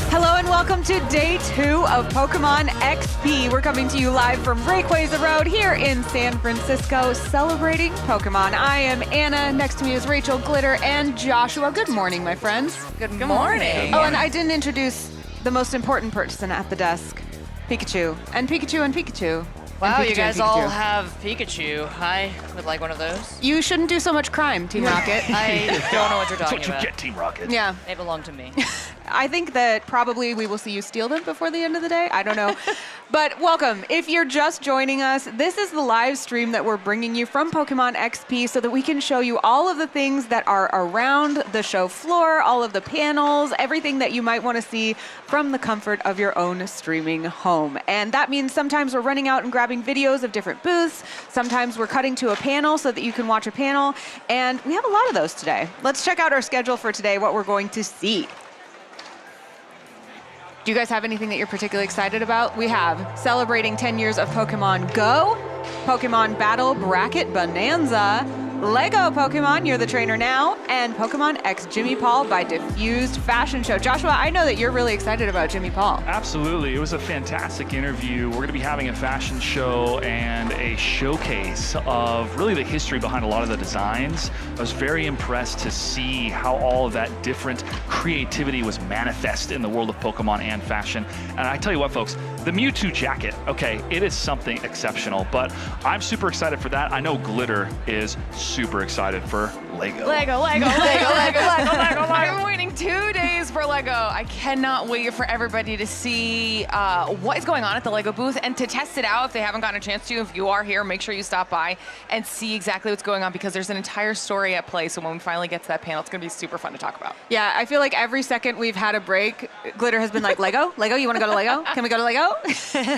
Hello and welcome to day 2 of Pokemon XP. We're coming to you live from Rayquaza Road here in San Francisco, celebrating Pokemon. I am Anna. Next to me is Rachel, Glitter, and Joshua. Good morning, my friends. Good morning. Oh, and I didn't introduce the most important person at the desk, Pikachu. And Pikachu and Pikachu. Wow, and Pikachu you guys and Pikachu. all have Pikachu. I would like one of those. You shouldn't do so much crime, Team Rocket. I don't know what you're That's talking what you about. get, Team Rocket. Yeah. They belong to me. I think that probably we will see you steal them before the end of the day. I don't know. But welcome. If you're just joining us, this is the live stream that we're bringing you from Pokemon XP so that we can show you all of the things that are around the show floor, all of the panels, everything that you might want to see from the comfort of your own streaming home. And that means sometimes we're running out and grabbing videos of different booths. Sometimes we're cutting to a panel so that you can watch a panel. And we have a lot of those today. Let's check out our schedule for today, what we're going to see. Do you guys have anything that you're particularly excited about? We have celebrating 10 years of Pokemon GO, Pokemon Battle Bracket Bonanza, Lego Pokemon, You're the Trainer Now, and Pokemon X Jimmy Paul by Diffused Fashion Show. Joshua, I know that you're really excited about Jimmy Paul. Absolutely. It was a fantastic interview. We're going to be having a fashion show and a showcase of really the history behind a lot of the designs. I was very impressed to see how all of that different creativity was manifest in the world of Pokemon and fashion. And I tell you what, folks, the Mewtwo jacket, okay, it is something exceptional, but I'm super excited for that. I know Glitter is super excited for Lego. Lego. I'm waiting 2 days for Lego. I cannot wait for everybody to see what is going on at the Lego booth and to test it out if they haven't gotten a chance to. If you are here, make sure you stop by and see exactly what's going on because there's an entire story at play. So when we finally get to that panel, it's going to be super fun to talk about. Yeah, I feel like every second we've had a break, Glitter has been like, Lego, you want to go to Lego? Can we go to Lego?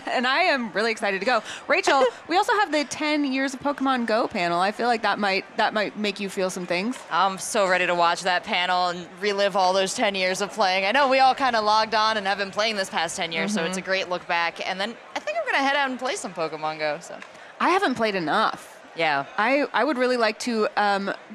And I am really excited to go. Rachel, we also have the 10 years of Pokemon Go panel. I feel like that might make you feel some things. I'm so ready to watch that panel and relive all those 10 years of playing. I know we all kind of logged on and have been playing this past 10 years, so it's a great look back. And then I think I'm going to head out and play some Pokemon Go. So I haven't played enough. yeah. I would really like to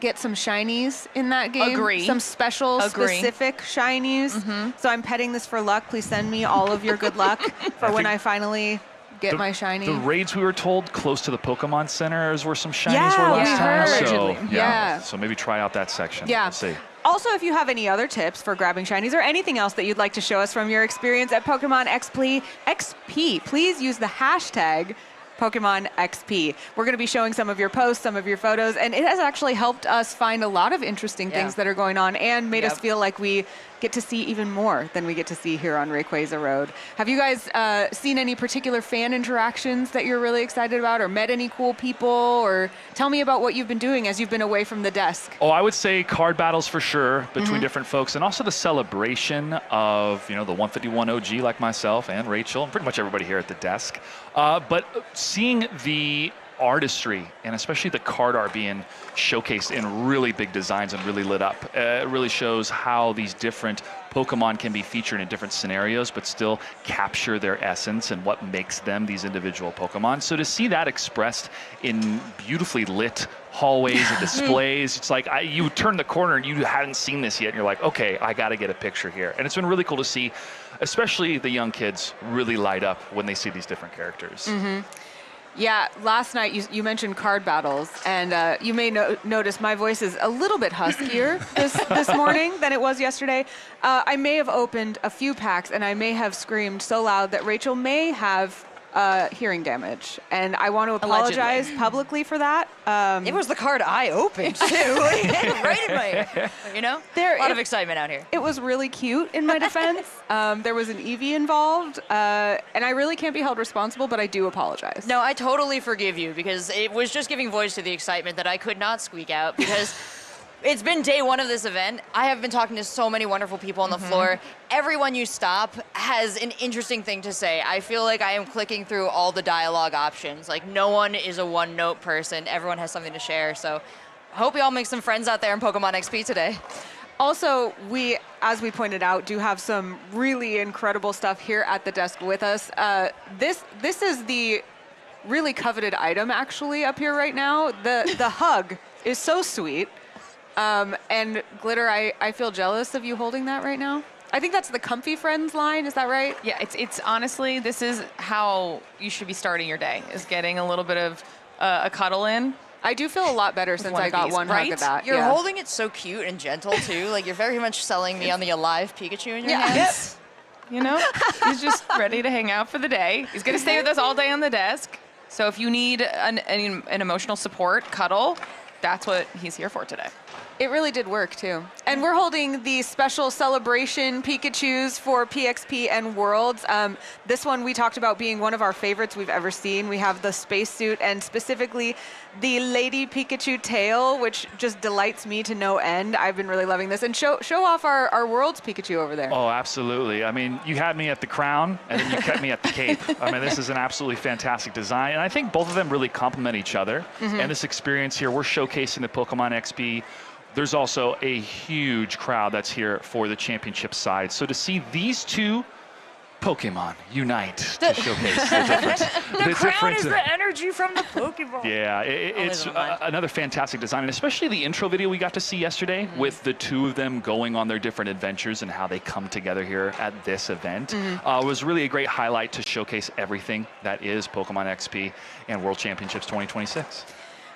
get some shinies in that game. Agree. Some special, specific shinies. So I'm petting this for luck. Please send me all of your good luck for when I finally get my shiny. The raids we were told close to the Pokemon Center is where some shinies were last we time. heard. So Allegedly. Yeah. So maybe try out that section. Yeah. Let's see. Also, if you have any other tips for grabbing shinies or anything else that you'd like to show us from your experience at Pokemon XP, please use the hashtag Pokemon XP. We're going to be showing some of your posts, some of your photos, and it has actually helped us find a lot of interesting things that are going on and made us feel like we get to see even more than we get to see here on Rayquaza Road. Have you guys seen any particular fan interactions that you're really excited about or met any cool people? Or tell me about what you've been doing as you've been away from the desk. Oh, I would say card battles for sure between different folks, and also the celebration of, the 151 OG like myself and Rachel and pretty much everybody here at the desk. But seeing the artistry and especially the card art being showcased in really big designs and really lit up. It really shows how these different Pokemon can be featured in different scenarios but still capture their essence and what makes them these individual Pokemon. So to see that expressed in beautifully lit hallways and displays, it's like you turn the corner and you hadn't seen this yet and you're like, okay, I got to get a picture here. And it's been really cool to see, especially the young kids really light up when they see these different characters. Yeah, last night you mentioned card battles, and you may notice my voice is a little bit huskier this morning than it was yesterday. I may have opened a few packs, and I may have screamed so loud that Rachel may have hearing damage, and I want to apologize publicly for that. It was the card I opened, too. Right in my ear. A lot of excitement out here. It was really cute, in my defense. There was an Eevee involved, and I really can't be held responsible, but I do apologize. No, I totally forgive you because it was just giving voice to the excitement that I could not squeak out because It's been day one of this event. I have been talking to so many wonderful people on the floor. Everyone you stop has an interesting thing to say. I feel like I am clicking through all the dialogue options. Like, no one is a one-note person. Everyone has something to share. So I hope you all make some friends out there in Pokemon XP today. Also, we, as we pointed out, do have some really incredible stuff here at the desk with us. This is the really coveted item, actually, up here right now. The hug is so sweet. And Glitter, I feel jealous of you holding that right now. I think that's the Comfy Friends line. Is that right? Yeah, it's honestly, this is how you should be starting your day, is getting a little bit of a cuddle in. I do feel a lot better since one I of got these, one right? hug of that. You're yeah. holding it so cute and gentle, too. Like, you're very much selling me on the alive Pikachu in your Yeah. hands. You know, he's just ready to hang out for the day. He's going to stay with us all day on the desk. So if you need an emotional support, cuddle, that's what he's here for today. It really did work, too. And we're holding the special celebration Pikachus for PXP and Worlds. This one we talked about being one of our favorites we've ever seen. We have the spacesuit and specifically the Lady Pikachu tail, which just delights me to no end. I've been really loving this. And show off our Worlds Pikachu over there. Oh, absolutely. I mean, you had me at the crown, and then you kept me at the cape. I mean, this is an absolutely fantastic design, and I think both of them really complement each other. And this experience here, we're showcasing the Pokemon XP. There's also a huge crowd that's here for the championship side. So to see these two Pokemon unite to showcase the difference. The crown is the energy from the Pokemon. Yeah, it's another fantastic design, and especially the intro video we got to see yesterday with the two of them going on their different adventures and how they come together here at this event was really a great highlight to showcase everything that is Pokemon XP and World Championships 2026.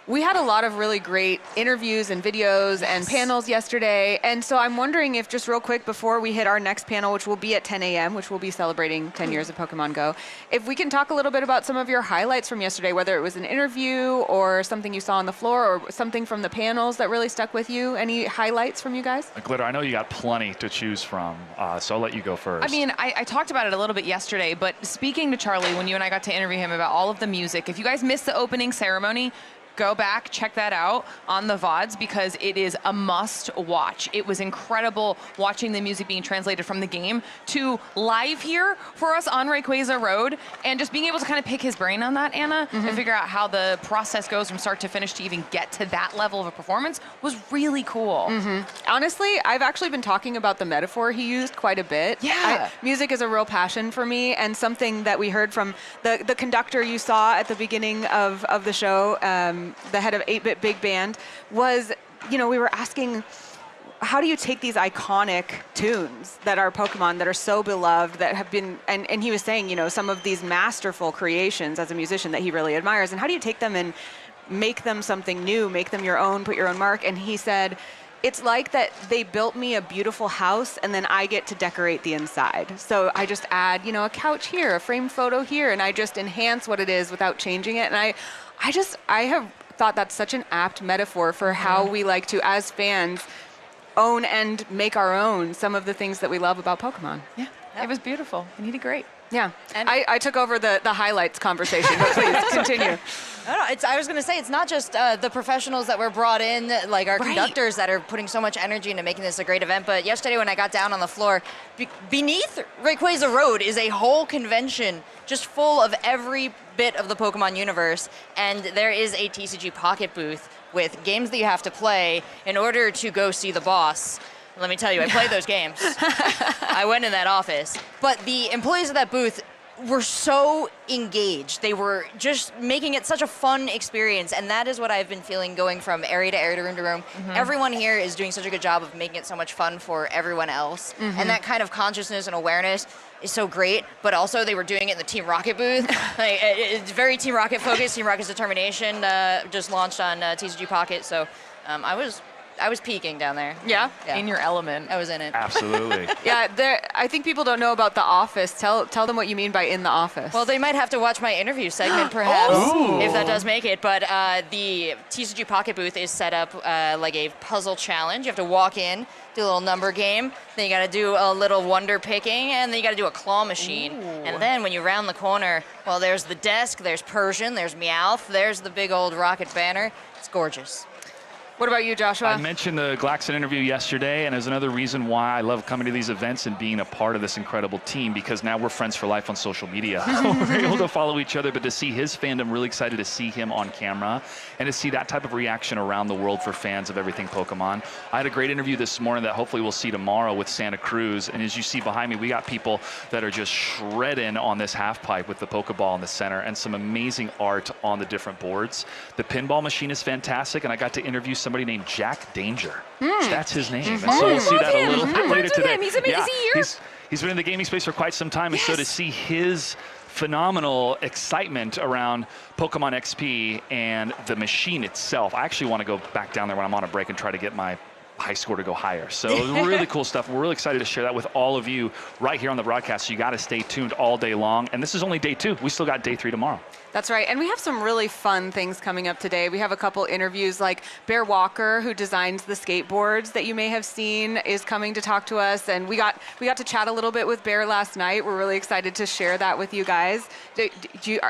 We had a lot of really great interviews and videos and panels yesterday. And so I'm wondering if just real quick before we hit our next panel, which will be at 10 a.m., which will be celebrating 10 years of Pokemon Go, if we can talk a little bit about some of your highlights from yesterday, whether it was an interview or something you saw on the floor or something from the panels that really stuck with you. Any highlights from you guys? Glitter, I know you got plenty to choose from, so I'll let you go first. I mean, I talked about it a little bit yesterday, but speaking to Charlie, when you and I got to interview him about all of the music, if you guys missed the opening ceremony, go back, check that out on the VODs because it is a must watch. It was incredible watching the music being translated from the game to live here for us on Rayquaza Road and just being able to kind of pick his brain on that, Anna, and figure out how the process goes from start to finish to even get to that level of a performance was really cool. Honestly, I've actually been talking about the metaphor he used quite a bit. Yeah. Music is a real passion for me and something that we heard from the conductor you saw at the beginning of the show, the head of 8-Bit Big Band, was, we were asking, how do you take these iconic tunes that are Pokemon that are so beloved that have been, and he was saying, some of these masterful creations as a musician that he really admires, and how do you take them and make them something new, make them your own, put your own mark? And he said, it's like that they built me a beautiful house and then I get to decorate the inside. So I just add, a couch here, a framed photo here, and I just enhance what it is without changing it. And I have thought that's such an apt metaphor for how we like to, as fans, own and make our own some of the things that we love about Pokemon. Yeah, it was beautiful, and he did great. Yeah, and I took over the highlights conversation, but please continue. I was going to say, it's not just the professionals that were brought in, like our conductors that are putting so much energy into making this a great event, but yesterday when I got down on the floor, beneath Rayquaza Road is a whole convention just full of every bit of the Pokemon universe, and there is a TCG Pocket booth with games that you have to play in order to go see the boss. Let me tell you, I played those games. I went in that office. But the employees of that booth were so engaged. They were just making it such a fun experience, and that is what I've been feeling going from area to area to room to room. Everyone here is doing such a good job of making it so much fun for everyone else, and that kind of consciousness and awareness is so great, but also they were doing it in the Team Rocket booth. It's very Team Rocket focused. Team Rocket's Determination just launched on TCG Pocket, so I was peaking down there. Yeah? In your element. I was in it. Absolutely. Yeah, I think people don't know about The Office. Tell them what you mean by in the office. Well, they might have to watch my interview segment, perhaps, if that does make it. But the TCG Pocket booth is set up like a puzzle challenge. You have to walk in, do a little number game, then you got to do a little wonder picking, and then you got to do a claw machine. And then when you round the corner, well, there's the desk, there's Persian, there's Meowth, there's the big old rocket banner. It's gorgeous. What about you, Joshua? I mentioned the Glaxon interview yesterday, and there's another reason why I love coming to these events and being a part of this incredible team, because now we're friends for life on social media. We're able to follow each other, but to see his fandom, really excited to see him on camera and to see that type of reaction around the world for fans of everything Pokemon. I had a great interview this morning that hopefully we'll see tomorrow with Santa Cruz, and as you see behind me, we got people that are just shredding on this half pipe with the Pokeball in the center and some amazing art on the different boards. The pinball machine is fantastic, and I got to interview somebody named Jack Danger. That's his name. And so we'll see that a little bit later today. He's amazing. Yeah, he's been in the gaming space for quite some time, and so to see his phenomenal excitement around Pokemon XP and the machine itself, I actually want to go back down there when I'm on a break and try to get my high score to go higher. So really cool stuff. We're really excited to share that with all of you right here on the broadcast. So you got to stay tuned all day long. And this is only day 2. We still got day 3 tomorrow. That's right. And we have some really fun things coming up today. We have a couple interviews, like Bear Walker, who designs the skateboards that you may have seen, is coming to talk to us. And we got to chat a little bit with Bear last night. We're really excited to share that with you guys. You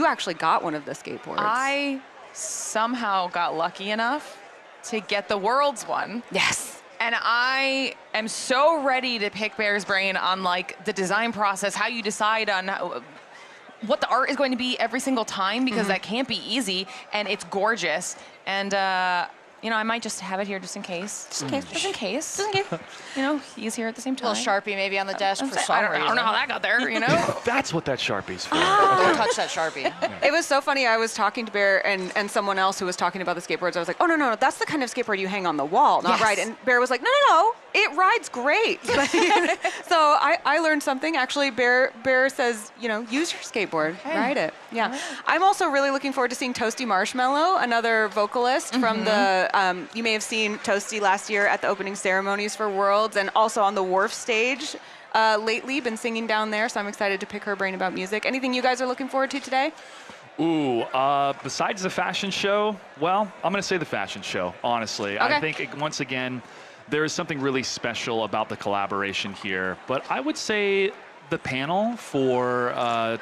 actually got one of the skateboards. I somehow got lucky enough to get the world's one. Yes. And I am so ready to pick Bear's brain on like the design process, how you decide on what the art is going to be every single time, because that can't be easy, and it's gorgeous. And I might just have it here just in case. Just in case. Just in case. Just in case. He's here at the same time. A little Sharpie maybe on the desk for some reason. I don't know how that got there, That's what that Sharpie's for. Don't touch that Sharpie. It was so funny. I was talking to Bear and someone else who was talking about the skateboards. I was like, oh, no, that's the kind of skateboard you hang on the wall, not ride. And Bear was like, no, it rides great. So I learned something. Actually, Bear says, use your skateboard, ride it. Yeah. Right. I'm also really looking forward to seeing Toasty Marshmallow, another vocalist from the, you may have seen Toasty last year at the opening ceremonies for Worlds, and also on the Wharf stage lately, been singing down there, so I'm excited to pick her brain about music. Anything you guys are looking forward to today? Ooh, besides the fashion show, well, I'm going to say the fashion show, honestly. Okay. I think, once again, there is something really special about the collaboration here, but I would say the panel for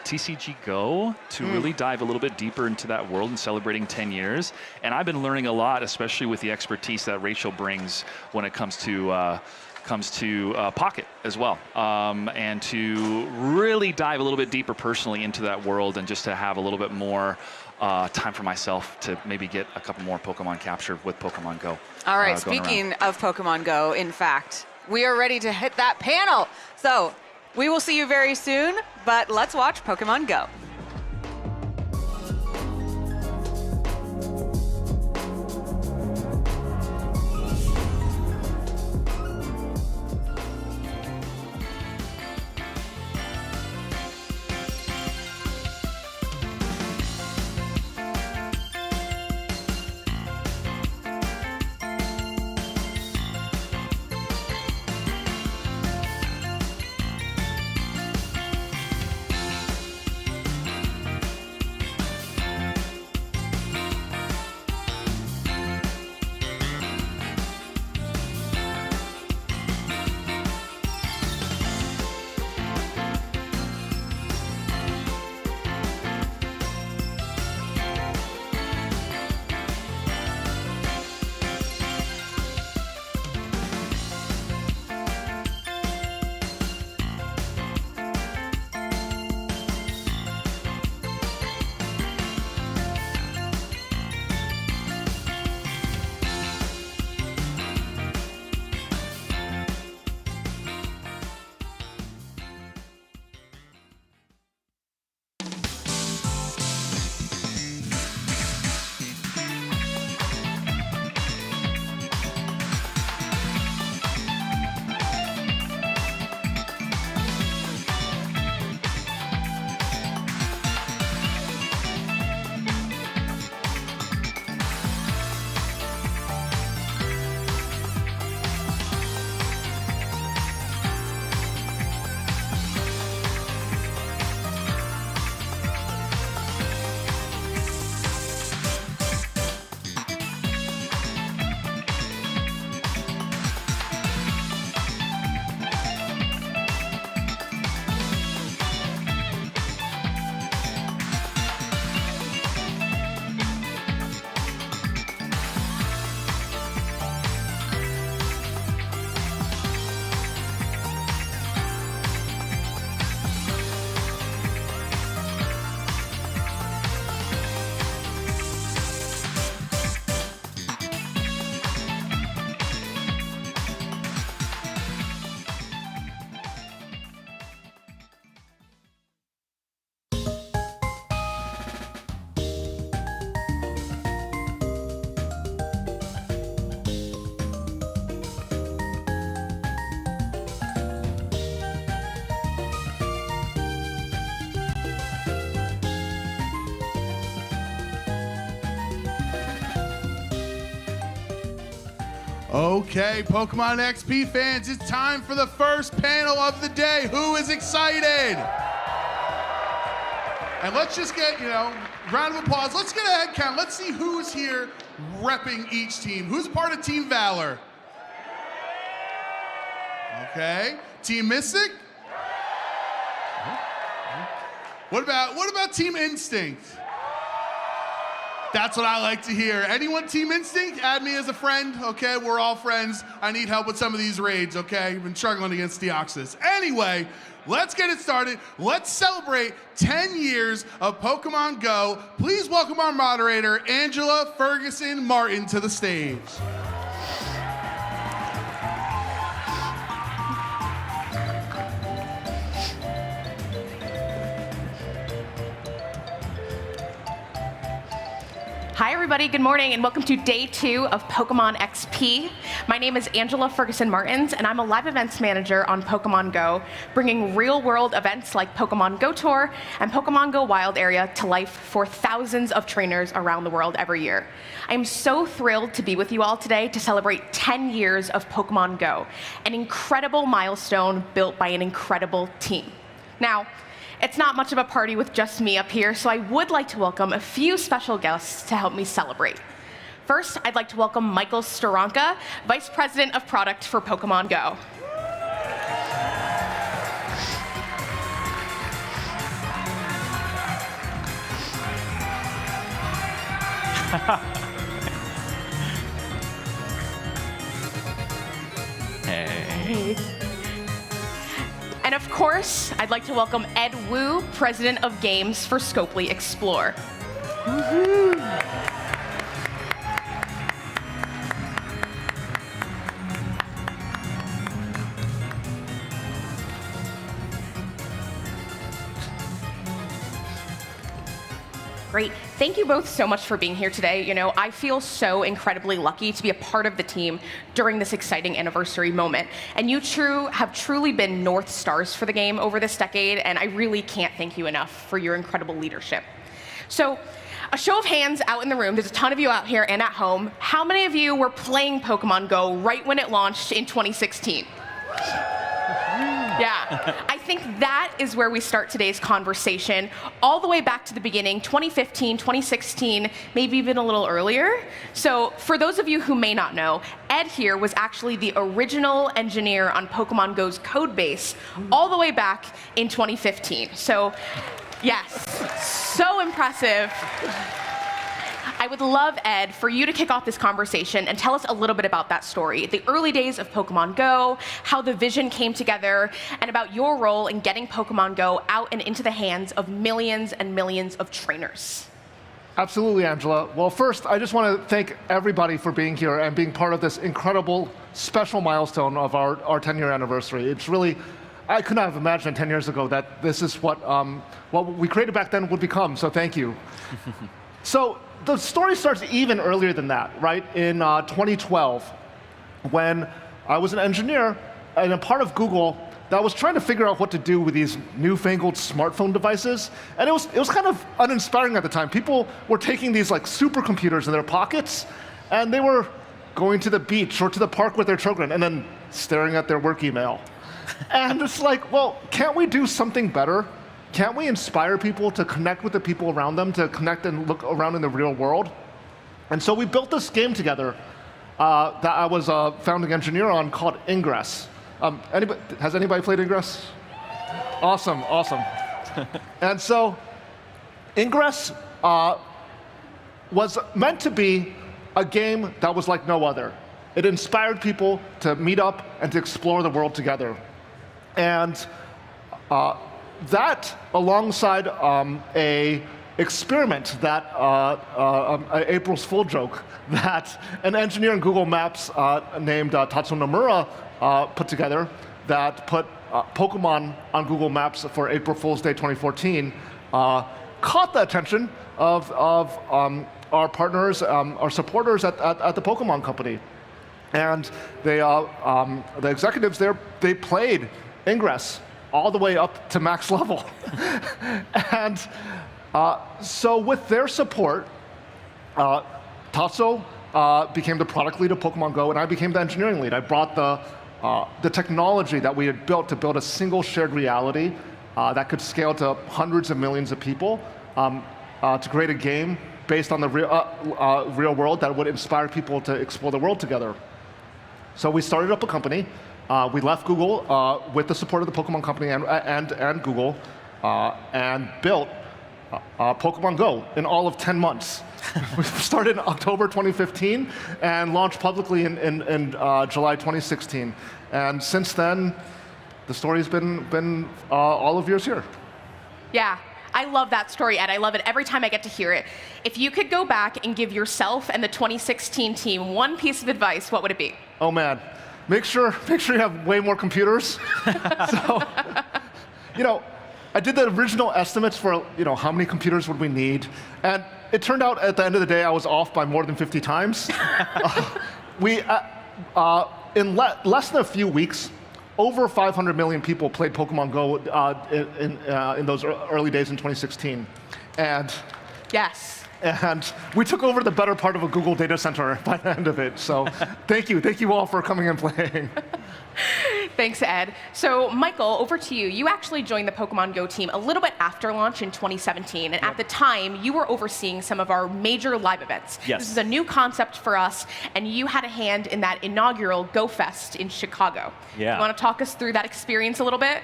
TCG GO to really dive a little bit deeper into that world and celebrating 10 years. And I've been learning a lot, especially with the expertise that Rachel brings when it comes to Pocket as well, and to really dive a little bit deeper personally into that world, and just to have a little bit more time for myself to maybe get a couple more Pokemon captured with Pokemon GO. All right, speaking of Pokemon GO, in fact, we are ready to hit that panel. So we will see you very soon, but let's watch Pokemon GO. Okay, Pokemon XP fans, it's time for the first panel of the day. Who is excited? And let's just get, round of applause. Let's get a head count. Let's see who's here repping each team. Who's part of Team Valor? Okay. Team Mystic? What about Team Instinct? That's what I like to hear. Anyone Team Instinct? Add me as a friend, okay? We're all friends. I need help with some of these raids, okay? I've been struggling against Deoxys. Anyway, let's get it started. Let's celebrate 10 years of Pokemon Go. Please welcome our moderator, Angela Ferguson Martin, to the stage. Hi everybody, good morning and welcome to day 2 of Pokemon XP. My name is Angela Ferguson Martins and I'm a live events manager on Pokemon Go, bringing real world events like Pokemon Go Tour and Pokemon Go Wild Area to life for thousands of trainers around the world every year. I'm so thrilled to be with you all today to celebrate 10 years of Pokemon Go, an incredible milestone built by an incredible team. Now, it's not much of a party with just me up here, so I would like to welcome a few special guests to help me celebrate. First, I'd like to welcome Michael Staronka, Vice President of Product for Pokemon Go. Hey. And of course, I'd like to welcome Ed Wu, President of Games for Scopely Explore. Great. Thank you both so much for being here today. I feel so incredibly lucky to be a part of the team during this exciting anniversary moment. And you have truly been North Stars for the game over this decade, and I really can't thank you enough for your incredible leadership. So, a show of hands out in the room, there's a ton of you out here and at home. How many of you were playing Pokemon Go right when it launched in 2016? Yeah, I think that is where we start today's conversation, all the way back to the beginning, 2015, 2016, maybe even a little earlier. So for those of you who may not know, Ed here was actually the original engineer on Pokemon Go's code base all the way back in 2015. So yes, so impressive. I would love, Ed, for you to kick off this conversation and tell us a little bit about that story, the early days of Pokemon Go, how the vision came together, and about your role in getting Pokemon Go out and into the hands of millions and millions of trainers. Absolutely, Angela. Well, first, I just want to thank everybody for being here and being part of this incredible, special milestone of our 10-year anniversary. It's really, I could not have imagined 10 years ago that this is what we created back then would become, so thank you. So, the story starts even earlier than that, right? In 2012, when I was an engineer and a part of Google that was trying to figure out what to do with these newfangled smartphone devices. And it was kind of uninspiring at the time. People were taking these like supercomputers in their pockets, and they were going to the beach or to the park with their children and then staring at their work email. And it's like, well, can't we do something better? Can't we inspire people to connect with the people around them, to connect and look around in the real world? And so we built this game together that I was a founding engineer on called Ingress. Has anybody played Ingress? Awesome, awesome. And so Ingress was meant to be a game that was like no other. It inspired people to meet up and to explore the world together. And that, alongside a experiment that, April's Fool joke, that an engineer in Google Maps named Tatsuo Nomura put together that put Pokemon on Google Maps for April Fool's Day 2014, caught the attention of our partners, our supporters at the Pokemon Company. And they, the executives there, they played Ingress all the way up to max level. And so with their support, Tatsuo became the product lead of Pokemon Go, and I became the engineering lead. I brought the technology that we had built to build a single shared reality that could scale to hundreds of millions of people to create a game based on the real world that would inspire people to explore the world together. So we started up a company. We left Google with the support of the Pokemon company and Google and built Pokemon Go in all of 10 months. We started in October 2015 and launched publicly in July 2016. And since then, the story's been all of yours here. Yeah, I love that story, Ed. I love it every time I get to hear it. If you could go back and give yourself and the 2016 team one piece of advice, what would it be? Oh man, make sure you have way more computers. So, I did the original estimates for how many computers would we need, and it turned out at the end of the day I was off by more than 50 times. In less than a few weeks, over 500 million people played Pokemon Go in those early days in 2016, and yes. And we took over the better part of a Google data center by the end of it. So thank you all for coming and playing. Thanks, Ed. So Michael, over to you. You actually joined the Pokemon Go team a little bit after launch in 2017. And at the time, you were overseeing some of our major live events. Yes. This is a new concept for us, and you had a hand in that inaugural Go Fest in Chicago. Yeah. You want to talk us through that experience a little bit?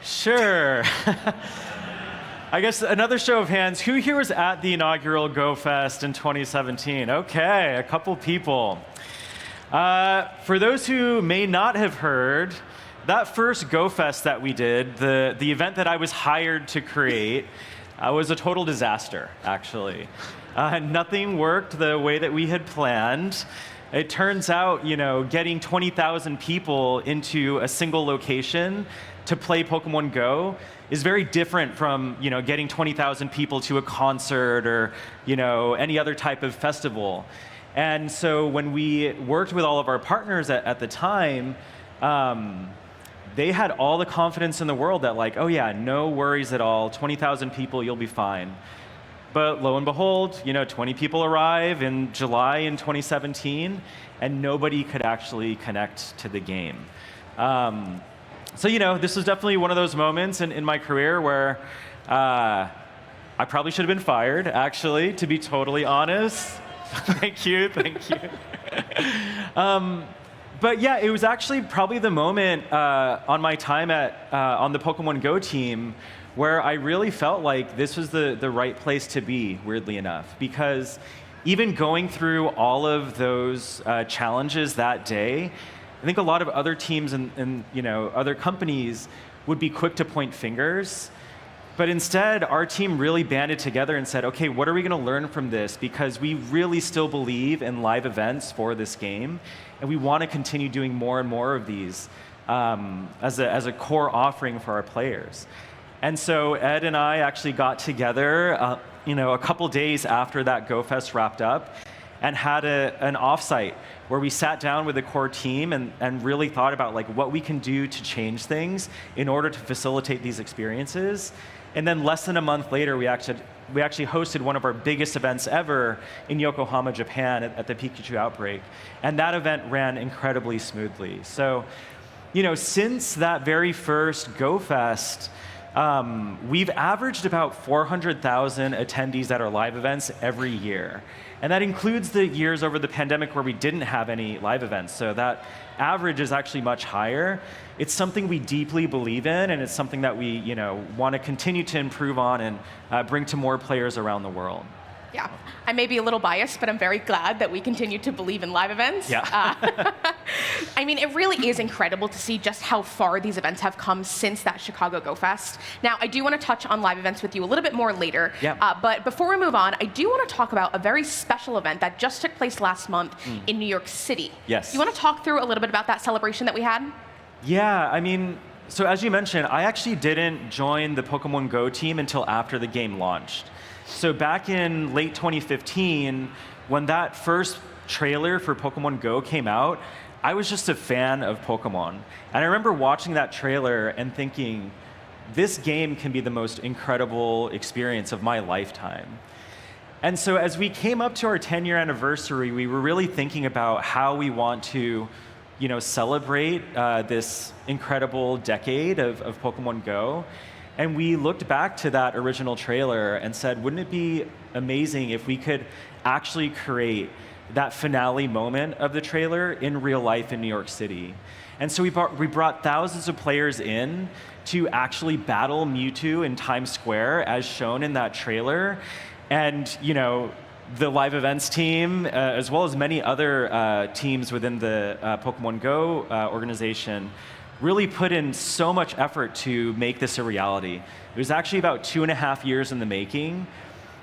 Sure. I guess another show of hands. Who here was at the inaugural Go Fest in 2017? Okay, a couple people. For those who may not have heard, that first Go Fest that we did, the event that I was hired to create, was a total disaster, actually. Nothing worked the way that we had planned. It turns out, getting 20,000 people into a single location to play Pokemon Go is very different from getting 20,000 people to a concert or any other type of festival. And so when we worked with all of our partners at the time, they had all the confidence in the world that oh yeah, no worries at all, 20,000 people, you'll be fine. But lo and behold, 20 people arrive in July in 2017, and nobody could actually connect to the game. So this was definitely one of those moments in my career where I probably should have been fired, actually, to be totally honest. Thank you. But yeah, it was actually probably the moment on my time on the Pokemon Go team where I really felt like this was the right place to be, weirdly enough, because even going through all of those challenges that day, I think a lot of other teams and other companies would be quick to point fingers. But instead, our team really banded together and said, okay, what are we going to learn from this? Because we really still believe in live events for this game, and we want to continue doing more and more of these as a core offering for our players. And so Ed and I actually got together a couple days after that Go Fest wrapped up and had an offsite where we sat down with the core team and really thought about what we can do to change things in order to facilitate these experiences. And then less than a month later, we actually hosted one of our biggest events ever in Yokohama, Japan at the Pikachu outbreak. And that event ran incredibly smoothly. So, since that very first Go Fest, we've averaged about 400,000 attendees at our live events every year. And that includes the years over the pandemic where we didn't have any live events. So that average is actually much higher. It's something we deeply believe in, and it's something that we want to continue to improve on and bring to more players around the world. Yeah, I may be a little biased, but I'm very glad that we continue to believe in live events. Yeah. I mean, it really is incredible to see just how far these events have come since that Chicago Go Fest. Now, I do want to touch on live events with you a little bit more later. Yeah. But before we move on, I do want to talk about a very special event that just took place last month in New York City. Yes. You want to talk through a little bit about that celebration that we had? Yeah, I mean, so as you mentioned, I actually didn't join the Pokemon Go team until after the game launched. So back in late 2015, when that first trailer for Pokemon Go came out, I was just a fan of Pokemon. And I remember watching that trailer and thinking, this game can be the most incredible experience of my lifetime. And so as we came up to our 10-year anniversary, we were really thinking about how we want to celebrate this incredible decade of Pokemon Go. And we looked back to that original trailer and said, wouldn't it be amazing if we could actually create that finale moment of the trailer in real life in New York City? And so we brought thousands of players in to actually battle Mewtwo in Times Square as shown in that trailer. And the live events team, as well as many other teams within the Pokemon Go organization, really put in so much effort to make this a reality. It was actually about 2.5 years in the making.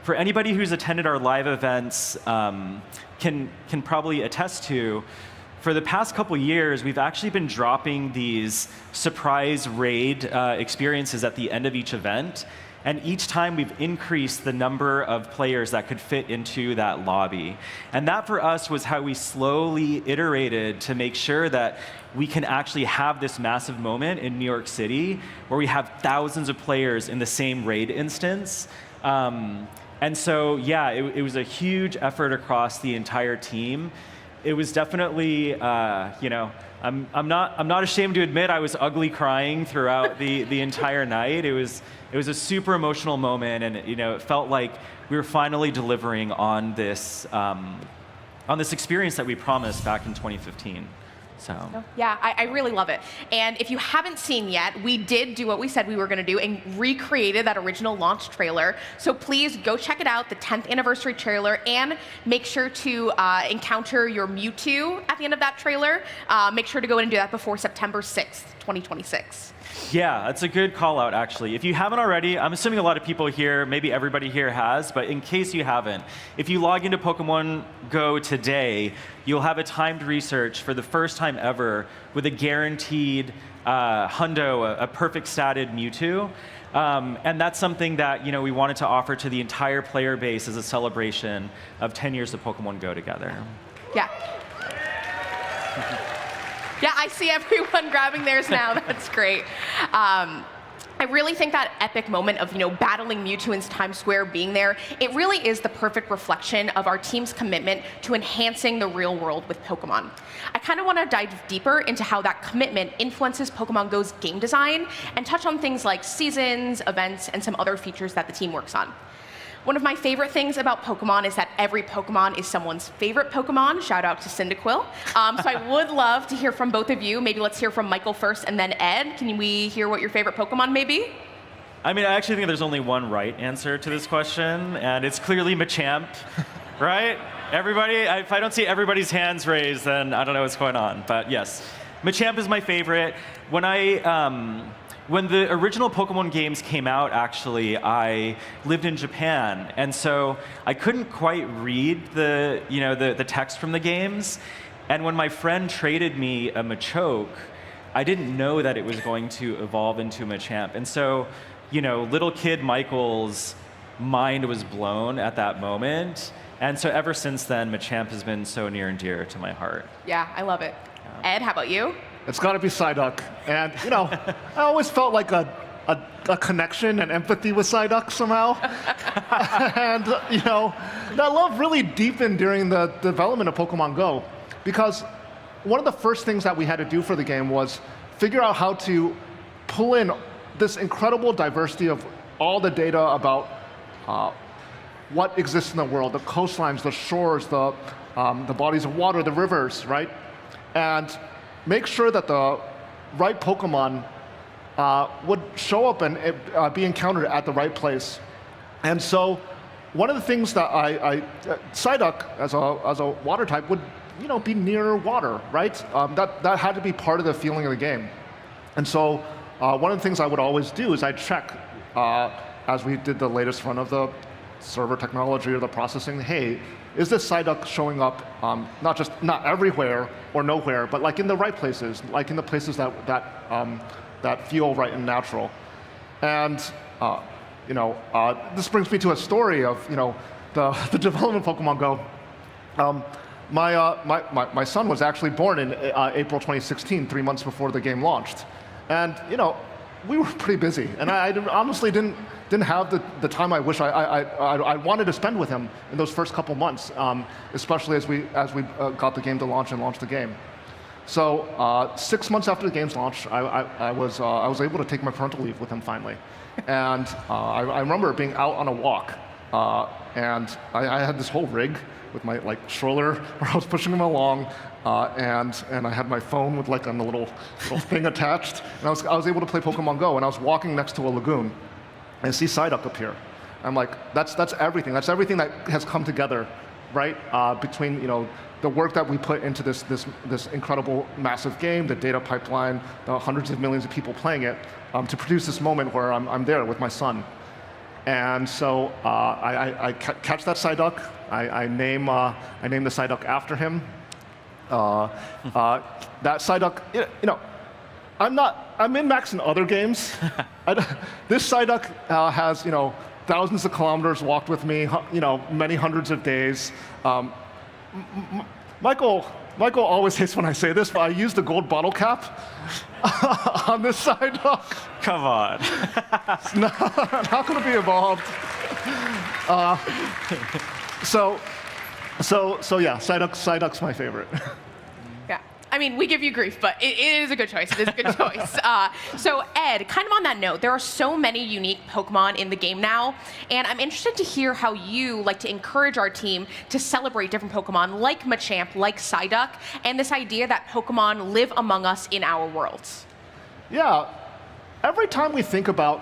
For anybody who's attended our live events can probably attest to, for the past couple years, we've actually been dropping these surprise raid experiences at the end of each event. And each time we've increased the number of players that could fit into that lobby. And that for us was how we slowly iterated to make sure that we can actually have this massive moment in New York City where we have thousands of players in the same raid instance. And so, yeah, it was a huge effort across the entire team. It was definitely, I'm not ashamed to admit I was ugly crying throughout the entire night. It was a super emotional moment, and it felt like we were finally delivering on this experience that we promised back in 2015. So. Yeah, I really love it. And if you haven't seen yet, we did do what we said we were going to do and recreated that original launch trailer. So please go check it out, the 10th anniversary trailer, and make sure to encounter your Mewtwo at the end of that trailer. Make sure to go in and do that before September 6th, 2026. Yeah, that's a good call out, actually. If you haven't already, I'm assuming a lot of people here, maybe everybody here has, but in case you haven't, if you log into Pokemon Go today, you'll have a timed research for the first time ever with a guaranteed hundo, a perfect statted Mewtwo. And that's something that we wanted to offer to the entire player base as a celebration of 10 years of Pokemon Go together. Yeah. Yeah, I see everyone grabbing theirs now. That's great. I really think that epic moment of battling Mewtwo in Times Square, being there, it really is the perfect reflection of our team's commitment to enhancing the real world with Pokemon. I kind of want to dive deeper into how that commitment influences Pokemon Go's game design and touch on things like seasons, events, and some other features that the team works on. One of my favorite things about Pokemon is that every Pokemon is someone's favorite Pokemon. Shout out to Cyndaquil. So I would love to hear from both of you. Maybe let's hear from Michael first and then Ed. Can we hear what your favorite Pokemon may be? I mean, I actually think there's only one right answer to this question, and it's clearly Machamp, right? Everybody, if I don't see everybody's hands raised, then I don't know what's going on. But yes, Machamp is my favorite. When the original Pokemon games came out, actually, I lived in Japan, and so I couldn't quite read the text from the games. And when my friend traded me a Machoke, I didn't know that it was going to evolve into a Machamp. And so, little kid Michael's mind was blown at that moment. And so ever since then, Machamp has been so near and dear to my heart. Yeah, I love it. Ed, how about you? It's got to be Psyduck. And, I always felt like a connection and empathy with Psyduck somehow. And, that love really deepened during the development of Pokemon Go. Because one of the first things that we had to do for the game was figure out how to pull in this incredible diversity of all the data about what exists in the world, the coastlines, the shores, the bodies of water, the rivers, right? And make sure that the right Pokemon would show up and be encountered at the right place. And so one of the things that Psyduck, as a water type, would be near water, right? That had to be part of the feeling of the game. And so one of the things I would always do is I'd check, as we did the latest run of the server technology or the processing, hey, is this Psyduck showing up not everywhere or nowhere, but like in the right places, like in the places that feel right and natural. And this brings me to a story of the development of Pokemon Go. My son was actually born in April 2016, 3 months before the game launched. And we were pretty busy, and I honestly didn't have the time I wish I wanted to spend with him in those first couple months, especially as we got the game to launch and launched the game. So 6 months after the game's launch, I was able to take my parental leave with him finally, and I remember being out on a walk, and I had this whole rig with my stroller where I was pushing him along, and I had my phone with a little thing attached, and I was able to play Pokemon Go, and I was walking next to a lagoon, and I see Psyduck appear. I'm like, that's everything. That's everything that has come together, right? Between the work that we put into this incredible massive game, the data pipeline, the hundreds of millions of people playing it, to produce this moment where I'm there with my son. And so I catch that Psyduck. I name the Psyduck after him. That Psyduck, I'm min-max in other games. This Psyduck has thousands of kilometers walked with me, many hundreds of days. Michael always hates when I say this, but I used the gold bottle cap on this Psyduck. Come on. It's not going to be evolved. So yeah, Psyduck's my favorite. Yeah. I mean, we give you grief, but it is a good choice. It is a good choice. So Ed, kind of on that note, there are so many unique Pokemon in the game now, and I'm interested to hear how you like to encourage our team to celebrate different Pokemon like Machamp, like Psyduck, and this idea that Pokemon live among us in our worlds. Yeah. Every time we think about,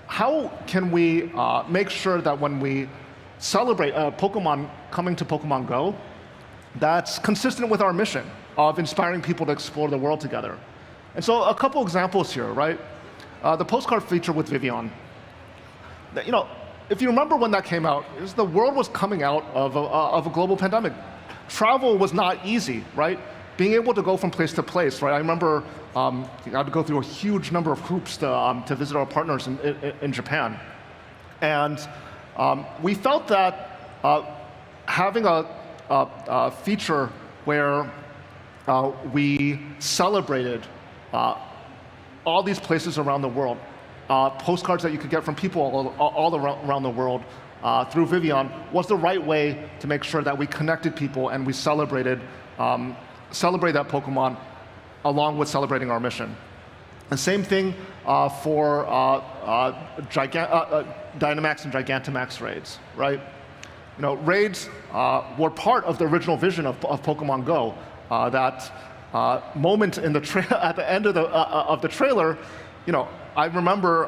how can we make sure that when we celebrate a Pokemon coming to Pokemon Go, that's consistent with our mission of inspiring people to explore the world together. And so a couple examples here, right? The postcard feature with Vivian. If you remember when that came out, the world was coming out of a global pandemic. Travel was not easy, right? Being able to go from place to place, right? I remember I had to go through a huge number of hoops to visit our partners in Japan. And we felt that having a feature where we celebrated all these places around the world, postcards that you could get from people all around the world through Vivian was the right way to make sure that we connected people and we celebrate that Pokemon along with celebrating our mission. The same thing for Dynamax and Gigantamax raids, right? Raids were part of the original vision of Pokemon Go. That moment in the at the end of the trailer, I remember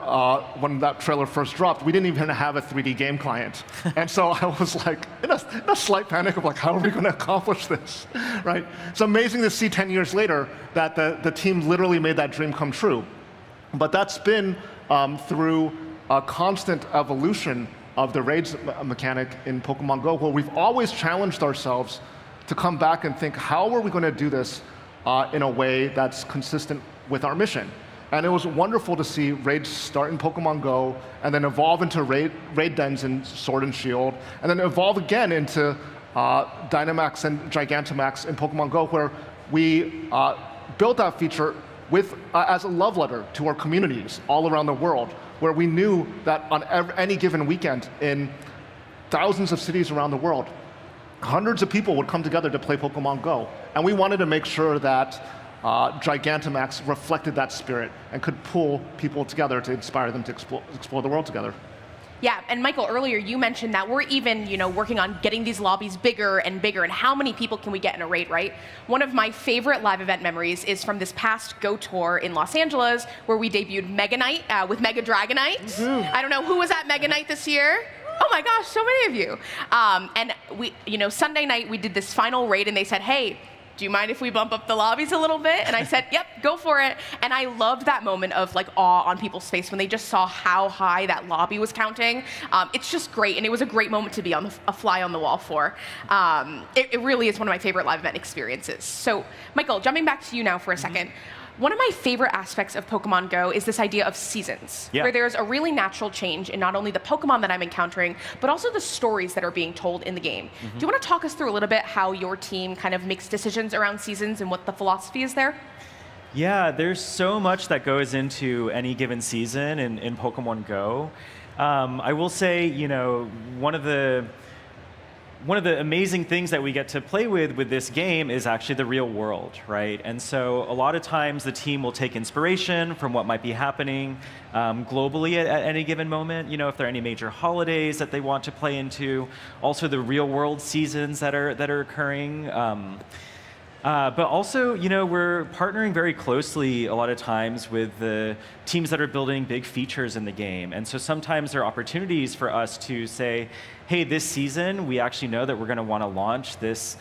when that trailer first dropped, we didn't even have a 3D game client. And so I was in a slight panic of how are we going to accomplish this, right? It's amazing to see 10 years later that the team literally made that dream come true. But that's been through a constant evolution of the raids mechanic in Pokemon Go, where we've always challenged ourselves to come back and think, how are we going to do this in a way that's consistent with our mission? And it was wonderful to see raids start in Pokemon Go, and then evolve into raid dens in Sword and Shield, and then evolve again into Dynamax and Gigantamax in Pokemon Go, where we built that feature as a love letter to our communities all around the world, where we knew that on any given weekend in thousands of cities around the world, hundreds of people would come together to play Pokemon Go. And we wanted to make sure that Gigantamax reflected that spirit and could pull people together to inspire them to explore the world together. Yeah, and Michael, earlier you mentioned that we're even, working on getting these lobbies bigger and bigger, and how many people can we get in a raid, right? One of my favorite live event memories is from this past Go tour in Los Angeles, where we debuted Mega Knight with Mega Dragonite. Mm-hmm. I don't know who was at Mega Knight this year. Oh my gosh, so many of you. And we, Sunday night we did this final raid, and they said, hey, do you mind if we bump up the lobbies a little bit? And I said, yep, go for it. And I loved that moment of awe on people's face when they just saw how high that lobby was counting. It's just great, and it was a great moment to be a fly on the wall for. It really is one of my favorite live event experiences. So, Michael, jumping back to you now for a second. One of my favorite aspects of Pokemon Go is this idea of seasons, where there's a really natural change in not only the Pokemon that I'm encountering, but also the stories that are being told in the game. Mm-hmm. Do you want to talk us through a little bit how your team kind of makes decisions around seasons and what the philosophy is there? Yeah, there's so much that goes into any given season in Pokemon Go. I will say, one of the amazing things that we get to play with this game is actually the real world, right? And so a lot of times the team will take inspiration from what might be happening globally at any given moment. If there are any major holidays that they want to play into, also the real world seasons that are occurring. But also, we're partnering very closely a lot of times with the teams that are building big features in the game. And so sometimes there are opportunities for us to say, hey, this season, we actually know that we're going to want to launch this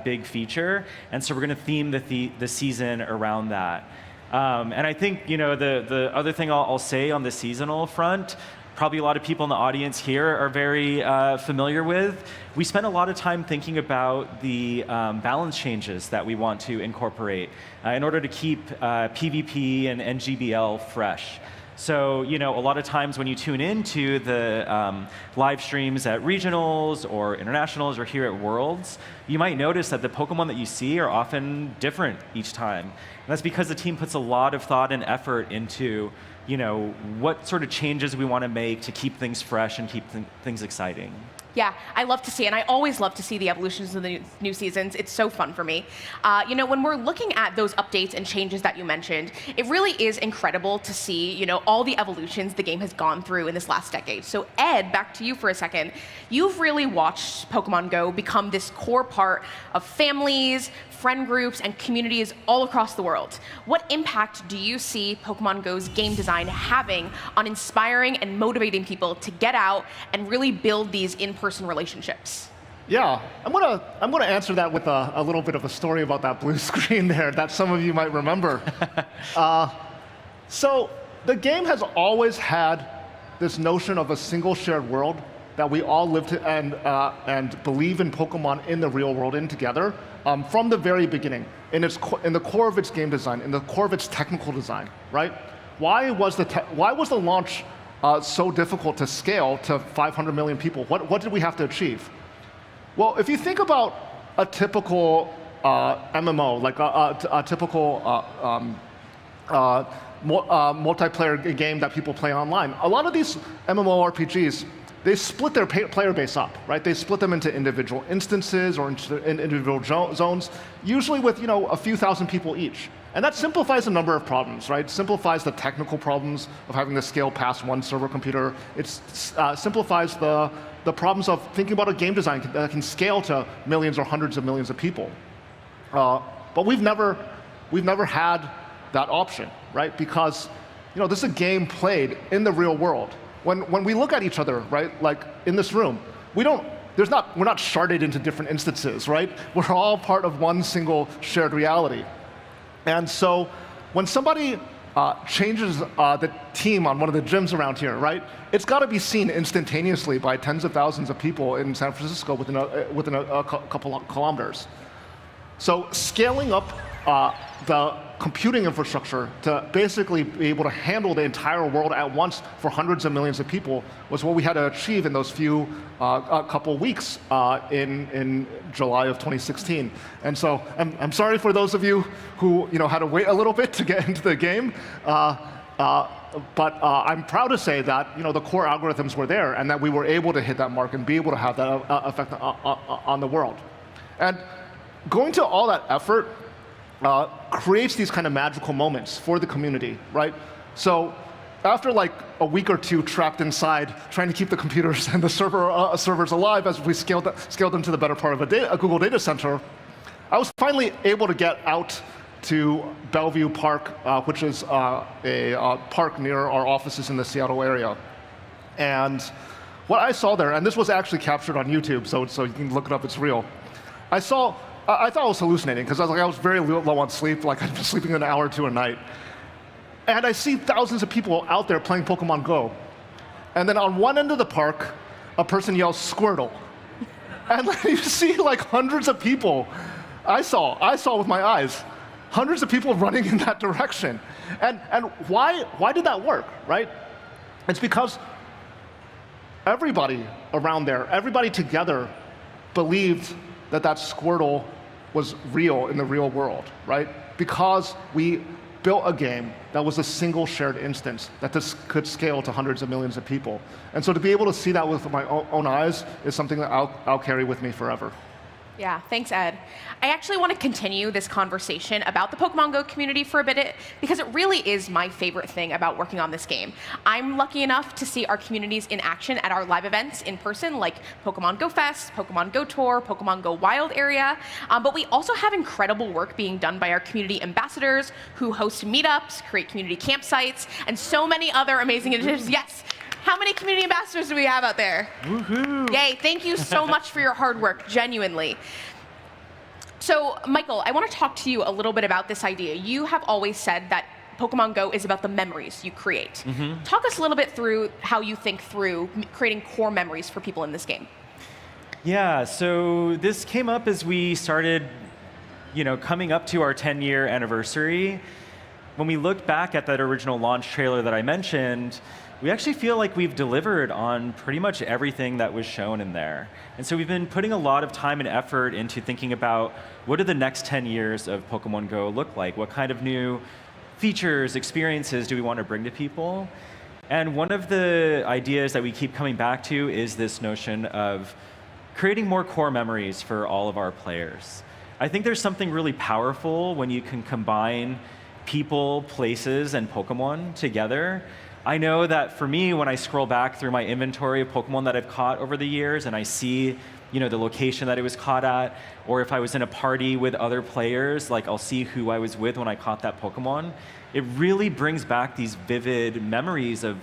big feature. And so we're going to theme the season around that. And I think, the other thing I'll say on the seasonal front, probably a lot of people in the audience here are very familiar with. We spend a lot of time thinking about the balance changes that we want to incorporate in order to keep PvP and GBL fresh. So, a lot of times when you tune into the live streams at regionals or internationals or here at Worlds, you might notice that the Pokemon that you see are often different each time. And that's because the team puts a lot of thought and effort into what sort of changes we want to make to keep things fresh and keep things exciting. Yeah, I love to see, and I always love to see the evolutions of the new seasons. It's so fun for me. When we're looking at those updates and changes that you mentioned, it really is incredible to see, all the evolutions the game has gone through in this last decade. So Ed, back to you for a second. You've really watched Pokemon Go become this core part of families, friend groups, and communities all across the world. What impact do you see Pokemon Go's game design having on inspiring and motivating people to get out and really build these in-person relationships? Yeah, I'm gonna answer that with a little bit of a story about that blue screen there that some of you might remember. So the game has always had this notion of a single shared world that we all live to and believe in Pokemon in the real world in together from the very beginning, in the core of its game design, in the core of its technical design, right? Why was the launch so difficult to scale to 500 million people? What did we have to achieve? Well, if you think about a typical MMO, like a typical multiplayer game that people play online, a lot of these MMORPGs, they split their player base up, right? They split them into individual instances or into individual zones, usually with a few thousand people each. And that simplifies a number of problems, right? Simplifies the technical problems of having to scale past one server computer. It simplifies the problems of thinking about a game design that can scale to millions or hundreds of millions of people. But we've never had that option, right? Because this is a game played in the real world. When we look at each other, right, like in this room, we're not sharded into different instances, right? We're all part of one single shared reality. And so when somebody changes the team on one of the gyms around here, right, it's got to be seen instantaneously by tens of thousands of people in San Francisco within a couple of kilometers. So scaling up the computing infrastructure to basically be able to handle the entire world at once for hundreds of millions of people was what we had to achieve in those few couple weeks in July of 2016. And so I'm sorry for those of you who had to wait a little bit to get into the game. But I'm proud to say that the core algorithms were there and that we were able to hit that mark and be able to have that effect on the world. And going to all that effort creates these kind of magical moments for the community, right? So after like a week or two trapped inside, trying to keep the computers and the servers alive as we scaled them to the better part of a Google data center, I was finally able to get out to Bellevue Park, which is a park near our offices in the Seattle area. And what I saw there, and this was actually captured on YouTube, so you can look it up, it's real. I thought I was hallucinating because I was very low on sleep, like I'd been sleeping an hour or two a night. And I see thousands of people out there playing Pokemon Go. And then on one end of the park, a person yells Squirtle. And you see like hundreds of people. I saw with my eyes, hundreds of people running in that direction. And why did that work, right? It's because everybody around there, everybody together believed that Squirtle was real in the real world, right? Because we built a game that was a single shared instance that this could scale to hundreds of millions of people. And so to be able to see that with my own eyes is something that I'll carry with me forever. Yeah, thanks, Ed. I actually want to continue this conversation about the Pokemon Go community for a bit because it really is my favorite thing about working on this game. I'm lucky enough to see our communities in action at our live events in person, like Pokemon Go Fest, Pokemon Go Tour, Pokemon Go Wild Area. But we also have incredible work being done by our community ambassadors who host meetups, create community campsites, and so many other amazing initiatives. Yes. How many community ambassadors do we have out there? Woohoo! Yay, thank you so much for your hard work, genuinely. So, Michael, I want to talk to you a little bit about this idea. You have always said that Pokemon Go is about the memories you create. Talk us a little bit through how you think through creating core memories for people in this game. Yeah, so this came up as we started, coming up to our 10-year anniversary. When we looked back at that original launch trailer that I mentioned, we actually feel like we've delivered on pretty much everything that was shown in there. And so we've been putting a lot of time and effort into thinking about what do the next 10 years of Pokemon Go look like? What kind of new features, experiences do we want to bring to people? And one of the ideas that we keep coming back to is this notion of creating more core memories for all of our players. I think there's something really powerful when you can combine people, places, and Pokemon together. I know that for me, when I scroll back through my inventory of Pokemon that I've caught over the years and I see the location that it was caught at, or if I was in a party with other players, like I'll see who I was with when I caught that Pokemon, it really brings back these vivid memories of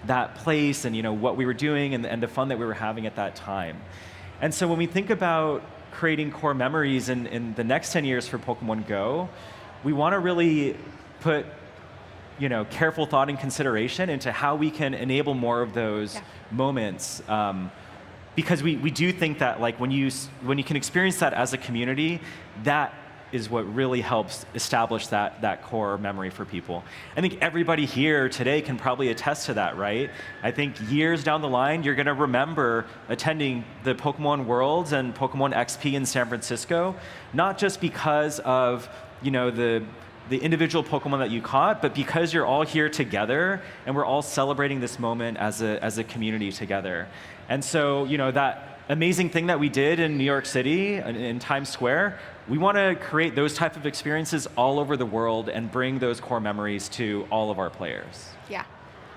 that place and what we were doing and the fun that we were having at that time. And so when we think about creating core memories in the next 10 years for Pokemon Go, we want to really put careful thought and consideration into how we can enable more of those moments. Because we do think that when you can experience that as a community, that is what really helps establish that core memory for people. I think everybody here today can probably attest to that, right? I think years down the line, you're going to remember attending the Pokemon Worlds and Pokemon XP in San Francisco, not just because of the individual Pokemon that you caught, but because you're all here together and we're all celebrating this moment as a community together. And so, that amazing thing that we did in New York City, in Times Square, we want to create those type of experiences all over the world and bring those core memories to all of our players. Yeah.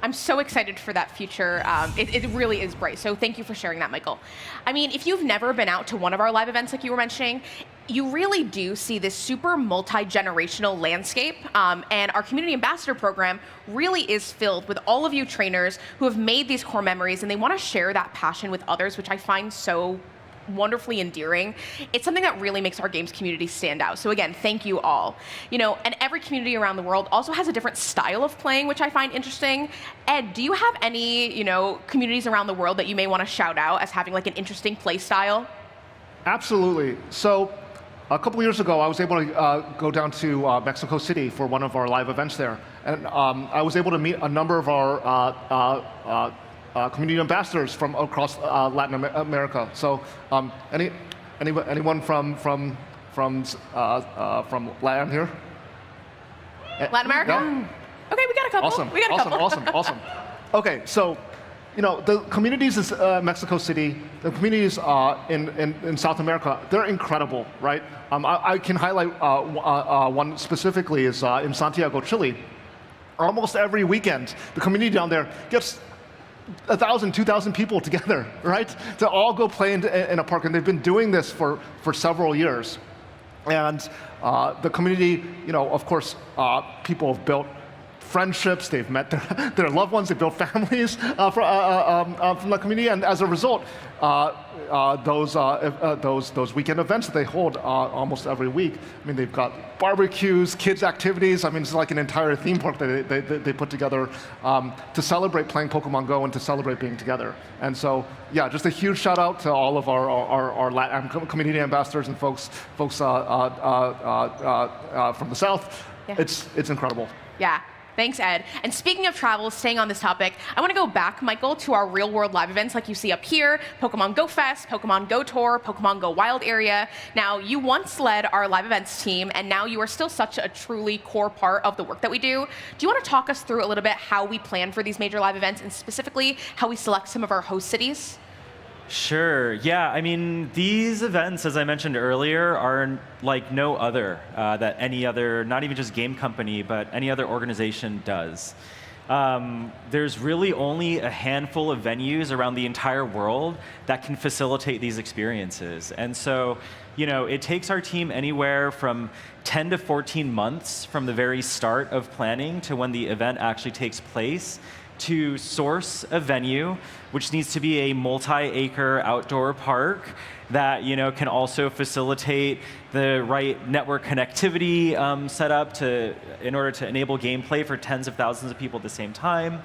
I'm so excited for that future. It really is bright. So thank you for sharing that, Michael. I mean, if you've never been out to one of our live events like you were mentioning, you really do see this super multi-generational landscape. And our community ambassador program really is filled with all of you trainers who have made these core memories and they want to share that passion with others, which I find so wonderfully endearing. It's something that really makes our games community stand out. So again, thank you all. And every community around the world also has a different style of playing, which I find interesting. Ed, do you have any, communities around the world that you may want to shout out as having an interesting play style? Absolutely. So a couple years ago, I was able to go down to Mexico City for one of our live events there. And I was able to meet a number of our community ambassadors from across Latin America. So, anyone from Latin here? Latin America? No? Okay, we got a couple. Awesome. We got a couple. Awesome. Okay, so the communities in Mexico City, the communities in South America, they're incredible, right? I can highlight one specifically is in Santiago, Chile. Almost every weekend, the community down there gets 1,000, 2,000 people together, right? To all go play in a park, and they've been doing this for several years. And the community, of course, people have built friendships, they've met their loved ones, they've built families from the community, and as a result, those weekend events that they hold almost every week, I mean, they've got barbecues, kids' activities. I mean, it's like an entire theme park that they put together to celebrate playing Pokemon Go and to celebrate being together. And so, yeah, just a huge shout out to all of our Latin community ambassadors and folks from the South. Yeah. It's incredible. Yeah. thanks, Ed. And speaking of travel, staying on this topic, I want to go back, Michael, to our real-world live events like you see up here, Pokemon Go Fest, Pokemon Go Tour, Pokemon Go Wild Area. Now, you once led our live events team, and now you are still such a truly core part of the work that we do. Do you want to talk us through a little bit how we plan for these major live events, and specifically how we select some of our host cities? Sure. Yeah. I mean, these events, as I mentioned earlier, are like no other that any other, not even just game company, but any other organization does. There's really only a handful of venues around the entire world that can facilitate these experiences. And so, it takes our team anywhere from 10 to 14 months from the very start of planning to when the event actually takes place to source a venue, which needs to be a multi-acre outdoor park that can also facilitate the right network connectivity set up in order to enable gameplay for tens of thousands of people at the same time.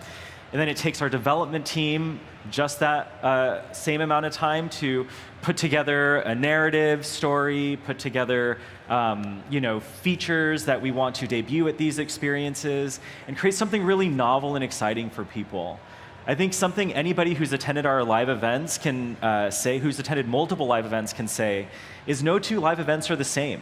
And then it takes our development team just that same amount of time to put together a narrative story, put together features that we want to debut at these experiences, and create something really novel and exciting for people. I think something anybody who's attended our live events can say, who's attended multiple live events can say, is no two live events are the same.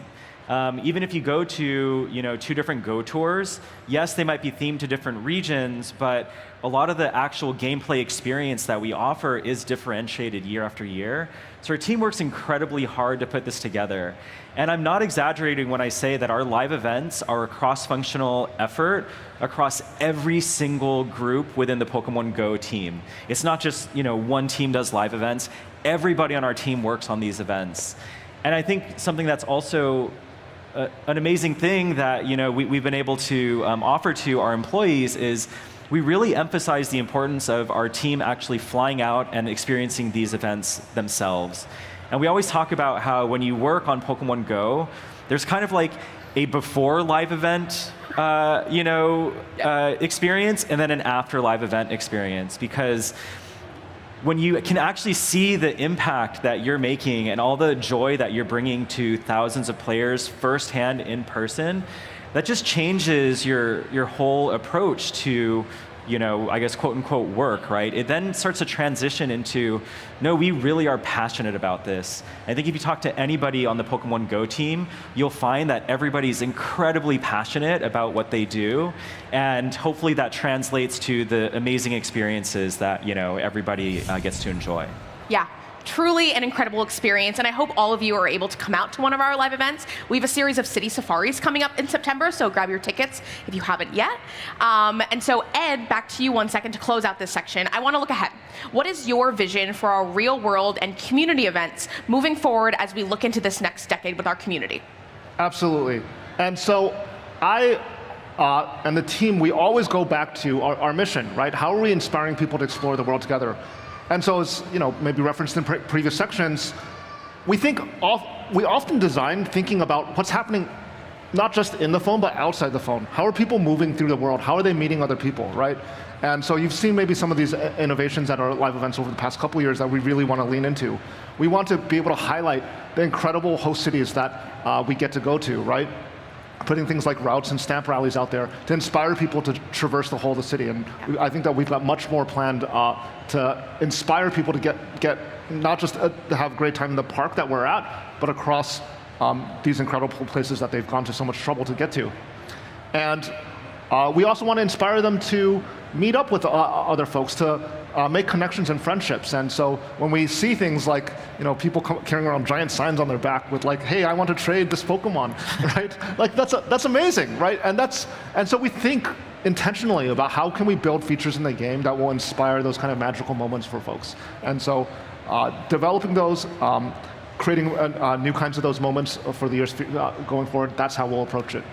Even if you go to 2 different Go tours, yes, they might be themed to different regions, but a lot of the actual gameplay experience that we offer is differentiated year after year. So our team works incredibly hard to put this together. And I'm not exaggerating when I say that our live events are a cross-functional effort across every single group within the Pokemon Go team. It's not just one team does live events. Everybody on our team works on these events. And I think something that's also an amazing thing that we've been able to offer to our employees is we really emphasize the importance of our team actually flying out and experiencing these events themselves. And we always talk about how when you work on Pokemon Go, there's kind of like a before live event experience and then an after live event experience, because when you can actually see the impact that you're making and all the joy that you're bringing to thousands of players firsthand in person, that just changes your whole approach to, I guess, quote unquote work, right? It then starts to transition into, no, we really are passionate about this. I think if you talk to anybody on the Pokemon Go team, you'll find that everybody's incredibly passionate about what they do. And hopefully that translates to the amazing experiences that, everybody gets to enjoy. Yeah. Truly an incredible experience, and I hope all of you are able to come out to one of our live events. We have a series of city safaris coming up in September, so grab your tickets if you haven't yet. And so, Ed, back to you 1 second to close out this section. I want to look ahead. What is your vision for our real world and community events moving forward as we look into this next decade with our community? Absolutely. And so I and the team, we always go back to our mission, right? How are we inspiring people to explore the world together? And so, as maybe referenced in previous sections, we often design thinking about what's happening not just in the phone, but outside the phone. How are people moving through the world? How are they meeting other people, right? And so you've seen maybe some of these innovations at our live events over the past couple of years that we really want to lean into. We want to be able to highlight the incredible host cities that we get to go to, right? Putting things like routes and stamp rallies out there to inspire people to traverse the whole of the city. And I think that we've got much more planned to inspire people to get not just to have a great time in the park that we're at, but across these incredible places that they've gone to so much trouble to get to. And we also want to inspire them to meet up with other folks, to make connections and friendships. And so when we see things like people carrying around giant signs on their back with like, hey, I want to trade this Pokemon, right? Like that's amazing, right? And so we think intentionally about how can we build features in the game that will inspire those kind of magical moments for folks. And so developing those, creating new kinds of those moments for the years going forward, that's how we'll approach it.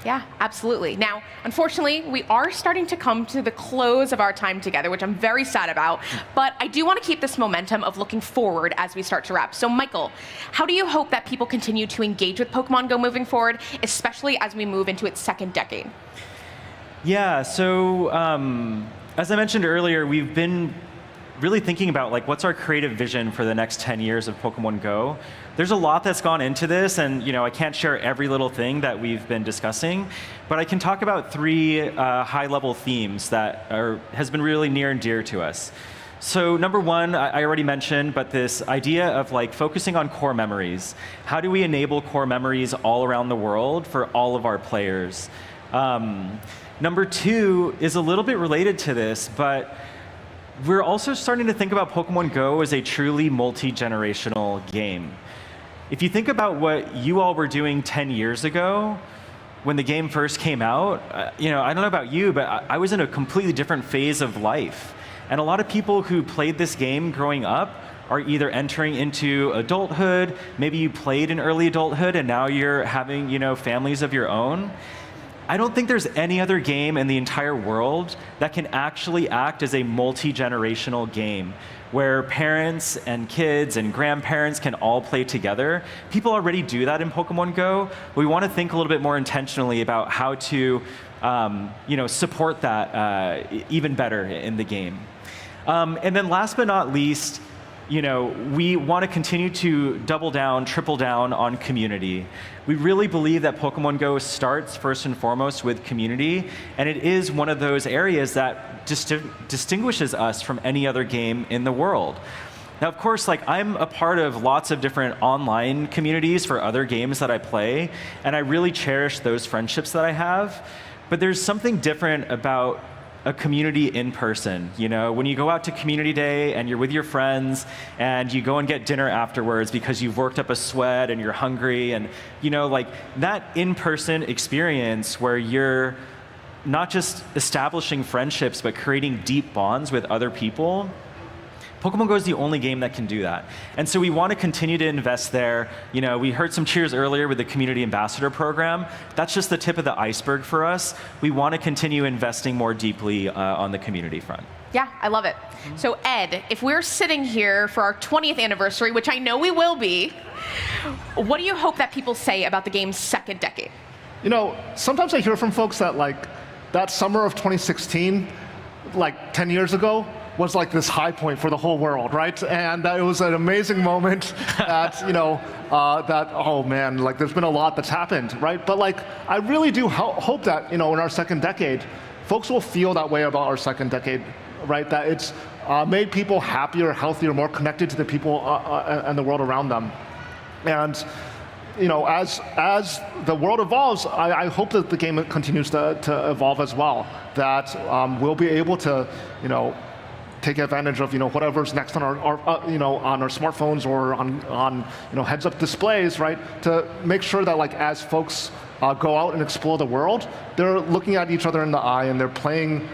Yeah, absolutely. Now, unfortunately, we are starting to come to the close of our time together, which I'm very sad about, but I do want to keep this momentum of looking forward as we start to wrap. So, Michael, how do you hope that people continue to engage with Pokemon Go moving forward, especially as we move into its second decade? Yeah, so as I mentioned earlier, we've been really thinking about like what's our creative vision for the next 10 years of Pokemon Go. There's a lot that's gone into this, and I can't share every little thing that we've been discussing, but I can talk about 3 high-level themes that has been really near and dear to us. So number 1, I already mentioned, but this idea of like focusing on core memories. How do we enable core memories all around the world for all of our players? Number 2 is a little bit related to this, but we're also starting to think about Pokemon Go as a truly multi-generational game. If you think about what you all were doing 10 years ago, when the game first came out, I don't know about you, but I was in a completely different phase of life. And a lot of people who played this game growing up are either entering into adulthood, maybe you played in early adulthood and now you're having, families of your own. I don't think there's any other game in the entire world that can actually act as a multi-generational game where parents and kids and grandparents can all play together. People already do that in Pokemon Go. We want to think a little bit more intentionally about how to support that even better in the game. And then last but not least, we want to continue to double down, triple down on community. We really believe that Pokemon Go starts first and foremost with community, and it is one of those areas that distinguishes us from any other game in the world. Now, of course, I'm a part of lots of different online communities for other games that I play, and I really cherish those friendships that I have. But there's something different about a community in person. When you go out to community day and you're with your friends and you go and get dinner afterwards because you've worked up a sweat and you're hungry, and that in-person experience where you're not just establishing friendships but creating deep bonds with other people. Pokemon Go is the only game that can do that. And so we want to continue to invest there. We heard some cheers earlier with the Community Ambassador Program. That's just the tip of the iceberg for us. We want to continue investing more deeply on the community front. Yeah, I love it. So Ed, if we're sitting here for our 20th anniversary, which I know we will be, what do you hope that people say about the game's second decade? Sometimes I hear from folks that that summer of 2016, 10 years ago, was like this high point for the whole world, right? And it was an amazing moment that, oh man, there's been a lot that's happened, right? But I really do hope that, in our second decade, folks will feel that way about our second decade, right? That it's made people happier, healthier, more connected to the people and the world around them. And, as the world evolves, I hope that the game continues to evolve as well. That we'll be able to, take advantage of whatever's next on our on our smartphones or on heads-up displays, right? To make sure that as folks go out and explore the world, they're looking at each other in the eye and they're playing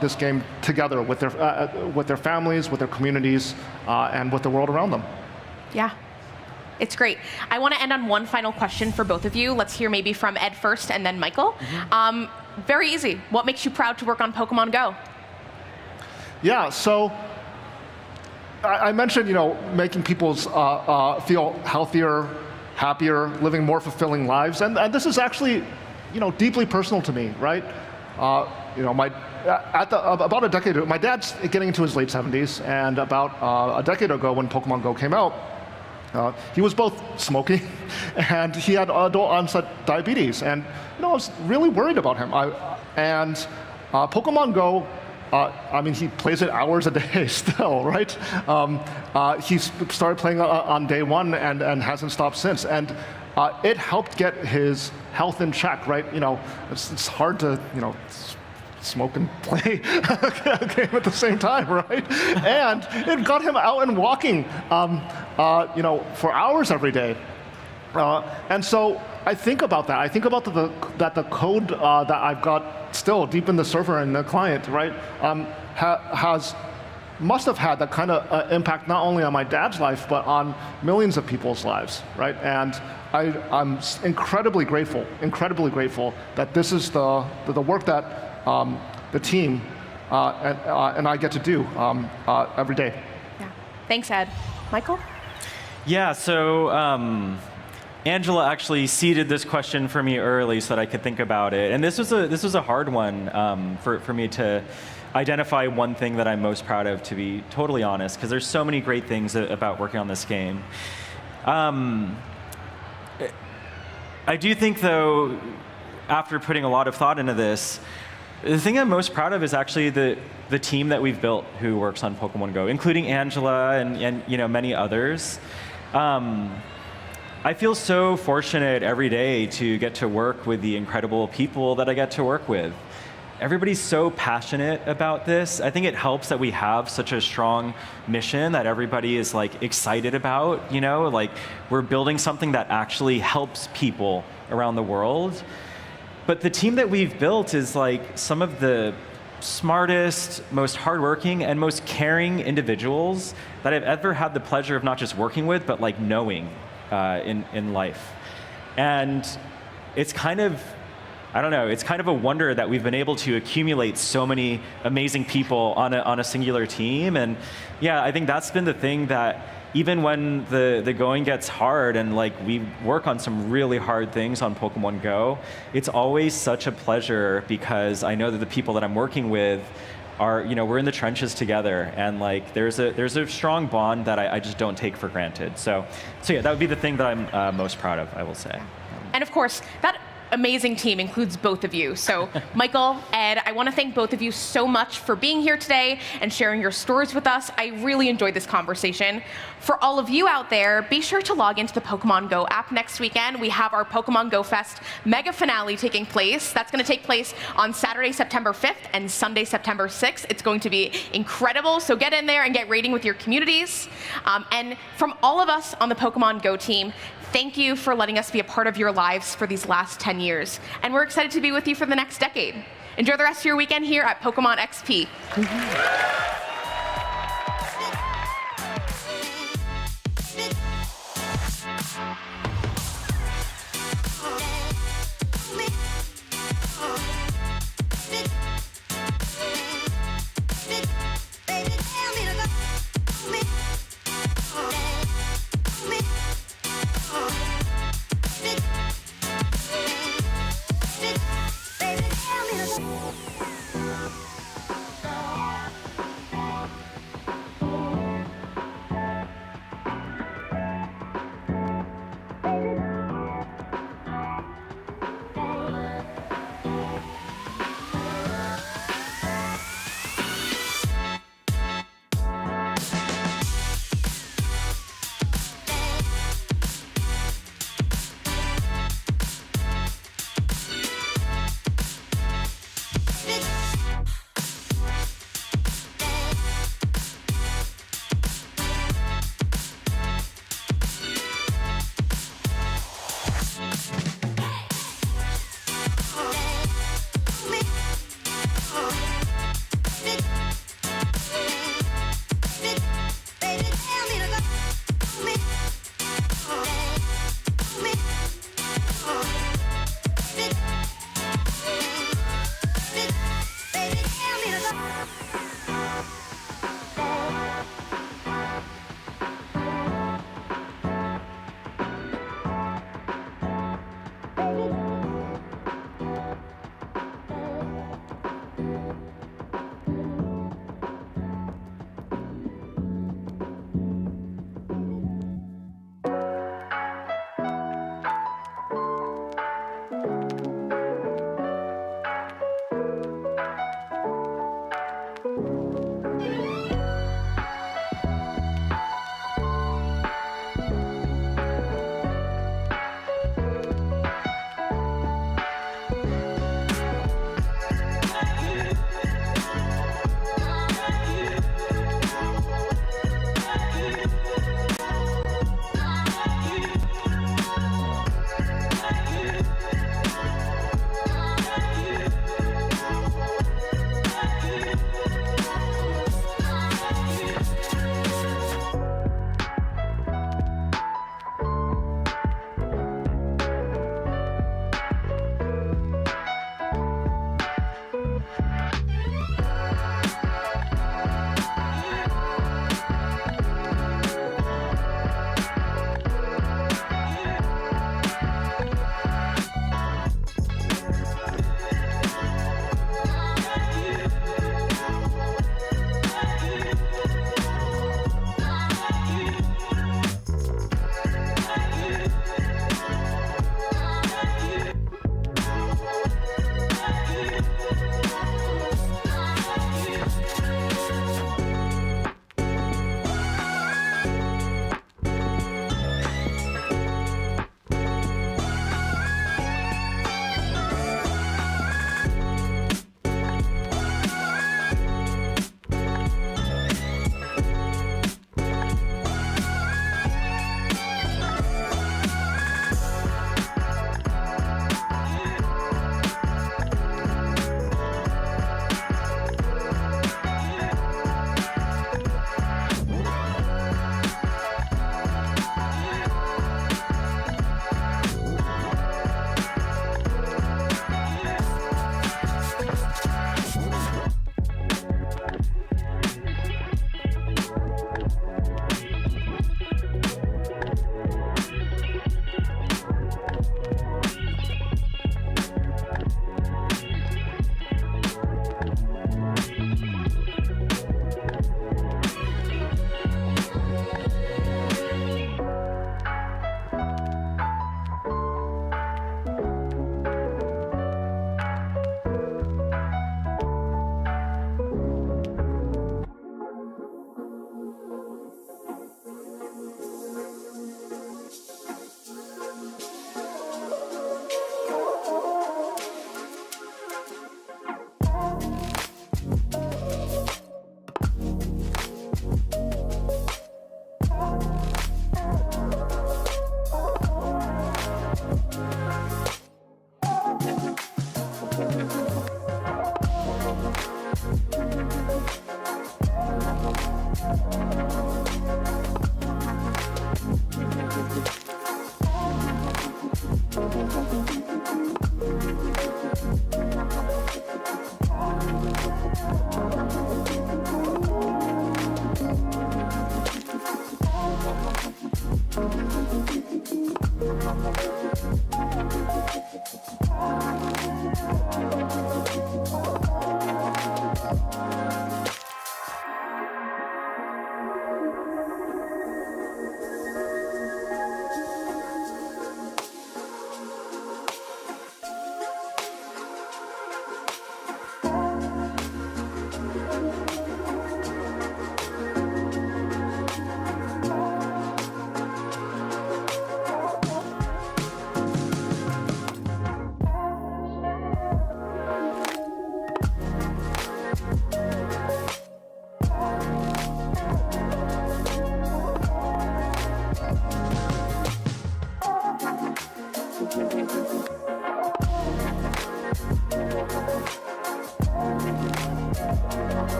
this game together with their families, with their communities, and with the world around them. Yeah. It's great. I want to end on one final question for both of you. Let's hear maybe from Ed first and then Michael. Very easy. What makes you proud to work on Pokemon Go? Yeah, so I mentioned, making people feel healthier, happier, living more fulfilling lives, and this is actually, deeply personal to me, right? About a decade ago, my dad's getting into his late 70s, and about a decade ago when Pokemon Go came out, he was both smoking and he had adult onset diabetes, and I was really worried about him. Pokemon Go, he plays it hours a day still, right? He started playing on day one and hasn't stopped since. And it helped get his health in check, right? It's hard to, smoke and play a game at the same time, right? And it got him out and walking, for hours every day. And so I think about that. I think about the code that I've got still deep in the server and the client, right, must have had that kind of impact not only on my dad's life, but on millions of people's lives, right? And I'm incredibly grateful that this is the work that the team and I get to do every day. Yeah. Thanks, Ed. Michael? Yeah, so Angela actually seeded this question for me early so that I could think about it. And this was a hard one for me to identify one thing that I'm most proud of, to be totally honest, because there's so many great things about working on this game. I do think, though, after putting a lot of thought into this, the thing I'm most proud of is actually the team that we've built who works on Pokemon Go, including Angela and many others. I feel so fortunate every day to get to work with the incredible people that I get to work with. Everybody's so passionate about this. I think it helps that we have such a strong mission that everybody is like excited about, like we're building something that actually helps people around the world. But the team that we've built is like some of the smartest, most hardworking, and most caring individuals that I've ever had the pleasure of not just working with, but like knowing in life. And it's kind of, I don't know, it's kind of a wonder that we've been able to accumulate so many amazing people on a singular team. And yeah, I think that's been the thing that even when the going gets hard and like we work on some really hard things on Pokemon Go, it's always such a pleasure because I know that the people that I'm working with are, we're in the trenches together, and like there's a strong bond that I just don't take for granted. So yeah, that would be the thing that I'm most proud of, I will say. And of course, that amazing team includes both of you. So Michael, Ed, I want to thank both of you so much for being here today and sharing your stories with us. I really enjoyed this conversation. For all of you out there, be sure to log into the Pokemon Go app next weekend. We have our Pokemon Go Fest mega finale taking place. That's going to take place on Saturday, September 5th and Sunday, September 6th. It's going to be incredible. So get in there and get raiding with your communities. And from all of us on the Pokemon Go team, thank you for letting us be a part of your lives for these last 10 years. And we're excited to be with you for the next decade. Enjoy the rest of your weekend here at PokémonXP.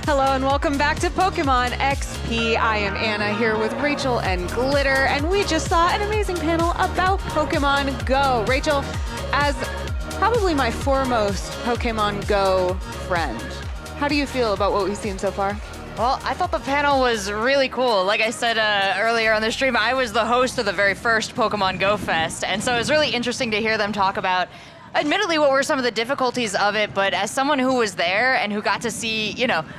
Hello and welcome back to Pokemon XP. I am Anna here with Rachel and Glitter, and we just saw an amazing panel about Pokemon Go. Rachel, as probably my foremost Pokemon Go friend, how do you feel about what we've seen so far? Well, I thought the panel was really cool. Like I said earlier on the stream, I was the host of the very first Pokemon Go Fest, and so it was really interesting to hear them talk about, admittedly, what were some of the difficulties of it, but as someone who was there and who got to see,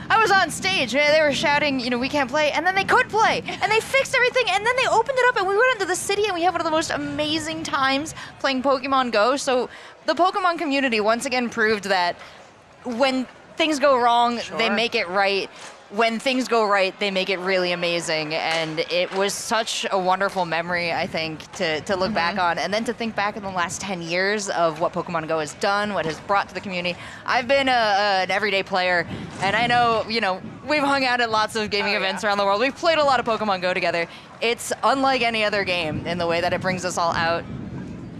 I was on stage, they were shouting, we can't play, and then they could play, and they fixed everything, and then they opened it up, and we went into the city, and we had one of the most amazing times playing Pokemon Go. So the Pokemon community once again proved that when things go wrong, they make it right. When things go right, they make it really amazing, and it was such a wonderful memory, I think, to look back on, and then to think back in the last 10 years of what Pokemon Go has done, what has brought to the community. I've been an everyday player, and I know, we've hung out at lots of gaming events around the world. We've played a lot of Pokemon Go together. It's unlike any other game in the way that it brings us all out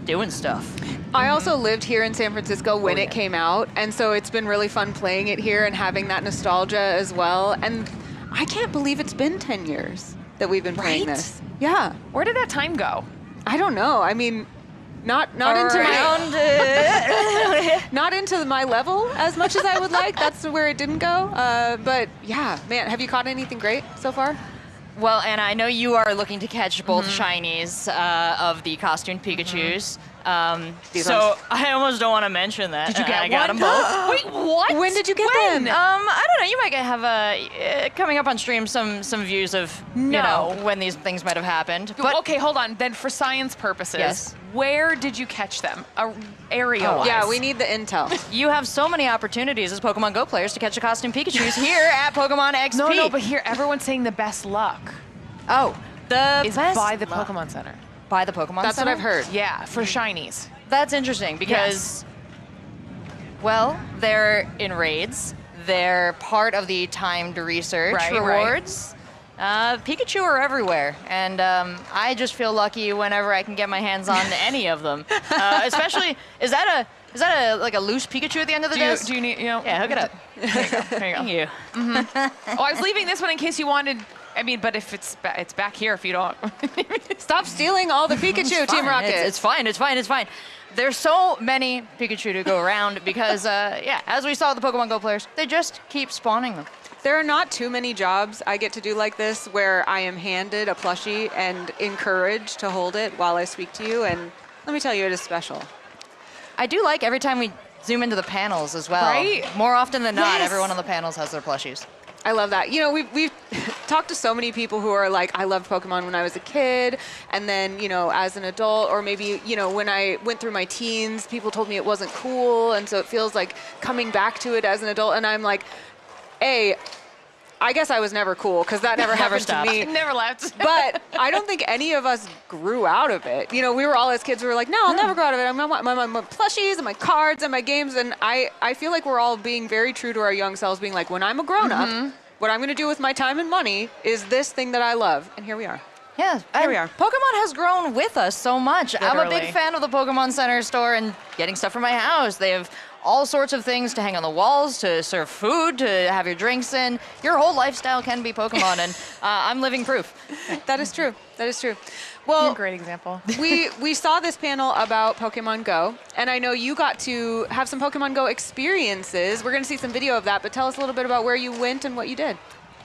doing stuff. I also lived here in San Francisco when it came out, and so it's been really fun playing it here and having that nostalgia as well. And I can't believe it's been 10 years that we've been playing this. Yeah. Where did that time go? I don't know. I mean, not into not into my level as much as I would like. That's where it didn't go. But yeah, man, have you caught anything great so far? Well, Anna, I know you are looking to catch both shinies of the costumed Pikachus. So I almost don't want to mention that. Did you get I got one? them both. Wait, what? When did you get them? I don't know. You might have coming up on stream some views of when these things might have happened. But Okay, hold on. Then for science purposes, Yes. where did you catch them? Area-wise. Yeah, we need the intel. you have so many opportunities as Pokemon Go players to catch a costume Pikachus here at Pokemon XP. No, but here, everyone's saying the best luck Oh, the is best by the luck. Pokemon Center. By the Pokemon That's what Center? I've heard. Yeah, for shinies. That's interesting because, well, they're in raids. They're part of the timed research Right, rewards. Pikachu are everywhere, and I just feel lucky whenever I can get my hands on any of them. Especially, is that a loose Pikachu at the end of the disc? Do you need, Yeah, hook it up. There you go. Thank you. Oh, I was leaving this one in case you wanted I mean, but if it's back here if you don't. Stop stealing all the Pikachu, Team Rocket. It's fine. There's so many Pikachu to go around because, as we saw with the Pokemon Go players, they just keep spawning them. There are not too many jobs I get to do like this where I am handed a plushie and encouraged to hold it while I speak to you, and let me tell you, it is special. I do like every time we zoom into the panels as well. Right? More often than not, Yes. everyone on the panels has their plushies. I love that. You know, we've talked to so many people who are like, I loved Pokemon when I was a kid, and then, you know, as an adult, or maybe, you know, when I went through my teens, people told me it wasn't cool, and so it feels like coming back to it as an adult, and I'm like, I guess I was never cool, because that never happened to me. Never left. But I don't think any of us grew out of it. You know, we were all as kids, we were like, no, I'll never grow out of it. I'm gonna want my plushies and my cards and my games. And I feel like we're all being very true to our young selves, being like, when I'm a grown-up, what I'm gonna do with my time and money is this thing that I love. And here we are. Yeah, Here we are. Pokemon has grown with us so much. I'm a Literally. big fan of the Pokemon Center store and getting stuff for my house. They have all sorts of things to hang on the walls, to serve food, to have your drinks in. Your whole lifestyle can be Pokemon, and I'm living proof. That is true. That is true. You're Well, a great example. we saw this panel about Pokemon Go, and I know you got to have some Pokemon Go experiences. We're going to see some video of that, but tell us a little bit about where you went and what you did.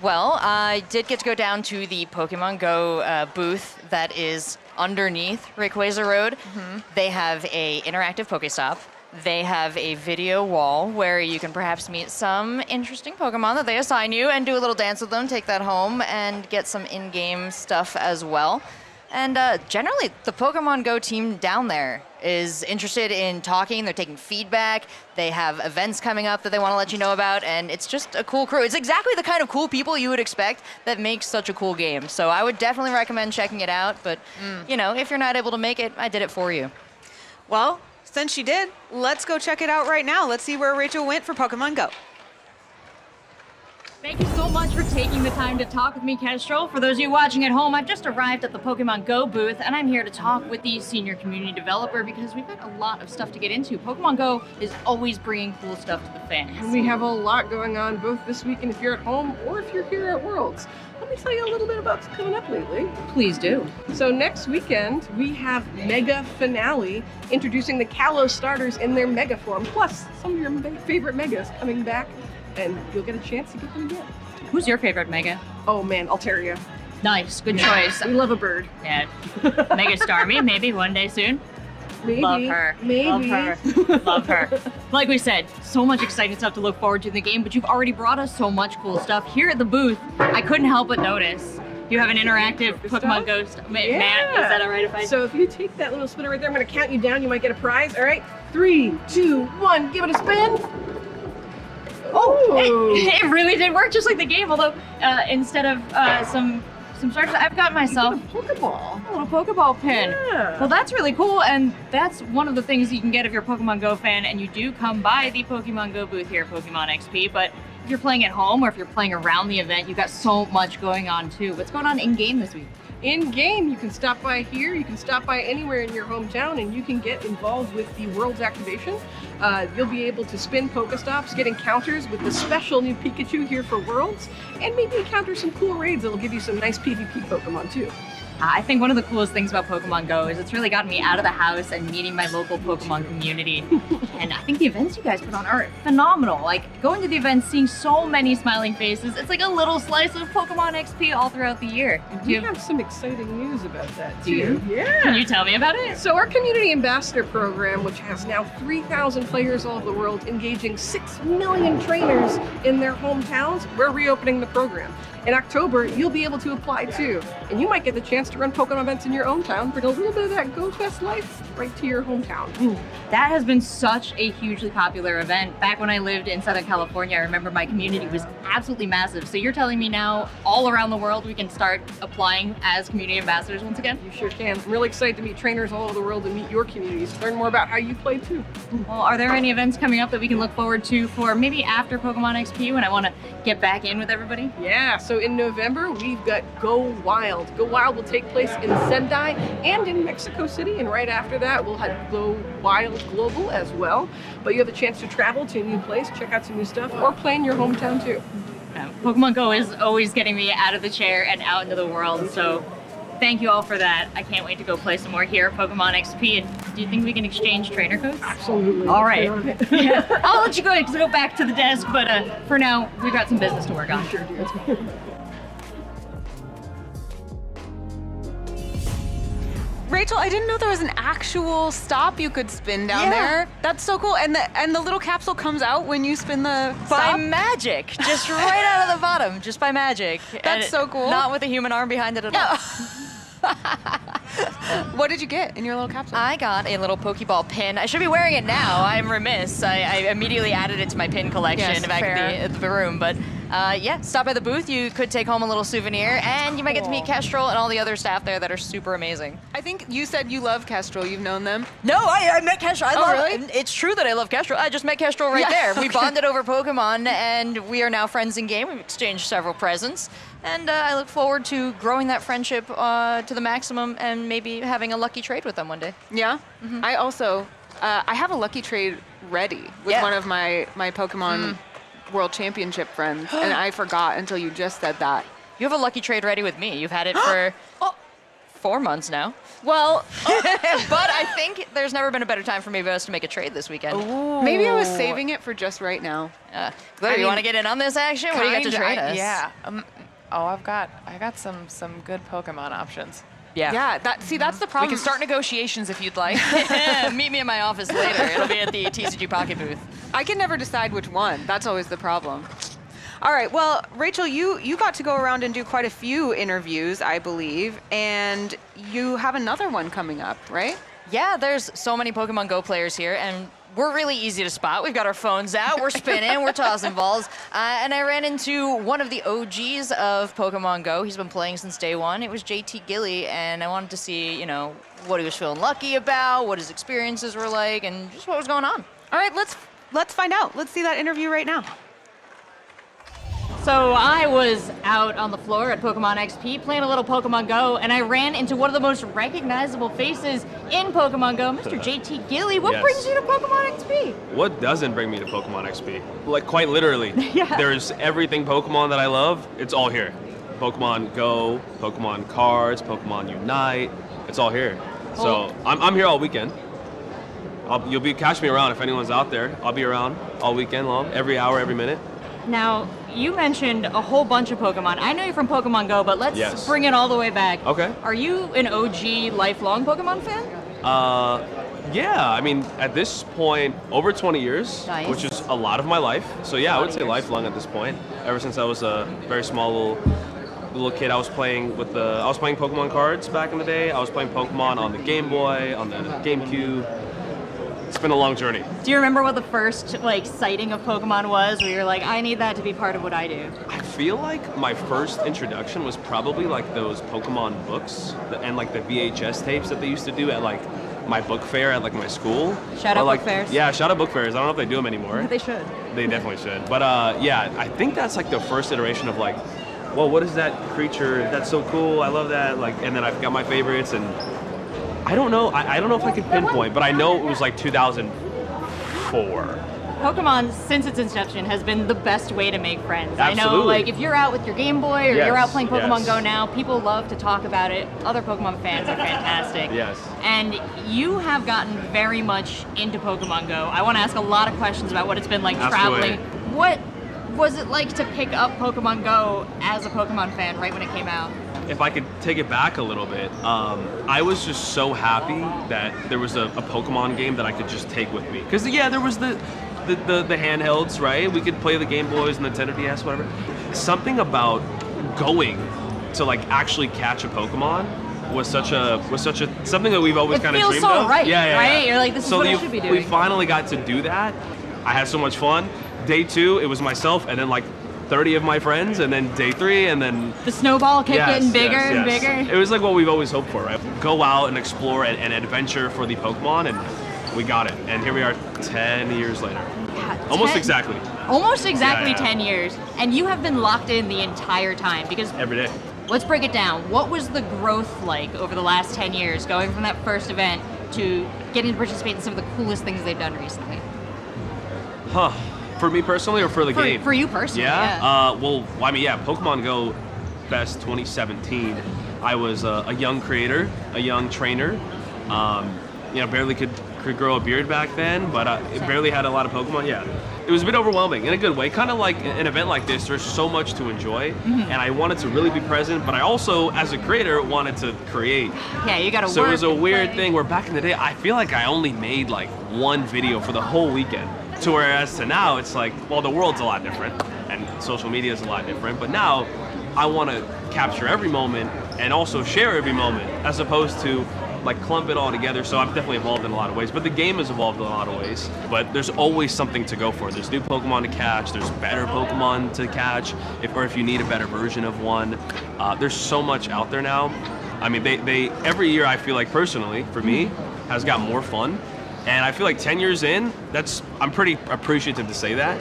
Well, I did get to go down to the Pokemon Go booth that is underneath Rayquaza Road. They have a interactive Pokestop. They have a video wall where you can perhaps meet some interesting Pokemon that they assign you and do a little dance with them, take that home, and get some in-game stuff as well. And generally, the Pokemon Go team down there is interested in talking. They're taking feedback. They have events coming up that they want to let you know about, and it's just a cool crew. It's exactly the kind of cool people you would expect that makes such a cool game. So I would definitely recommend checking it out, but, you know, if you're not able to make it, I did it for you. Well, since she did, let's go check it out right now. Let's see where Rachel went for Pokemon Go. Thank you so much for taking the time to talk with me, Kestrel. For those of you watching at home, I've just arrived at the Pokemon Go booth, and I'm here to talk with the senior community developer because we've got a lot of stuff to get into. Pokemon Go is always bringing cool stuff to the fans. And we have a lot going on both this weekend if you're at home or if you're here at Worlds. Let me tell you a little bit about what's coming up lately. Please do. So next weekend, we have Mega Finale introducing the Kalos starters in their Mega form, plus some of your favorite Megas coming back, and you'll get a chance to get them again. Who's your favorite Mega? Oh man, Altaria. Nice, good choice. We love a bird. Yeah. Mega Starmie, maybe one day soon. Maybe. Love her. Maybe. Love her. Love her. Like we said, so much exciting stuff to look forward to in the game, but you've already brought us so much cool stuff. Here at the booth, I couldn't help but notice you have an interactive Pokemon Go map. Is that all right if I... So if you take that little spinner right there, I'm going to count you down. You might get a prize. All right? 3, 2, 1. Give it a spin. Oh, it really did work just like the game, although instead of some starters, I've got myself a Pokeball. a little Pokeball pin. Yeah. Well, that's really cool, and that's one of the things you can get if you're a Pokemon Go fan and you do come by the Pokemon Go booth here at PokémonXP, but if you're playing at home or if you're playing around the event, you've got so much going on too. What's going on in-game this week? In game, you can stop by here, you can stop by anywhere in your hometown, and you can get involved with the World's activation. You'll be able to spin Pokestops, get encounters with the special new Pikachu here for Worlds, and maybe encounter some cool raids that'll give you some nice PvP Pokemon too. I think one of the coolest things about Pokemon Go is it's really gotten me out of the house and meeting my local Pokemon community. And I think the events you guys put on are phenomenal. Like, going to the events, seeing so many smiling faces, it's like a little slice of Pokemon XP all throughout the year. We have some exciting news about that too. Do you? Yeah. Can you tell me about it? So our Community Ambassador program, which has now 3,000 players all over the world, engaging 6 million trainers in their hometowns, we're reopening the program. In October, you'll be able to apply too, and you might get the chance to run Pokemon events in your own town, bring a little bit of that Go Fest life right to your hometown. That has been such a hugely popular event. Back when I lived in Southern California, I remember my community was absolutely massive. So you're telling me now all around the world we can start applying as community ambassadors once again? You sure can. I'm really excited to meet trainers all over the world and meet your communities, learn more about how you play too. Well, are there any events coming up that we can look forward to for maybe after Pokemon XP when I want to get back in with everybody? Yeah, so in November, we've got Go Wild. Go Wild will take place in Sendai and in Mexico City, and right after that, we'll have Go Wild Global as well. But you have a chance to travel to a new place, check out some new stuff, or play in your hometown too. Pokemon Go is always getting me out of the chair and out into the world. So thank you all for that. I can't wait to go play some more here at Pokemon XP. And do you think we can exchange trainer codes? Absolutely. All right. Yeah. I'll let you go back to the desk, but for now, we've got some business to work on. Sure do. Rachel, I didn't know there was an actual stop you could spin down there. That's so cool. And the little capsule comes out when you spin the By stop? magic, just right out of the bottom, just by magic. That's so cool. Not with a human arm behind it at all. What did you get in your little capsule? I got a little Pokeball pin. I should be wearing it now. I'm remiss. I immediately added it to my pin collection Yes, back fair. at the room. But yeah, stop by the booth. You could take home a little souvenir, and you might get to meet Kestrel and all the other staff there that are super amazing. I think you said you love Kestrel. You've known them. No, I met Kestrel. I love really? It's true that I love Kestrel. I just met Kestrel right there. We bonded over Pokemon, and we are now friends in game. We've exchanged several presents, and I look forward to growing that friendship to the maximum and maybe having a lucky trade with them one day. Yeah. I also, I have a lucky trade ready with one of my Pokemon World Championship friends, and I forgot until you just said that. You have a lucky trade ready with me. You've had it for 4 months now. Well, But I think there's never been a better time for maybe us to make a trade this weekend. maybe I was saving it for just right now. Claire, you want to get in on this action? What do you got to trade us? Yeah. I got some good Pokemon options. Yeah, that's the problem. We can start negotiations if you'd like. Meet me in my office later. It'll be at the TCG Pocket booth. I can never decide which one. That's always the problem. All right, well, Rachel, you got to go around and do quite a few interviews, I believe, and you have another one coming up, right? Yeah, there's so many Pokemon Go players here, and we're really easy to spot. We've got our phones out, we're spinning, we're tossing balls. And I ran into one of the OGs of Pokemon Go. He's been playing since day one. It was JT Gilly, and I wanted to see, what he was feeling lucky about, what his experiences were like, and just what was going on. All right, let's find out. Let's see that interview right now. So I was out on the floor at Pokemon XP playing a little Pokemon Go, and I ran into one of the most recognizable faces in Pokemon Go, Mr. JT Gilly. What brings you to Pokemon XP? What doesn't bring me to Pokemon XP? Like, quite literally. Yeah. There's everything Pokemon that I love, it's all here. Pokemon Go, Pokemon Cards, Pokemon UNITE, it's all here. So I'm here all weekend. You'll catch me around if anyone's out there. I'll be around all weekend long, every hour, every minute. Now, you mentioned a whole bunch of Pokemon. I know you're from Pokemon Go, but let's bring it all the way back. Okay. Are you an OG lifelong Pokemon fan? Yeah, I mean, at this point, over 20 years, Nice. which is a lot of my life. So yeah, I would say lifelong at this point. Ever since I was a very small little kid, I was playing Pokemon cards back in the day. I was playing Pokemon on the Game Boy, on the GameCube. It's been a long journey. Do you remember what the first sighting of Pokemon was, where you're like, I need that to be part of what I do? I feel like my first introduction was probably like those Pokemon books and like the VHS tapes that they used to do at like my book fair at like my school. Shout out like, book fairs. Yeah, shout out book fairs. I don't know if they do them anymore. They should. They definitely should. But yeah, I think that's like the first iteration of like, well, what is that creature? That's so cool. I love that. Like, and then I've got my favorites, and I don't know. I don't know if I could pinpoint, but I know it was like 2004. Pokemon, since its inception, has been the best way to make friends. Absolutely. I know, like, if you're out with your Game Boy or Yes, you're out playing Pokemon yes. Go now, people love to talk about it. Other Pokemon fans are fantastic. Yes. And you have gotten very much into Pokemon Go. I want to ask a lot of questions about what it's been like Absolutely. traveling. What was it like to pick up Pokemon Go as a Pokemon fan right when it came out? If I could take it back a little bit, I was just so happy that there was a Pokemon game that I could just take with me. Because yeah, there was the handhelds, right? We could play the Game Boys and the Nintendo DS, whatever. Something about going to like actually catch a Pokemon was such a something that we've always kind of dreamed so of. right, yeah. right? You're like, this is what I should be doing. We finally got to do that. I had so much fun. Day 2, it was myself, and then like 30 of my friends, and then day 3, and then The snowball kept getting bigger and yes. bigger. It was like what we've always hoped for, right? Go out and explore and adventure for the Pokemon, and we got it. And here we are 10 years later. Yeah, Almost 10 exactly. Almost exactly Yeah. 10 years. And you have been locked in the entire time because Every day. let's break it down. What was the growth like over the last 10 years, going from that first event to getting to participate in some of the coolest things they've done recently? Huh. For me personally or for the game? For you personally, Yeah? yeah. Well, I mean, yeah, Pokemon Go Fest 2017. I was a young creator, a young trainer. You know, barely could grow a beard back then, but barely had a lot of Pokemon. Yeah, it was a bit overwhelming in a good way. Kind of like an event like this, there's so much to enjoy, and I wanted to really be present, but I also, as a creator, wanted to create. Yeah, you gotta work. So it was a and weird play. thing where back in the day, I feel like I only made like one video for the whole weekend. To whereas to now, it's like, well, the world's a lot different, and social media is a lot different, but now I want to capture every moment and also share every moment, as opposed to like clump it all together. So I'm definitely evolved in a lot of ways, but the game has evolved in a lot of ways. But there's always something to go for. There's new Pokemon to catch, there's better Pokemon to catch, if you need a better version of one. There's so much out there now. I mean, they every year I feel like personally, for me, has got more fun. And I feel like 10 years in, I'm pretty appreciative to say that.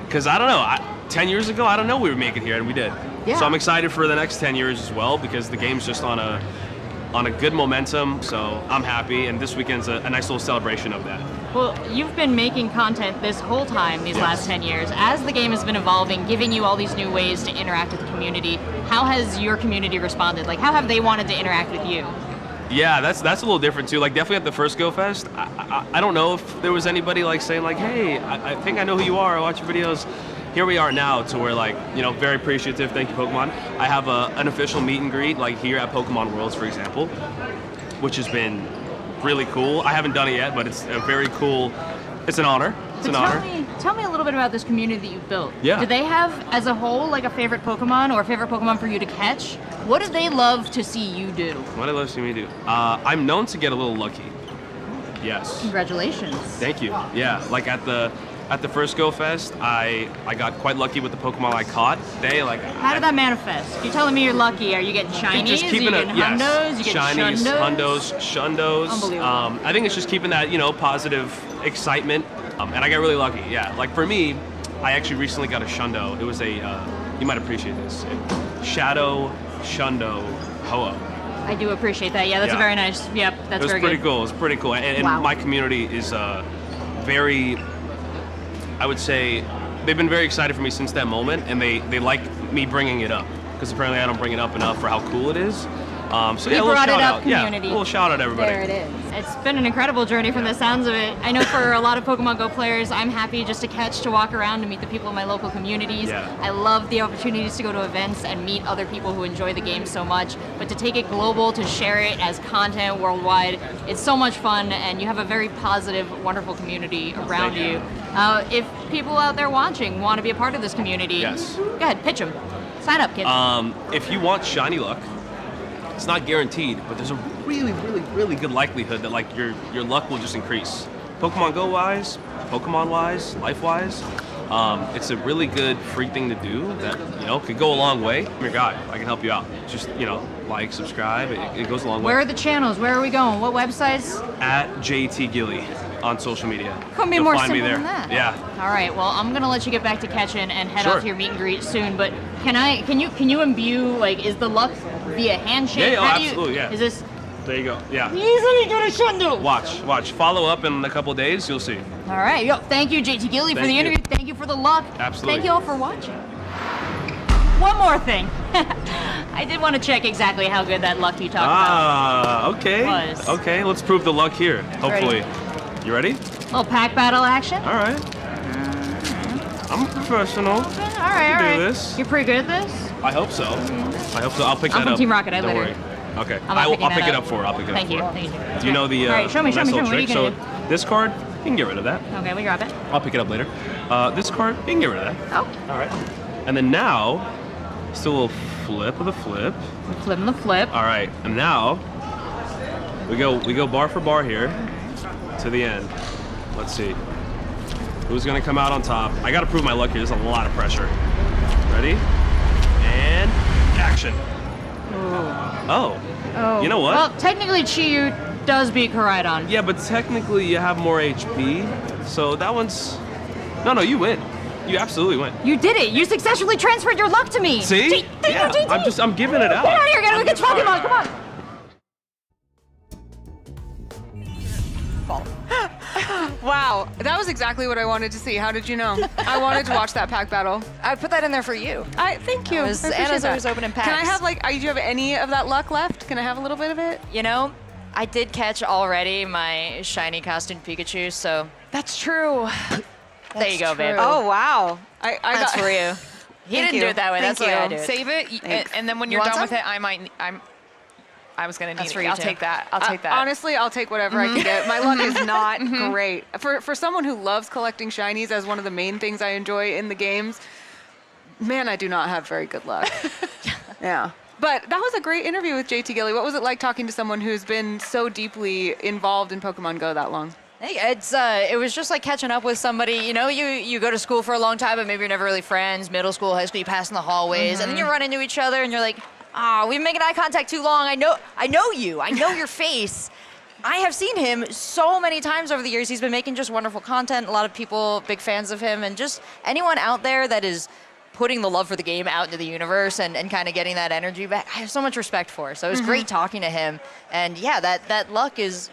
Because I don't know, 10 years ago, I don't know we would make it here, and we did. Yeah. So I'm excited for the next 10 years as well, because the game's just on a good momentum, so I'm happy, and this weekend's a nice little celebration of that. Well, you've been making content this whole time, these last 10 years. As the game has been evolving, giving you all these new ways to interact with the community, how has your community responded? Like, how have they wanted to interact with you? Yeah, that's a little different too. Like definitely at the first Go Fest, I don't know if there was anybody like saying like, hey, I think I know who you are, I watch your videos. Here we are now to where like, you know, very appreciative, thank you Pokemon. I have an official meet and greet like here at Pokemon Worlds, for example, which has been really cool. I haven't done it yet, but it's a very cool, it's an honor. It's an honor. Tell me a little bit about this community that you've built. Yeah. Do they have, as a whole, like a favorite Pokemon or a favorite Pokemon for you to catch? What do they love to see you do? What do I love to see me do? I'm known to get a little lucky. Yes. Congratulations. Thank you. Yeah, like at the first Go Fest, I got quite lucky with the Pokemon I caught. How did that manifest? You're telling me you're lucky. Are you getting shinies? Just keeping Are you getting hundos? You getting shinies, shundos? shundos. Unbelievable. I think it's just keeping that, you know, positive excitement. And I got really lucky. Yeah, like for me, I actually recently got a shundo. It was a, you might appreciate this, Shadow Shundo Ho-Oh. I do appreciate that. Yeah, that's Yeah. a very nice. Yep, that's very good. Cool. It's pretty cool. And Wow. my community is very, I would say, they've been very excited for me since that moment, and they like me bringing it up, because apparently I don't bring it up enough for how cool it is. So yeah, a little brought it shout up, out. Yeah, community. a little shout out everybody. There it is. It's been an incredible journey from the sounds of it. I know for a lot of Pokemon Go players, I'm happy just to catch, to walk around, to meet the people in my local communities. Yeah. I love the opportunities to go to events and meet other people who enjoy the game so much. But to take it global, to share it as content worldwide, it's so much fun, and you have a very positive, wonderful community around Thank you. If people out there watching want to be a part of this community, Yes. go ahead, pitch them. Sign up, kids. If you want shiny luck, it's not guaranteed, but there's a really, really, really good likelihood that like your luck will just increase. Pokemon Go wise, Pokemon wise, life wise, it's a really good free thing to do that, you know, could go a long way. I'm your guy. I can help you out. Just, you know, like, subscribe. It goes a long way. Where are the channels? Where are we going? What websites? At JT Gilly on social media. Couldn't be You'll more find me simple there. than that. Yeah. All right. Well, I'm gonna let you get back to catching and head Sure. off to your meet and greet soon. But can you imbue, like, is the luck via handshake? Yeah, oh, How do you- absolutely, yeah. Is this There you go. Yeah. easily gonna shundo? Watch. Follow up in a couple days. You'll see. All right. Yo, thank you, JT Gilly, for Thank the you. interview. Thank you for the luck. Absolutely. Thank you all for watching. One more thing. I did want to check exactly how good that luck you talked about Okay. was. Okay. Let's prove the luck here. Hopefully. You ready? Little pack battle action. All right. I'm a professional. All right. All do right. this. You're pretty good at this. I hope so. I'll pick I'm that from up. Team Rocket, I Don't litter. worry. Okay. I'm not picking I'll that pick it up. up for her. I'll pick it Thank up you. for her. Thank you. Do you know the All right, show me. nice little What are you trick? gonna So do? this card, you can get rid of that. Okay, we grab it. I'll pick it up later. This card, you can get rid of that. Oh. All right. And then now, still a little flip of the flip. Flipping the flip. All right. And now, we go bar for bar here to the end. Let's see. Who's gonna come out on top? I gotta prove my luck here. There's a lot of pressure. Ready? And action. Oh. Oh. You know what? Well, technically, Chiyu does beat Koraidon. Yeah, but technically you have more HP, so that one's... No, you win. You absolutely win. You did it. You successfully transferred your luck to me. See? Thank Yeah, you, JT. I'm giving it out. Get out of here. Gotta go get Pokemon. Come on. Wow, that was exactly what I wanted to see. How did you know? I wanted to watch that pack battle. I put that in there for you. Thank you. I appreciate Anna's that. always opening packs. Can I have do you have any of that luck left? Can I have a little bit of it? You know, I did catch already my shiny costume Pikachu, so That's true. there you go, babe. Oh wow, That's for you. He Thank didn't you. do it that way. Thank That's the way I you. do it. Save it, Thanks. and then when You you're want done with some? it, I was gonna need That's it. for you I'll too. take that. I'll take that. Honestly, I'll take whatever I can get. My luck is not great. For someone who loves collecting shinies as one of the main things I enjoy in the games, man, I do not have very good luck. Yeah. But that was a great interview with JT Gilly. What was it like talking to someone who's been so deeply involved in Pokemon Go that long? Hey, it was just like catching up with somebody. You know, you go to school for a long time, but maybe you're never really friends. Middle school, high school, you pass in the hallways, and then you run into each other, and you're like, we've been making eye contact too long. I know you. I know your face. I have seen him so many times over the years. He's been making just wonderful content. A lot of people, big fans of him, and just anyone out there that is putting the love for the game out into the universe and kind of getting that energy back, I have so much respect for. So it was great talking to him. And yeah, that luck is,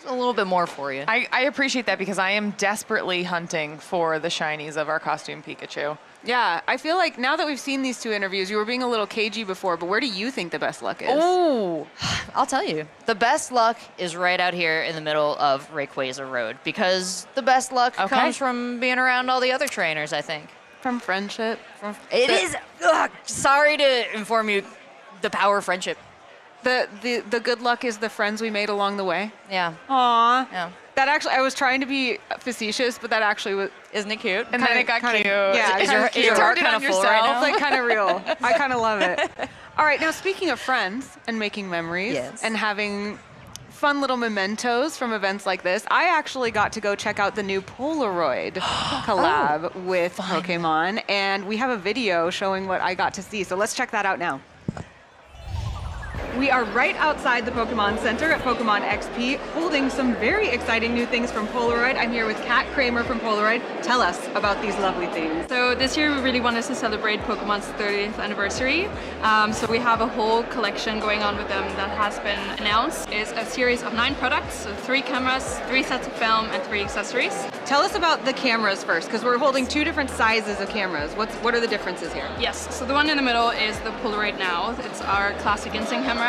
a little bit more for you. I appreciate that because I am desperately hunting for the shinies of our costume Pikachu. Yeah, I feel like now that we've seen these two interviews, you were being a little cagey before, but where do you think the best luck is? Oh, I'll tell you. The best luck is right out here in the middle of Rayquaza Road because the best luck comes from being around all the other trainers, I think. From friendship. It is. Sorry to inform you, the power of friendship. The good luck is the friends we made along the way. Yeah. Aww. Yeah. That actually, I was trying to be facetious, but that actually was. Isn't it cute? And then it got cute. Yeah. Is your heart kind of full right now? It's like kind of real. I kind of love it. All right, now speaking of friends and making memories and having fun little mementos from events like this, I actually got to go check out the new Polaroid collab with Pokemon, and we have a video showing what I got to see. So let's check that out now. We are right outside the Pokemon Center at Pokemon XP, holding some very exciting new things from Polaroid. I'm here with Kat Kramer from Polaroid. Tell us about these lovely things. So this year we really wanted to celebrate Pokemon's 30th anniversary. So we have a whole collection going on with them that has been announced. It's a series of 9 products, so 3 cameras, 3 sets of film, and 3 accessories. Tell us about the cameras first, because we're holding 2 different sizes of cameras. What are the differences here? Yes, so the one in the middle is the Polaroid Now. It's our classic instinct camera.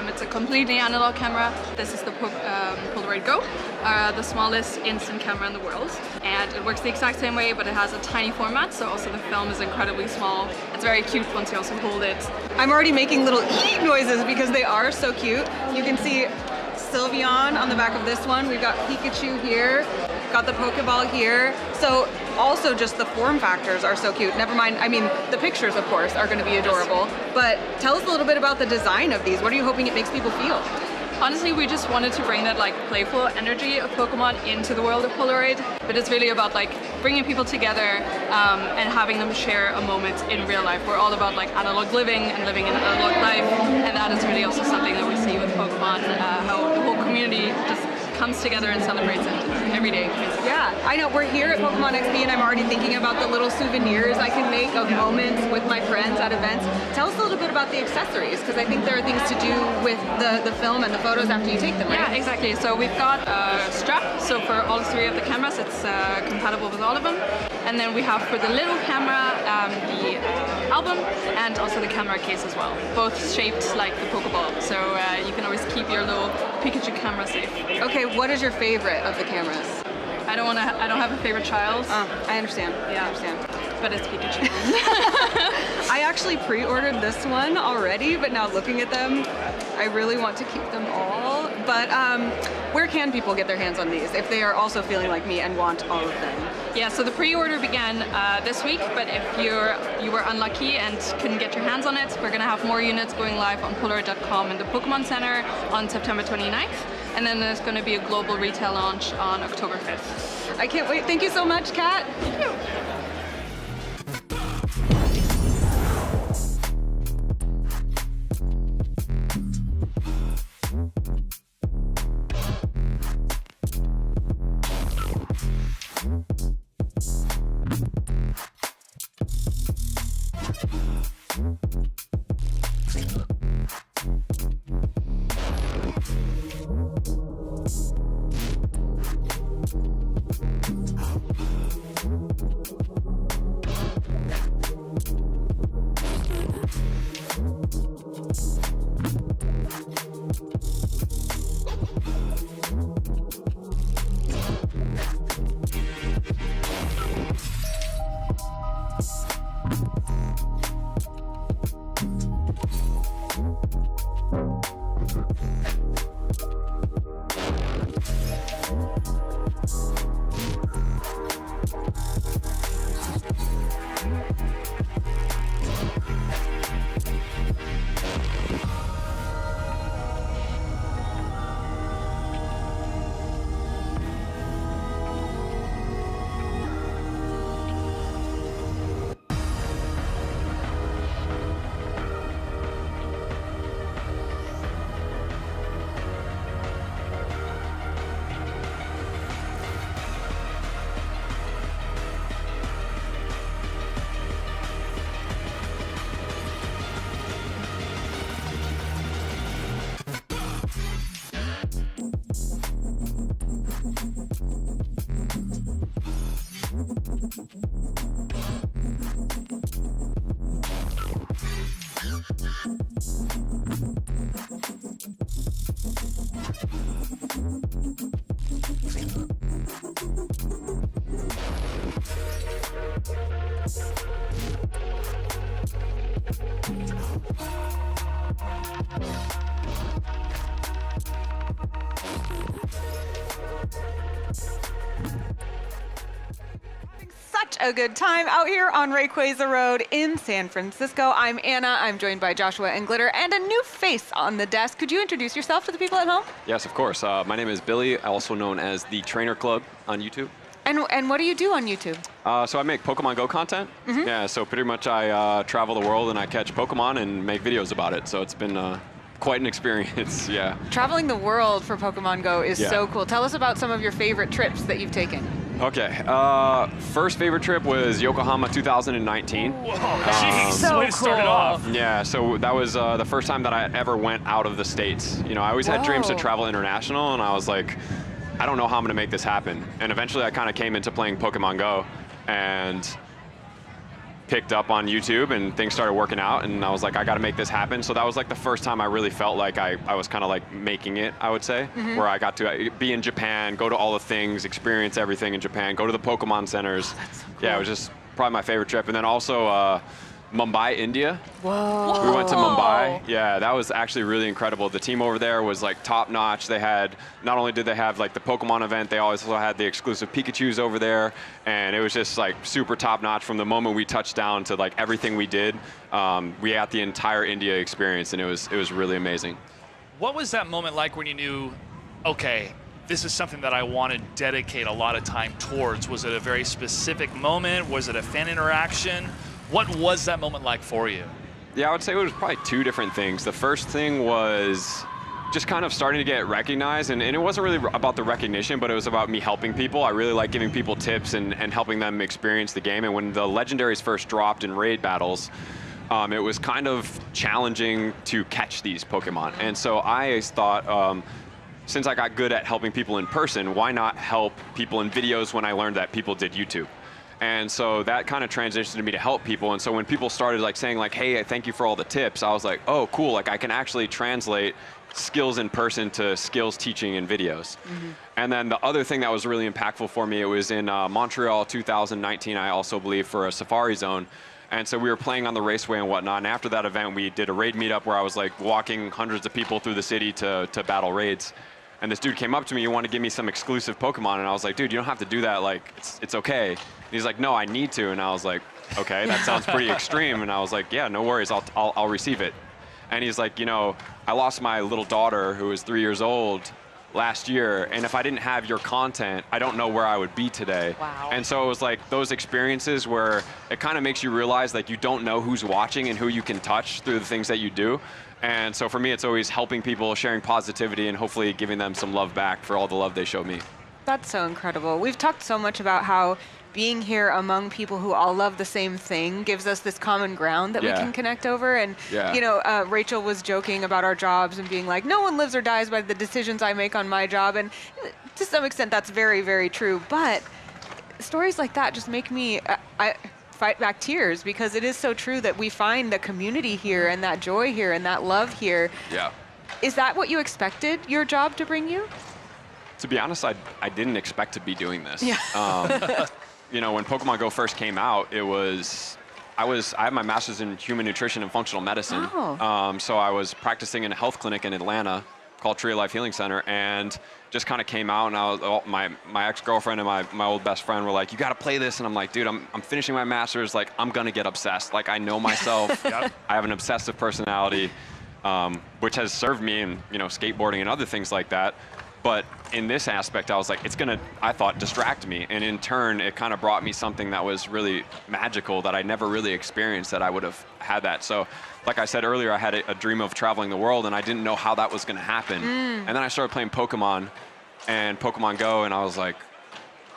It's a completely analog camera. This is the Polaroid Go, the smallest instant camera in the world. And it works the exact same way, but it has a tiny format, so also the film is incredibly small. It's very cute once you also hold it. I'm already making little ee noises because they are so cute. You can see Sylveon on the back of this one. We've got Pikachu here, got the Pokeball here. So also just the form factors are so cute. Never mind, I mean, the pictures, of course, are going to be adorable. But tell us a little bit about the design of these. What are you hoping it makes people feel? Honestly, we just wanted to bring that playful energy of Pokemon into the world of Polaroid, but it's really about bringing people together and having them share a moment in real life. We're all about analog living and living an analog life, and that is really also something that we see with Pokemon, how the whole community just comes together and celebrates it every day. Yeah, I know. We're here at Pokemon XP, and I'm already thinking about the little souvenirs I can make of moments with my friends at events. Tell us a little bit about the accessories, because I think there are things to do with the film and the photos after you take them, right? Yeah, exactly. So we've got a strap. So for all 3 of the cameras, it's compatible with all of them. And then we have for the little camera, the album, and also the camera case as well. Both shaped like the Pokeball. So you can always keep your little Pikachu camera safe. Okay, what is your favorite of the cameras? I don't have a favorite child. I understand. Yeah. I understand. But it's Pikachu. I actually pre-ordered this one already, but now looking at them, I really want to keep them all. But where can people get their hands on these if they are also feeling like me and want all of them? Yeah, so the pre-order began this week, but if you were unlucky and couldn't get your hands on it, we're going to have more units going live on Polaroid.com in the Pokemon Center on September 29th. And then there's going to be a global retail launch on October 5th. I can't wait. Thank you so much, Kat. Thank you. Such a good time out here on Rayquaza Road in San Francisco. I'm Anna. I'm joined by Joshua and Glitter, and a new face on the desk. Could you introduce yourself to the people at home? Yes, of course. My name is Billy, also known as the Trainer Club on YouTube. And what do you do on YouTube? So I make Pokemon Go content. Yeah, so pretty much I travel the world and I catch Pokemon and make videos about it. So it's been quite an experience, yeah. Traveling the world for Pokemon Go is so cool. Tell us about some of your favorite trips that you've taken. Okay, first favorite trip was Yokohama 2019. Whoa, jeez, so way to start it off. Yeah, so that was the first time that I ever went out of the States. You know, I always had dreams to travel international, and I was like, I don't know how I'm gonna make this happen. And eventually I kind of came into playing Pokemon Go and picked up on YouTube and things started working out, and I was like, I gotta make this happen. So that was like the first time I really felt like I was kind of like making it, I would say, where I got to be in Japan, go to all the things, experience everything in Japan, go to the Pokemon centers. That's so cool. Yeah, it was just probably my favorite trip. And then also Mumbai, India. Whoa. We went to Mumbai. Yeah, that was actually really incredible. The team over there was like top notch. They had, not only did they have like the Pokemon event, they also had the exclusive Pikachus over there. And it was just like super top notch from the moment we touched down to like everything we did. We had the entire India experience, and it was really amazing. What was that moment like when you knew, okay, this is something that I want to dedicate a lot of time towards? Was it a very specific moment? Was it a fan interaction? What was that moment like for you? Yeah, I would say it was probably two different things. The first thing was just kind of starting to get recognized, and it wasn't really about the recognition, but it was about me helping people. I really like giving people tips and helping them experience the game. And when the legendaries first dropped in raid battles, it was kind of challenging to catch these Pokemon. And so I thought, since I got good at helping people in person, why not help people in videos when I learned that people did YouTube? And so that kind of transitioned me to help people. And so when people started like saying like, hey, thank you for all the tips, I was like, oh, cool. Like I can actually translate skills in person to skills teaching in videos. And then the other thing that was really impactful for me, it was in Montreal 2019, I also believe, for a Safari Zone. And so we were playing on the raceway and whatnot. And after that event, we did a raid meetup where I was like walking hundreds of people through the city to battle raids. And this dude came up to me, he wanted to give me some exclusive Pokemon, and I was like, dude, you don't have to do that, like, it's okay. And he's like, no, I need to, and I was like, okay, that sounds pretty extreme, and I was like, yeah, no worries, I'll receive it. And he's like, you know, I lost my little daughter who was 3 years old last year, and if I didn't have your content, I don't know where I would be today. Wow. And so it was like those experiences where it kind of makes you realize like you don't know who's watching and who you can touch through the things that you do. And so for me, it's always helping people, sharing positivity, and hopefully giving them some love back for all the love they showed me. That's so incredible. We've talked so much about how being here among people who all love the same thing gives us this common ground that we can connect over. And, you know, Rachel was joking about our jobs and being like, no one lives or dies by the decisions I make on my job. And to some extent, that's very, very true. But stories like that just make me I fight back tears, because it is so true that we find the community here and that joy here and that love here. Yeah. Is that what you expected your job to bring you? To be honest, I didn't expect to be doing this. Yeah. You know, when Pokemon Go first came out, I have my master's in human nutrition and functional medicine. Oh. So I was practicing in a health clinic in Atlanta called Tree of Life Healing Center, and just kind of came out, and my ex-girlfriend and my old best friend were like, you got to play this. And I'm like, dude, I'm finishing my master's. Like, I'm going to get obsessed. Like, I know myself. Yep. I have an obsessive personality, which has served me in, you know, skateboarding and other things like that. But in this aspect, I was like, it's going to, I thought, distract me. And in turn, it kind of brought me something that was really magical that I never really experienced, that I would have had that. So like I said earlier, I had a dream of traveling the world, and I didn't know how that was going to happen. And then I started playing Pokemon and Pokemon Go, and I was like,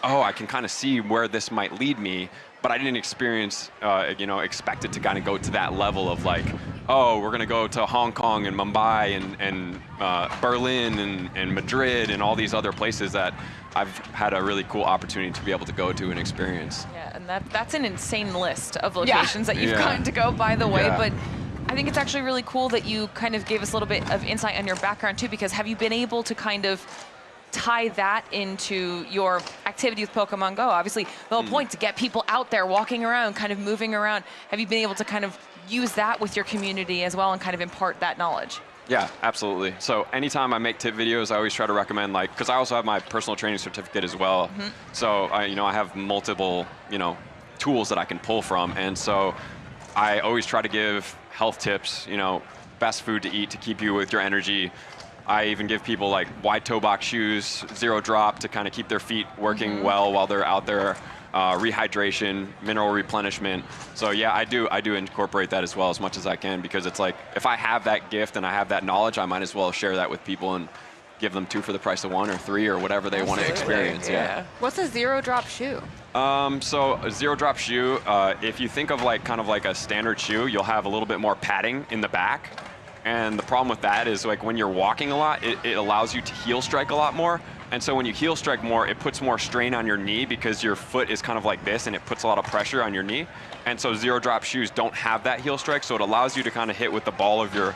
oh, I can kind of see where this might lead me. But I didn't expect it to kind of go to that level of like, oh, we're going to go to Hong Kong and Mumbai and Berlin and Madrid and all these other places that I've had a really cool opportunity to be able to go to and experience. Yeah, and that's an insane list of locations that you've gotten to go, by the way. Yeah. But I think it's actually really cool that you kind of gave us a little bit of insight on your background too, because have you been able to kind of tie that into your activity with Pokemon Go? Obviously, the whole point to get people out there walking around, kind of moving around. Have you been able to kind of use that with your community as well and kind of impart that knowledge? Yeah, absolutely. So anytime I make tip videos, I always try to recommend, like, because I also have my personal training certificate as well. So I have multiple, tools that I can pull from. And so I always try to give health tips, best food to eat to keep you with your energy. I even give people like wide toe box shoes, 0 drop to kind of keep their feet working well while they're out there. Rehydration, mineral replenishment. So yeah, I do incorporate that as well as much as I can, because it's like, if I have that gift and I have that knowledge, I might as well share that with people and give them 2 for the price of 1 or 3 or whatever they want to experience. Yeah. What's a 0 drop shoe? So a 0 drop shoe, if you think of like kind of like a standard shoe, you'll have a little bit more padding in the back. And the problem with that is, like, when you're walking a lot, it allows you to heel strike a lot more. And so when you heel strike more, it puts more strain on your knee, because your foot is kind of like this, and it puts a lot of pressure on your knee. And so 0 drop shoes don't have that heel strike, so it allows you to kind of hit with the ball of your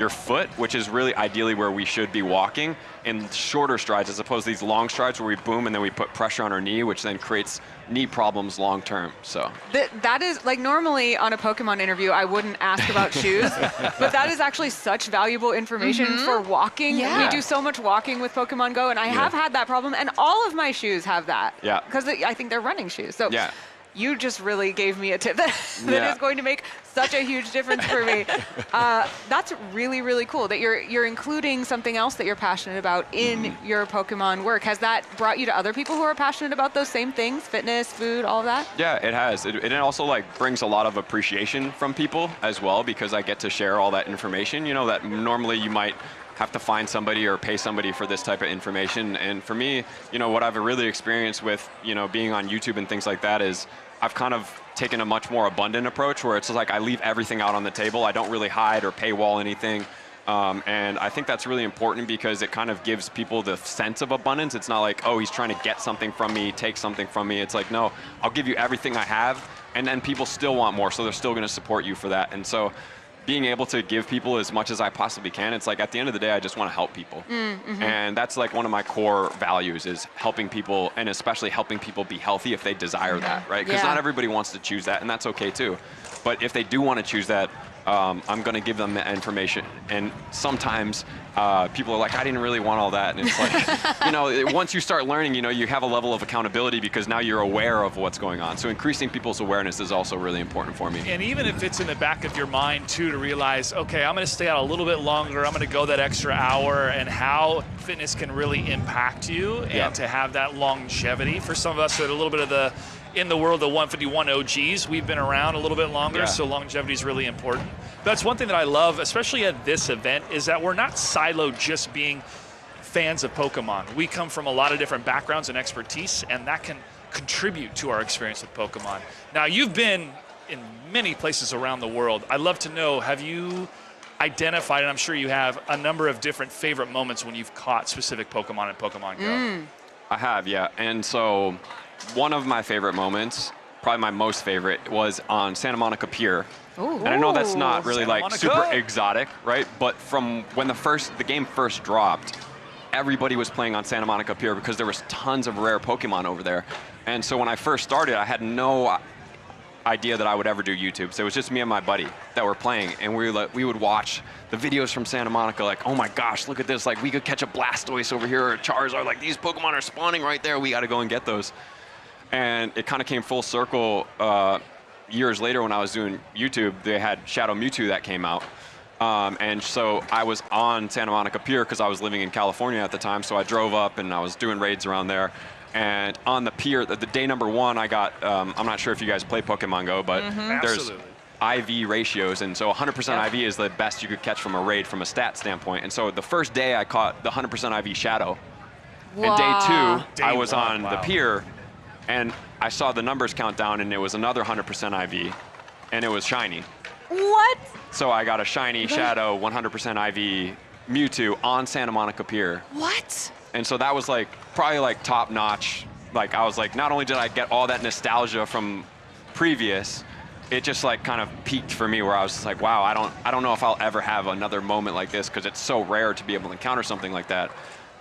foot, which is really ideally where we should be walking, in shorter strides, as opposed to these long strides where we boom and then we put pressure on our knee, which then creates knee problems long term. So that is, like, normally on a Pokemon interview I wouldn't ask about shoes, but that is actually such valuable information for walking. We do so much walking with Pokemon Go, and I have had that problem, and all of my shoes have that. Yeah. Because I think they're running shoes. So yeah. You just really gave me a tip that is going to make such a huge difference for me. That's really, really cool that you're including something else that you're passionate about in your Pokemon work. Has that brought you to other people who are passionate about those same things, fitness, food, all of that? Yeah, it has. It also like brings a lot of appreciation from people as well, because I get to share all that information, that normally you might have to find somebody or pay somebody for this type of information. And for me, what I've really experienced with, being on YouTube and things like that is, I've kind of taken a much more abundant approach, where it's like I leave everything out on the table. I don't really hide or paywall anything. And I think that's really important, because it kind of gives people the sense of abundance. It's not like, oh, he's trying to get something from me, take something from me. It's like, no, I'll give you everything I have, and then people still want more, so they're still going to support you for that. And so being able to give people as much as I possibly can, it's like, at the end of the day, I just want to help people. And that's like one of my core values, is helping people, and especially helping people be healthy if they desire that, right? Because not everybody wants to choose that, and that's okay too. But if they do want to choose that, I'm going to give them the information. And sometimes people are like, I didn't really want all that. And it's like, once you start learning, you have a level of accountability, because now you're aware of what's going on. So increasing people's awareness is also really important for me. And even if it's in the back of your mind too, to realize, okay, I'm going to stay out a little bit longer, I'm going to go that extra hour, and how fitness can really impact you, and to have that longevity. For some of us that are a little bit of in the world of 151 OGs, we've been around a little bit longer, so longevity is really important. That's one thing that I love, especially at this event, is that we're not siloed just being fans of Pokemon. We come from a lot of different backgrounds and expertise, and that can contribute to our experience with Pokemon. Now, you've been in many places around the world. I'd love to know, have you identified, and I'm sure you have, a number of different favorite moments when you've caught specific Pokemon in Pokemon Go? I have, yeah. And so one of my favorite moments, probably my most favorite, was on Santa Monica Pier. Ooh. And I know that's not really Santa like Monica. super exotic, right? But from when the game first dropped, everybody was playing on Santa Monica Pier because there was tons of rare Pokemon over there. And so when I first started, I had no idea that I would ever do YouTube. So it was just me and my buddy that were playing, and we would watch the videos from Santa Monica, like, oh my gosh, look at this, like we could catch a Blastoise over here or a Charizard, like these Pokemon are spawning right there, we gotta go and get those. And it kind of came full circle years later when I was doing YouTube. They had Shadow Mewtwo that came out. And so I was on Santa Monica Pier because I was living in California at the time, so I drove up and I was doing raids around there. And on the pier, the day number one, I got, I'm not sure if you guys play Pokemon GO, but there's IV ratios, and so 100% IV is the best you could catch from a raid from a stat standpoint. And so the first day I caught the 100% IV Shadow. Wow. And day two, I was one, on the pier, and I saw the numbers count down, and it was another 100% IV, and it was shiny. What? So I got a shiny Shadow 100% IV Mewtwo on Santa Monica Pier. What? And so that was like probably like top notch. Like I was like, not only did I get all that nostalgia from previous, it just like kind of peaked for me where I was just like, wow, I don't know if I'll ever have another moment like this because it's so rare to be able to encounter something like that.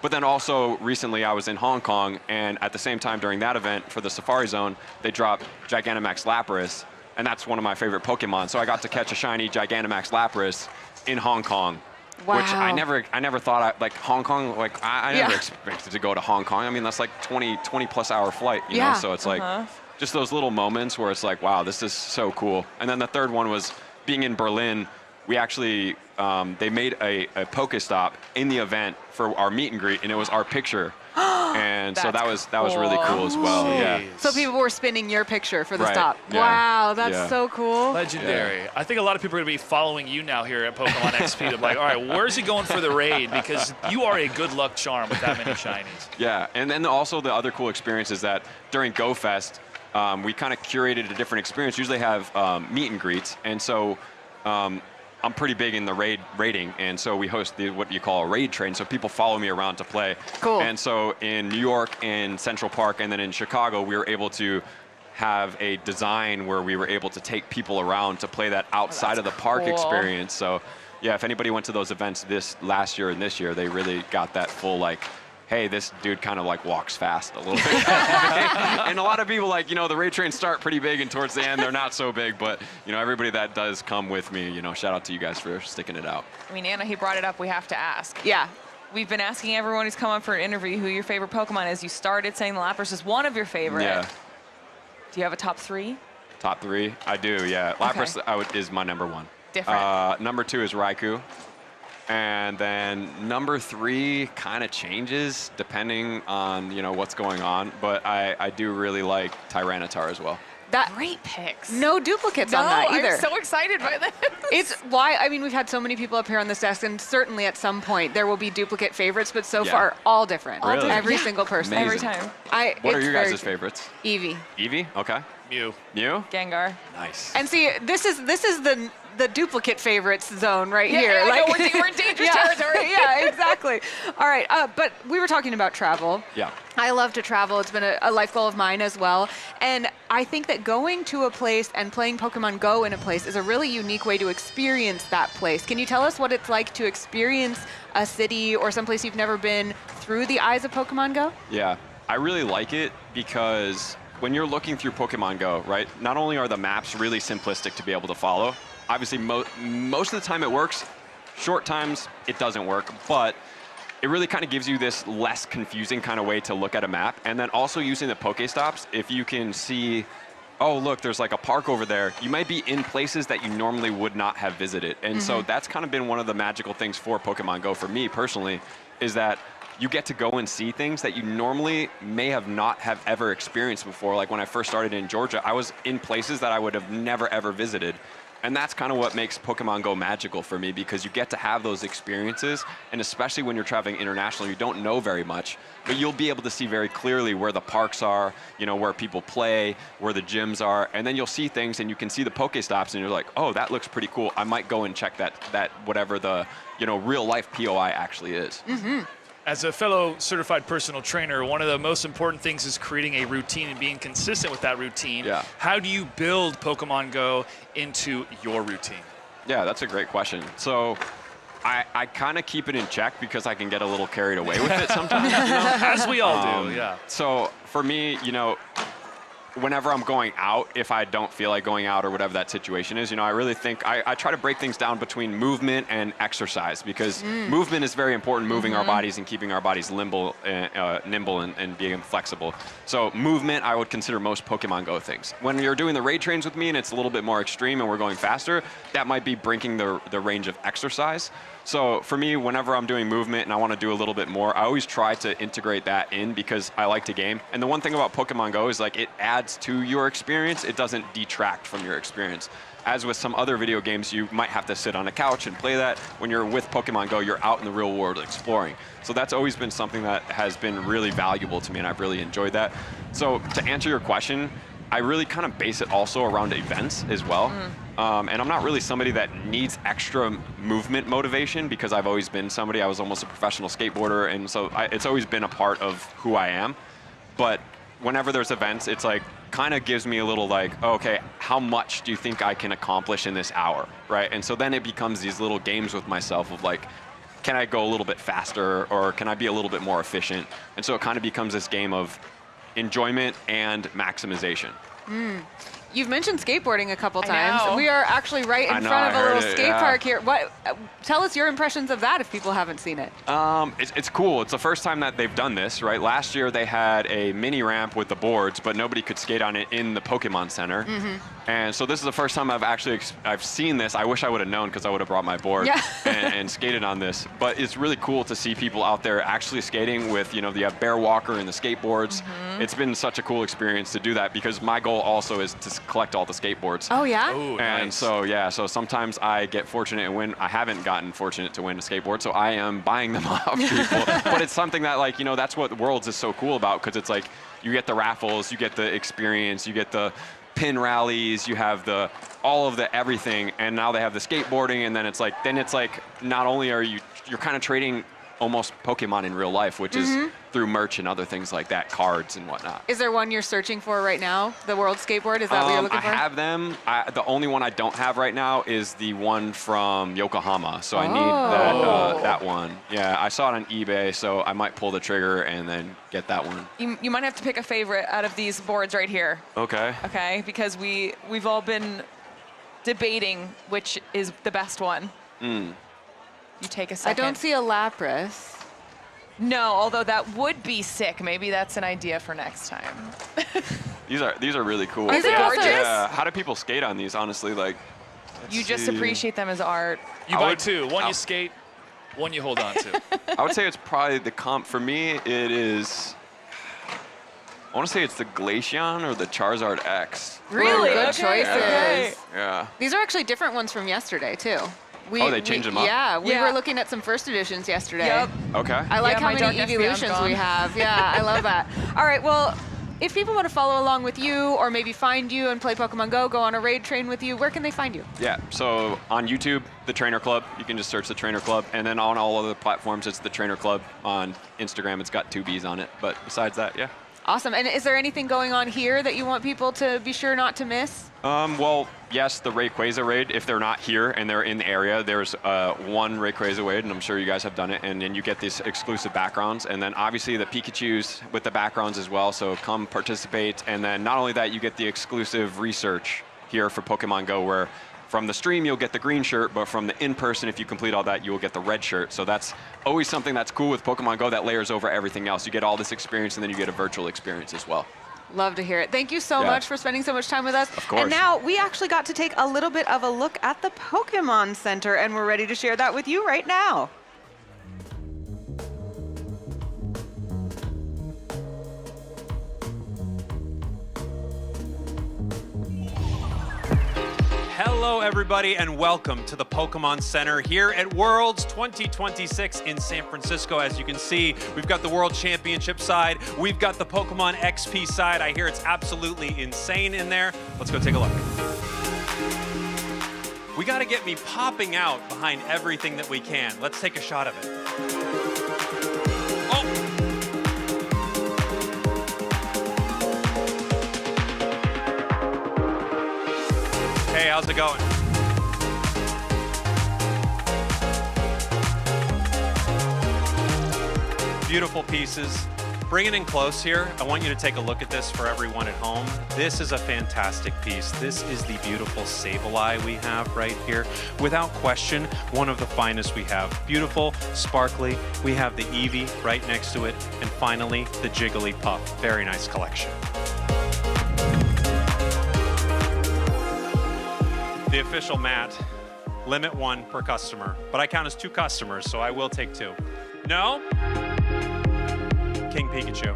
But then also recently I was in Hong Kong, and at the same time during that event for the Safari Zone, they dropped Gigantamax Lapras, and that's one of my favorite Pokemon. So I got to catch a shiny Gigantamax Lapras in Hong Kong. Wow. Which I never thought, like Hong Kong, like I never expected to go to Hong Kong. I mean, that's like 20 plus hour flight, you know? So it's like just those little moments where it's like, wow, this is so cool. And then the third one was being in Berlin. We actually, they made a Pokestop in the event for our meet and greet, and it was our picture. And so that was really cool as well. Yeah. So people were spinning your picture for the Right, stop. yeah. Wow, that's so cool. Legendary. I think a lot of people are going to be following you now here at Pokemon XP. To be like, all right, where's he going for the raid? Because you are a good luck charm with that many shinies. Yeah, and then also the other cool experience is that during Go Fest, we kind of curated a different experience. Usually have meet and greets, and so I'm pretty big in the raiding, and so we host what you call a raid train, so people follow me around to play. Cool. And so in New York, in Central Park, and then in Chicago, we were able to have a design where we were able to take people around to play that outside of the park experience. So yeah, if anybody went to those events this last year and this year, they really got that full like, hey, this dude kind of like walks fast a little bit. And a lot of people, like, you know, the raid trains start pretty big, and towards the end they're not so big, but you know, everybody that does come with me, you know, shout out to you guys for sticking it out. I mean, Anna, he brought it up. We have to ask. Yeah. We've been asking everyone who's come up for an interview who your favorite Pokemon is. You started saying the Lapras is one of your favorite. Yeah. Do you have a top three? Top three? I do, yeah. Lapras is my number one. Different. Number two is Raikou. And then number three kind of changes depending on, you know, what's going on. But I do really like Tyranitar as well. Great picks. No duplicates on that either. I'm so excited by this. It's why, I mean, we've had so many people up here on this desk, and certainly at some point there will be duplicate favorites, but so far, all different. Really? Every single person. Amazing. Every time. What are your guys' favorites? Eevee. Eevee? Okay. Mew. Mew? Gengar. Nice. And see, this is the duplicate favorites zone right here. Yeah, like, we're in dangerous territory. Yeah, exactly. All right, but we were talking about travel. Yeah. I love to travel. It's been a life goal of mine as well. And I think that going to a place and playing Pokemon Go in a place is a really unique way to experience that place. Can you tell us what it's like to experience a city or someplace you've never been through the eyes of Pokemon Go? Yeah, I really like it because when you're looking through Pokemon Go, right, not only are the maps really simplistic to be able to follow, obviously most of the time it works, short times it doesn't work, but it really kind of gives you this less confusing kind of way to look at a map. And then also using the Pokestops, if you can see, oh look, there's like a park over there, you might be in places that you normally would not have visited. And so that's kind of been one of the magical things for Pokemon Go for me personally, is that you get to go and see things that you normally may have not have ever experienced before. Like when I first started in Georgia, I was in places that I would have never ever visited. And that's kind of what makes Pokemon Go magical for me, because you get to have those experiences, and especially when you're traveling internationally, you don't know very much, but you'll be able to see very clearly where the parks are, you know, where people play, where the gyms are, and then you'll see things and you can see the Pokestops and you're like, oh, that looks pretty cool. I might go and check that whatever the, you know, real life POI actually is. As a fellow certified personal trainer, one of the most important things is creating a routine and being consistent with that routine. Yeah. How do you build Pokemon Go into your routine? Yeah, that's a great question. So I kind of keep it in check because I can get a little carried away with it sometimes. As we all do, yeah. So for me, whenever I'm going out, if I don't feel like going out or whatever that situation is, I really think I try to break things down between movement and exercise because movement is very important, moving our bodies and keeping our bodies nimble and being flexible. So movement, I would consider most Pokemon Go things. When you're doing the raid trains with me and it's a little bit more extreme and we're going faster, that might be breaking the range of exercise. So for me, whenever I'm doing movement and I want to do a little bit more, I always try to integrate that in because I like to game. And the one thing about Pokemon Go is like it adds to your experience. It doesn't detract from your experience. As with some other video games, you might have to sit on a couch and play that. When you're with Pokemon Go, you're out in the real world exploring. So that's always been something that has been really valuable to me, and I've really enjoyed that. So to answer your question, I really kind of base it also around events as well. And I'm not really somebody that needs extra movement motivation because I've always been somebody, I was almost a professional skateboarder, and so it's always been a part of who I am. But whenever there's events, it's like kind of gives me a little like, okay, how much do you think I can accomplish in this hour, right? And so then it becomes these little games with myself of like, can I go a little bit faster or can I be a little bit more efficient? And so it kind of becomes this game of enjoyment and maximization. You've mentioned skateboarding a couple I times. know. We are actually right in front of a little skate park here. Tell us your impressions of that if people haven't seen it. It's cool. It's the first time that they've done this, right? Last year they had a mini ramp with the boards, but nobody could skate on it in the Pokemon Center. And so this is the first time I've seen this. I wish I would have known because I would have brought my board and skated on this. But it's really cool to see people out there actually skating with, you have Bear Walker and the skateboards. It's been such a cool experience to do that because my goal also is to collect all the skateboards. Oh, yeah? Ooh, And nice. so sometimes I get fortunate and win. I haven't gotten fortunate to win a skateboard, so I am buying them off people. But it's something that, like, that's what Worlds is so cool about because it's like you get the raffles, you get the experience, you get the pin rallies, you have all of the everything, and now they have the skateboarding, and then it's like not only are you're kind of trading almost Pokemon in real life, which is through merch and other things like that, cards and whatnot. Is there one you're searching for right now? The World Skateboard? Is that what you're looking for? I have them. The only one I don't have right now is the one from Yokohama. So I need that one. Yeah, I saw it on eBay, so I might pull the trigger and then get that one. You might have to pick a favorite out of these boards right here. Okay. Okay, because we've all been debating which is the best one. You take a second. I don't see a Lapras. No, although that would be sick. Maybe that's an idea for next time. These are really cool. Are they gorgeous? Yeah. How do people skate on these? Honestly, like. You just appreciate them as art. You buy two. One you skate, one you hold on to. I would say it's probably the comp. For me, it is. I want to say it's the Glaceon or the Charizard X. Really? Good Okay, choices. okay. Yeah. These are actually different ones from yesterday, too. They changed them up? Yeah, we Yeah. were looking at some first editions yesterday. Yep. Okay. I like Yeah, how my Dark many Espeon's evolutions gone. we have. Yeah, I love that. All right, well, if people want to follow along with you or maybe find you and play Pokemon Go, go on a raid train with you, where can they find you? Yeah, so on YouTube, The Trainer Club, you can just search The Trainer Club, and then on all other platforms, it's The Trainer Club. On Instagram, it's got 2 B's on it, but besides that, yeah. Awesome. And is there anything going on here that you want people to be sure not to miss? Well, yes, the Rayquaza raid, if they're not here and they're in the area, there's one Rayquaza raid, and I'm sure you guys have done it, and then you get these exclusive backgrounds, and then obviously the Pikachus with the backgrounds as well, so come participate, and then not only that, you get the exclusive research here for Pokemon Go, where from the stream, you'll get the green shirt, but from the in-person, if you complete all that, you will get the red shirt. So that's always something that's cool with Pokemon Go that layers over everything else. You get all this experience, and then you get a virtual experience as well. Love to hear it. Thank you so Yeah. much for spending so much time with us. Of course. And now we actually got to take a little bit of a look at the Pokemon Center, and we're ready to share that with you right now. Hello, everybody, and welcome to the Pokemon Center here at Worlds 2026 in San Francisco. As you can see, we've got the World Championship side. We've got the Pokemon XP side. I hear it's absolutely insane in there. Let's go take a look. We got to get me popping out behind everything that we can. Let's take a shot of it. Hey, how's it going? Beautiful pieces. Bring it in close here. I want you to take a look at this for everyone at home. This is a fantastic piece. This is the beautiful Sableye we have right here. Without question, one of the finest we have. Beautiful, sparkly. We have the Eevee right next to it. And finally, the Jigglypuff. Very nice collection. The official mat, limit 1 per customer. But I count as 2 customers, so I will take 2. No? King Pikachu.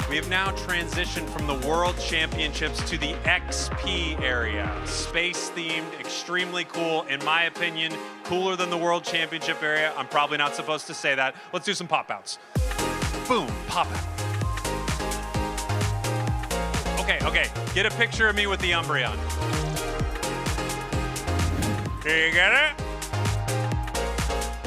We have now transitioned from the World Championships to the XP area. Space themed, extremely cool. In my opinion, cooler than the World Championship area. I'm probably not supposed to say that. Let's do some pop outs. Boom, pop out. Okay, get a picture of me with the Umbreon. Here you get it.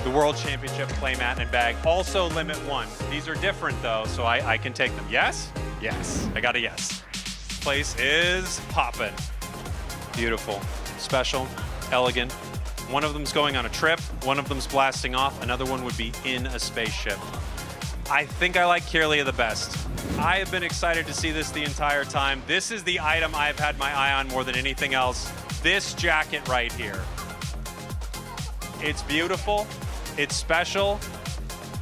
The World Championship playmat and bag, also limit 1. These are different though, so I can take them. Yes? Yes, I got a yes. Place is poppin'. Beautiful, special, elegant. One of them's going on a trip, one of them's blasting off, another one would be in a spaceship. I think I like Kirlia the best. I have been excited to see this the entire time. This is the item I've had my eye on more than anything else. This jacket right here. It's beautiful, it's special.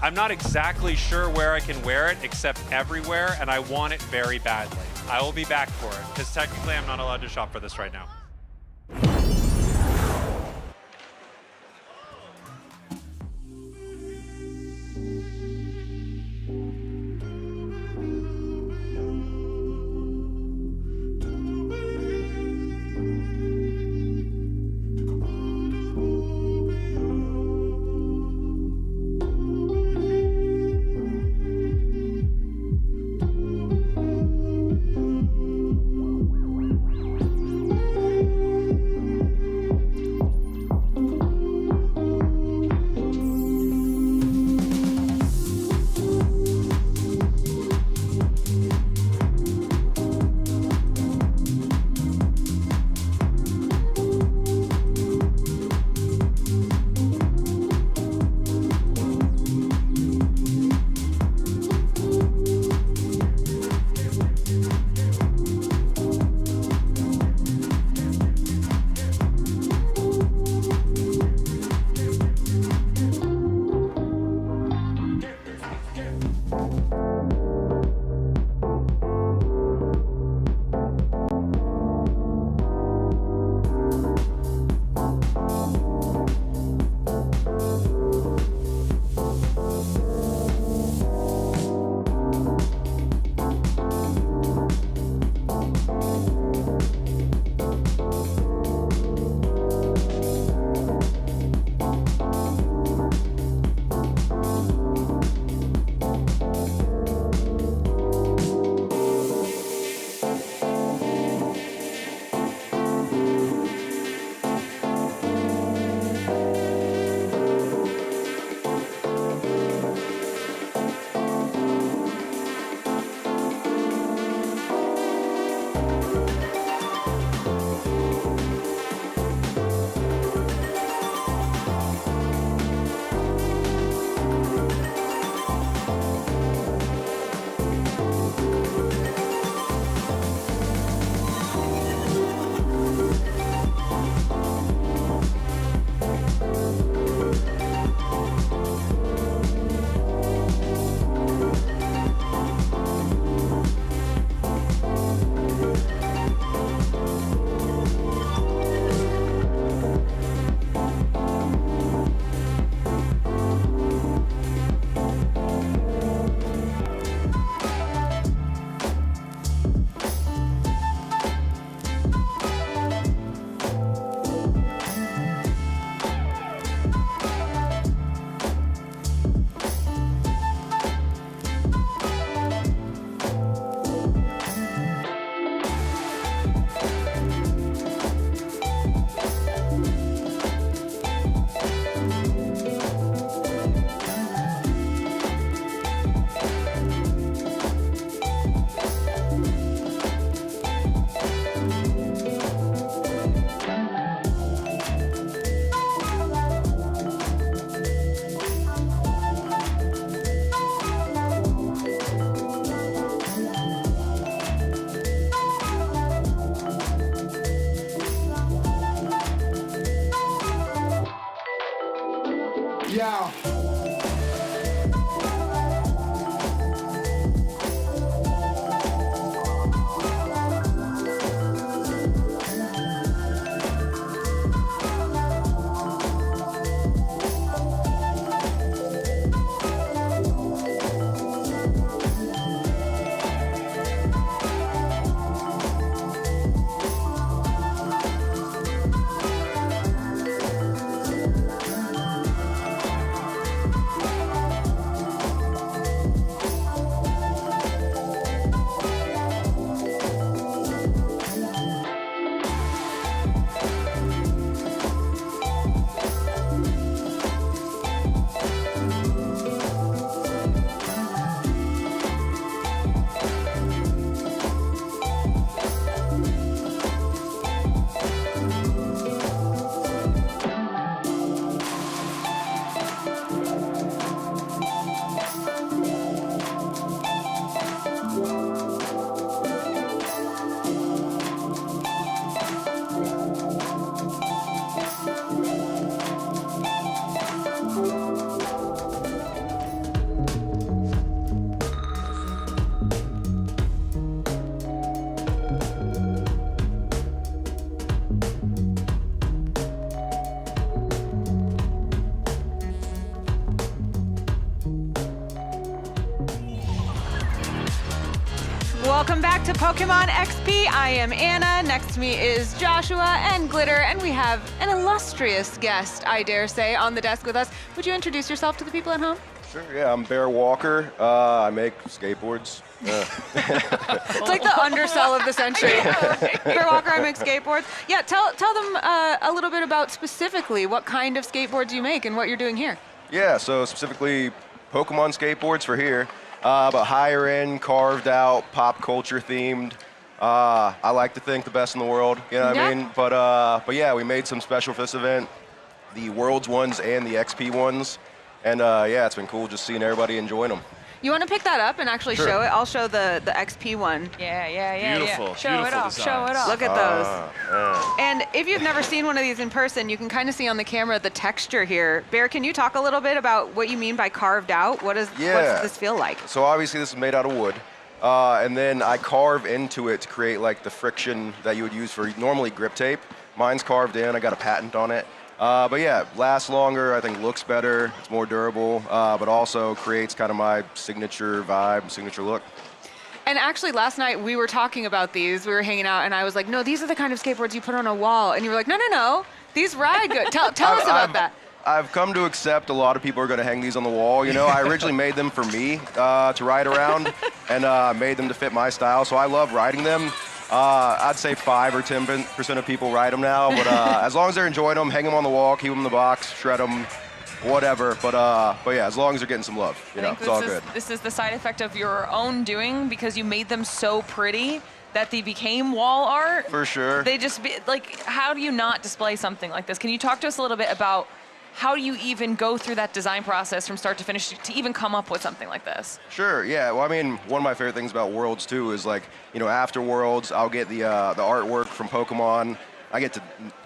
I'm not exactly sure where I can wear it except everywhere, and I want it very badly. I will be back for it, because technically I'm not allowed to shop for this right now. Yeah. Welcome back to Pokemon XP. I am Anna. Next to me is Joshua and Glitter, and we have an illustrious guest, I dare say, on the desk with us. Would you introduce yourself to the people at home? Sure, yeah, I'm Bear Walker. I make skateboards. It's like the undersell of the century. Bear Walker, I make skateboards. Yeah, tell them a little bit about specifically what kind of skateboards you make and what you're doing here. Yeah, so specifically Pokemon skateboards for here. But higher end, carved out, pop culture themed. I like to think the best in the world, you know what I mean? But yeah, we made some special for this event, the Worlds ones and the XP ones. And yeah, it's been cool just seeing everybody enjoying them. You want to pick that up and actually show it? I'll show the XP one. Yeah. Beautiful. Show it off. Show it off. Look at those. And if you've never seen one of these in person, you can kind of see on the camera the texture here. Bear, can you talk a little bit about what you mean by carved out? What does this feel like? So obviously this is made out of wood. And then I carve into it to create like the friction that you would use for normally grip tape. Mine's carved in. I got a patent on it. But yeah, lasts longer, I think looks better, it's more durable, but also creates kind of my signature vibe, signature look. And actually last night we were talking about these, we were hanging out, and I was like, no, these are the kind of skateboards you put on a wall. And you were like, no, these ride good. Tell us about that. I've come to accept a lot of people are going to hang these on the wall. You know, I originally made them for me to ride around and made them to fit my style, so I love riding them. I'd say 5 or 10% of people ride them now, but as long as they're enjoying them, hang them on the wall, keep them in the box, shred them, whatever. But yeah, as long as they're getting some love, you know, it's all good. This is the side effect of your own doing because you made them so pretty that they became wall art. For sure. They just how do you not display something like this? Can you talk to us a little bit about how do you even go through that design process from start to finish to even come up with something like this? Sure, yeah. Well, I mean, one of my favorite things about Worlds, too, is like, you know, after Worlds, I'll get the artwork from Pokemon. I get to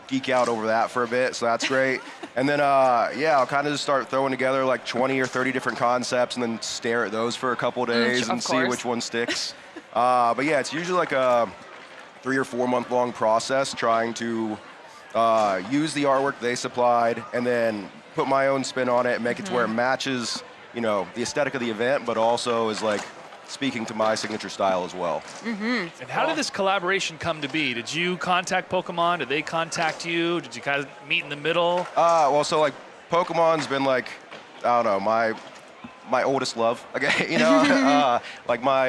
geek out over that for a bit, so that's great. And then, yeah, I'll kind of just start throwing together like 20 or 30 different concepts and then stare at those for a couple of days and see which one sticks. But yeah, it's usually like a 3 or 4 month long process trying to use the artwork they supplied and then put my own spin on it and make it to where it matches, you know, the aesthetic of the event, but also is like speaking to my signature style as well. And how did this collaboration come to be? Did you contact Pokemon? Did they contact you? Did you kind of meet in the middle? Well, so like Pokemon's been like, I don't know, my oldest love. Okay, you know, like my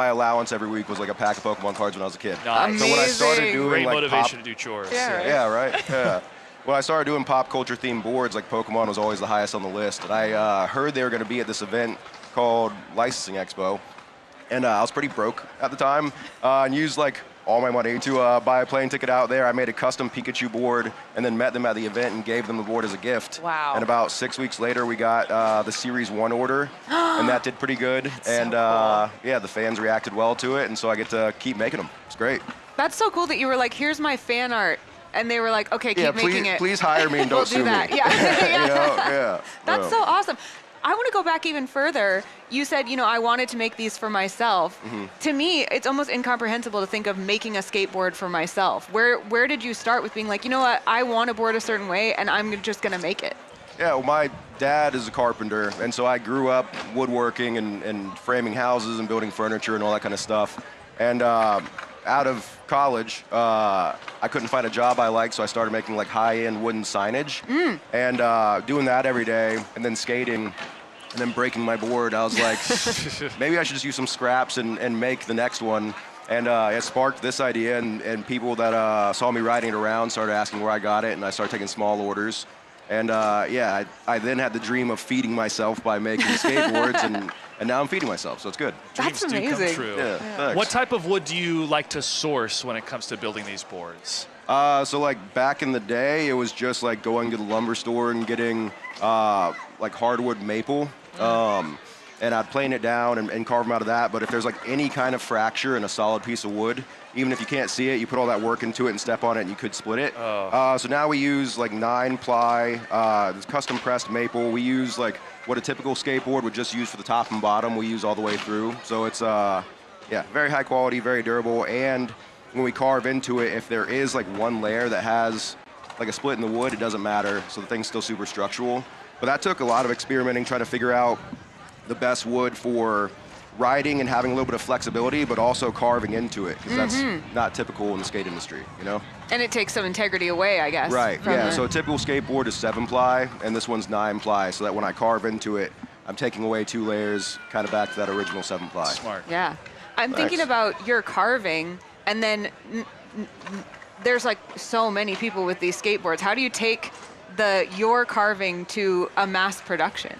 allowance every week was like a pack of Pokemon cards when I was a kid. Nice. So when I started doing great like motivation to do chores. Yeah, right. Yeah. When I started doing pop culture themed boards, like Pokemon was always the highest on the list. And I heard they were going to be at this event called Licensing Expo, and I was pretty broke at the time and used like all my money to buy a plane ticket out there. I made a custom Pikachu board and then met them at the event and gave them the board as a gift. Wow. And about 6 weeks later, we got the Series 1 order, and that did pretty good. And yeah, the fans reacted well to it, and so I get to keep making them. It's great. That's so cool that you were like, here's my fan art. and they were like, okay, keep making it. Please hire me and don't We'll sue do that. me. Yeah. Yeah. That's so awesome. I want to go back even further. You said, I wanted to make these for myself. To me, it's almost incomprehensible to think of making a skateboard for myself. Where did you start with being like, you know what, I want to board a certain way, and I'm just going to make it? Yeah, well, my dad is a carpenter, and so I grew up woodworking and framing houses and building furniture and all that kind of stuff. And out of college, I couldn't find a job I liked, so I started making like high-end wooden signage. And doing that every day, and then skating, and then breaking my board. I was like, maybe I should just use some scraps and make the next one. And it sparked this idea, and people that saw me riding it around started asking where I got it, and I started taking small orders. And I then had the dream of feeding myself by making skateboards, and now I'm feeding myself, so it's good. That's Dreams do amazing. come true. Yeah, thanks. What type of wood do you like to source when it comes to building these boards? So like back in the day, it was just like going to the lumber store and getting like hardwood maple. And I'd plane it down and carve them out of that. But if there's like any kind of fracture in a solid piece of wood, even if you can't see it, you put all that work into it and step on it and you could split it. So now we use like 9-ply, custom pressed maple. We use like what a typical skateboard would just use for the top and bottom. We use all the way through. So it's very high quality, very durable. And when we carve into it, if there is like one layer that has like a split in the wood, it doesn't matter. So the thing's still super structural. But that took a lot of experimenting, trying to figure out the best wood for riding and having a little bit of flexibility, but also carving into it, because that's not typical in the skate industry, And it takes some integrity away, I guess. Right, yeah. So a typical skateboard is 7-ply, and this one's 9-ply, so that when I carve into it, I'm taking away 2 layers, kind of back to that original 7-ply. Smart. Yeah. I'm thinking about your carving, and then there's like so many people with these skateboards. How do you take your carving to a mass production?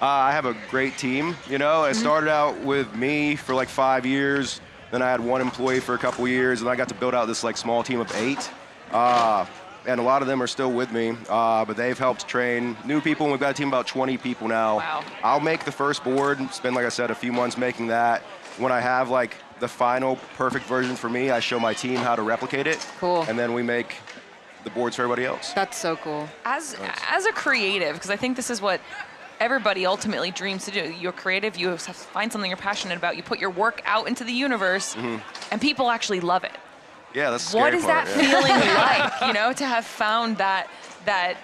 I have a great team, It started out with me for like 5 years, then I had 1 employee for a couple years, and I got to build out this like small team of 8. And a lot of them are still with me, but they've helped train new people, and we've got a team of about 20 people now. Wow. I'll make the first board, spend, like I said, a few months making that. When I have like the final perfect version for me, I show my team how to replicate it. Cool. And then we make the boards for everybody else. That's so cool. As a creative, because I think this is what everybody ultimately dreams to do. You're creative, you find something you're passionate about, you put your work out into the universe, and people actually love it. Yeah, that's the scary What is part, that feeling like, to have found that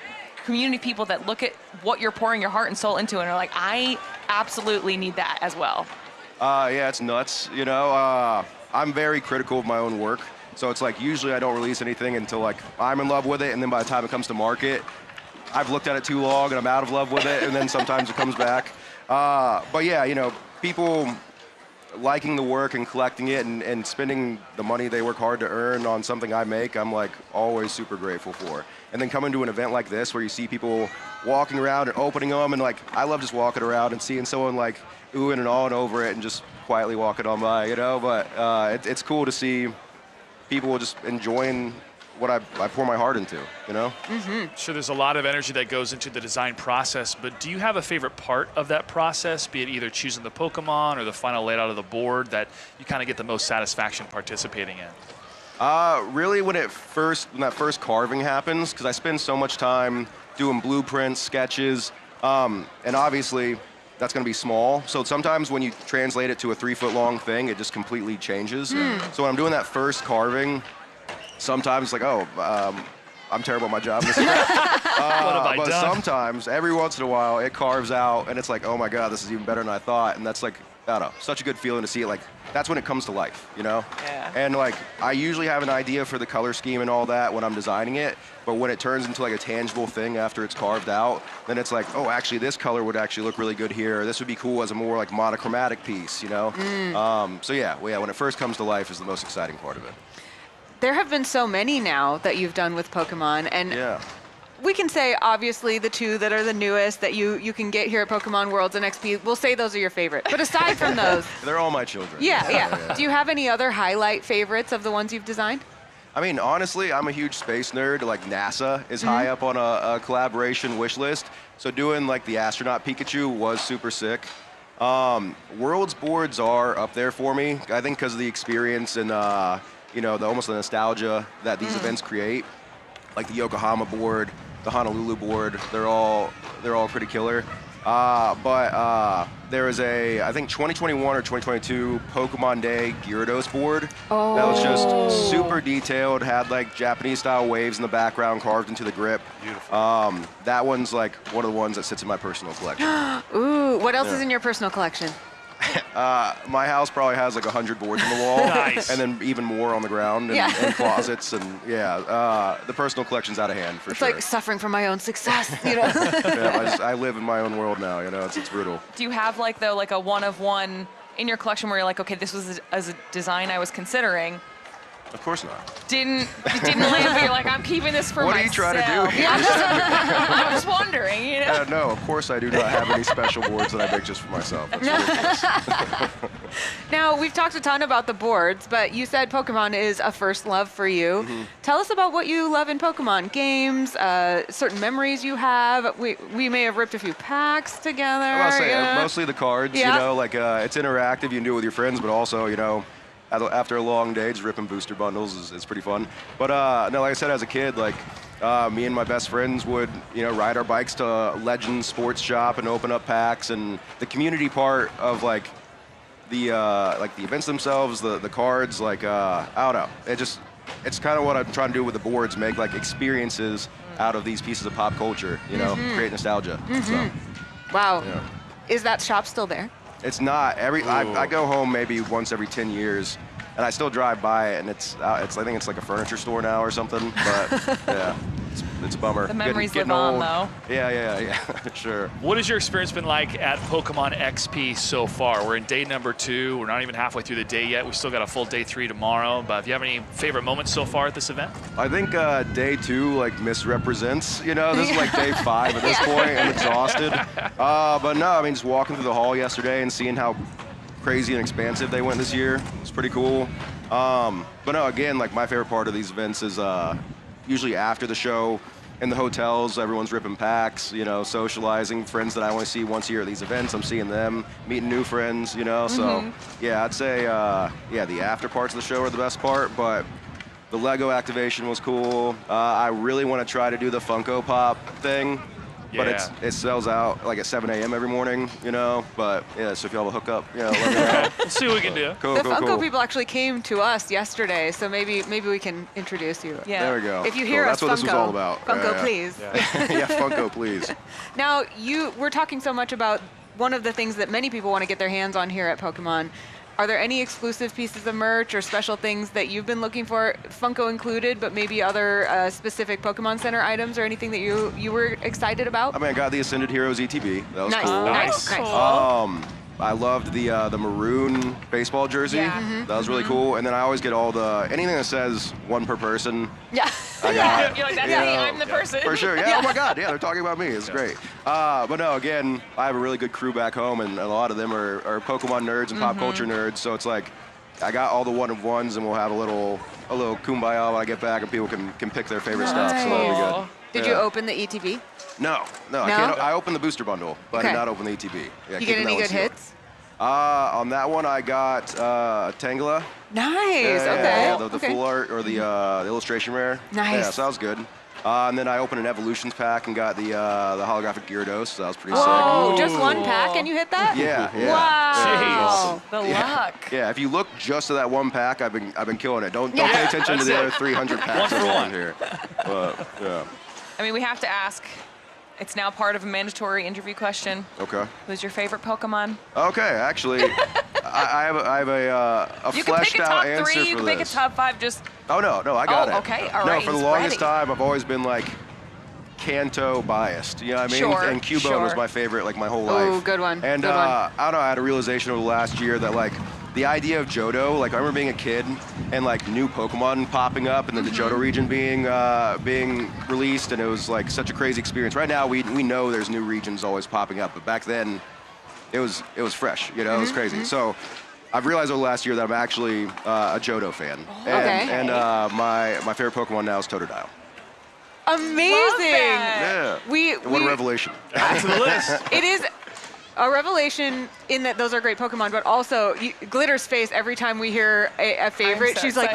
community of people that look at what you're pouring your heart and soul into and are like, I absolutely need that as well. Yeah, it's nuts, I'm very critical of my own work. So it's like usually I don't release anything until like I'm in love with it, and then by the time it comes to market, I've looked at it too long and I'm out of love with it, and then sometimes it comes back. But yeah, people liking the work and collecting it and spending the money they work hard to earn on something I make, I'm like always super grateful for. And then coming to an event like this where you see people walking around and opening them, and like I love just walking around and seeing someone like oohing and awing over it and just quietly walking on by, But it's cool to see people just enjoying what I pour my heart into, Sure, there's a lot of energy that goes into the design process, but do you have a favorite part of that process, be it either choosing the Pokemon or the final layout of the board that you kind of get the most satisfaction participating in? Really when that first carving happens, because I spend so much time doing blueprints, sketches, and obviously that's going to be small. So sometimes when you translate it to a 3-foot-long thing, it just completely changes. So when I'm doing that first carving, sometimes like, I'm terrible at my job. What have I done? Sometimes, every once in a while, it carves out, and it's like, oh my God, this is even better than I thought. And that's like, I don't know, such a good feeling to see it. Like, that's when it comes to life, Yeah. And like, I usually have an idea for the color scheme and all that when I'm designing it, but when it turns into like a tangible thing after it's carved out, then it's like, oh, actually, this color would actually look really good here. This would be cool as a more like monochromatic piece, So yeah, when it first comes to life is the most exciting part of it. There have been so many now that you've done with Pokemon, and we can say, obviously, the 2 that are the newest that you can get here at Pokemon Worlds and XP, we'll say those are your favorite. But aside from those... They're all my children. Yeah. Do you have any other highlight favorites of the ones you've designed? I mean, honestly, I'm a huge space nerd. Like, NASA is high up on a collaboration wish list. So doing, like, the astronaut Pikachu was super sick. Worlds boards are up there for me, I think because of the experience and... almost the nostalgia that these events create. like the Yokohama board, the Honolulu board. They're all pretty killer. But there was I think 2021 or 2022 Pokemon Day Gyarados board that was just super detailed, had like Japanese style waves in the background carved into the grip. Beautiful. That one's like one of the ones that sits in my personal collection. Ooh, what else is in your personal collection? My house probably has like 100 boards on the wall, Nice. and then even more on the ground and closets, and the personal collection's out of hand for sure. It's like suffering from my own success, you know. I live in my own world now, you know. It's brutal. Do you have like a one of one in your collection where you're like, okay, this was a design I was considering? Of course not. It didn't land, but you're like, I'm keeping this for What myself. are you trying to do here? I'm just wondering, you know. No, of course I do not have any special boards that I make just for myself. That's ridiculous. Now, we've talked a ton about the boards, but you said Pokemon is a first love for you. Tell us about what you love in Pokemon games, certain memories you have. We may have ripped a few packs together. I must say, mostly the cards, you know, like it's interactive, you can do it with your friends, but also, you know, after a long day, just ripping booster bundles is pretty fun. But no, like I said, as a kid, like me and my best friends would, you know, ride our bikes to Legends Sports Shop and open up packs, and the community part of like the events themselves, the cards, like I don't know, it's kind of what I'm trying to do with the boards, make like experiences out of these pieces of pop culture, you know, create nostalgia. So, Wow. yeah. Is that shop still there? It's not. I go home maybe once every 10 years, and I still drive by it, and I think it's like a furniture store now or something. But yeah, it's a bummer. The memories Getting live on, old. though. Yeah, sure. What has your experience been like at Pokemon XP so far? We're in day number 2. We're not even halfway through the day yet. We still got a full day 3 tomorrow. But if you have any favorite moments so far at this event? I think day 2 like misrepresents. You know, this is like day 5 at this point. I'm exhausted. But no, I mean, just walking through the hall yesterday and seeing how crazy and expansive they went this year. It's pretty cool. But no, again, like my favorite part of these events is usually after the show in the hotels, everyone's ripping packs, you know, socializing, friends that I only see once a year at these events, I'm seeing them, meeting new friends, you know, so yeah, I'd say, the after parts of the show are the best part, but the Lego activation was cool. I really want to try to do the Funko Pop thing, but it sells out like at 7 a.m. every morning, you know, but yeah, so if y'all have a hookup, you know, let me know. We'll see what we can do. Cool, The cool, Funko cool. people actually came to us yesterday, so maybe we can introduce you. Yeah. There we go. If you hear Cool. us, That's what this was Funko. all about. Funko, Yeah. please. Yeah, Funko, please. Now, we're talking so much about one of the things that many people want to get their hands on here at Pokemon. Are there any exclusive pieces of merch or special things that you've been looking for, Funko included, but maybe other specific Pokemon Center items or anything that you were excited about? I mean, I got the Ascended Heroes ETB. That was Nice. cool. Nice. I loved the maroon baseball jersey. Yeah. That was really cool. And then I always get all anything that says one per person. Yeah. I got. You're like, that's you me, know, I'm the person. For sure. Yeah. Oh my God. Yeah, they're talking about me. It's great. But no, again, I have a really good crew back home, and a lot of them are Pokemon nerds and pop culture nerds. So it's like, I got all the one-of-ones, and we'll have a little kumbaya when I get back, and people can pick their favorite stuff. So that'll be good. Did you open the ETB? No, I can't. I opened the booster bundle, but I did not open the ETB. Yeah, You get any good hits? On that one, I got Tangela. Nice. Okay. The full art or the illustration rare. Nice. Yeah, so that was good. And then I opened an Evolutions pack and got the holographic Gyarados. So that was pretty Whoa, sick. just one pack and you hit that? Yeah. Wow. The luck. Yeah, if you look just at that one pack, I've been killing it. Don't pay attention to the other 300 packs around here. But yeah. I mean, we have to ask. It's now part of a mandatory interview question. Okay. Who's your favorite Pokemon? Okay, actually, I have a You can pick fleshed a out top answer 3. for You can this. pick a top 5. Just. Oh no, I got it. Okay, all no, right. for the he's longest ready. time, I've always been like Kanto biased. You know what I mean? Sure, And Cubone sure. was my favorite like my whole life. Oh, good one. And good one. I don't know, I had a realization over the last year that like the idea of Johto, like I remember being a kid and like new Pokemon popping up and then the Johto region being released, and it was like such a crazy experience. Right now we know there's new regions always popping up, but back then it was fresh, you know, it was crazy. So I've realized over the last year that I'm actually a Johto fan. And my favorite Pokemon now is Totodile. Amazing. Yeah. We What a revelation. Add to the list. It is. a revelation in that those are great Pokemon, but also Glitter's face every time we hear a favorite. so She's like,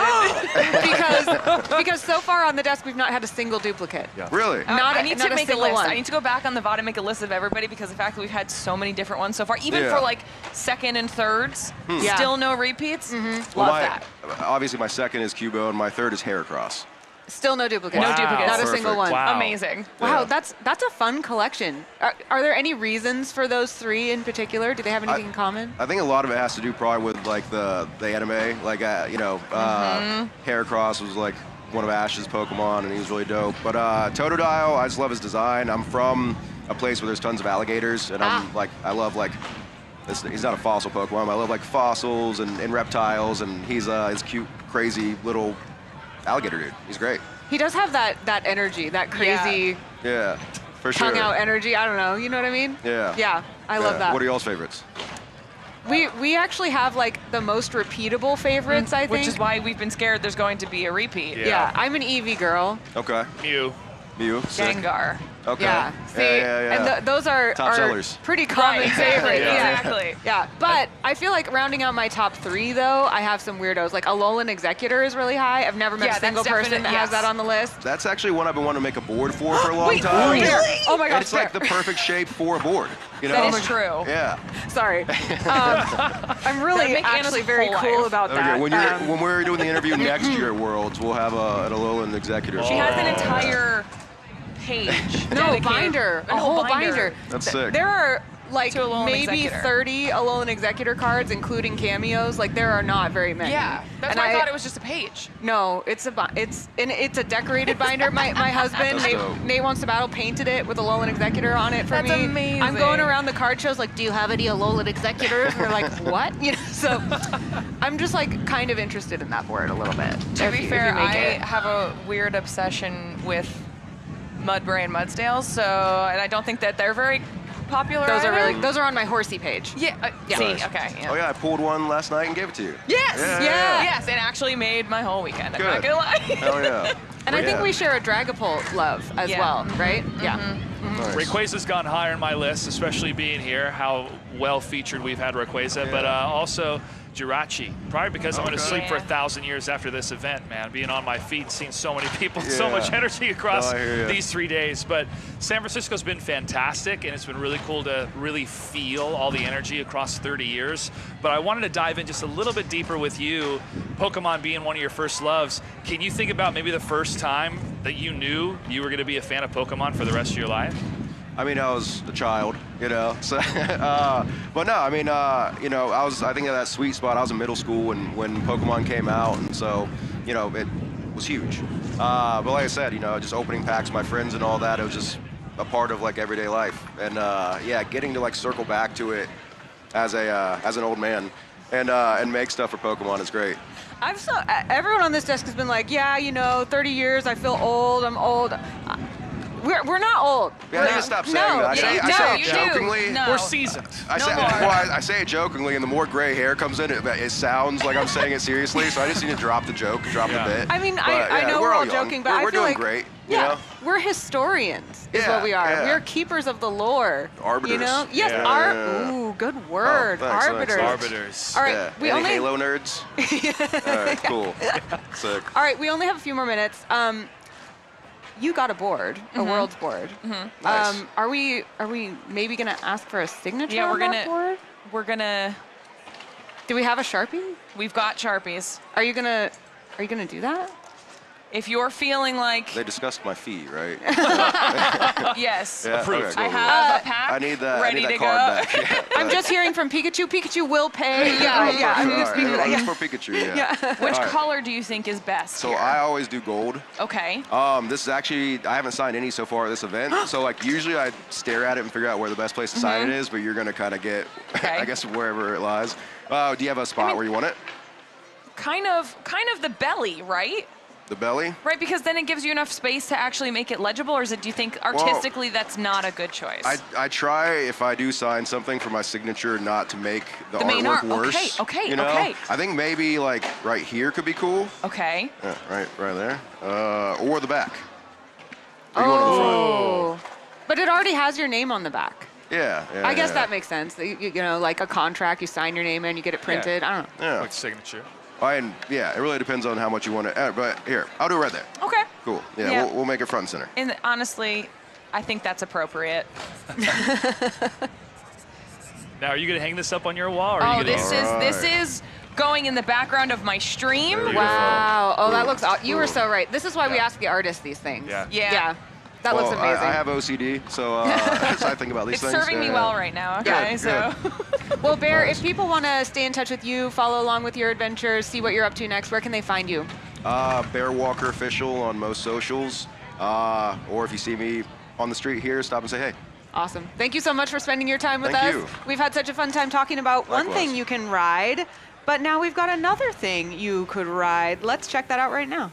because so far on the desk we've not had a single duplicate. Yeah. Really? Not I need not to make a single list. one. I need to go back on the VOD and make a list of everybody because the fact that we've had so many different ones so far, even Yeah. for like second and thirds, Yeah. still no repeats. Well, Love that. obviously, my second is Cubo, and my third is Heracross. Still no duplicates. No duplicates. Not a Perfect. single one. Wow. Amazing. Wow, Yeah. that's a fun collection. Are there any reasons for those three in particular? Do they have anything in common? I think a lot of it has to do probably with like the anime. Like Heracross was like one of Ash's Pokemon, and he was really dope. But Totodile, I just love his design. I'm from a place where there's tons of alligators, and I love like. He's not a fossil Pokemon, but I love like fossils and reptiles, and he's cute, crazy little alligator dude. He's great. He does have that energy, that crazy Yeah, for sure. tongue out energy. I don't know. You know what I mean? Yeah. Yeah, I love that. What are y'all's favorites? We actually have like the most repeatable favorites, I think. Which is why we've been scared there's going to be a repeat. Yeah, I'm an Eevee girl. Okay. Mew. Sick. Gengar. Okay. Yeah. See, and those are Top sellers. pretty common Right. favorites. Yeah. Exactly. Yeah, but I feel like rounding out my top three, though, I have some weirdos. Like Alolan Executor is really high. I've never met Yeah, a single that's person that definite- has that on the list. That's actually one I've been wanting to make a board for a long time. Really? Oh my gosh, It's like the perfect shape for a board. You know? That is true. Yeah. Sorry. I'm really Make Anna's actually very whole cool life. about Okay, that. when we're doing the interview next year at Worlds, we'll have an Alolan Executor. She has an entire page. No, dedicated- binder. A No, whole binder. That's sick. There are like To Alolan maybe Executor. 30 Alolan Executor cards, including cameos. Like there are not very many. Yeah, that's And why I thought it was just a page. No, it's a decorated binder. My husband That's dope. Nate Wants to Battle painted it with Alolan Executor on it for That's me. amazing. I'm going around the card shows like, do you have any Alolan Executors? And they're like, what? You know, so I'm just like kind of interested in that board a little bit. To be fair, I it. have a weird obsession with Mudbray and Mudsdale, and I don't think that they're very popular. either. Those are on my horsey page. Yeah. Yeah. See, Nice. okay. Yeah. Oh yeah, I pulled one last night and gave it to you. Yes. Yeah. Yes. It actually made my whole weekend. I'm not Good. gonna lie. Hell yeah. And I think we share a Dragapult love as Yeah. well, right? Yeah. Nice. Rayquaza's gone higher in my list, especially being here, how well featured we've had Rayquaza, but also Jirachi, probably because I'm going to sleep for 1,000 years after this event, man. Being on my feet, seeing so many people, so much energy across I hear ya. these 3 days. But San Francisco's been fantastic, and it's been really cool to really feel all the energy across 30 years. But I wanted to dive in just a little bit deeper with you, Pokemon being one of your first loves. Can you think about maybe the first time that you knew you were going to be a fan of Pokemon for the rest of your life? I mean, I was a child, you know. So, but no, I mean, you know, I think at that sweet spot. I was in middle school when Pokemon came out, and so, you know, it was huge. But like I said, you know, just opening packs, with my friends and all that, it was just a part of like everyday life. And yeah, getting to like circle back to it as an old man and make stuff for Pokemon is great. Everyone on this desk has been like, yeah, you know, 30 years, I feel old, I'm old. We're not old. Yeah, I need to stop saying that. I say it jokingly. We're seasoned. I say it jokingly, and the more gray hair comes in, it sounds like I'm saying it seriously. So I just need to drop the joke, drop the bit. I mean, But, I know we're all young. joking, but we're I feel doing like great. Yeah, You know? we're historians, is Yeah, what we are. yeah. We're keepers of the lore. Arbiters. You know? Yes, Yeah. ooh, good word. Oh, thanks, Arbiters. Arbiters. All right, Yeah. we Any only Halo nerds? All right, cool. Sick. All right, we only have a few more minutes. You got a board, a Worlds board. Nice. Are we maybe gonna ask for a signature? Yeah, on that board? we're gonna. Do we have a Sharpie? We've got Sharpies. Are you gonna do that? If you're feeling like They discussed my fee, right? yes, Yeah, Approved. okay, cool. I have a pack I need that. ready I need to that card go. back. Yeah, I'm just hearing from Pikachu. Pikachu will pay. Yeah. I'm gonna speak for that. Just Yeah. for Pikachu. Yeah. Which All right. color do you think is best? So here? I always do gold. Okay. This is actually, I haven't signed any so far at this event. So like usually I stare at it and figure out where the best place to sign it is, but you're gonna kind of get, Okay. I guess, wherever it lies. Do you have a spot where you want it? Kind of the belly, right? The belly? Right, because then it gives you enough space to actually make it legible, or do you think artistically that's not a good choice? I try, if I do sign something for my signature, not to make the main artwork art. worse. Okay, you know? okay. I think maybe like right here could be cool. Okay. Yeah, right there. Or the back. Or you want it in the front? Oh, but it already has your name on the back. Yeah. I guess that makes sense. You know, like a contract, you sign your name in, you get it printed. I don't know. Yeah. Like signature. And yeah, it really depends on how much you want to. But here, I'll do it right there. Okay. Cool. Yeah. We'll make it front and center. And honestly, I think that's appropriate. Now, are you going to hang this up on your wall? Or Oh, are you this is going in the background of my stream. Wow. Oh, that looks. You were so right. This is why we ask the artists these things. Yeah. That looks Well, amazing. I have OCD, so so I think about these It's things. serving me well right now. Okay, Good, so. Well, Bear, if people want to stay in touch with you, follow along with your adventures, see what you're up to next, where can they find you? Bear Walker Official on most socials, or if you see me on the street here, stop and say hey. Awesome. Thank you so much for spending your time with Thank us. you. We've had such a fun time talking about one Likewise. thing you can ride, but now we've got another thing you could ride. Let's check that out right now.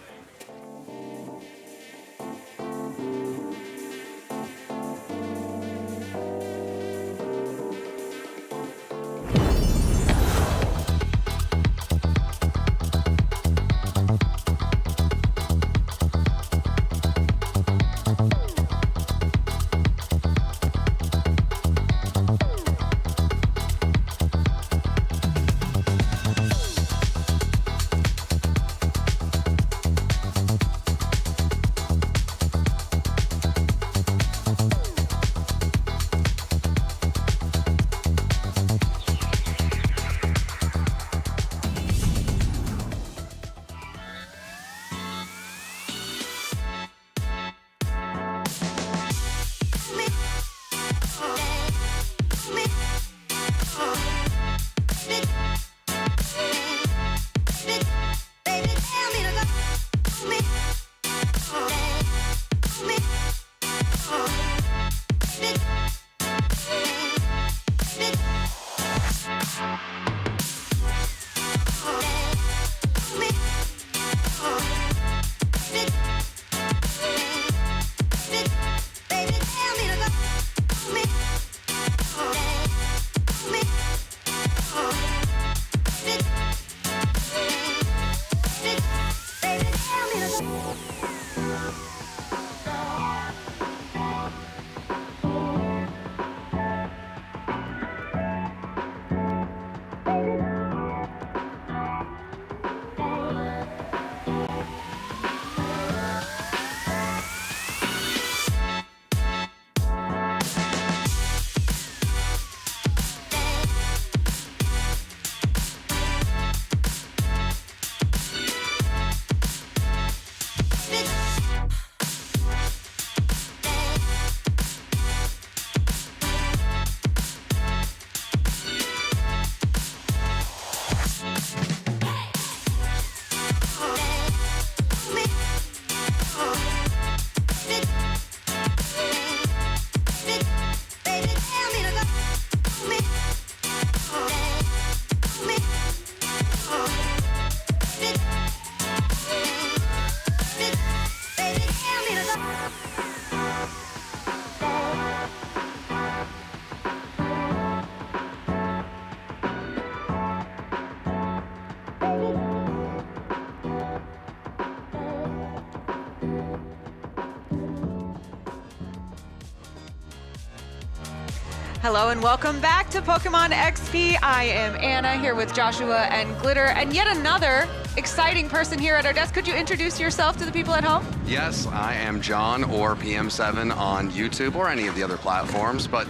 Hello and welcome back to Pokemon XP. I am Anna here with Joshua and Glitter and yet another exciting person here at our desk. Could you introduce yourself to the people at home? Yes, I am John, or PM7 on YouTube or any of the other platforms, but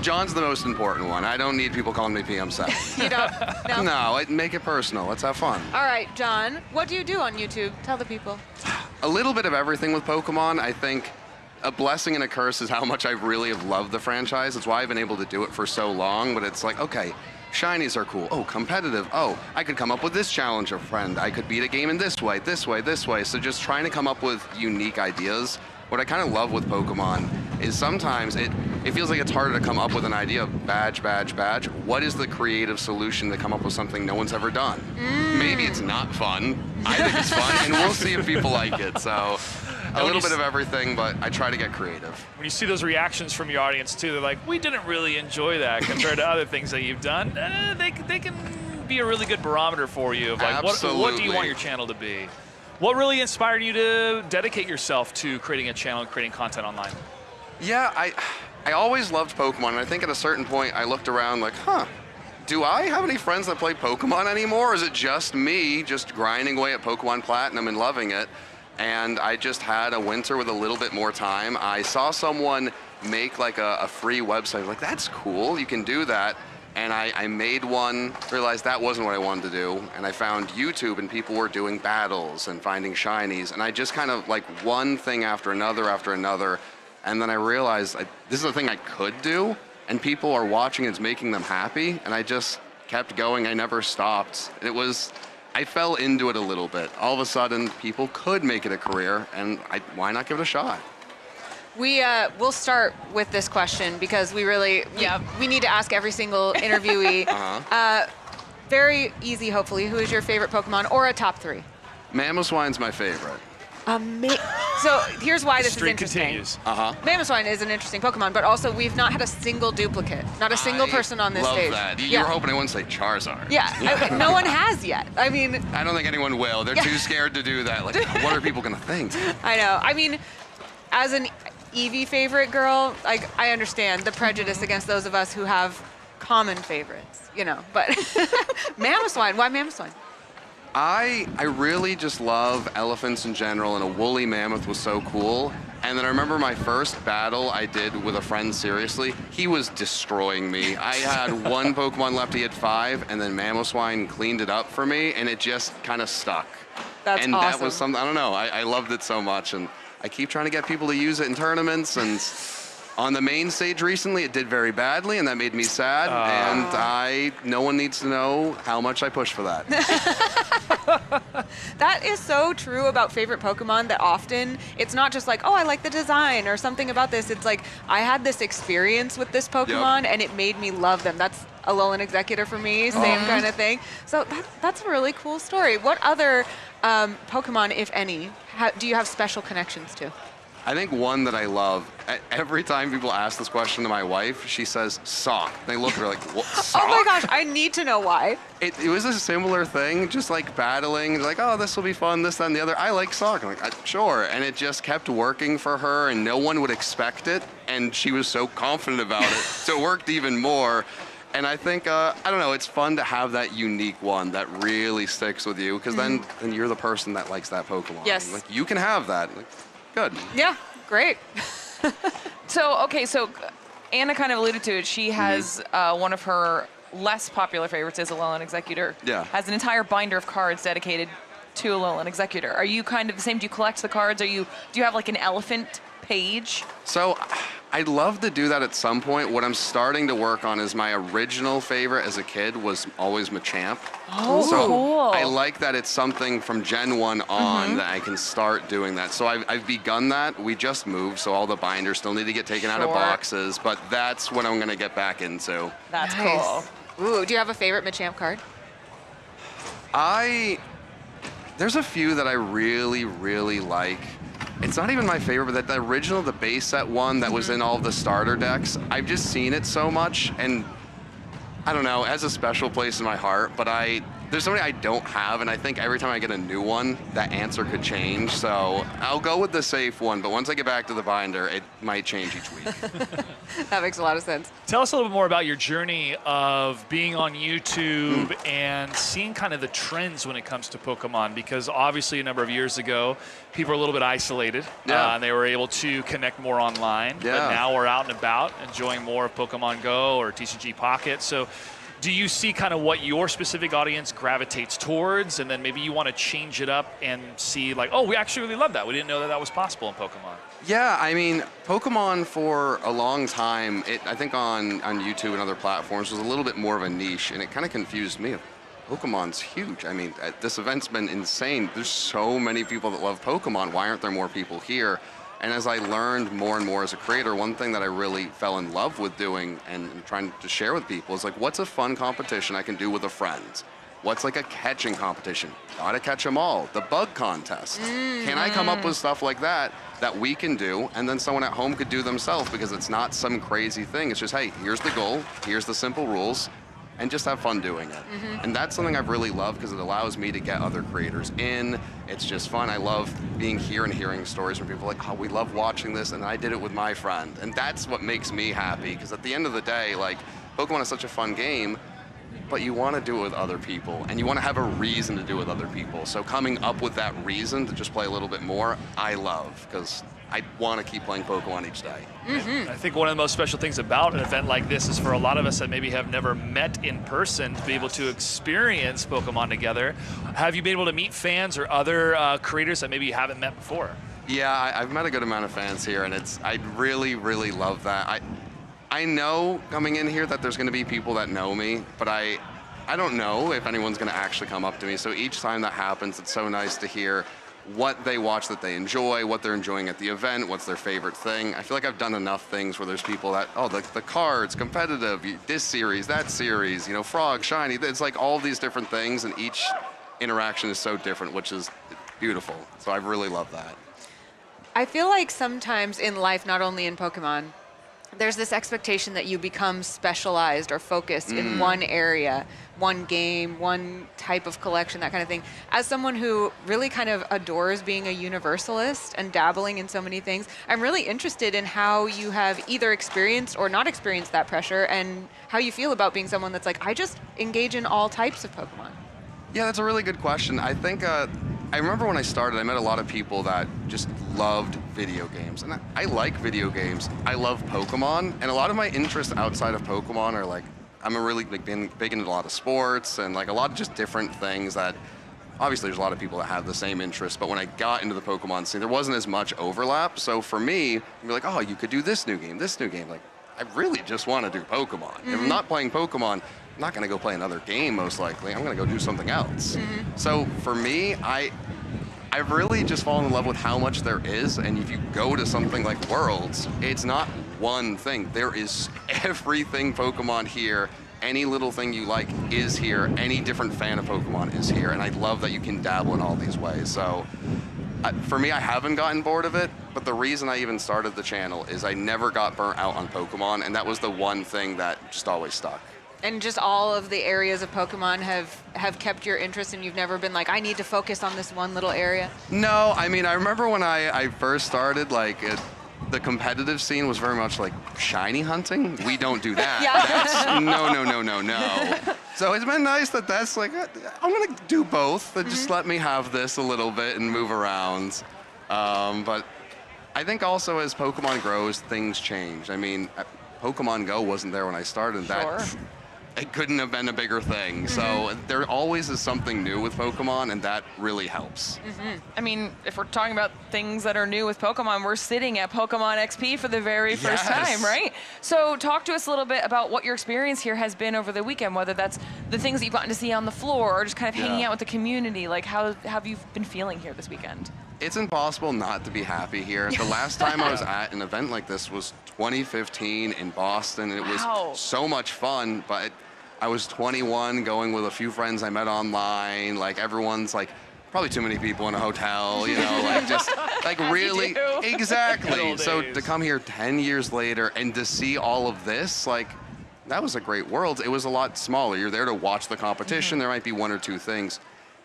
John's the most important one. I don't need people calling me PM7. You don't? No? No, make it personal. Let's have fun. All right, John, what do you do on YouTube? Tell the people. A little bit of everything with Pokemon. I think a blessing and a curse is how much I really have loved the franchise. It's why I've been able to do it for so long, but it's like, okay, shinies are cool. Oh, competitive. Oh, I could come up with this challenge, a friend. I could beat a game in this way, this way, this way. So just trying to come up with unique ideas. What I kind of love with Pokemon is sometimes it feels like it's harder to come up with an idea of badge. What is the creative solution to come up with something no one's ever done? Maybe it's not fun. I think it's fun, and we'll see if people like it. So a little bit of everything, but I try to get creative. When you see those reactions from your audience too, they're like, we didn't really enjoy that compared to other things that you've done. They can be a really good barometer for you of like, what do you want your channel to be? What really inspired you to dedicate yourself to creating a channel and creating content online? Yeah, I always loved Pokemon, and I think at a certain point I looked around like, do I have any friends that play Pokemon anymore? Or is it just me just grinding away at Pokemon Platinum and loving it? And I just had a winter with a little bit more time. I saw someone make like a free website. Like, that's cool, you can do that. And I made one, realized that wasn't what I wanted to do. And I found YouTube and people were doing battles and finding shinies. And I just kind of like one thing after another. And then I realized this is a thing I could do. And people are watching, it's making them happy. And I just kept going, I never stopped. I fell into it a little bit. All of a sudden, people could make it a career, and why not give it a shot? We'll start with this question because we need to ask every single interviewee. Very easy, hopefully. Who is your favorite Pokemon or a top 3? Mamoswine's my favorite. So here's why this Streak is interesting. continues. Mamoswine is an interesting Pokemon, but also we've not had a single duplicate, not a single person on this stage. Love that. You were hoping I wouldn't say Charizard. Yeah, no one has yet. I mean, I don't think anyone will. They're too scared to do that. Like, what are people gonna think? I know. I mean, as an Eevee favorite girl, I understand the prejudice against those of us who have common favorites, but Mamoswine, why Mamoswine? I really just love elephants in general, and a woolly mammoth was so cool. And then I remember my first battle I did with a friend, seriously, he was destroying me. I had one Pokemon left, he had 5, and then Mamoswine cleaned it up for me, and it just kind of stuck. That's and awesome. That was something, I don't know, I loved it so much, and I keep trying to get people to use it in tournaments, and on the main stage recently, it did very badly, and that made me sad, and no one needs to know how much I push for that. That is so true about favorite Pokemon that often it's not just like, oh, I like the design or something about this. It's like, I had this experience with this Pokemon and it made me love them. That's Alolan Executor for me, same kind of thing. So that's a really cool story. What other Pokemon, if any, do you have special connections to? I think one that I love, every time people ask this question to my wife, she says, Sock. They look at her like, what, Sock? Oh my gosh, I need to know why. It was a similar thing, just like battling, like, oh, this will be fun, this, that, and the other. I like Sock. I'm like, sure. And it just kept working for her, and no one would expect it, and she was so confident about it, so it worked even more. And I think, I don't know, it's fun to have that unique one that really sticks with you, because then you're the person that likes that Pokemon. Yes. Like, you can have that. Like, good. Yeah, great. So Anna kind of alluded to it. She has one of her less popular favorites is Alolan Executor. Yeah. Has an entire binder of cards dedicated to Alolan Executor. Are you kind of the same? Do you collect the cards? Do you have like an elephant page? So I'd love to do that at some point. What I'm starting to work on is my original favorite as a kid was always Machamp. Oh, so cool. I like that it's something from Gen 1 on that I can start doing that. So I've begun that. We just moved, so all the binders still need to get taken out of boxes, but that's what I'm going to get back into. That's cool. Ooh, do you have a favorite Machamp card? There's a few that I really, really like. It's not even my favorite, but the original, the base set one that was in all of the starter decks, I've just seen it so much, and I don't know, it has a special place in my heart, but there's so many I don't have, and I think every time I get a new one, that answer could change, so I'll go with the safe one, but once I get back to the binder, it might change each week. That makes a lot of sense. Tell us a little bit more about your journey of being on YouTube and seeing kind of the trends when it comes to Pokemon, because obviously a number of years ago, people were a little bit isolated, and they were able to connect more online, but now we're out and about enjoying more of Pokemon GO or TCG Pocket. So do you see kind of what your specific audience gravitates towards, and then maybe you want to change it up and see like, oh, we actually really love that. We didn't know that that was possible in Pokemon. Yeah, I mean, Pokemon for a long time, I think on YouTube and other platforms was a little bit more of a niche, and it kind of confused me. Pokemon's huge. I mean, this event's been insane. There's so many people that love Pokemon. Why aren't there more people here? And as I learned more and more as a creator, one thing that I really fell in love with doing and trying to share with people is like, what's a fun competition I can do with a friend? What's like a catching competition? Gotta catch them all. The bug contest. Can I come up with stuff like that we can do, and then someone at home could do themselves, because it's not some crazy thing. It's just, hey, here's the goal, here's the simple rules. and just have fun doing it. And that's something I've really loved because it allows me to get other creators in. It's just fun. I love being here and hearing stories from people like, oh, we love watching this, and I did it with my friend. And that's what makes me happy, because at the end of the day, like, Pokemon is such a fun game, but you want to do it with other people, and you want to have a reason to do it with other people. So coming up with that reason to just play a little bit more, I love, because I want to keep playing Pokemon each day. I think one of the most special things about an event like this is for a lot of us that maybe have never met in person to be able to experience Pokemon together. Have you been able to meet fans or other creators that maybe you haven't met before? Yeah, I've met a good amount of fans here, and I really, really love that. I know coming in here that there's going to be people that know me, but I don't know if anyone's going to actually come up to me. So each time that happens, it's so nice to hear what they watch that they enjoy, what they're enjoying at the event, what's their favorite thing. I feel like I've done enough things where there's people that, oh, the cards, competitive, this series, that series, you know, frog, shiny. It's like all these different things, and each interaction is so different, which is beautiful. So I really love that. I feel like sometimes in life, not only in Pokemon, there's this expectation that you become specialized or focused in one area, one game, one type of collection, that kind of thing. As someone who really kind of adores being a universalist and dabbling in so many things, I'm really interested in how you have either experienced or not experienced that pressure, and how you feel about being someone that's like, I just engage in all types of Pokemon. Yeah, that's a really good question. I think I remember when I started, I met a lot of people that just loved video games. And I like video games. I love Pokemon. And a lot of my interests outside of Pokemon are like, I'm a really big into a lot of sports and like a lot of just different things that, obviously there's a lot of people that have the same interests, but when I got into the Pokemon scene, there wasn't as much overlap. So for me, you'd be like, oh, you could do this new game. Like, I really just want to do Pokemon. If I'm not playing Pokemon, I'm not going to go play another game, most likely. I'm going to go do something else. So for me, I've really just fallen in love with how much there is, and if you go to something like Worlds, it's not one thing. There is everything Pokemon here. Any little thing you like is here. Any different fan of Pokemon is here, and I love that you can dabble in all these ways. So for me, I haven't gotten bored of it, but the reason I even started the channel is I never got burnt out on Pokemon, and that was the one thing that just always stuck. And just all of the areas of Pokemon have kept your interest, and you've never been like, I need to focus on this one little area? No, I mean, I remember when I first started, like, the competitive scene was very much like shiny hunting. We don't do that. That's, no. So it's been nice that's like, I'm going to do both. Just let me have this a little bit and move around. But I think also as Pokemon grows, things change. I mean, Pokemon GO wasn't there when I started. It couldn't have been a bigger thing. So there always is something new with Pokemon, and that really helps. I mean, if we're talking about things that are new with Pokemon, we're sitting at Pokemon XP for the very first time, right? So talk to us a little bit about what your experience here has been over the weekend, whether that's the things that you've gotten to see on the floor or just kind of hanging out with the community. Like, how have you been feeling here this weekend? It's impossible not to be happy here. The last time I was at an event like this was 2015 in Boston, and it was so much fun, but I was 21 going with a few friends I met online. Like, everyone's like, probably too many people in a hotel, you know, like just like really, exactly. So to come here 10 years later and to see all of this, like, that was a great world. It was a lot smaller. You're there to watch the competition. There might be one or two things.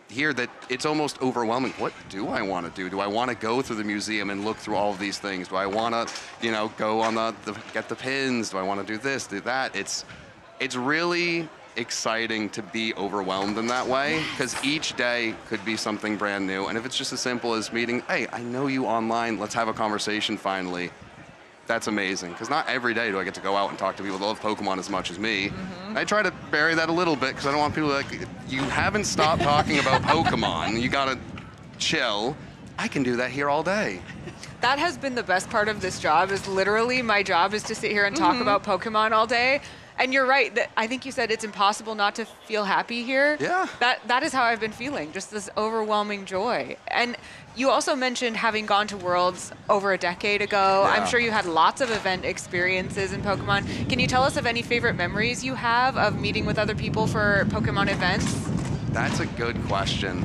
Here that it's almost overwhelming. What do I want to do? Do I want to go through the museum and look through all of these things? Do I want to, you know, go on get the pins? Do I want to do this, do that? It's really exciting to be overwhelmed in that way, because each day could be something brand new. And if it's just as simple as meeting, hey, I know you online, let's have a conversation finally. That's amazing, because not every day do I get to go out and talk to people that love Pokemon as much as me. I try to bury that a little bit, because I don't want people like, you haven't stopped talking about Pokemon, you gotta chill. I can do that here all day. That has been the best part of this job, is literally my job is to sit here and talk about Pokemon all day. And you're right, that I think you said it's impossible not to feel happy here. Yeah. That is how I've been feeling, just this overwhelming joy. And you also mentioned having gone to Worlds over a decade ago. Yeah. I'm sure you had lots of event experiences in Pokemon. Can you tell us of any favorite memories you have of meeting with other people for Pokemon events? That's a good question.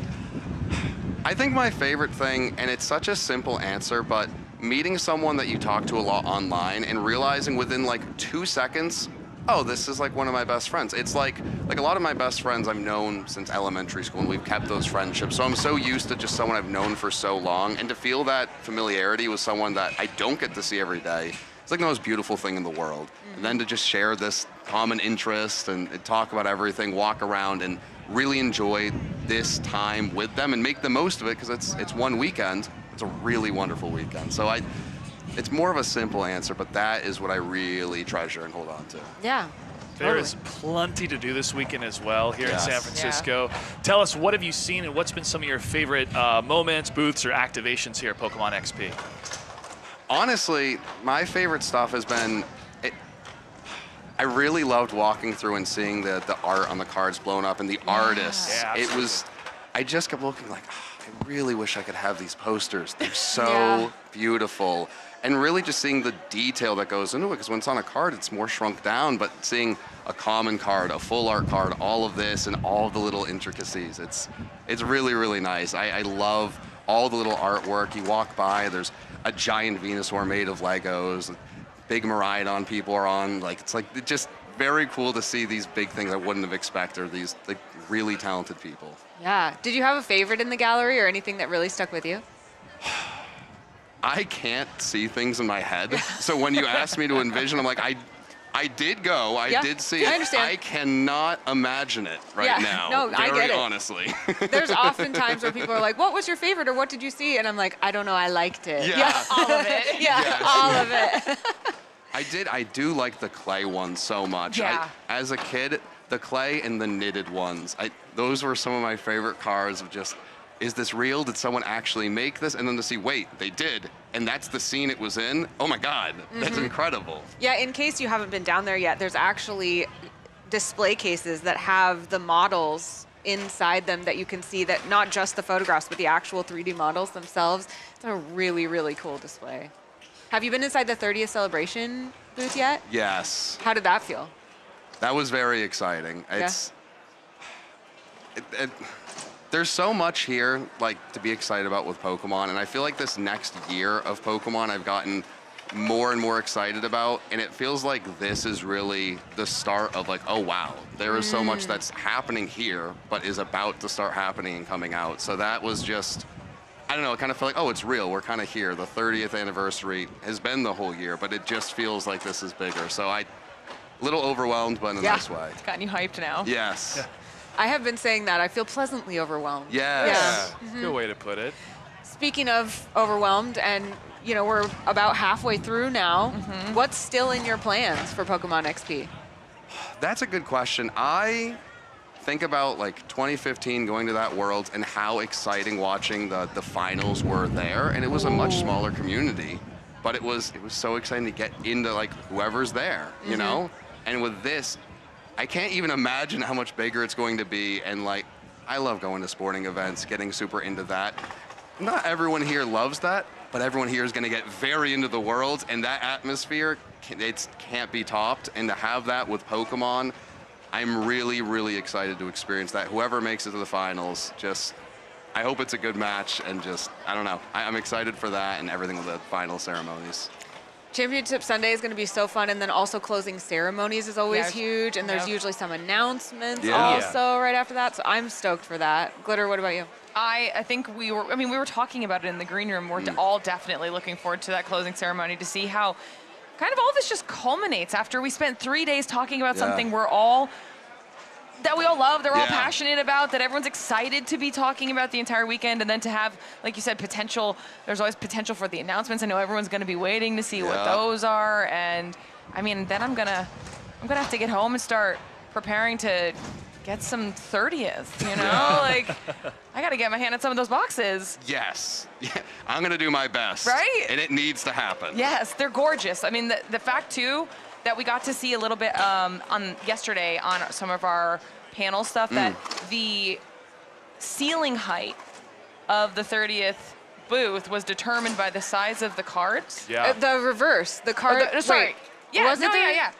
I think my favorite thing, and it's such a simple answer, but meeting someone that you talk to a lot online and realizing within like 2 seconds oh, this is like one of my best friends. It's like a lot of my best friends I've known since elementary school, and we've kept those friendships. So I'm so used to just someone I've known for so long, and to feel that familiarity with someone that I don't get to see every day, it's like the most beautiful thing in the world. And then to just share this common interest and talk about everything, walk around and really enjoy this time with them and make the most of it, because it's one weekend. It's a really wonderful weekend. So it's more of a simple answer, but that is what I really treasure and hold on to. Yeah. There is plenty to do this weekend as well here in Yes. San Francisco. Tell us, what have you seen and what's been some of your favorite moments, booths, or activations here at Pokemon XP? Honestly, my favorite stuff has been, I really loved walking through and seeing the art on the cards blown up and the artists. Yeah, I just kept looking like, I really wish I could have these posters. They're so beautiful. And really just seeing the detail that goes into it, because when it's on a card, it's more shrunk down, but seeing a common card, a full art card, all of this and all the little intricacies, it's really, really nice. I love all the little artwork. You walk by, there's a giant Venusaur made of Legos, big Miraidon people are on, it's just very cool to see these big things I wouldn't have expected, or these really talented people. Yeah. Did you have a favorite in the gallery or anything that really stuck with you? I can't see things in my head. So when you asked me to envision, I'm like, I did go, I did see it. I understand. I cannot imagine it right now. No, I get it. Honestly. There's often times where people are like, what was your favorite or what did you see? And I'm like, I don't know, I liked it. Yeah. All of it. Yes. All of it. I do like the clay ones so much. Yeah. As a kid, the clay and the knitted ones, those were some of my favorite cards of just, is this real? Did someone actually make this? And then to see, wait, they did. And that's the scene it was in. Oh my God, that's incredible. Yeah, in case you haven't been down there yet, there's actually display cases that have the models inside them that you can see, that not just the photographs, but the actual 3D models themselves. It's a really, really cool display. Have you been inside the 30th celebration booth yet? Yes. How did that feel? That was very exciting. There's so much here to be excited about with Pokemon, and I feel like this next year of Pokemon I've gotten more and more excited about, and it feels like this is really the start of oh wow, there is so much that's happening here, but is about to start happening and coming out. So that was just, I don't know, it kind of felt like, oh, it's real, we're kind of here. The 30th anniversary has been the whole year, but it just feels like this is bigger. So a little overwhelmed, but in a nice way. It's gotten you hyped now. Yes. Yeah. I have been saying that. I feel pleasantly overwhelmed. Yes. Yeah. Good way to put it. Speaking of overwhelmed, and we're about halfway through now, what's still in your plans for Pokemon XP? That's a good question. I think about 2015 going to that World and how exciting watching the finals were there, and it was a much smaller community, but it was so exciting to get into whoever's there, you know? And with this, I can't even imagine how much bigger it's going to be, and I love going to sporting events, getting super into that. Not everyone here loves that, but everyone here is going to get very into the World, and that atmosphere, it can't be topped. And to have that with Pokemon, I'm really, really excited to experience that. Whoever makes it to the finals, I hope it's a good match, and I don't know. I'm excited for that and everything with the final ceremonies. Championship Sunday is going to be so fun, and then also closing ceremonies is always huge, and there's usually some announcements also right after that, so I'm stoked for that. Glitter, what about you? I think we were talking about it in the green room. We're all definitely looking forward to that closing ceremony to see how kind of all this just culminates after we spent 3 days talking about something that we all love, they're all passionate about, that everyone's excited to be talking about the entire weekend, and then to have, like you said, there's always potential for the announcements. I know everyone's going to be waiting to see what those are, and then I'm gonna have to get home and start preparing to get some 30th, I got to get my hand on some of those boxes. Yes. I'm going to do my best. Right? And it needs to happen. Yes, they're gorgeous. The fact, too, that we got to see a little bit on yesterday on some of our panel stuff, that the ceiling height of the 30th booth was determined by the size of the cards. Yeah. The reverse. The card. Sorry. Yeah. Yeah.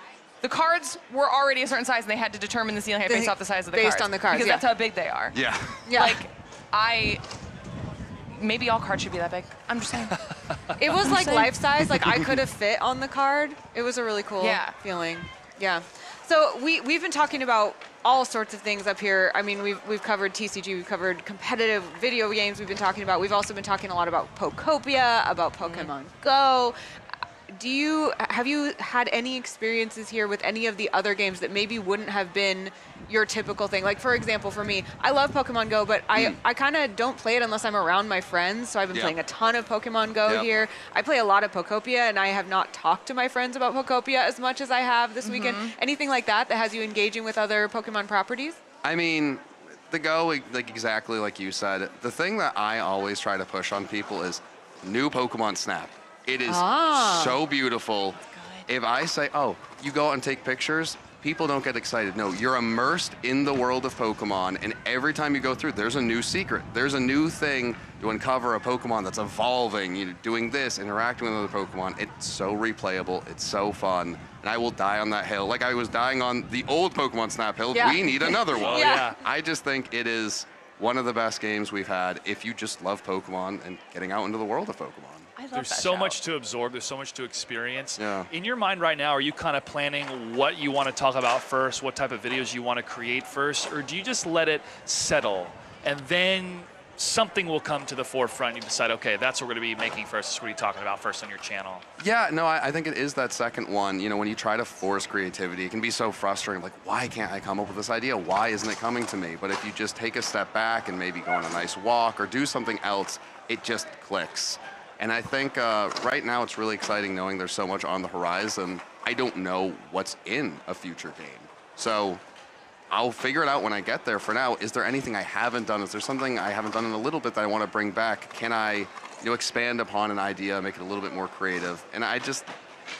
The cards were already a certain size, and they had to determine the ceiling height based off the size of the cards. Based on the cards, because that's how big they are. Yeah. Maybe all cards should be that big. I'm just saying. It was life size. I could have fit on the card. It was a really cool feeling. Yeah. So we've been talking about all sorts of things up here. I mean, we've covered TCG, we've covered competitive video games. We've also been talking a lot about Pokopia, about Pokemon Go. Have you had any experiences here with any of the other games that maybe wouldn't have been your typical thing? Like, for example, for me, I love Pokemon Go, but I kind of don't play it unless I'm around my friends. So I've been playing a ton of Pokemon Go here. I play a lot of Pokopia, and I have not talked to my friends about Pokopia as much as I have this weekend. Anything like that has you engaging with other Pokemon properties? I mean, the Go, like exactly like you said, the thing that I always try to push on people is new Pokemon Snap. It is so beautiful. If I say, oh, you go out and take pictures, people don't get excited. No, you're immersed in the world of Pokemon, and every time you go through, there's a new secret. There's a new thing to uncover, a Pokemon that's evolving, you know, doing this, interacting with other Pokemon. It's so replayable. It's so fun. And I will die on that hill. Like I was dying on the old Pokemon Snap hill. We need another one. I just think it is one of the best games we've had if you just love Pokemon and getting out into the world of Pokemon. There's so much to absorb. There's so much to experience. In your mind right now, are you kind of planning what you want to talk about first, what type of videos you want to create first, or do you just let it settle and then something will come to the forefront and you decide, okay, that's what we're going to be making first. That's what you're talking about first on your channel. Yeah, no, I think it is that second one. You know, when you try to force creativity, it can be so frustrating. Like, why can't I come up with this idea? Why isn't it coming to me? But if you just take a step back and maybe go on a nice walk or do something else, it just clicks. And I think right now it's really exciting knowing there's so much on the horizon. I don't know what's in a future game. So I'll figure it out when I get there. For now, is there anything I haven't done? Is there something I haven't done in a little bit that I want to bring back? Can I expand upon an idea, make it a little bit more creative? And I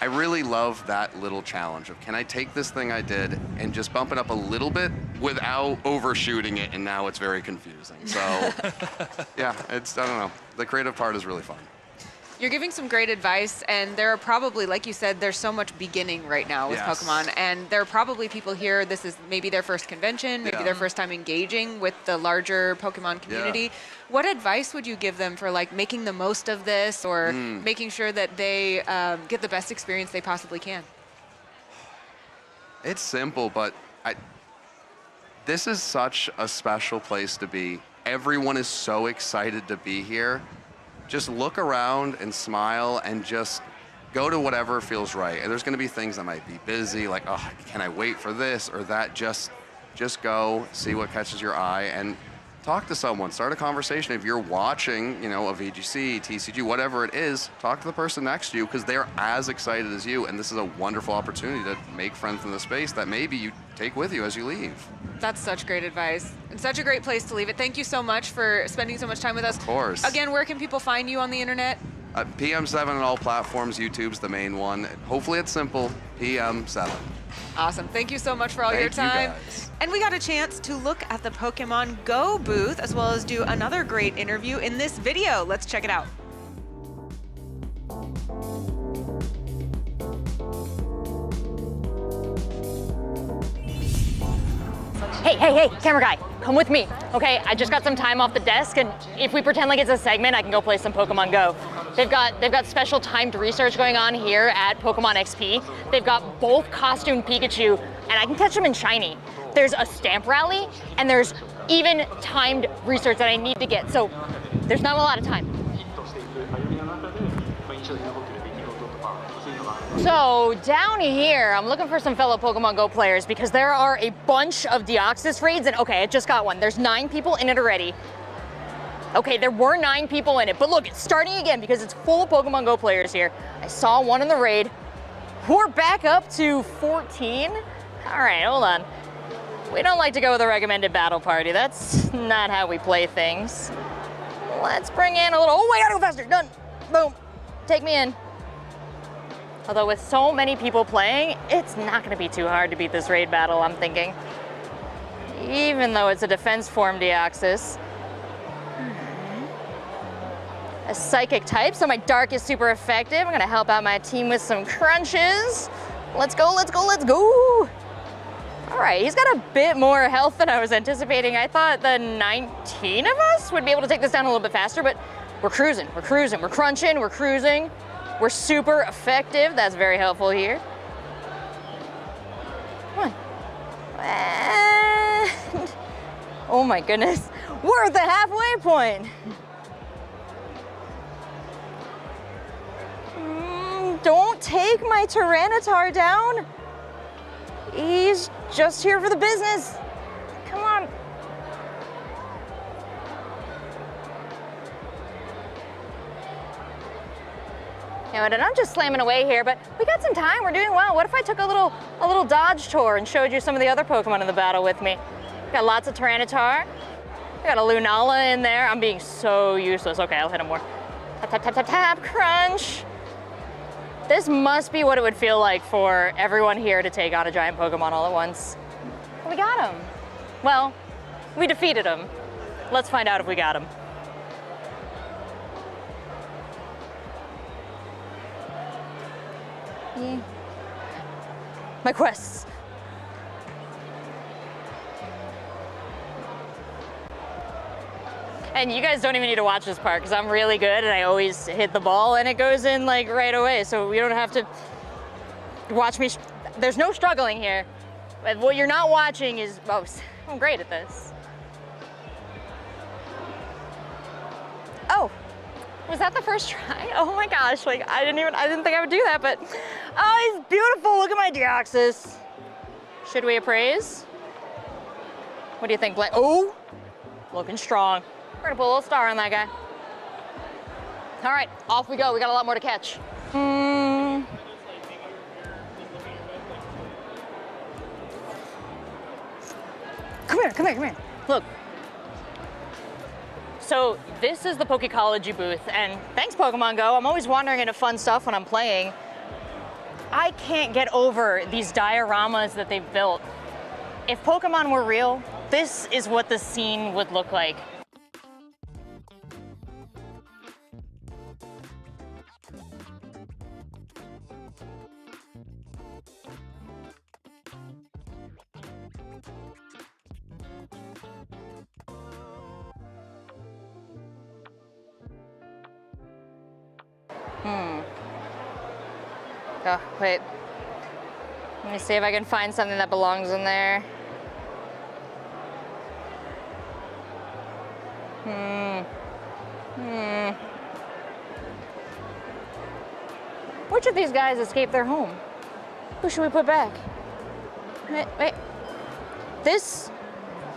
really love that little challenge of, can I take this thing I did and just bump it up a little bit without overshooting it, and now it's very confusing. So yeah, I don't know. The creative part is really fun. You're giving some great advice, and there are probably, like you said, there's so much beginning right now with Pokemon, and there are probably people here, this is maybe their first convention, maybe their first time engaging with the larger Pokemon community. What advice would you give them for like making the most of this, or making sure that they get the best experience they possibly can? It's simple, but this is such a special place to be. Everyone is so excited to be here. Just look around and smile and just go to whatever feels right. And there's going to be things that might be busy, like, oh, can I wait for this or that? Just go, see what catches your eye, and talk to someone. Start a conversation. If you're watching, a VGC, TCG, whatever it is, talk to the person next to you, because they're as excited as you. And this is a wonderful opportunity to make friends in the space that maybe you take with you as you leave. That's such great advice and such a great place to leave it. Thank you so much for spending so much time with us. Of course. Again, where can people find you on the internet? PM7 on all platforms. YouTube's the main one. Hopefully it's simple. PM7. Awesome. Thank you so much for all your time. Guys. And we got a chance to look at the Pokemon Go booth, as well as do another great interview in this video. Let's check it out. Hey, camera guy, come with me. Okay, I just got some time off the desk, and if we pretend like it's a segment, I can go play some Pokemon Go. They've got special timed research going on here at PokémonXP. They've got both costume Pikachu, and I can catch them in shiny. There's a stamp rally, and there's even timed research that I need to get, so there's not a lot of time. So down here, I'm looking for some fellow Pokemon Go players because there are a bunch of Deoxys raids, and okay, I just got one. There's 9 people in it already. Okay, there were 9 people in it, but look, it's starting again because it's full of Pokemon Go players here. I saw one in the raid. We're back up to 14. All right, hold on. We don't like to go with a recommended battle party. That's not how we play things. Let's bring in a little, oh, I gotta go faster, done. Boom, take me in. Although with so many people playing, it's not gonna be too hard to beat this raid battle, I'm thinking. Even though it's a defense form Deoxys. A psychic type, so my dark is super effective. I'm gonna help out my team with some crunches. Let's go, let's go, let's go. All right, he's got a bit more health than I was anticipating. I thought the 19 of us would be able to take this down a little bit faster, but we're cruising, we're crunching, we're cruising. We're super effective. That's very helpful here. Come on. And oh my goodness, we're at the halfway point. Don't take my Tyranitar down. He's just here for the business. Come on. You know, and I'm just slamming away here, but we got some time. We're doing well. What if I took a little dodge tour and showed you some of the other Pokemon in the battle with me? Got lots of Tyranitar. We got a Lunala in there. I'm being so useless. Okay, I'll hit him more. Tap, tap, tap, tap, tap, crunch. This must be what it would feel like for everyone here to take on a giant Pokemon all at once. We got him. Well, we defeated him. Let's find out if we got him. Yeah. My quests. And you guys don't even need to watch this part because I'm really good and I always hit the ball and it goes in like right away. So you don't have to watch me. There's no struggling here. But what you're not watching is, oh, I'm great at this. Oh, was that the first try? Oh my gosh, like I didn't think I would do that, but oh, he's beautiful. Look at my Deoxys. Should we appraise? What do you think, Blake? Oh, looking strong. We're gonna put a little star on that guy. All right, off we go. We got a lot more to catch. Come here, come here, come here. Look. So this is the Pokecology booth, and thanks Pokemon Go, I'm always wandering into fun stuff when I'm playing. I can't get over these dioramas that they've built. If Pokemon were real, this is what the scene would look like. Oh, wait. Let me see if I can find something that belongs in there. Which of these guys escaped their home? Who should we put back? Wait. This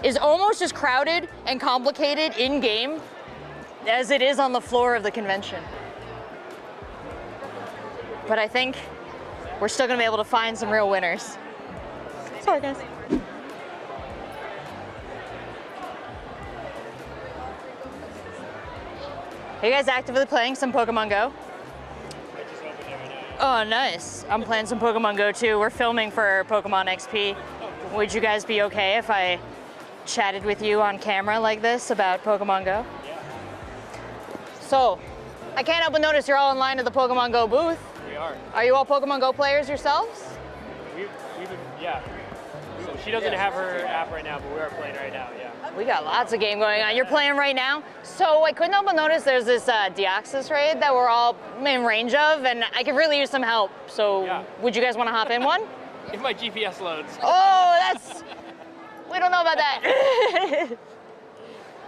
is almost as crowded and complicated in-game as it is on the floor of the convention. But I think we're still gonna be able to find some real winners. Sorry, guys. Are you guys actively playing some Pokemon Go? Oh, nice. I'm playing some Pokemon Go too. We're filming for Pokemon XP. Would you guys be okay if I chatted with you on camera like this about Pokemon Go? Yeah. So, I can't help but notice you're all in line at the Pokemon Go booth. We are. Are you all Pokemon Go players yourselves? We've been, yeah. She doesn't have her app right now, but we are playing right now, yeah. We got lots of game going on. You're playing right now? So I couldn't help but notice there's this Deoxys raid that we're all in range of, and I could really use some help. So would you guys want to hop in one? If my GPS loads. Oh, that's... We don't know about that.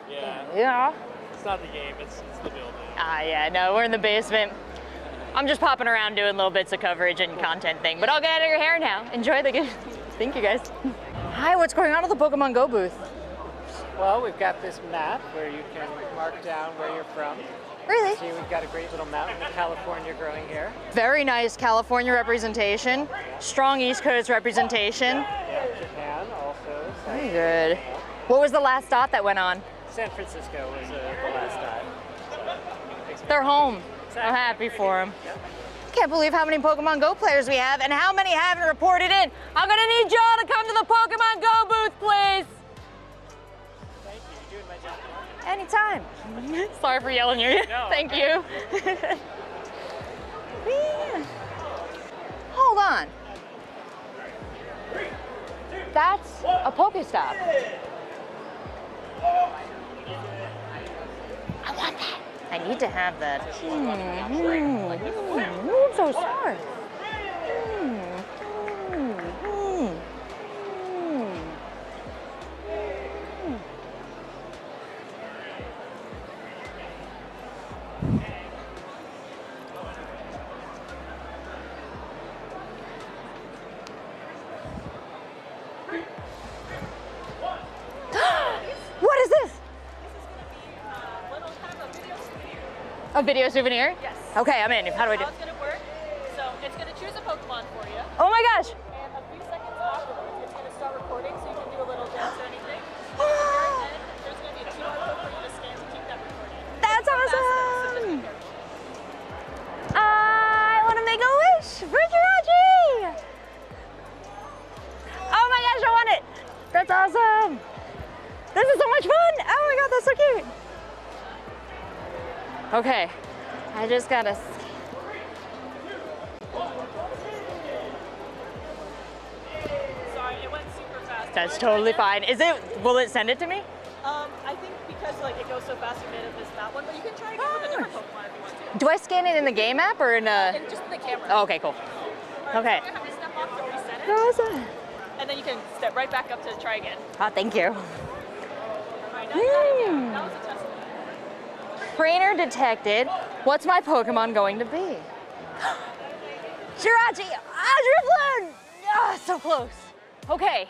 Yeah. It's not the game, it's the building. Ah, yeah, no, we're in the basement. I'm just popping around doing little bits of coverage and content thing, but I'll get out of your hair now. Enjoy the game. Thank you, guys. Hi, what's going on at the Pokemon Go booth? Well, we've got this map where you can mark down where you're from. Really? See, we've got a great little mountain of California growing here. Very nice California representation. Strong East Coast representation. Yeah, Japan also. Very good. What was the last dot that went on? San Francisco was the last dot. They're home. I'm happy for them. Can't believe how many Pokemon Go players we have and how many haven't reported in. I'm gonna need y'all to come to the Pokemon Go booth, please. Thank you. You're doing my job. Anytime. Sorry for yelling at you. No, Thank you. Yeah. Hold on. That's a Pokestop. I want that. I need to have that. I'm so sorry. A video souvenir? Yes. Okay, I'm in. How do I do? How it's gonna work? So it's gonna choose a Pokemon for you. Oh my gosh! And a few seconds afterwards, it's gonna start recording, so you can do a little dance or anything. There's gonna be a QR code for you to scan to keep that recording. That's awesome! I want to make a wish for Jirachi! Oh my gosh, I want it! That's awesome! This is so much fun! Oh my god, that's so cute! Okay, I just gotta. Sorry, it went super fast. That's totally fine. Is it? Will it send it to me? I think because like it goes so fast, you may have missed that one, but you can try again with a different Pokemon if you want to. Do I scan it in the game app or in a? Just in the camera. Oh, okay, cool. Okay. So you're gonna have to step off to reset it. Awesome. And then you can step right back up to try again. Oh, thank you. Alright, now you got it again. That was a test. Trainer detected. What's my Pokemon going to be? Jirachi! Ah, Drifloon! Ah, so close. Okay.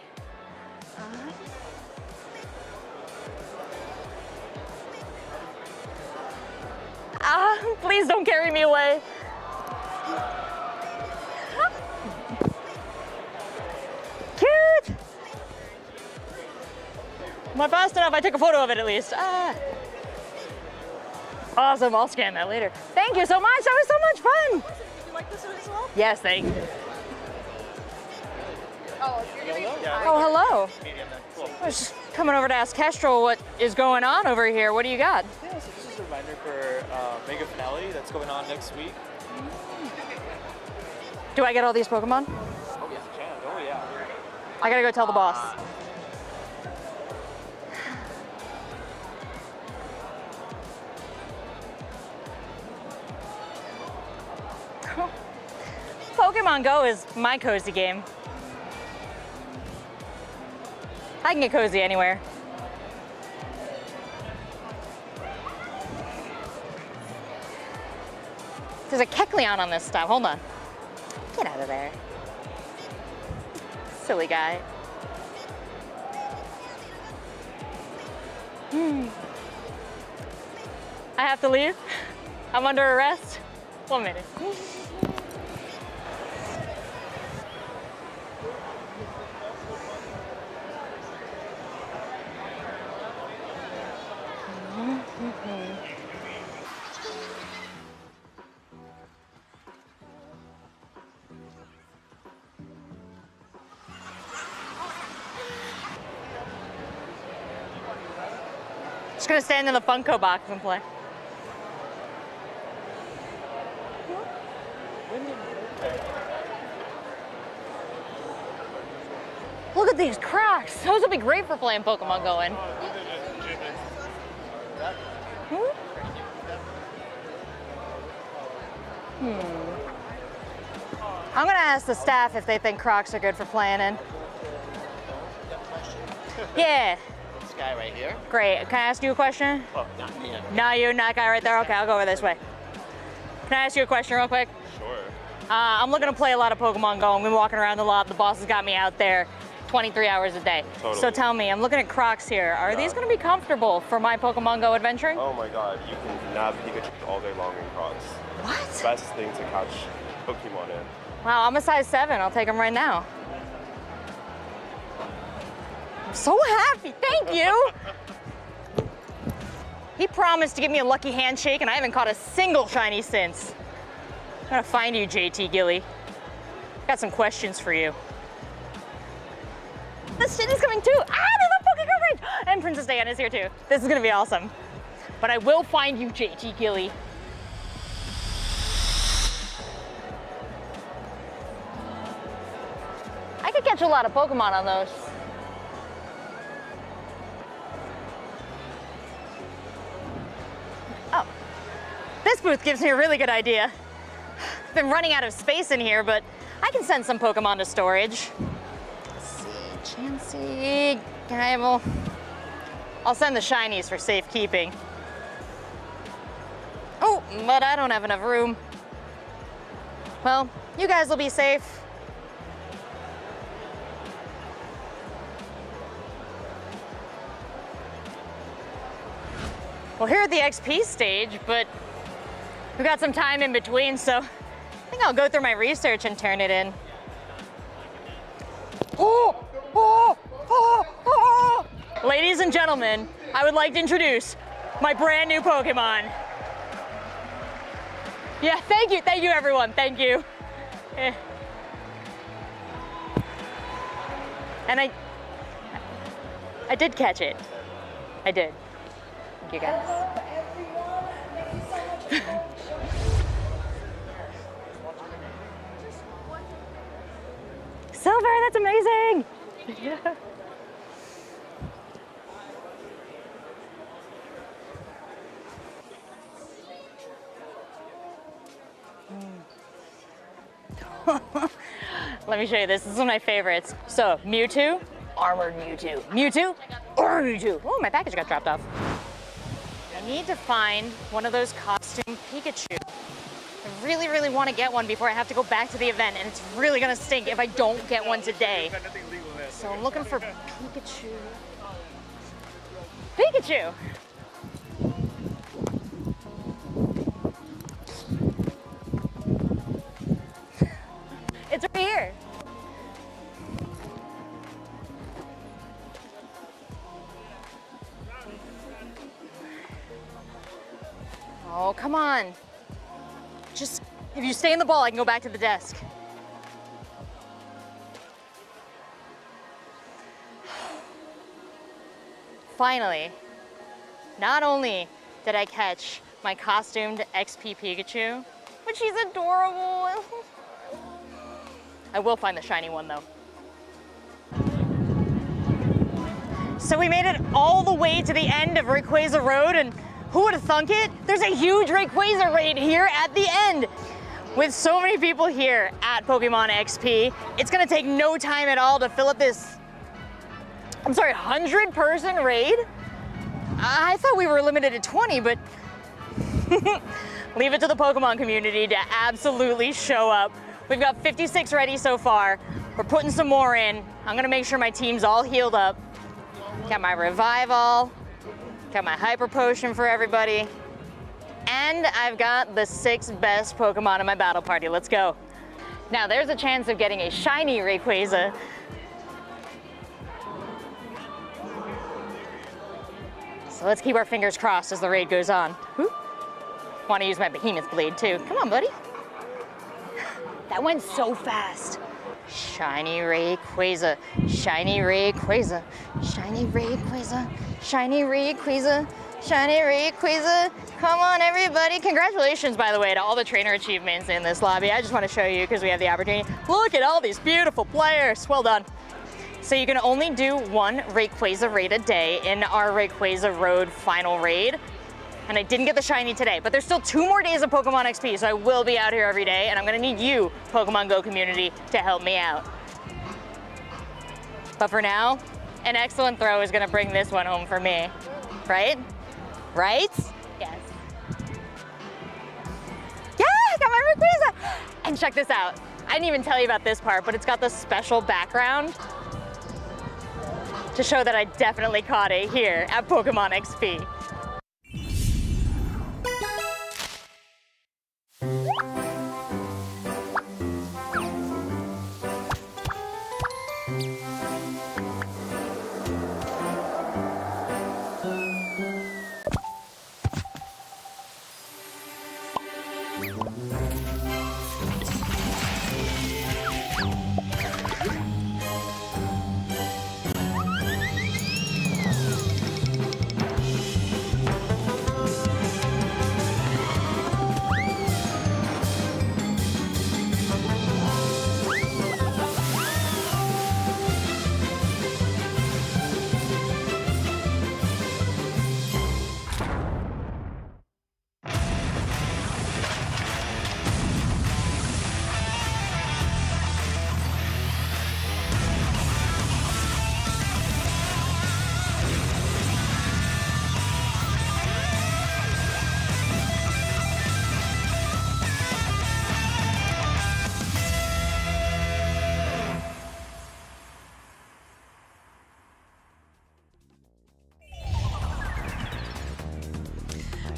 Please don't carry me away. Cute! Am I fast enough? I took a photo of it at least. Awesome, I'll scan that later. Thank you so much, that was so much fun. Did you like this one as well? Yes, thank you. Oh, you're gonna be Oh, hello. I was just coming over to ask Kestrel what is going on over here. What do you got? Yeah, so this is a reminder for Mega Finale that's going on next week. Do I get all these Pokemon? Oh, yes, you can. Oh, yeah. I gotta go tell the boss. Pokemon Go is my cozy game. I can get cozy anywhere. There's a Kecleon on this stuff. Hold on. Get out of there. Silly guy. I have to leave. I'm under arrest. 1 minute. Just gonna stand in the Funko box and play. Look at these cracks. Those would be great for playing Pokemon Go in. I'm gonna ask the staff if they think Crocs are good for playing in. Yeah. This guy right here. Great. Can I ask you a question? Oh, not me. No, you, not guy right there. Okay, I'll go over this way. Can I ask you a question real quick? Sure. I'm looking to play a lot of Pokemon Go. I've been walking around a lot. The boss has got me out there 23 hours a day. Totally. So tell me, I'm looking at Crocs here. Are these going to be comfortable for my Pokemon Go adventuring? Oh my god, you can nab Pikachu all day long in Crocs. What? Best thing to catch Pokemon in. Wow, I'm a size 7. I'll take them right now. I'm so happy. Thank you. He promised to give me a lucky handshake, and I haven't caught a single shiny since. I'm gonna find you, JT Gilly. Got some questions for you. The shit is coming too. Ah, there's a Poké coverage! And Princess Diana's here too. This is gonna be awesome. But I will find you, JT Gilly. I could catch a lot of Pokemon on those. Oh, this booth gives me a really good idea. I've been running out of space in here, but I can send some Pokemon to storage. Let's see, Chansey, Gaible. I'll send the shinies for safekeeping. Oh, but I don't have enough room. Well, you guys will be safe. Well, here at the XP stage, but We've got some time in between, so I think I'll go through my research and turn it in. Ladies and gentlemen, I would like to introduce my brand new Pokemon. Yeah, thank you everyone, thank you. And I did catch it. I did. Thank you guys. Silver, that's amazing! Yeah. Let me show you this. This is one of my favorites. So, Mewtwo, armored Mewtwo. Mewtwo, armored Mewtwo. Oh, my package got dropped off. I need to find one of those costume Pikachu. I really, really want to get one before I have to go back to the event, and it's really gonna stink if I don't get one today. So I'm looking for Pikachu. Pikachu! It's right here. Oh, come on. Just, if you stay in the ball, I can go back to the desk. Finally, not only did I catch my costumed XP Pikachu, but she's adorable. I will find the shiny one though. So we made it all the way to the end of Rayquaza Road, and who would have thunk it? There's a huge Rayquaza raid here at the end. With so many people here at Pokemon XP, it's gonna take no time at all to fill up this, 100-person raid? I thought we were limited to 20, but leave it to the Pokemon community to absolutely show up. We've got 56 ready so far. We're putting some more in. I'm gonna make sure my team's all healed up. Got my Revival, got my Hyper Potion for everybody, and I've got the 6 best Pokemon in my battle party. Let's go. Now there's a chance of getting a shiny Rayquaza. So let's keep our fingers crossed as the raid goes on. Want to use my Behemoth Blade too. Come on, buddy. That went so fast. Shiny Rayquaza, shiny Rayquaza, shiny Rayquaza, shiny Rayquaza, shiny Rayquaza. Come on, everybody. Congratulations, by the way, to all the trainer achievements in this lobby. I just want to show you because we have the opportunity. Look at all these beautiful players. Well done. So you can only do 1 Rayquaza raid a day in our Rayquaza Road final raid. And I didn't get the shiny today, but there's still 2 more days of Pokemon XP, so I will be out here every day, and I'm gonna need you, Pokemon GO community, to help me out. But for now, an excellent throw is gonna bring this one home for me. Right? Right? Yes. Yeah, I got my Rayquaza! And check this out. I didn't even tell you about this part, but it's got the special background to show that I definitely caught it here at Pokemon XP.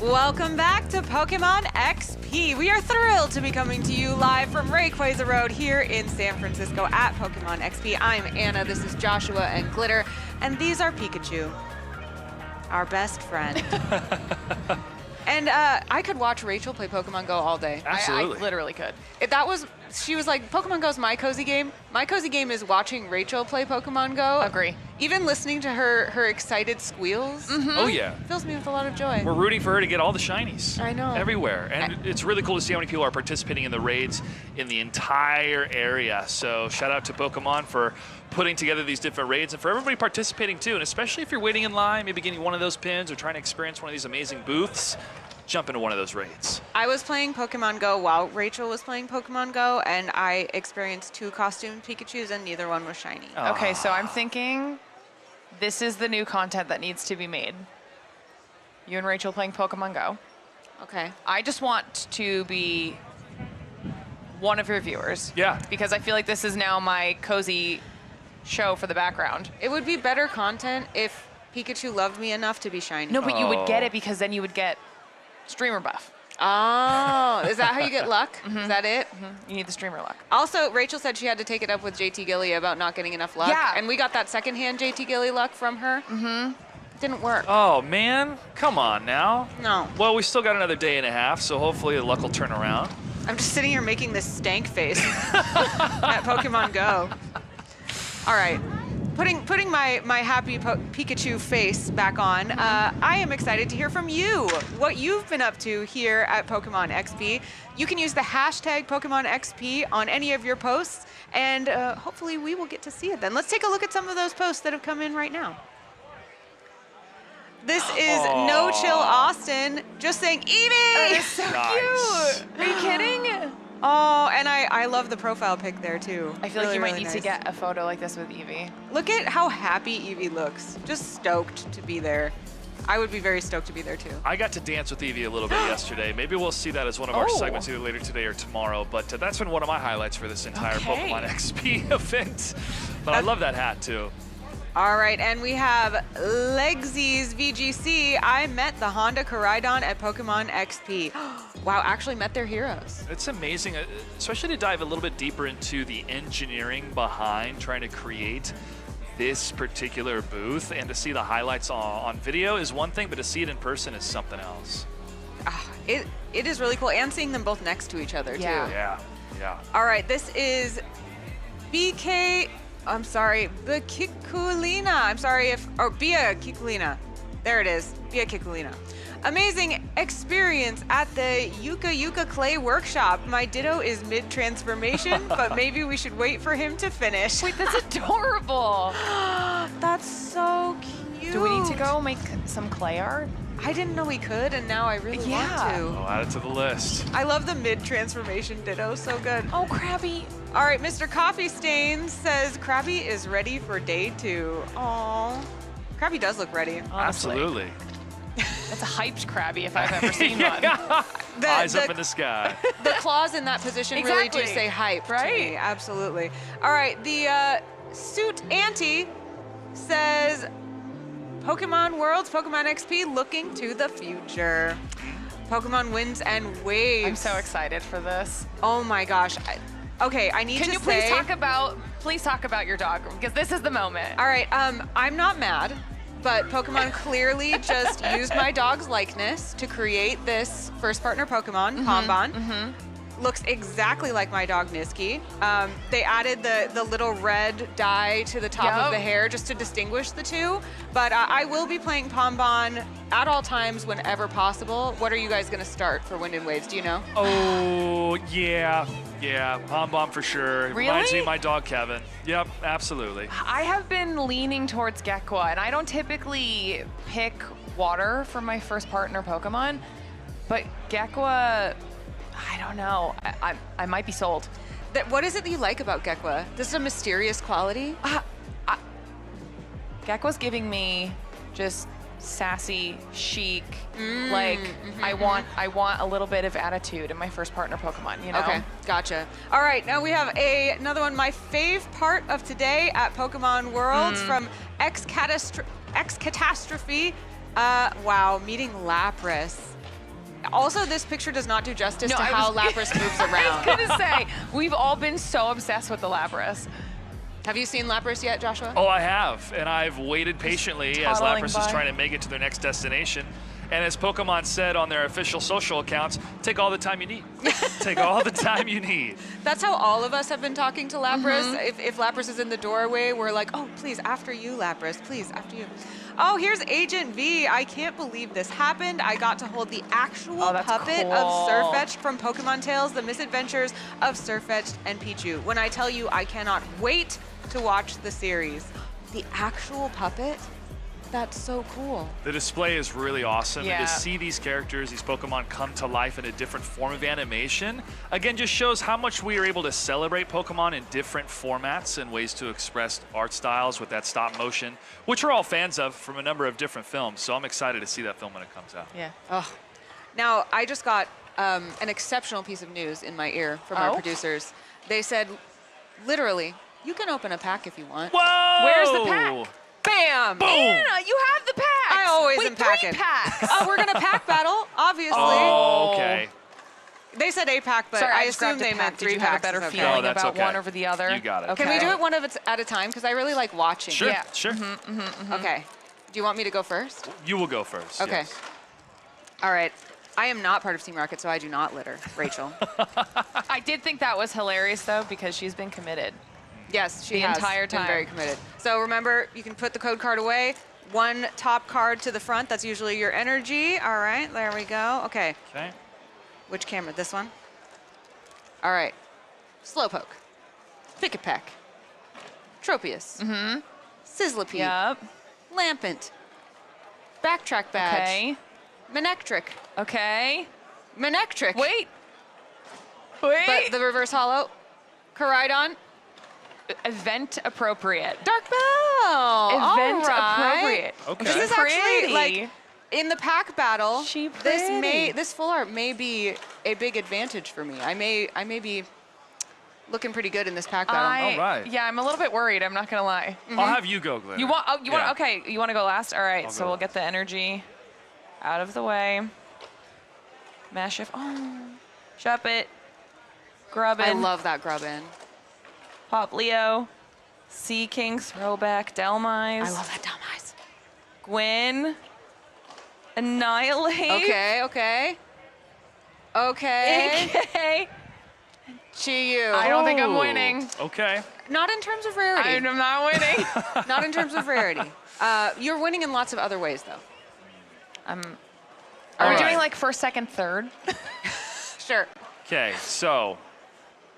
Welcome back to Pokemon XP. We are thrilled to be coming to you live from Rayquaza Road here in San Francisco at Pokemon XP. I'm Anna, this is Joshua and Glitter, and these are Pikachu, our best friend. And I could watch Rachel play Pokemon Go all day. Absolutely. I literally could. She was like, Pokemon Go's my cozy game. My cozy game is watching Rachel play Pokemon Go. Agree. Even listening to her excited squeals. Oh, yeah. Fills me with a lot of joy. We're rooting for her to get all the shinies. I know. Everywhere. And it's really cool to see how many people are participating in the raids in the entire area. So shout out to Pokemon for putting together these different raids and for everybody participating too. And especially if you're waiting in line, maybe getting one of those pins or trying to experience one of these amazing booths, jump into one of those raids. I was playing Pokemon Go while Rachel was playing Pokemon Go, and I experienced 2 costumed Pikachus, and neither one was shiny. Okay, so I'm thinking this is the new content that needs to be made. You and Rachel playing Pokemon Go. Okay. I just want to be one of your viewers. Yeah. Because I feel like this is now my cozy show for the background. It would be better content if Pikachu loved me enough to be shiny. No, but you would get it because then you would get streamer buff. Oh, is that how you get luck? Is that it? You need the streamer luck. Also, Rachel said she had to take it up with JT Gilly about not getting enough luck. Yeah. And we got that secondhand JT Gilly luck from her. Didn't work. Oh, man. Come on now. No. Well, we still got another day and a half, so hopefully the luck will turn around. I'm just sitting here making this stank face at Pokemon Go. All right. Putting my happy Pikachu face back on, I am excited to hear from you, what you've been up to here at Pokemon XP. You can use the hashtag Pokemon XP on any of your posts, and hopefully we will get to see it then. Let's take a look at some of those posts that have come in right now. This is No Chill Austin just saying, Evie! That is so cute. Are you kidding? Oh, and I love the profile pic there too. I feel like you might need to nice. get a photo like this with Eevee. Look at how happy Eevee looks. Just stoked to be there. I would be very stoked to be there too. I got to dance with Eevee a little bit yesterday. Maybe we'll see that as one of our segments either later today or tomorrow. But that's been one of my highlights for this entire Pokemon XP event. But I love that hat too. All right, and we have Legsies VGC. I met the Honda Koraidon at Pokemon XP. Wow, actually met their heroes. It's amazing, especially to dive a little bit deeper into the engineering behind trying to create this particular booth, and to see the highlights on video is one thing, but to see it in person is something else. It is really cool, and seeing them both next to each other too. Yeah. All right, this is Bia Kikulina. There it is, Bia Kikulina. Amazing experience at the Yuka Yuka Clay Workshop. My Ditto is mid-transformation, but maybe we should wait for him to finish. Wait, that's adorable. That's so cute. Do we need to go make some clay art? I didn't know we could, and now I really want to. I'll add it to the list. I love the mid-transformation Ditto, so good. Oh, Krabby. All right, Mr. Coffee Stains says Krabby is ready for day 2. Aw, Krabby does look ready. Honestly. Absolutely. That's a hyped Krabby if I've ever seen one. Eyes up in the sky. The claws in that position really do say hype, right? To me. Absolutely. All right, the Suit Auntie says Pokemon Worlds, Pokemon XP looking to the future. Pokemon Winds and Waves. I'm so excited for this. Oh my gosh. Okay, I need to say. Can you please talk about your dog, because this is the moment. All right, I'm not mad, but Pokemon clearly just used my dog's likeness to create this first partner Pokemon, Pombon. Looks exactly like my dog Niski. They added the little red dye to the top of the hair just to distinguish the two. But I will be playing Pombon at all times whenever possible. What are you guys gonna start for Wind and Waves? Do you know? Oh, yeah, Pombon for sure. Really? Reminds me of my dog Kevin. Yep, absolutely. I have been leaning towards Gekwa, and I don't typically pick water for my first partner Pokemon, but Gekwa, I don't know. I might be sold. What is it that you like about Gekwa? This is a mysterious quality? Gekwa's giving me just sassy, chic, I want a little bit of attitude in my first partner Pokemon, you know? Okay, gotcha. All right, now we have another one, my fave part of today at Pokemon Worlds from X Catastrophe. Wow, meeting Lapras. Also, this picture does not do justice No, to I how was- Lapras moves I was around. gonna say, we've all been so obsessed with the Lapras. Have you seen Lapras yet, Joshua? Oh, I have, and I've waited patiently as toddling Lapras by. is trying to make it to their next destination. And as Pokemon said on their official social accounts, take all the time you need. Take all the time you need. That's how all of us have been talking to Lapras. If Lapras is in the doorway, we're like, oh, please, after you, Lapras. Please, after you. Oh, here's Agent V. I can't believe this happened. I got to hold the actual that's puppet cool. of Sirfetch'd from Pokémon Tales, The Misadventures of Sirfetch'd and Pichu. When I tell you I cannot wait to watch the series. The actual puppet? That's so cool. The display is really awesome. Yeah. And to see these characters, these Pokemon come to life in a different form of animation, again, just shows how much we are able to celebrate Pokemon in different formats and ways to express art styles with that stop motion, which we're all fans of from a number of different films. So I'm excited to see that film when it comes out. Yeah. Oh. Now, I just got an exceptional piece of news in my ear from our producers. They said, literally, you can open a pack if you want. Whoa! Where's the pack? Bam! Boom! Anna, you have the packs! I always Wait, am packing. 3 packs! Oh, we're gonna pack battle, obviously. Oh, okay. They said a pack, but Sorry, I just assume grabbed a they pack. meant Did 3 you have a packs. better is okay. feeling about one over the other? You got it. Can we do it one of it at a time? Because I really like watching. Sure, sure. Okay. Do you want me to go first? You will go first. Okay. yes. All right. I am not part of Team Rocket, so I do not litter. Rachel. I did think that was hilarious, though, because she's been committed. Yes, she The has entire been time. very committed. So remember, you can put the code card away. One top card to the front. That's usually your energy. All right, there we go. Okay. Okay. Which camera? This one? All right. Slowpoke. Pick-a-peck. Tropius. Mm-hmm. Sizzlipede. Yep. Lampent. Backtrack badge. Okay. Manectric. Okay. Manectric. Wait. Wait. But the reverse hollow. Coridon. Event appropriate. Dark Bell. Event All right. appropriate. Okay. This is Pretty. actually like in the pack battle. pretty. This full art may be a big advantage for me. I may be looking pretty good in this pack battle. All right. Yeah, I'm a little bit worried. I'm not gonna lie. I'll have you go, Glenn. You want? Oh, you Yeah. want? Okay, you want to go last? All right. I'll So go we'll get the energy out of the way. Mash if. Oh, shop it. Grubbin. I love that Grubbin. Pop Leo. Sea King throwback. Delmise. I love that Delmise. Gwyn. Annihilate. Okay, okay. Okay. Okay. Chiyu. I don't think I'm winning. Okay. Not in terms of rarity. I'm not winning. Not in terms of rarity. You're winning in lots of other ways, though. Are All we right. doing like first, second, third? Sure. Okay, so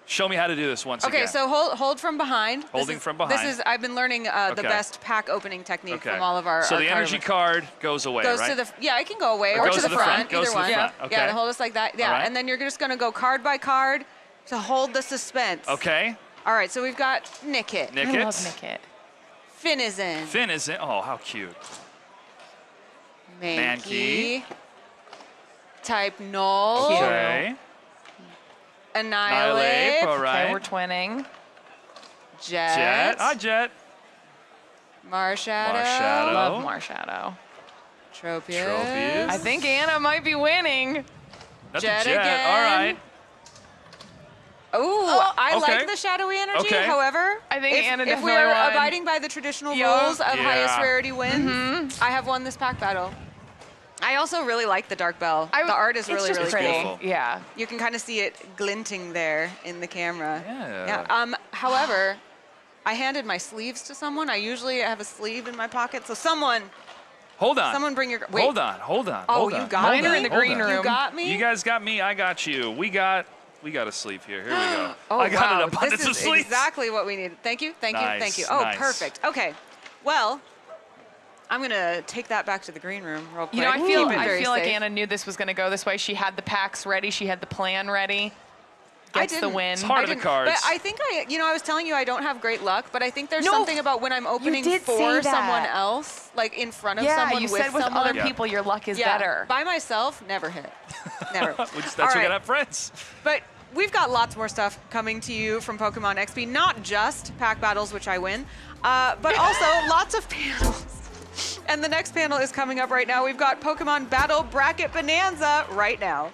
show me how to do this once Okay, again. so hold from behind. Holding from behind. This is I've been learning the Okay. best pack opening technique Okay. from all of our. So our the energy card card goes away, goes right? to the yeah, it can go away Or or goes to the front, goes either to the one. front, okay. Yeah, hold us like that. Yeah, All right. and then you're just gonna go card by card to hold the suspense. Okay. All right, so we've got Nickit. Nickit. I love Nickit. Finizen. Finn is in. Oh, how cute. Mankey. Type Null. Okay. Annihilate. All right. Okay, we're twinning. Jet. Jet. Hi, Jet. Marshadow. Marshadow. Love Marshadow. Tropius. Tropius. I think Anna might be winning. That's Jet a Jet. again. All right. Ooh, I okay. like the shadowy energy. Okay. However, I think Anna if definitely we're won. abiding by the traditional Yeah. rules of highest Yeah. rarity wins, I have won this pack battle. I also really like the Dark Bell. The art is it's really, just really pretty. cool. Yeah. You can kind of see it glinting there in the camera. Yeah. However, I handed my sleeves to someone. I usually have a sleeve in my pocket, so someone Hold on. Someone bring your. Wait. Hold on. Hold on. Oh, hold you on. got Hold me? on, In the hold green on. room. You got me? You guys got me. I got you. We got a sleeve here. Here we go. Oh, I got wow. an abundance This of is sleeves. exactly what we needed. Thank you, thank you, Nice, thank you. Oh, nice. perfect. Okay. Well, I'm going to take that back to the green room real quick. You know, I Keep feel it very like safe. Anna knew this was going to go this way. She had the packs ready. She had the plan ready. Gets the didn't. win. It's part of the cards. But I think I was telling you I don't have great luck, but I think there's No, something about when I'm opening did for say that. someone else, like in front of Yeah, someone you with said with someone. other people your luck is Yeah, better. By myself, never hit. Never. That's All what we right. got have friends. But we've got lots more stuff coming to you from Pokemon XP, not just pack battles, which I win, but also lots of panels. And the next panel is coming up right now. We've got Pokemon Battle Bracket Bonanza right now.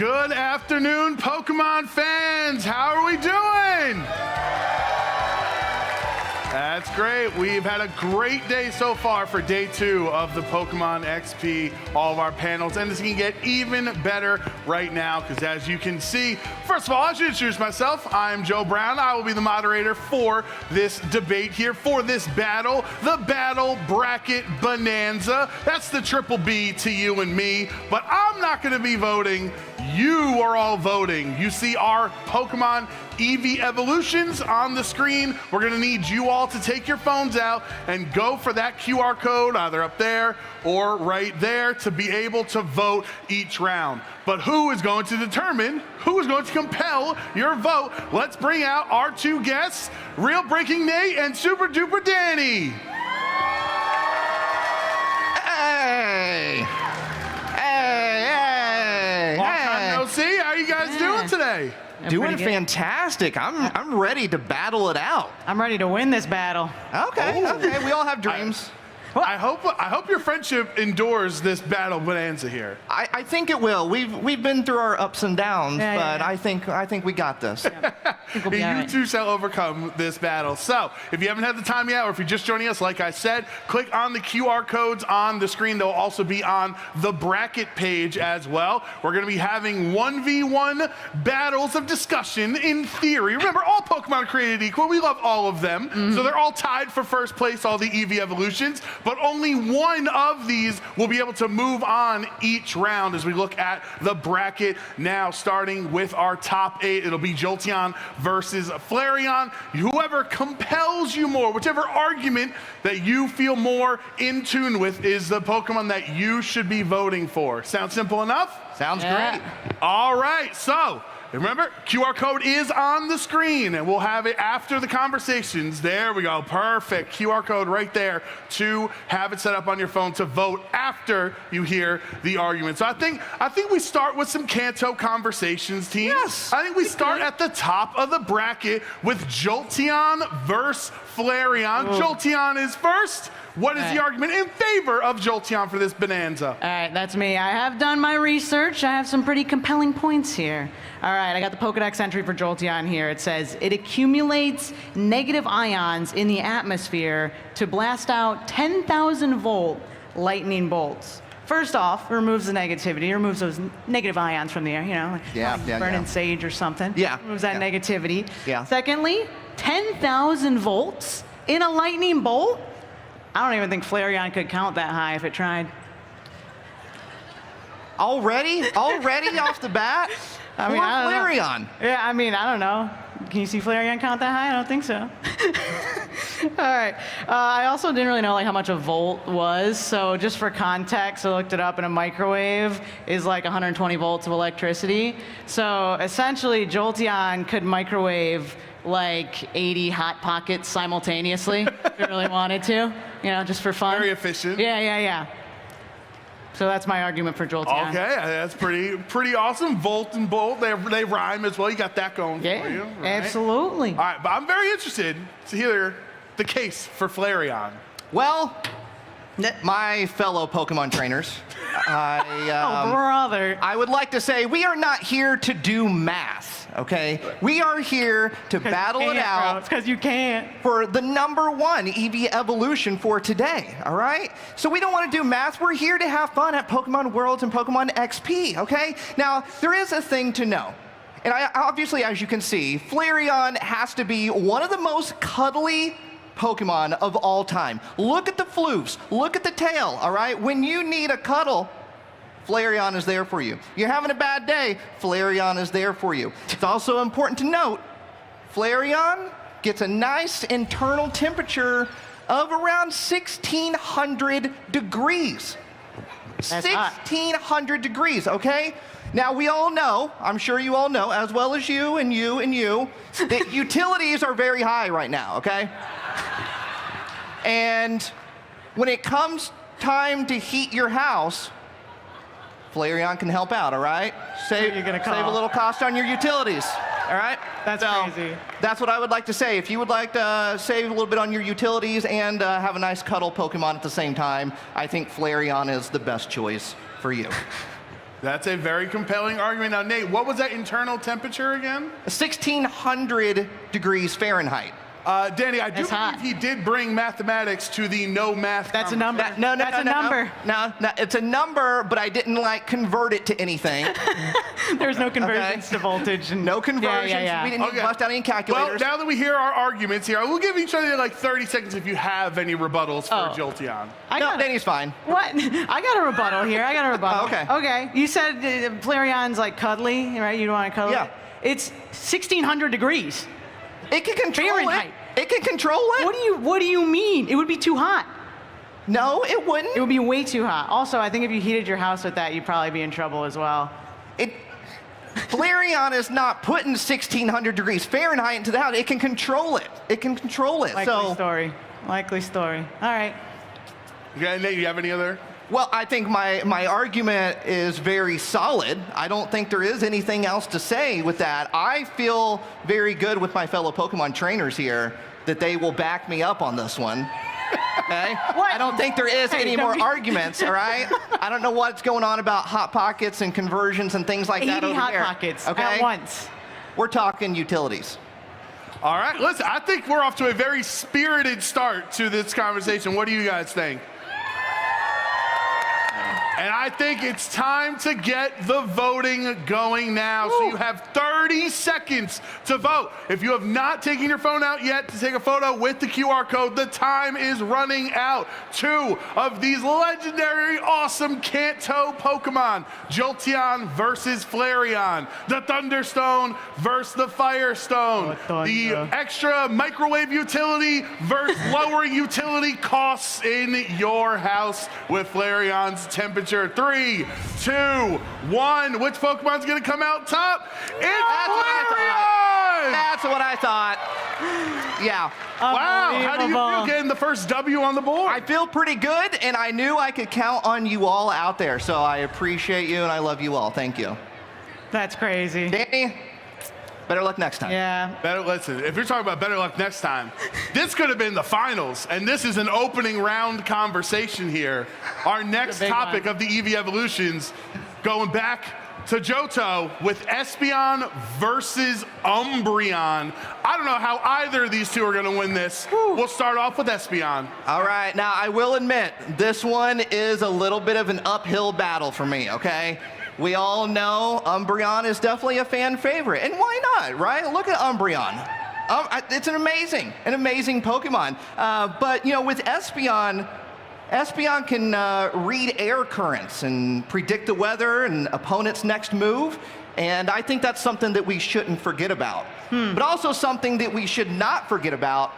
Good afternoon, Pokemon fans. How are we doing? That's great. We've had a great day so far for day 2 of the Pokemon XP, all of our panels, and this can get even better right now because as you can see, first of all, I should introduce myself. I'm Joe Brown. I will be the moderator for this debate here, for this battle, the Battle Bracket Bonanza. That's the triple B to you and me, but I'm not going to be voting. You are all voting. You see our Pokemon EV evolutions on the screen. We're going to need you all to take your phones out and go for that QR code either up there or right there to be able to vote each round. But who is going to determine, who is going to compel your vote? Let's bring out our 2 guests, Real Breaking Nate and Super Duper Danny. Hey! Hey! Long time no see. How are you guys doing today? Doing fantastic. I'm ready to battle it out. I'm ready to win this battle. Okay, okay. We all have dreams. I hope your friendship endures this battle bonanza here. I think it will. We've been through our ups and downs, but I think we got this. You two shall overcome this battle. So, if you haven't had the time yet, or if you're just joining us, like I said, click on the QR codes on the screen. They'll also be on the bracket page as well. We're going to be having 1v1 battles of discussion in theory. Remember, all Pokemon are created equal. We love all of them. So they're all tied for first place, all the EV evolutions. But only one of these will be able to move on each round as we look at the bracket now, starting with our top 8. It'll be Jolteon versus Flareon. Whoever compels you more, whichever argument that you feel more in tune with is the Pokemon that you should be voting for. Sound simple enough? Sounds great. All right, so remember, QR code is on the screen, and we'll have it after the conversations. There we go, perfect. QR code right there to have it set up on your phone to vote after you hear the argument. So I think we start with some Kanto conversations, team. Yes. I think we start at the top of the bracket with Jolteon versus Flareon. Jolteon is first. What is the argument in favor of Jolteon for this bonanza? All right, that's me. I have done my research. I have some pretty compelling points here. All right, I got the Pokedex entry for Jolteon here. It says, it accumulates negative ions in the atmosphere to blast out 10,000 volt lightning bolts. First off, it removes the negativity, removes those negative ions from the air, you know, like burning sage or something. Yeah. Removes that negativity. Yeah. Secondly, 10,000 volts in a lightning bolt? I don't even think Flareon could count that high if it tried. Already off the bat? I mean, I don't know. Flareon. Yeah, I mean, I don't know. Can you see Flareon count that high? I don't think so. All right. I also didn't really know like how much a volt was. So just for context, I looked it up, and a microwave is like 120 volts of electricity. So essentially, Jolteon could microwave like 80 Hot Pockets simultaneously if it really wanted to, you know, just for fun. Very efficient. Yeah. So that's my argument for Jolteon. Okay, that's pretty awesome. Volt and bolt, they rhyme as well. You got that going for you. Right? Absolutely. All right, but I'm very interested to hear the case for Flareon. Well, my fellow Pokemon trainers, brother. I would like to say we are not here to do math. Okay, we are here to battle it out. It's because you can't. For the #1 EV evolution for today, all right? So we don't want to do math. We're here to have fun at Pokemon Worlds and Pokemon XP, okay? Now, there is a thing to know. And obviously, as you can see, Flareon has to be one of the most cuddly Pokemon of all time. Look at the floofs. Look at the tail, all right? When you need a cuddle, Flareon is there for you. You're having a bad day, Flareon is there for you. It's also important to note, Flareon gets a nice internal temperature of around 1,600 degrees. 1,600 degrees, okay? Now, we all know, I'm sure you all know, as well as you and you and you, that utilities are very high right now, okay? And when it comes time to heat your house, Flareon can help out, all right? Save a little cost on your utilities, all right? That's crazy. That's what I would like to say. If you would like to save a little bit on your utilities and have a nice cuddle Pokemon at the same time, I think Flareon is the best choice for you. That's a very compelling argument. Now, Nate, what was that internal temperature again? 1,600 degrees Fahrenheit. Danny, I do believe he did bring mathematics to the no math. That's a number. No, That's a number. No, it's a number, but I didn't like convert it to anything. There's no conversions to voltage. And no conversions. Yeah. We didn't bust out any calculators. Well, now that we hear our arguments here, we'll give each other like 30 seconds if you have any rebuttals for Jolteon. No, Danny's fine. What? I got a rebuttal here. Okay. You said Flareon's like cuddly, right? You don't want to cuddle it? It's 1,600 degrees. It can control Fahrenheit. it. It can control it. What do you mean? It would be too hot. No, it wouldn't. It would be way too hot. Also, I think if you heated your house with that, you'd probably be in trouble as well. Flareon is not putting 1,600 degrees Fahrenheit into the house. It can control it. Likely story. All right. Nate, you have any other? Well, I think my argument is very solid. I don't think there is anything else to say with that. I feel very good with my fellow Pokemon trainers here that they will back me up on this one. Okay? I don't think there is any more arguments, all right? I don't know what's going on about Hot Pockets and conversions and things like that over Hot there. Pockets okay? at once. We're talking utilities. All right, listen, I think we're off to a very spirited start to this conversation. What do you guys think? And I think it's time to get the voting going now. So you have 30 seconds to vote. If you have not taken your phone out yet to take a photo with the QR code, the time is running out. 2 of these legendary, awesome Kanto Pokemon, Jolteon versus Flareon, the Thunderstone versus the Firestone, the extra microwave utility versus lowering utility costs in your house with Flareon's temperature. 3, 2, 1. Which Pokemon's gonna come out top? It's Flareon! That's what I thought. Yeah. Wow, how do you feel getting the first W on the board? I feel pretty good, and I knew I could count on you all out there, so I appreciate you, and I love you all. Thank you. That's crazy. Danny, better luck next time. Yeah. Listen, if you're talking about better luck next time, this could have been the finals, and this is an opening round conversation here. Our next topic of the EV Evolutions, going back to Johto with Espeon versus Umbreon. I don't know how either of these two are going to win this. We'll start off with Espeon. All right, now I will admit, this one is a little bit of an uphill battle for me, okay? We all know Umbreon is definitely a fan favorite, and why not, right? Look at Umbreon. It's an amazing Pokemon. But, you know, with Espeon can read air currents and predict the weather and opponent's next move, and I think that's something that we shouldn't forget about. But also something that we should not forget about.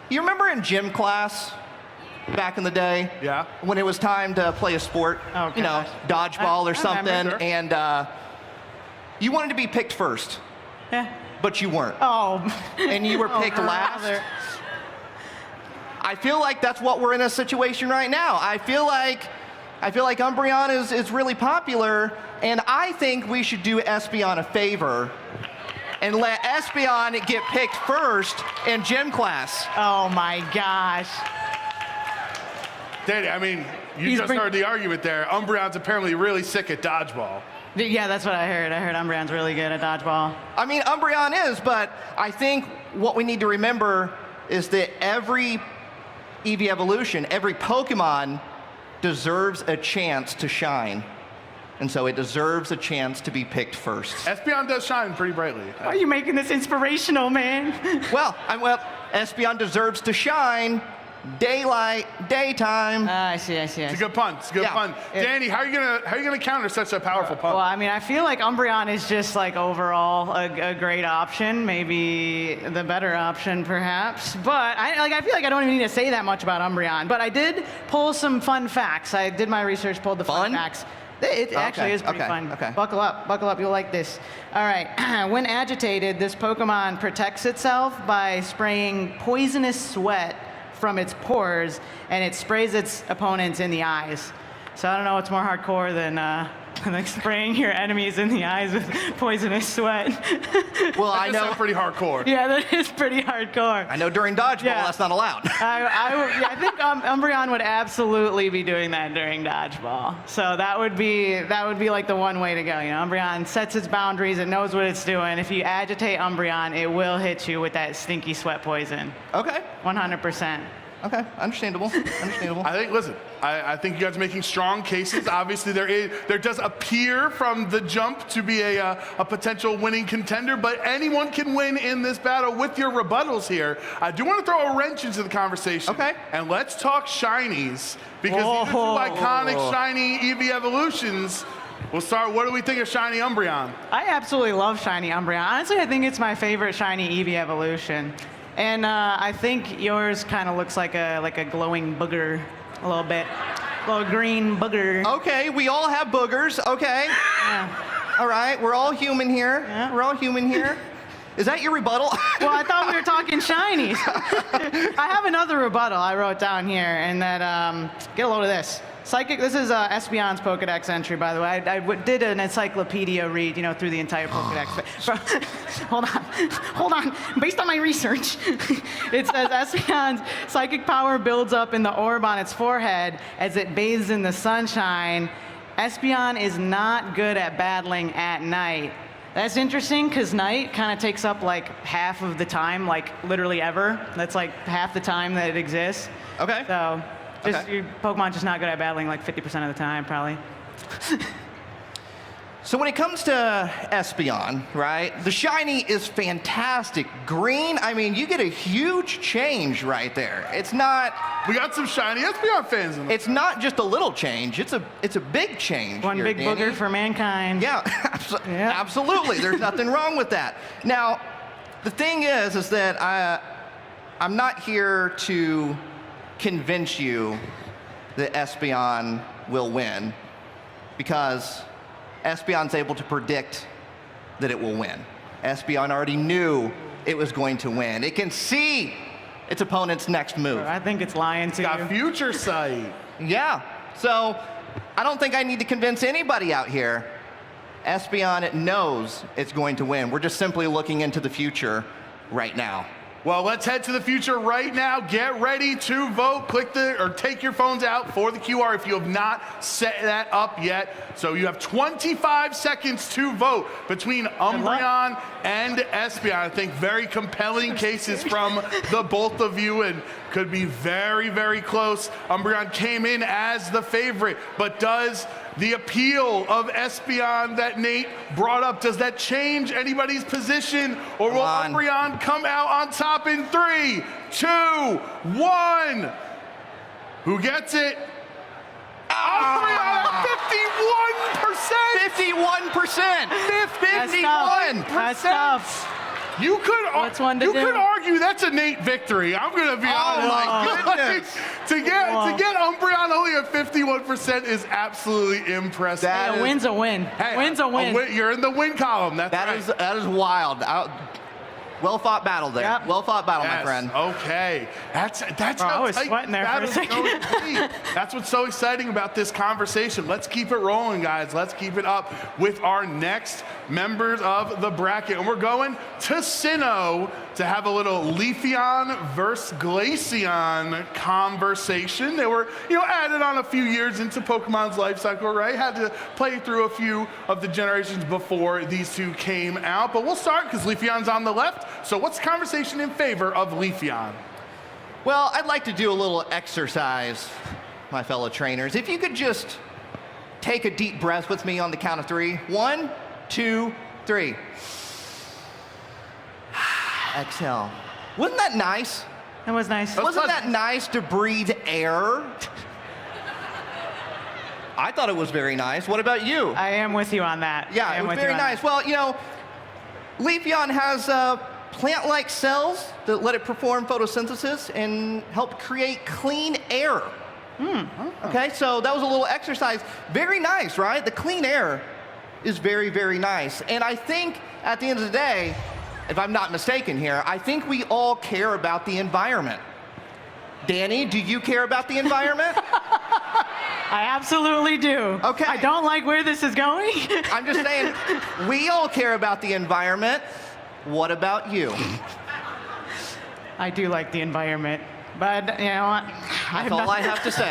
You remember in gym class back in the day? Yeah. When it was time to play a sport, you know, dodgeball or something, and you wanted to be picked first. Yeah. But you weren't. Oh. And you were picked last. I feel like that's what we're in a situation right now. I feel like Umbreon is really popular, and I think we should do Espeon a favor and let Espeon get picked first in gym class. Oh my gosh. Danny, I mean, you just heard the argument there. Umbreon's apparently really sick at dodgeball. Yeah, that's what I heard. I heard Umbreon's really good at dodgeball. I mean, Umbreon is, but I think what we need to remember is that every EV Evolution, every Pokemon deserves a chance to shine. And so it deserves a chance to be picked first. Espeon does shine pretty brightly. Why are you making this inspirational, man? Well, Espeon deserves to shine. Daylight, daytime. I see. It's a good pun. It's a good pun. Danny, how are you gonna counter such a powerful pun? Well, I mean, I feel like Umbreon is just like overall a great option, maybe the better option perhaps. But I feel like I don't even need to say that much about Umbreon. But I did pull some fun facts. I did my research, pulled the fun facts. It actually is pretty fun. Okay. Buckle up, you'll like this. All right, when agitated, this Pokemon protects itself by spraying poisonous sweat from its pores, and it sprays its opponents in the eyes. So I don't know what's more hardcore than like spraying your enemies in the eyes with poisonous sweat. Well, I know. Pretty hardcore. Yeah, that is pretty hardcore. I know during dodgeball that's not allowed. I think Umbreon would absolutely be doing that during dodgeball. So that would be like the one way to go. You know, Umbreon sets its boundaries. It knows what it's doing. If you agitate Umbreon, it will hit you with that stinky sweat poison. Okay. 100%. Okay, understandable. Understandable. I think you guys are making strong cases. Obviously, there does appear from the jump to be a potential winning contender, but anyone can win in this battle with your rebuttals here. I do want to throw a wrench into the conversation. Okay. And let's talk shinies, because these are two iconic shiny EV evolutions. We'll start. What do we think of shiny Umbreon? I absolutely love shiny Umbreon. Honestly, I think it's my favorite shiny EV evolution. And I think yours kind of looks like a glowing booger a little bit. A little green booger. Okay, we all have boogers. Okay. Yeah. All right, we're all human here. Yeah. We're all human here. Is that your rebuttal? Well, I thought we were talking shinies. I have another rebuttal I wrote down here, and that, get a load of this. Psychic, this is Espeon's Pokedex entry, by the way. I did an encyclopedia read, you know, through the entire Pokedex. Hold on. Based on my research, it says Espeon's psychic power builds up in the orb on its forehead as it bathes in the sunshine. Espeon is not good at battling at night. That's interesting, because night kind of takes up like half of the time, like literally ever. That's like half the time that it exists. Okay. So, your Pokemon's just not good at battling like 50% of the time, probably. So when it comes to Espeon, right, the shiny is fantastic. Green, I mean, you get a huge change right there. It's not... We got some shiny Espeon fans in the It's not just a little change. It's a big change. One here, big Danny. booger for mankind. Yeah, absolutely. There's nothing wrong with that. Now, the thing is that I'm not here to convince you that Espeon will win, because Espeon's able to predict that it will win. Espeon already knew it was going to win. It can see its opponent's next move. I think it's lying to you. got future sight. Yeah, so I don't think I need to convince anybody out here. Espeon knows it's going to win. We're just simply looking into the future right now. Well, let's head to the future right now. Get ready to vote. Take your phones out for the QR if you have not set that up yet. So you have 25 seconds to vote between Umbreon and Espeon. I think very compelling cases from the both of you, and could be very, very close. Umbreon came in as the favorite, but does the appeal of Espeon that Nate brought up, does that change anybody's position, or will Umbreon come out on top in 3, 2, 1? Who gets it? Umbreon at 51%! 51%! 51%! That's tough. You could argue that's a Nate victory. I'm gonna be honest. Oh my goodness! To get Umbreon only at 51% is absolutely impressive. A win's a win. Hey, win's a win. You're in the win column. That's right. That is wild. Well fought battle there. Yep. Well fought battle, Yes, my friend. Okay. That's how I was tight sweating there for a battle's second. going to be. That's what's so exciting about this conversation. Let's keep it rolling, guys. Let's keep it up with our next members of the bracket. And we're going to Sinnoh to have a little Leafeon versus Glaceon conversation. They were, added on a few years into Pokemon's life cycle, right? Had to play through a few of the generations before these two came out. But we'll start because Leafeon's on the left. So what's the conversation in favor of Leafeon? Well, I'd like to do a little exercise, my fellow trainers. If you could just take a deep breath with me on the count of 3. 1, 2, 3. Exhale. Wasn't that nice? That was nice. Wasn't that nice to breathe air? I thought it was very nice. What about you? I am with you on that. Yeah, it was very nice. Well, Leafeon has plant-like cells that let it perform photosynthesis and help create clean air. Okay, so that was a little exercise. Very nice, right? The clean air is very, very nice. And I think at the end of the day, if I'm not mistaken here, I think we all care about the environment. Danny, do you care about the environment? I absolutely do. Okay. I don't like where this is going. I'm just saying, we all care about the environment. What about you? I do like the environment, but you know what? That's all I have to say.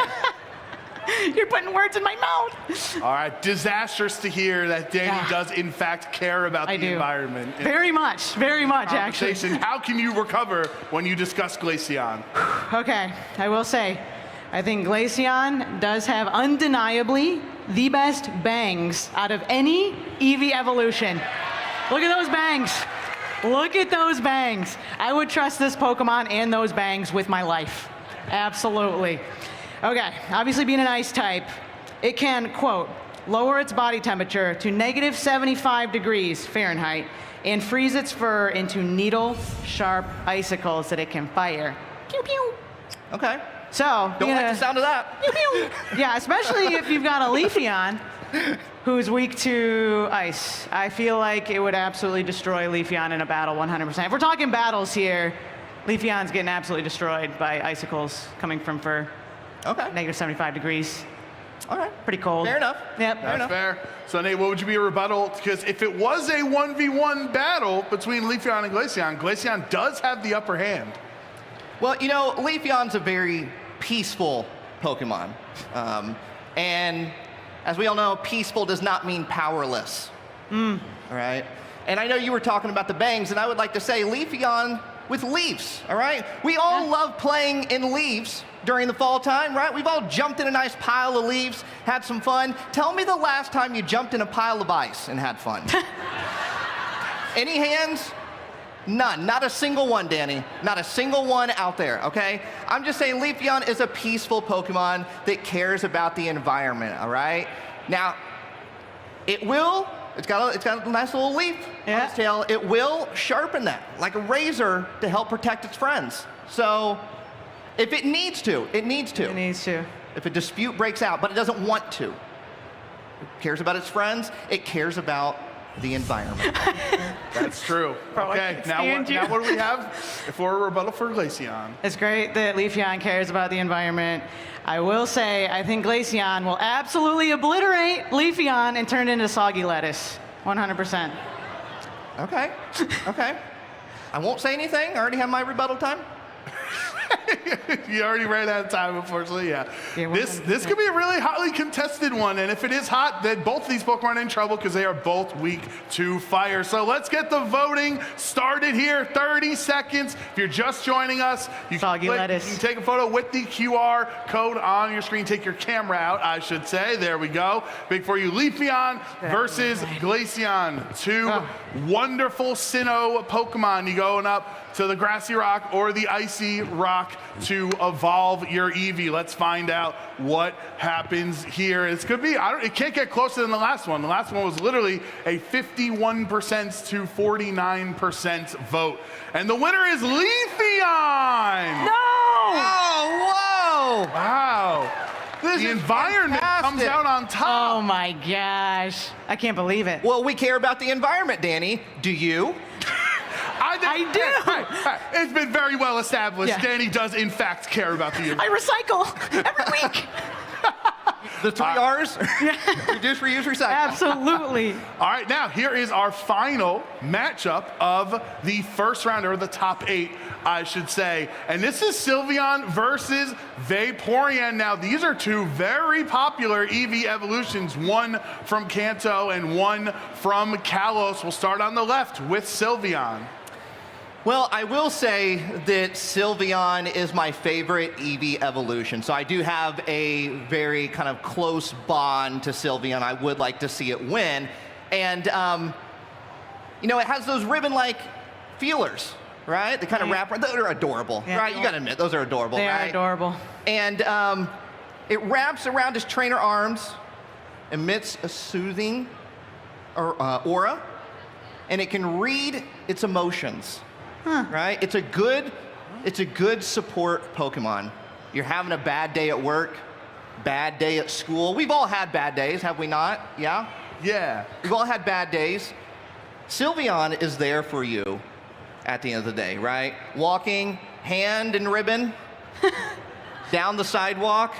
You're putting words in my mouth. All right, disastrous to hear that Danny does in fact care about the environment. Very much, actually. How can you recover when you discuss Glaceon? Okay, I will say, I think Glaceon does have undeniably the best bangs out of any Eevee evolution. Look at those bangs. Look at those bangs. I would trust this Pokemon and those bangs with my life. Absolutely. Okay, obviously being an ice type, it can, quote, lower its body temperature to negative 75 degrees Fahrenheit and freeze its fur into needle-sharp icicles that it can fire. Pew, pew. Okay. So, Don't like the sound of that. Pew, pew. Yeah, especially if you've got a Leafeon who's weak to ice. I feel like it would absolutely destroy Leafeon in a battle 100%. If we're talking battles here, Leafeon's getting absolutely destroyed by icicles coming from fur. Okay. Negative 75 degrees. All right. Pretty cold. Fair enough. Yep. That's fair. So, Nate, what would you be a rebuttal? Because if it was a 1v1 battle between Leafeon and Glaceon, Glaceon does have the upper hand. Well, you know, Leafeon's a very peaceful Pokemon. And as we all know, peaceful does not mean powerless. All right? And I know you were talking about the bangs, and I would like to say Leafeon with leaves, all right? We all love playing in leaves during the fall time, right? We've all jumped in a nice pile of leaves, had some fun. Tell me the last time you jumped in a pile of ice and had fun. Any hands? None. Not a single one, Danny. Not a single one out there, okay? I'm just saying Leafeon is a peaceful Pokemon that cares about the environment, all right? Now, it's got a nice little leaf on its tail. It will sharpen that like a razor to help protect its friends. So if it needs to, it needs to. It needs to. If a dispute breaks out, but it doesn't want to. It cares about its friends. It cares about the environment. That's true. Okay, now what do we have for a rebuttal for Glaceon? It's great that Leafeon cares about the environment. I will say, I think Glaceon will absolutely obliterate Leafeon and turn it into soggy lettuce. 100%. Okay. Okay. I won't say anything. I already have my rebuttal time. You already ran out of time, unfortunately, yeah. This could be a really hotly contested one, and if it is hot, then both these Pokemon are in trouble because they are both weak to fire. So let's get the voting started here. 30 seconds. If you're just joining us, you can take a photo with the QR code on your screen. Take your camera out, I should say. There we go. Big for you. Leafeon versus Glaceon. Two wonderful Sinnoh Pokemon. You going up to the grassy rock or the icy rock to evolve your Eevee. Let's find out what happens here. It's gonna be, it can't get closer than the last one. The last one was literally a 51% to 49% vote. And the winner is Leafeon! No! Oh, whoa! Wow. The environment comes out on top. Oh my gosh. I can't believe it. Well, we care about the environment, Danny. Do you? I do. It's been very well established. Danny does, in fact, care about the environment. I recycle every week. The 3 R's? Reduce, reuse, recycle. Absolutely. All right, now here is our final matchup of the first round, or the top 8, I should say. And this is Sylveon versus Vaporeon. Now, these are two very popular Eevee evolutions, one from Kanto and one from Kalos. We'll start on the left with Sylveon. Well, I will say that Sylveon is my favorite Eevee evolution. So I do have a very kind of close bond to Sylveon. I would like to see it win. And, you know, it has those ribbon-like feelers, right? They kind of wrap around. They're adorable, right? You got to admit, those are adorable, They right? are adorable. And it wraps around his trainer arms, emits a soothing aura, and it can read its emotions. Right? It's a good support Pokemon. You're having a bad day at work, bad day at school. We've all had bad days, have we not? Yeah? Yeah. We've all had bad days. Sylveon is there for you at the end of the day, right? Walking hand and ribbon down the sidewalk,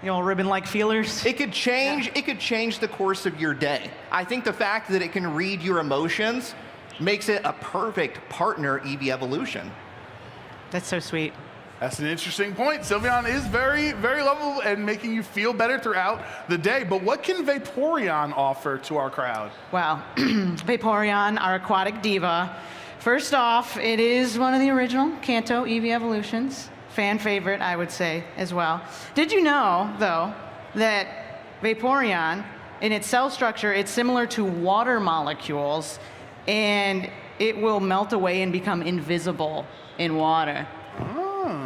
The old ribbon-like feelers. It could change. It could change the course of your day. I think the fact that it can read your emotions makes it a perfect partner EV evolution. That's so sweet. That's an interesting point. Sylveon is very, very lovable and making you feel better throughout the day. But what can Vaporeon offer to our crowd? Wow. Vaporeon, our aquatic diva. First off, it is one of the original Kanto EV evolutions. Fan favorite, I would say, as well. Did you know, though, that Vaporeon, in its cell structure, it's similar to water molecules, and it will melt away and become invisible in water.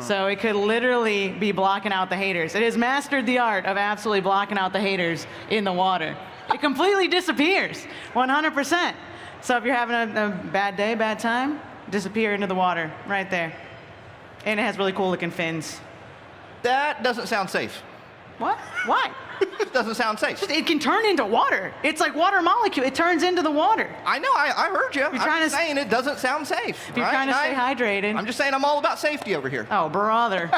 So it could literally be blocking out the haters. It has mastered the art of absolutely blocking out the haters in the water. It completely disappears, 100%. So if you're having a bad day, bad time, disappear into the water right there. And it has really cool looking fins. That doesn't sound safe. What? Why? It doesn't sound safe. It can turn into water. It's like water molecule. It turns into the water. I know. I heard you. I'm saying it doesn't sound safe. If you're trying to stay hydrated. I'm just saying I'm all about safety over here. Oh, brother.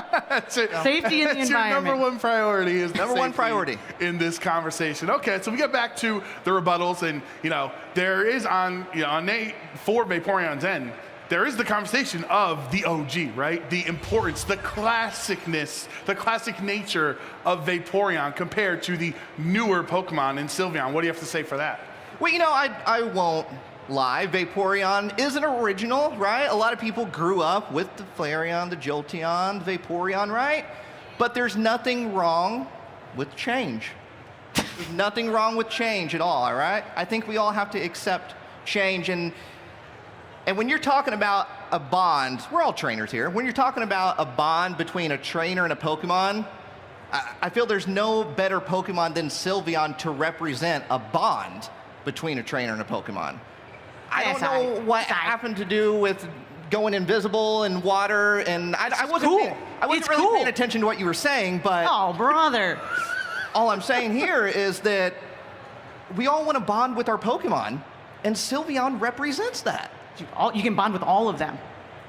Safety in the That's environment. your number one priority is Number one priority in this conversation. Okay, so we get back to the rebuttals, and there is on Nate for Vaporeon's end. There is the conversation of the OG, right? The importance, the classicness, the classic nature of Vaporeon compared to the newer Pokemon in Sylveon. What do you have to say for that? Well, I won't lie. Vaporeon is an original, right? A lot of people grew up with the Flareon, the Jolteon, the Vaporeon, right? But there's nothing wrong with change. There's nothing wrong with change at all right? I think we all have to accept change. And when you're talking about a bond, we're all trainers here. When you're talking about a bond between a trainer and a Pokemon, I feel there's no better Pokemon than Sylveon to represent a bond between a trainer and a Pokemon. I don't know what happened to do with going invisible in water, and I wasn't really paying attention to what you were saying, but... Oh, brother. All I'm saying here is that we all want to bond with our Pokemon, and Sylveon represents that. You can bond with all of them.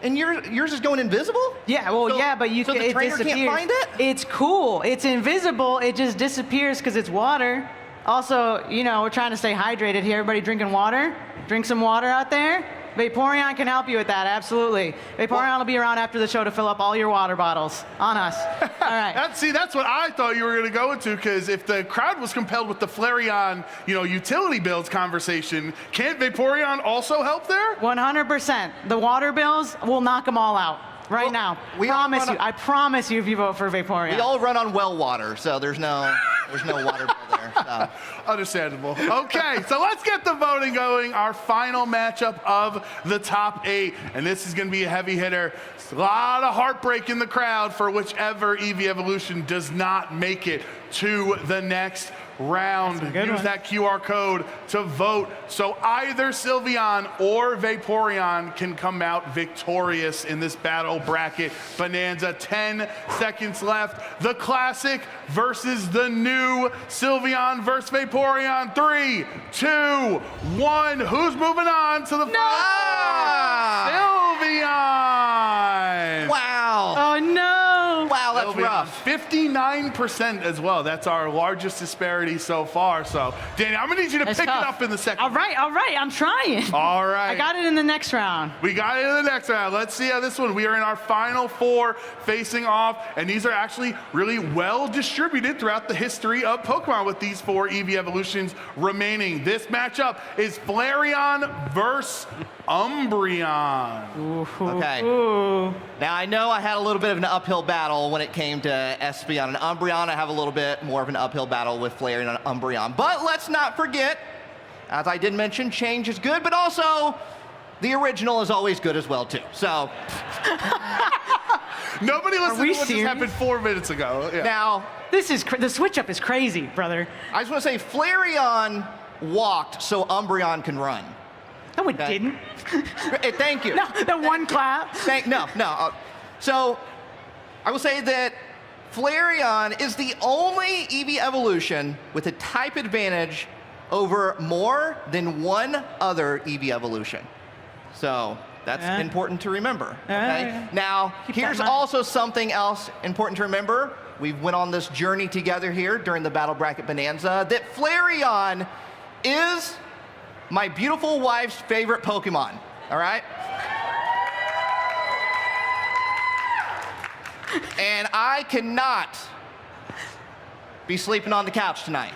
And yours is going invisible? Yeah, well, but so the trainer can't find it? It's cool. It's invisible. It just disappears because it's water. Also, we're trying to stay hydrated here. Everybody drinking water? Drink some water out there. Vaporeon can help you with that, absolutely. Vaporeon will be around after the show to fill up all your water bottles on us. All right. That's what I thought you were going to go into, because if the crowd was compelled with the Flareon, utility bills conversation, can't Vaporeon also help there? 100%. The water bills will knock them all out right now. I promise you if you vote for Vaporeon. We all run on well water, so there's no water bill there. So. Understandable. Okay, so let's get the voting going. Our final matchup of the top 8, and this is going to be a heavy hitter. A lot of heartbreak in the crowd for whichever EV Evolution does not make it to the next round. Use that QR code to vote. So either Sylveon or Vaporeon can come out victorious in this battle bracket bonanza. 10 seconds left. The classic versus the new Sylveon versus Vaporeon. 3, 2, 1. Who's moving on to the Sylveon. Wow. Oh no. Wow, that's rough. 59% as well. That's our largest disparity so far. So, Danny, I'm gonna need you to pick it up in the second. All right. I'm trying. All right. I got it in the next round. We got it in the next round. Let's see how this one. We are in our final 4 facing off, and these are actually really well distributed throughout the history of Pokemon with these 4 EV evolutions remaining. This matchup is Flareon versus Umbreon. Okay. Now, I know I had a little bit of an uphill battle when it came to Espeon and Umbreon. I have a little bit more of an uphill battle with Flareon and Umbreon. But let's not forget, as I did mention, change is good, but also the original is always good as well, too. So... Nobody listened to what just happened 4 minutes ago. Yeah. Now, the switch up is crazy, brother. I just want to say Flareon walked so Umbreon can run. No, it didn't. Thank you. No, the one clap. No. So, I will say that Flareon is the only EV evolution with a type advantage over more than one other EV evolution. So, that's important to remember. Okay? Now, here's also something else important to remember. we've went on this journey together here during the Battle Bracket Bonanza, that Flareon is my beautiful wife's favorite Pokemon, all right? And I cannot be sleeping on the couch tonight.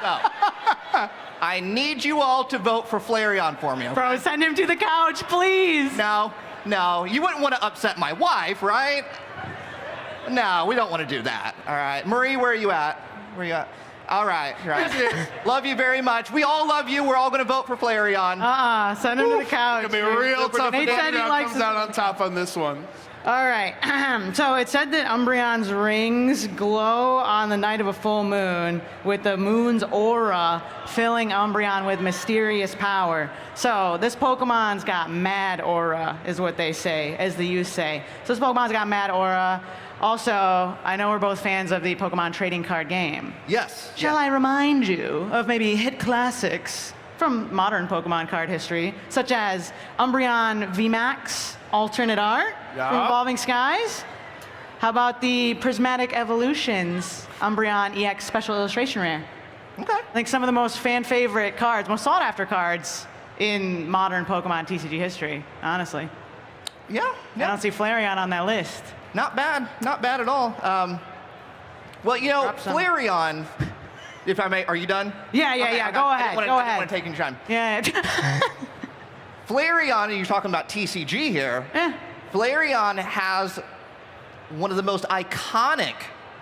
So, I need you all to vote for Flareon for me. Okay? Bro, send him to the couch, please. No, you wouldn't want to upset my wife, right? No, we don't want to do that. All right, Marie, where are you at? All right. Love you very much. We all love you. We're all going to vote for Flareon. Send him to the couch. It's going to be real tough. Nate said he likes comes out on top on this one. All right. So it said that Umbreon's rings glow on the night of a full moon, with the moon's aura filling Umbreon with mysterious power. So this Pokemon's got mad aura, is what they say, as the youth say. So this Pokemon's got mad aura. Also, I know we're both fans of the Pokemon trading card game. Yes. Shall I remind you of maybe hit classics from modern Pokemon card history, such as Umbreon VMAX Alternate Art from Evolving Skies? How about the Prismatic Evolutions Umbreon EX Special Illustration Rare? Okay. I think some of the most fan-favorite cards, most sought-after cards in modern Pokemon TCG history, honestly. Yeah. I don't see Flareon on that list. Not bad at all. Well, you know, Flareon, if I may, are you done? Yeah, go ahead. I didn't want to take any time. Yeah. Flareon, you're talking about TCG here. Flareon has one of the most iconic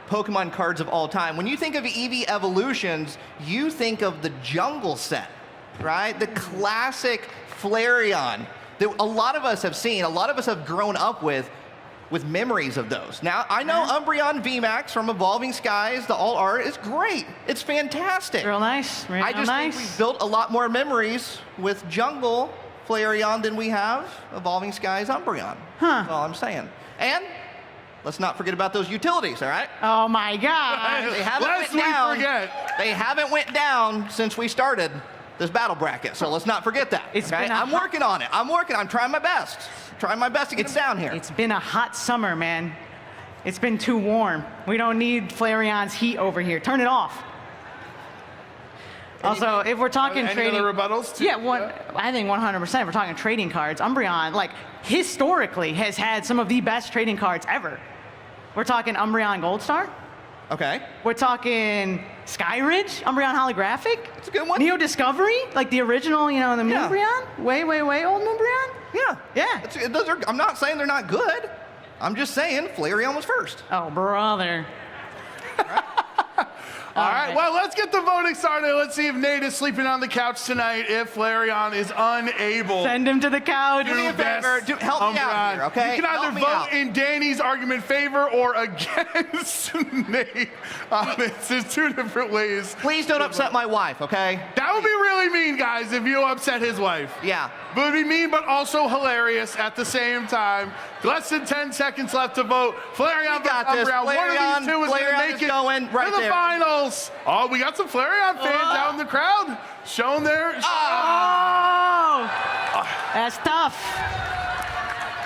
Pokemon cards of all time. When you think of EV Evolutions, you think of the Jungle set, right? The classic Flareon that a lot of us have seen, a lot of us have grown up with memories of those. Now, I know Umbreon VMAX from Evolving Skies, the all art is great. It's fantastic. Real nice. I just think we've built a lot more memories with Jungle Flareon than we have Evolving Skies Umbreon. That's all I'm saying. And let's not forget about those utilities, all right? Oh my God. They haven't went down since we started this battle bracket, so let's not forget that. I'm working on it. I'm trying my best. Trying my best to get it down here. It's been a hot summer, man. It's been too warm. We don't need Flareon's heat over here. Turn it off. Also, if we're talking trading, other rebuttals too? Yeah, I think 100%. If we're talking trading cards, Umbreon, like, historically has had some of the best trading cards ever. We're talking Umbreon Gold Star. Okay. We're talking Skyridge, Umbreon Holographic. It's a good one. Neo Discovery, like the original, the Moonbreon. Way old Moonbreon. Yeah. I'm not saying they're not good. I'm just saying Flareon was first. Oh, brother. All right, well, let's get the voting started. Let's see if Nate is sleeping on the couch tonight, if Flareon is unable. Send him to the couch. Do me a favor. Help me out here, okay? You can either vote in Danny's argument favor or against Nate. There's two different ways. Please don't upset my wife, okay? That would be really mean, guys, if you upset his wife. Yeah. It would be mean, but also hilarious at the same time. Less than 10 seconds left to vote. Flareon versus Umbreon. One of these two is going to make it to the finals. Oh, we got some Flareon fans out in the crowd showing their... That's tough.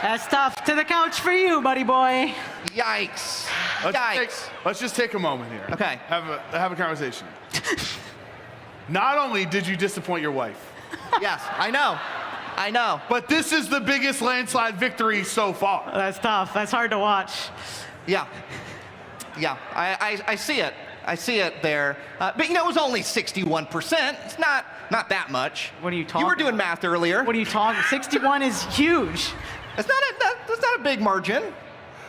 That's tough. To the couch for you, buddy boy. Yikes. Let's just take a moment here. Okay. Have a conversation. Not only did you disappoint your wife. Yes, I know. But this is the biggest landslide victory so far. That's tough. That's hard to watch. Yeah. I see it. I see it there. But it was only 61%. It's not that much. What are you talking? You were doing math earlier. What are you talking? 61 is huge. That's not a big margin.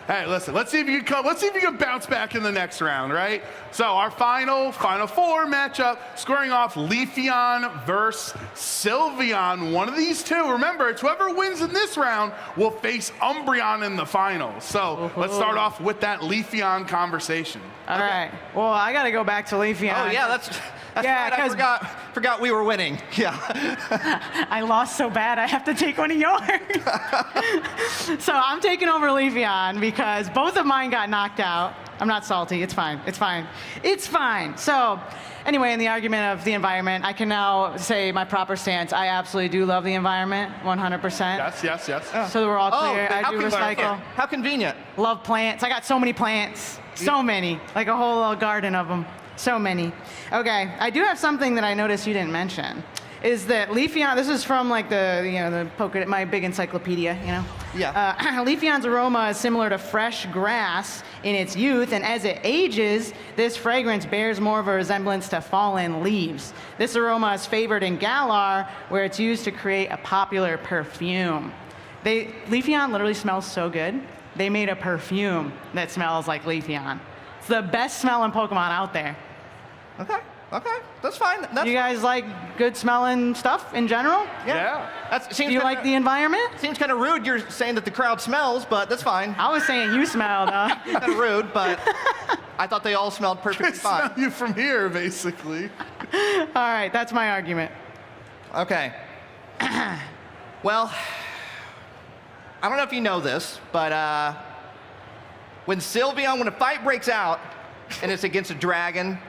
Hey, listen, let's see if you can bounce back in the next round, right? So our final four matchup, squaring off Leafeon versus Sylveon. One of these two, remember, it's whoever wins in this round will face Umbreon in the finals. So let's start off with that Leafeon conversation. All right. Well, I got to go back to Leafeon. Oh yeah, That's Yeah, right, I 'cause- forgot we were winning. Yeah. I lost so bad, I have to take one of yours. So I'm taking over Leafeon because both of mine got knocked out. I'm not salty. It's fine. It's fine. It's fine. So anyway, in the argument of the environment, I can now say my proper stance. I absolutely do love the environment, 100%. Yes. So we're all clear. Oh, I how do convenient. recycle. How convenient. Love plants. I got so many plants. So many. Like a whole little garden of them. So many. Okay, I do have something that I noticed you didn't mention. Is that Leafeon, this is from like my big encyclopedia, you know? Yeah. Leafeon's aroma is similar to fresh grass in its youth, and as it ages, this fragrance bears more of a resemblance to fallen leaves. This aroma is favored in Galar, where it's used to create a popular perfume. Leafeon literally smells so good, they made a perfume that smells like Leafeon. It's the best smelling Pokemon out there. Okay, that's fine. You guys like good smelling stuff in general? Yeah. Do you like the environment? Seems kind of rude you're saying that the crowd smells, but that's fine. I was saying you smelled. Kind of rude, but I thought they all smelled perfectly fine. Smell you from here, basically. All right, that's my argument. Okay. Well, I don't know if you know this, but when a fight breaks out and it's against a dragon,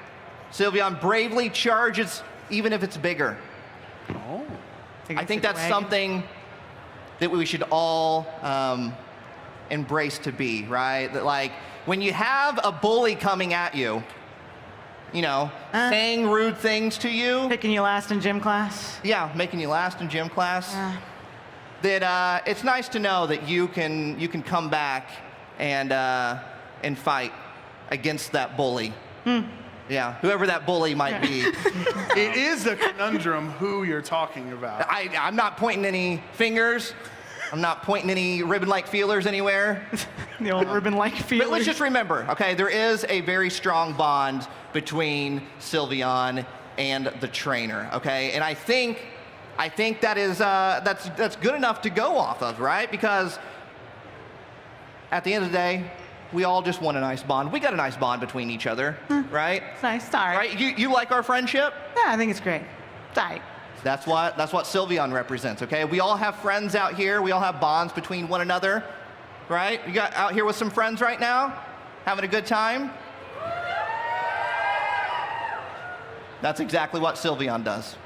Sylveon bravely charges even if it's bigger. Oh. I think that's something that we should all embrace to be, right? That like when you have a bully coming at you, you know, saying rude things to you. Making you last in gym class. Yeah, making you last in gym class. That it's nice to know that you can come back and fight against that bully. Yeah, whoever that bully might be. It is a conundrum who you're talking about. I'm not pointing any fingers. I'm not pointing any ribbon-like feelers anywhere. The old ribbon-like feelers. But let's just remember, okay, there is a very strong bond between Sylveon and the trainer, okay? And I think that is that's good enough to go off of, right? Because at the end of the day, we all just want a nice bond. We got a nice bond between each other, right? It's nice. Sorry. Right? You like our friendship? Yeah, I think it's great. Sorry. That's what Sylveon represents, okay? We all have friends out here. We all have bonds between one another, right? You got out here with some friends right now? Having a good time? That's exactly what Sylveon does.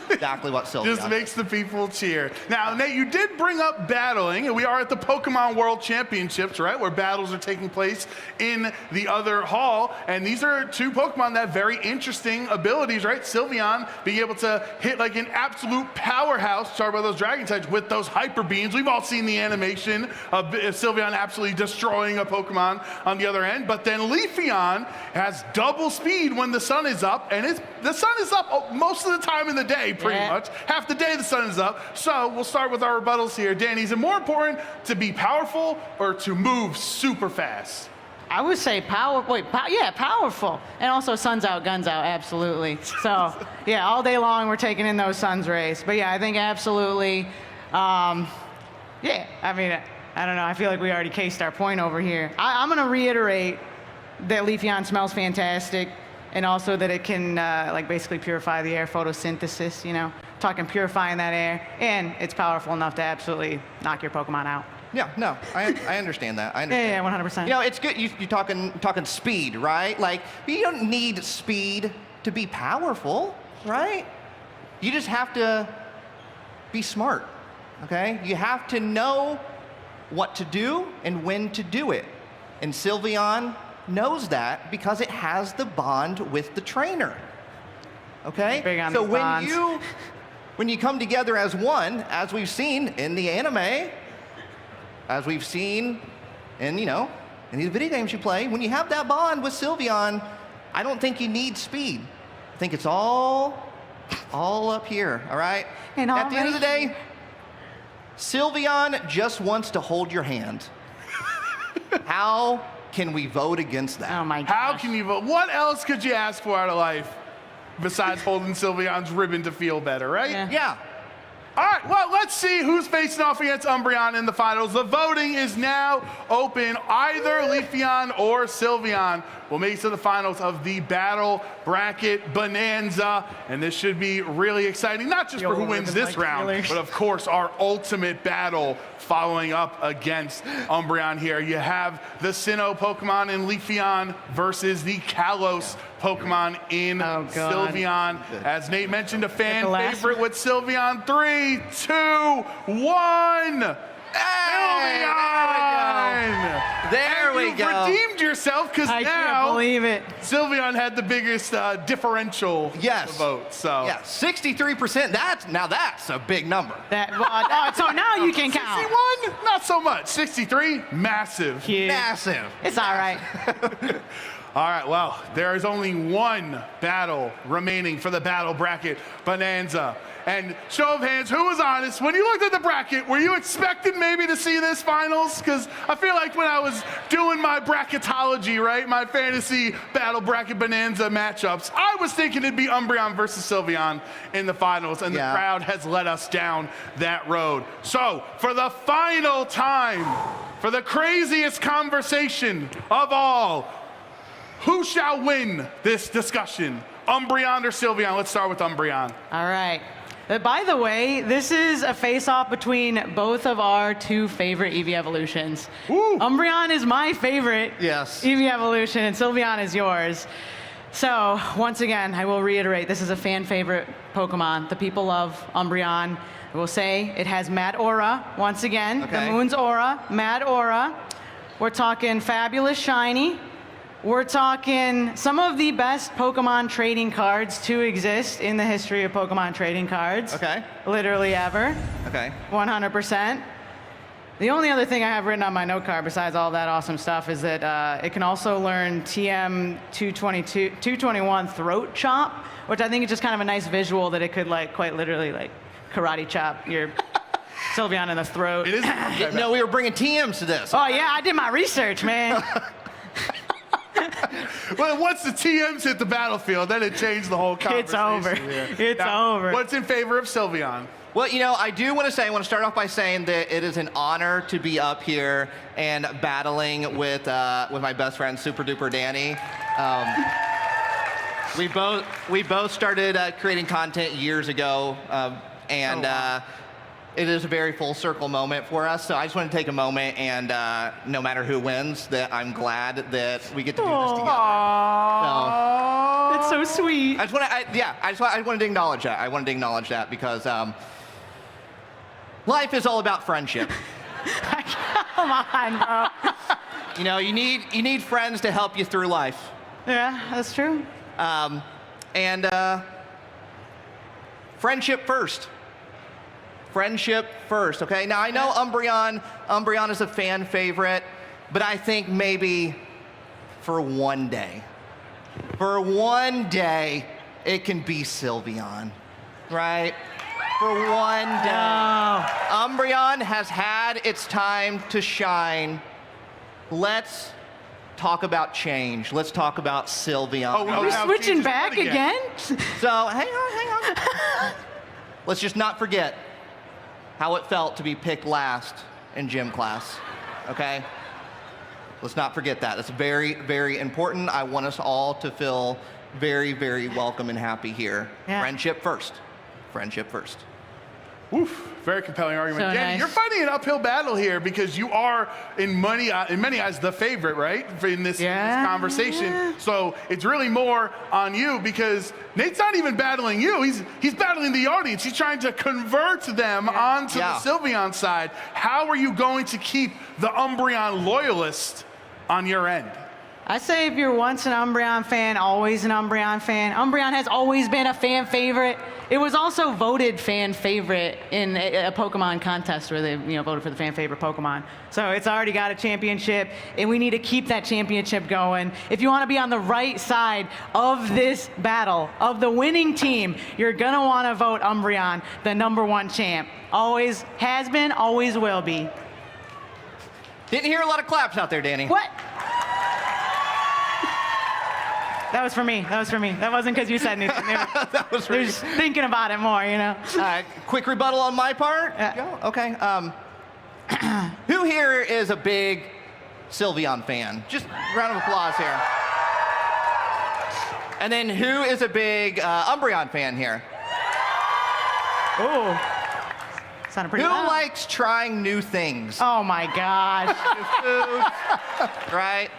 Exactly what Sylveon Just makes the people cheer. Now, Nate, you did bring up battling, and we are at the Pokemon World Championships, right, where battles are taking place in the other hall. And these are two Pokemon that have very interesting abilities, right? Sylveon being able to hit like an absolute powerhouse, sorry about those Dragon types, with those Hyper Beams. We've all seen the animation of Sylveon absolutely destroying a Pokemon on the other end. But then Leafeon has double speed when the sun is up, and the sun is up most of the time in the day, pretty much. Half the day the sun is up. So we'll start with our rebuttals here. Danny, is it more important to be powerful or to move super fast? I would say powerful. And also sun's out, guns out, absolutely. So, yeah, all day long we're taking in those sun's rays. But yeah, I think absolutely, yeah, I mean, I don't know, I feel like we already cased our point over here. I'm gonna reiterate that Leafeon smells fantastic, and also that it can like basically purify the air, photosynthesis, you know, talking purifying that air, and it's powerful enough to absolutely knock your Pokemon out. Yeah, no, I understand that. I understand. Yeah, 100%. You know, it's good. You're talking speed, right? Like, you don't need speed to be powerful, right? You just have to be smart, okay? You have to know what to do and when to do it. And Sylveon knows that because it has the bond with the trainer, okay? Big on so these bonds. when you come together as one, as we've seen in the anime, as we've seen in, you know, in these video games you play, when you have that bond with Sylveon, I don't think you need speed. I think it's all up here, all right? And at the end of the day, Sylveon just wants to hold your hand. How can we vote against that? Oh my gosh. How can you vote? What else could you ask for out of life besides holding Sylveon's ribbon to feel better, right? Yeah. Yeah. All right, well, let's see who's facing off against Umbreon in the finals. The voting is now open. Either Leafeon or Sylveon will make it to the finals of the Battle Bracket Bonanza. And this should be really exciting, not just for who wins this round, but of course our ultimate battle following up against Umbreon here. You have the Sinnoh Pokemon in Leafeon versus the Kalos Pokemon in Sylveon. As Nate mentioned, a fan favorite with Sylveon. 3, 2, 1. Sylveon! There we go. You redeemed yourself because now I can't believe it. Sylveon had the biggest differential vote. So yeah, 63%. That's a big number. So now you can count. 61? Not so much. 63? Massive. Massive. It's all right. All right, well, there is only one battle remaining for the Battle Bracket Bonanza. And show of hands, who was honest? When you looked at the bracket, were you expecting maybe to see this finals? Because I feel like when I was doing my bracketology, right, my fantasy Battle Bracket Bonanza matchups, I was thinking it'd be Umbreon versus Sylveon in the finals, and the crowd has led us down that road. So, for the final time, for the craziest conversation of all, who shall win this discussion? Umbreon or Sylveon? Let's start with Umbreon. All right. By the way, this is a face-off between both of our two favorite EV evolutions. Umbreon is my favorite EV evolution, and Sylveon is yours. So, once again, I will reiterate, this is a fan favorite Pokemon. The people love Umbreon. I will say it has Mad Aura, once again. The Moon's Aura, Mad Aura. We're talking fabulous shiny. We're talking some of the best Pokemon trading cards to exist in the history of Pokemon trading cards. Literally ever. 100%. The only other thing I have written on my note card besides all that awesome stuff is that it can also learn TM 221 Throat Chop, which I think is just kind of a nice visual that it could quite literally karate chop your Sylveon in the throat. It is. No, we were bringing TMs to this. Oh yeah, I did my research, man. Well, once the TMs hit the battlefield, then it changed the whole conversation. It's over. It's over. What's in favor of Sylveon? Well, I do want to start off by saying that it is an honor to be up here and battling with my best friend, Super Duper Danny. We both started creating content years ago, and it is a very full circle moment for us. So I just want to take a moment and no matter who wins, that I'm glad that we get to do this together. It's so sweet. I wanted to acknowledge that. I wanted to acknowledge that because life is all about friendship. Come on, bro. You need friends to help you through life. Yeah, that's true. And friendship first. Friendship first, okay? Now, I know Umbreon is a fan favorite, but I think maybe for one day, it can be Sylveon, right? For one day. Umbreon has had its time to shine. Let's talk about change. Let's talk about Sylveon. Are we switching back again? So, hang on. Let's just not forget how it felt to be picked last in gym class, okay? Let's not forget that. It's very, very important. I want us all to feel very, very welcome and happy here. Friendship first. Friendship first. Oof, very compelling argument. So Danny, nice. You're fighting an uphill battle here because you are, in many eyes, the favorite, right, in this conversation. Yeah. So it's really more on you because Nate's not even battling you. He's battling the audience. He's trying to convert them onto the Sylveon side. How are you going to keep the Umbreon loyalist on your end? I say if you're once an Umbreon fan, always an Umbreon fan. Umbreon has always been a fan favorite. It was also voted fan favorite in a Pokemon contest where they voted for the fan favorite Pokemon. So it's already got a championship, and we need to keep that championship going. If you want to be on the right side of this battle, of the winning team, you're going to want to vote Umbreon, the #1 champ. Always has been, always will be. Didn't hear a lot of claps out there, Danny. What? That was for me. That was for me. That wasn't because you said anything. That was They're really just thinking about it more, you know. All right, quick rebuttal on my part. Yeah. Okay. Who here is a big Sylveon fan? Just round of applause here. And then who is a big Umbreon fan here? Oh. Sounded pretty Who loud. likes trying new things? Oh my gosh. New food, right?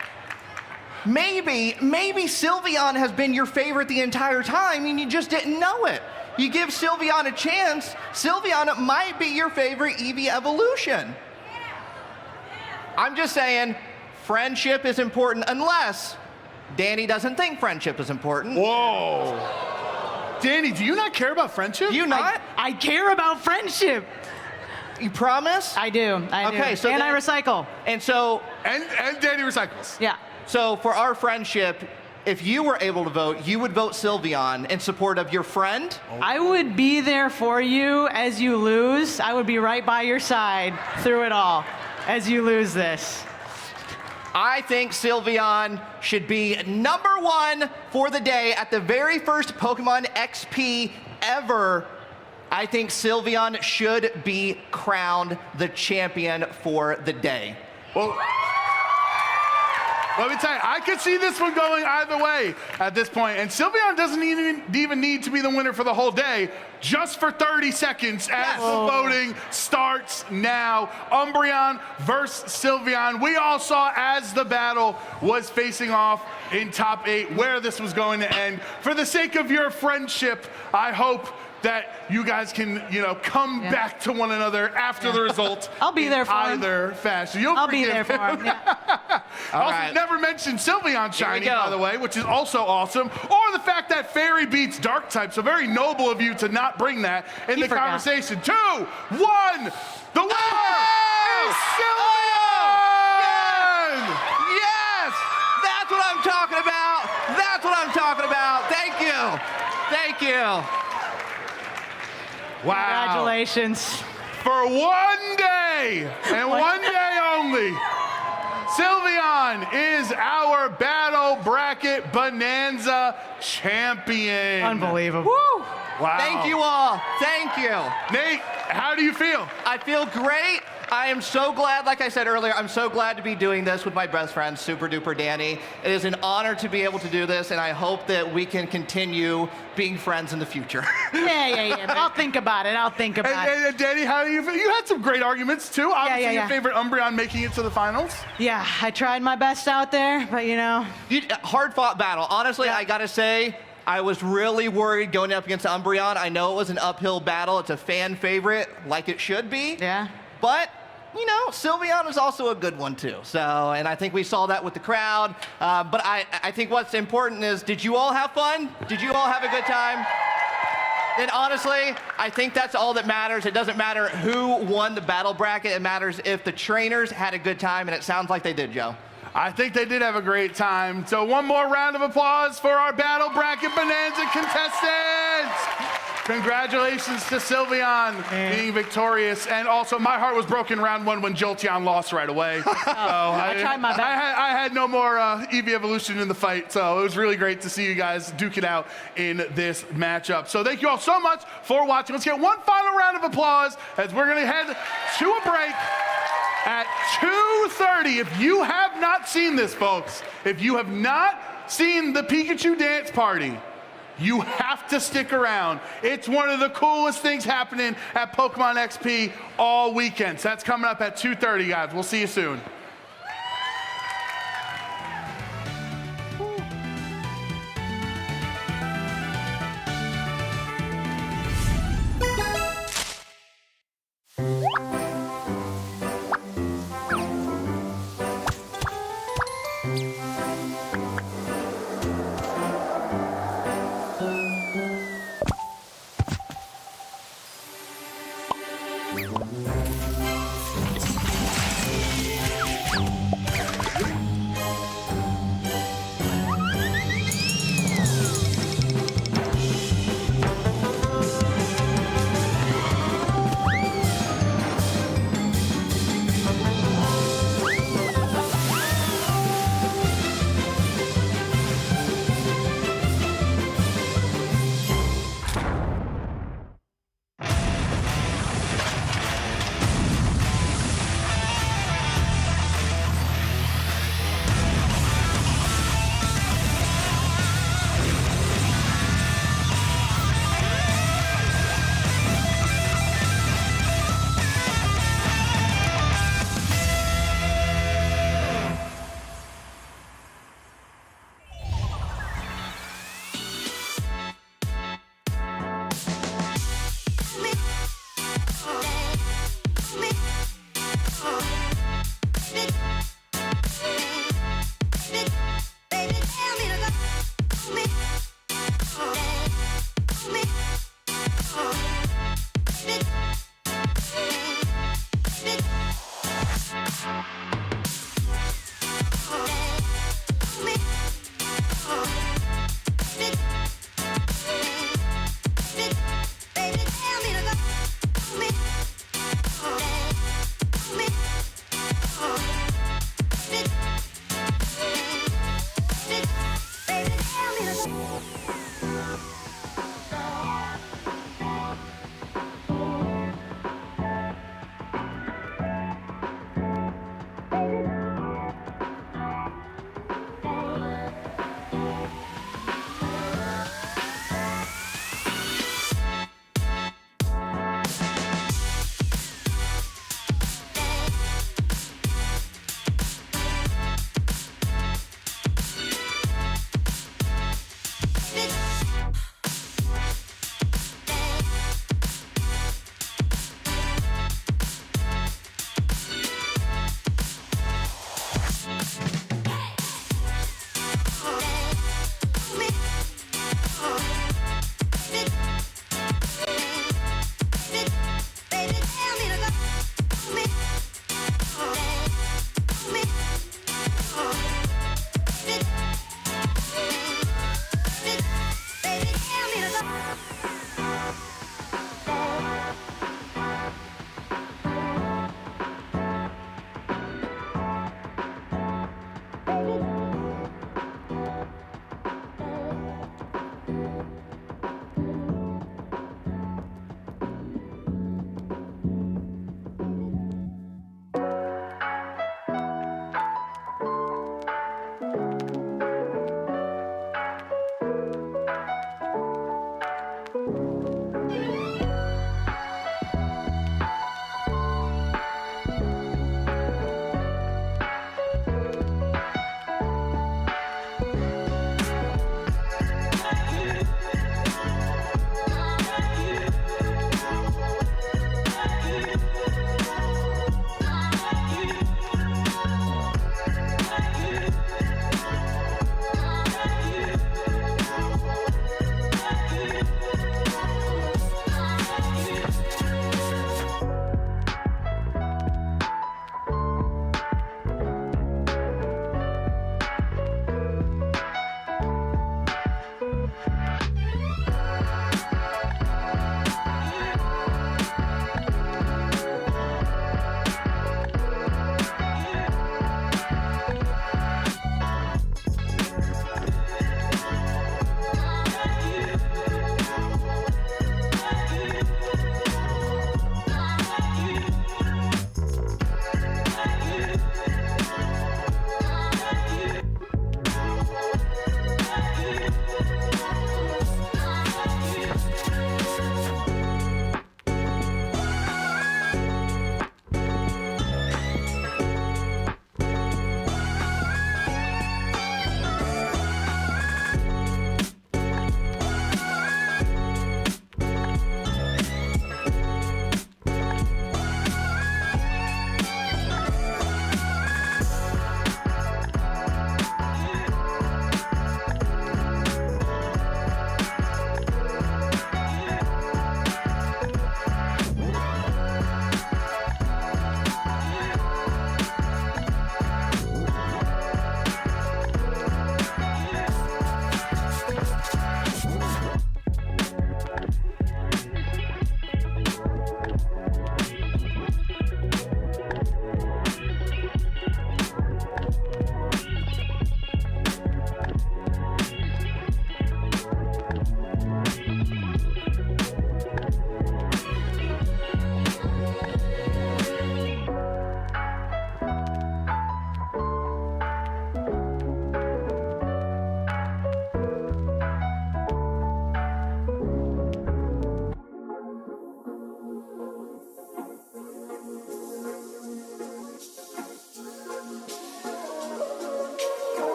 Maybe Sylveon has been your favorite the entire time and you just didn't know it. You give Sylveon a chance, Sylveon might be your favorite Eevee evolution. I'm just saying, friendship is important unless Danny doesn't think friendship is important. Whoa. Danny, do you not care about friendship? Do you not? I care about friendship. You promise? I do. I do. Okay, so and then- I recycle. And so, And Danny recycles. Yeah. so for our friendship, if you were able to vote, you would vote Sylveon in support of your friend? I would be there for you as you lose. I would be right by your side through it all as you lose this. I think Sylveon should be #1 for the day at the very first Pokemon XP ever. I think Sylveon should be crowned the champion for the day. Well, let me tell you, I could see this one going either way at this point. And Sylveon doesn't even need to be the winner for the whole day, just for 30 seconds as the voting starts now. Umbreon versus Sylveon. We all saw as the battle was facing off in top 8 where this was going to end. For the sake of your friendship, I hope that you guys can, come back to one another after the result. I'll be there for him. either fashion. I'll be there for him. Yeah. Also, right. never mentioned Sylveon shiny, go. by the way, which is also awesome. Or the fact that Fairy beats Dark type. So very noble of you to not bring that in the forgot. conversation. 2, 1, the winner is Sylveon! Yes! That's what I'm talking about! That's what I'm talking about! Thank you! Thank you! Wow. Congratulations. For one day, and one day only, Sylveon is our Battle Bracket Bonanza champion. Unbelievable. Woo! Wow. Thank you all. Thank you. Nate, how do you feel? I feel great. I am so glad, like I said earlier, I'm so glad to be doing this with my best friend, Super Duper Danny. It is an honor to be able to do this, and I hope that we can continue being friends in the future. Yeah. I'll think about it. And Danny, how do you feel? You had some great arguments too. Obviously, your favorite Umbreon making it to the finals. Yeah, I tried my best out there, but Hard-fought battle. Honestly, I gotta say, I was really worried going up against Umbreon. I know it was an uphill battle. It's a fan favorite, like it should be. Yeah. But, Sylveon is also a good one too. So, and I think we saw that with the crowd. But I think what's important is, did you all have fun? Did you all have a good time? Then honestly, I think that's all that matters. It doesn't matter who won the battle bracket. It matters if the trainers had a good time, and it sounds like they did, Joe. I think they did have a great time. So one more round of applause for our Battle Bracket Bonanza contestants. Congratulations to Sylveon being victorious. And also, my heart was broken round 1 when Jolteon lost right away. So I tried my best. I had no more Eevee evolution in the fight, so it was really great to see you guys duke it out in this matchup. So thank you all so much for watching. Let's get one final round of applause as we're going to head to a break at 2:30. If you have not seen this, folks, if you have not seen the Pikachu dance party, you have to stick around. It's one of the coolest things happening at Pokemon XP all weekend. So that's coming up at 2:30, guys. We'll see you soon.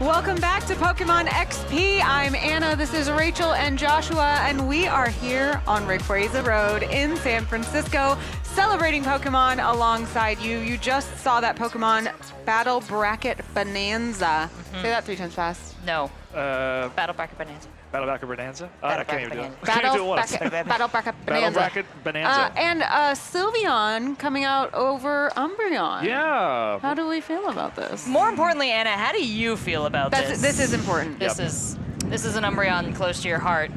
Welcome back to Pokemon XP. I'm Anna, this is Rachel and Joshua, and we are here on Rayquaza Road in San Francisco, celebrating Pokemon alongside you. You just saw that Pokemon Battle Bracket Bonanza. Say that 3 times fast. No. Battle Bracket Bonanza. Battle Bracket Bonanza? I can't even do it. Battle Bracket Bonanza. Battle Bracket Bonanza. And Sylveon coming out over Umbreon. Yeah. How do we feel about this? More importantly, Anna, how do you feel about this? This is important. This is an Umbreon close to your heart.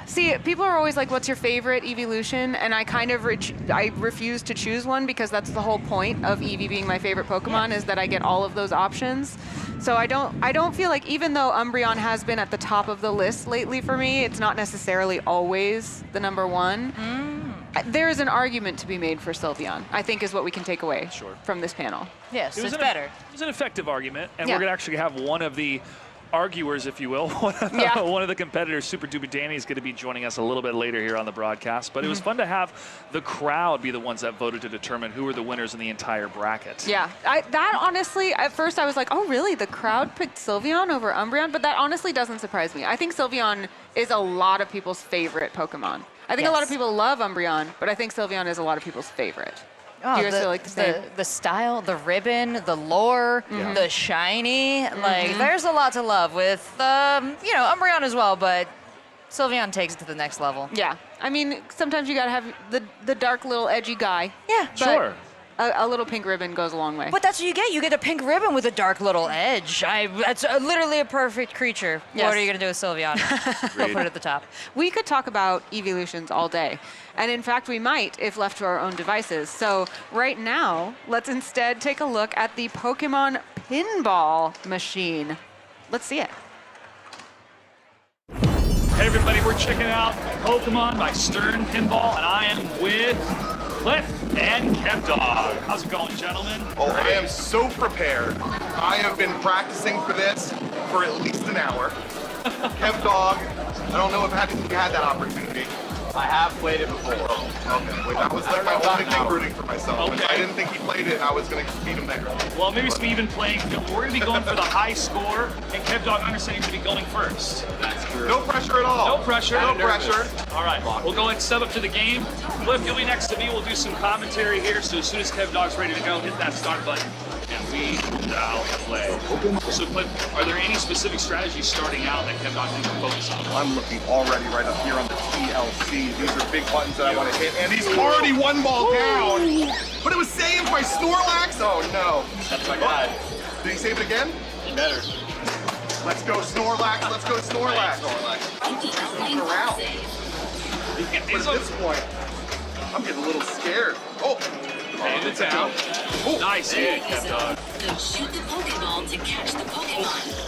See, people are always like, what's your favorite evolution? And I kind of I refuse to choose one because that's the whole point of Eevee being my favorite Pokemon is that I get all of those options. So I don't feel like, even though Umbreon has been at the top of the list lately for me, it's not necessarily always the number one. There is an argument to be made for Sylveon, I think is what we can take away from this panel. Yes, It was better. It was an effective argument, and Yeah. we're going to actually have one of the arguers, if you will. One of the competitors, Super Duper Danny, is going to be joining us a little bit later here on the broadcast. But it was fun to have the crowd be the ones that voted to determine who were the winners in the entire bracket. Yeah, that honestly, at first I was like, oh really, the crowd picked Sylveon over Umbreon? But that honestly doesn't surprise me. I think Sylveon is a lot of people's favorite Pokemon. I think a lot of people love Umbreon, but I think Sylveon is a lot of people's favorite. Oh, Do you guys feel like the same? The style, the ribbon, the lore, the shiny. Like, there's a lot to love with, Umbreon as well, but Sylveon takes it to the next level. Yeah. I mean, sometimes you gotta have the dark little edgy guy. Yeah. But a little pink ribbon goes a long way. But that's what you get. You get a pink ribbon with a dark little edge. That's literally a perfect creature. Yes. What are you going to do with Sylveon? Go put it at the top. We could talk about evolutions all day. And in fact, we might if left to our own devices. So right now, let's instead take a look at the Pokemon pinball machine. Let's see it. Hey everybody, we're checking out Pokemon by Stern Pinball, and I am with Cliff and Kevdog. How's it going, gentlemen? Oh, I am so prepared. I have been practicing for this for at least an hour. Kevdog, I don't know if you had that opportunity. I have played it before. Okay, wait, that was like my only thing rooting for myself. Okay. I didn't think he played it, I was going to beat him there. Well, maybe some even playing. We're going to be going for the high score, and Kevdog understanding to be going first. That's true. No pressure at all. No pressure. No pressure. All right, we'll go ahead and step up to the game. Cliff, you'll be next to me. We'll do some commentary here. So as soon as Kevdog's ready to go, hit that start button, and we shall play. So, Cliff, are there any specific strategies starting out that Kevdog needs to focus on? I'm looking already right up here on the TLC. These are big buttons that I want to hit, and he's already one ball down. But it was saved by Snorlax. Oh no. That's my guy. Did he save it again? He better. Let's go Snorlax. Let's go Snorlax. Looking around. But at this point, I'm getting a little scared. Oh. And it's out. Oh. Nice hit, Kevdog. Shoot the Pokeball to catch the Pokemon.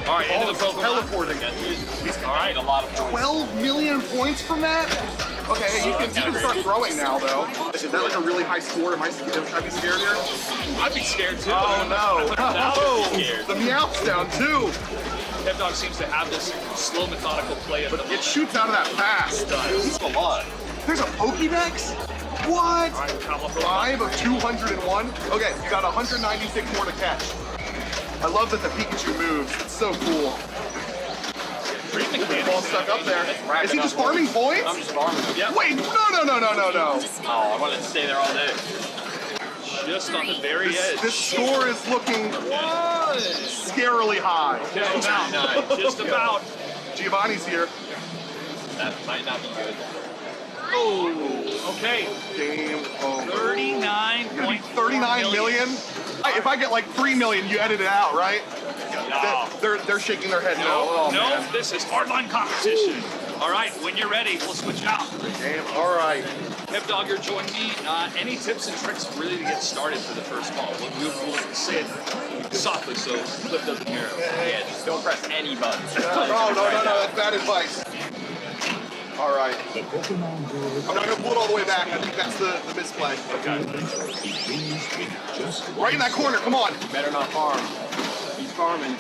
All right, into the Pokemon. Teleporting. He's all right, a lot of points. 12 million points from that? Okay, you can start throwing now, though. Is that like a really high score? Should I be scared here? I'd be scared too. Oh no! Oh, The Meowth's down too. Kevdog seems to have this slow, methodical play. But it shoots out of that fast. He's a lot. There's a Pokédex? What? All right, 5 of 201? Okay, you got 196 more to catch. I love that the Pikachu moves. It's so cool. The ball stuck up there. Is he just farming points? I'm just farming them. Yep. Wait, no. Oh, I wanted to stay there all day. Just on the very edge. This score is looking scarily high. Okay, just about. Giovanni's here. That might not be good. Oh, okay. Game over. 39 million? If I get like 3 million, you edit it out, right? No. They're shaking their head no. No, this is hardline competition. All right, when you're ready, we'll switch out. Game, all right. Kevdog, you're joining me. Any tips and tricks really to get started for the first ball? We'll say it softly so Cliff doesn't hear it. Yeah, just don't press any buttons. No, that's bad advice. All right. I'm not going to pull it all the way back. I think that's the misplay. Okay. Right in that corner, come on. Better not farm. He's farming.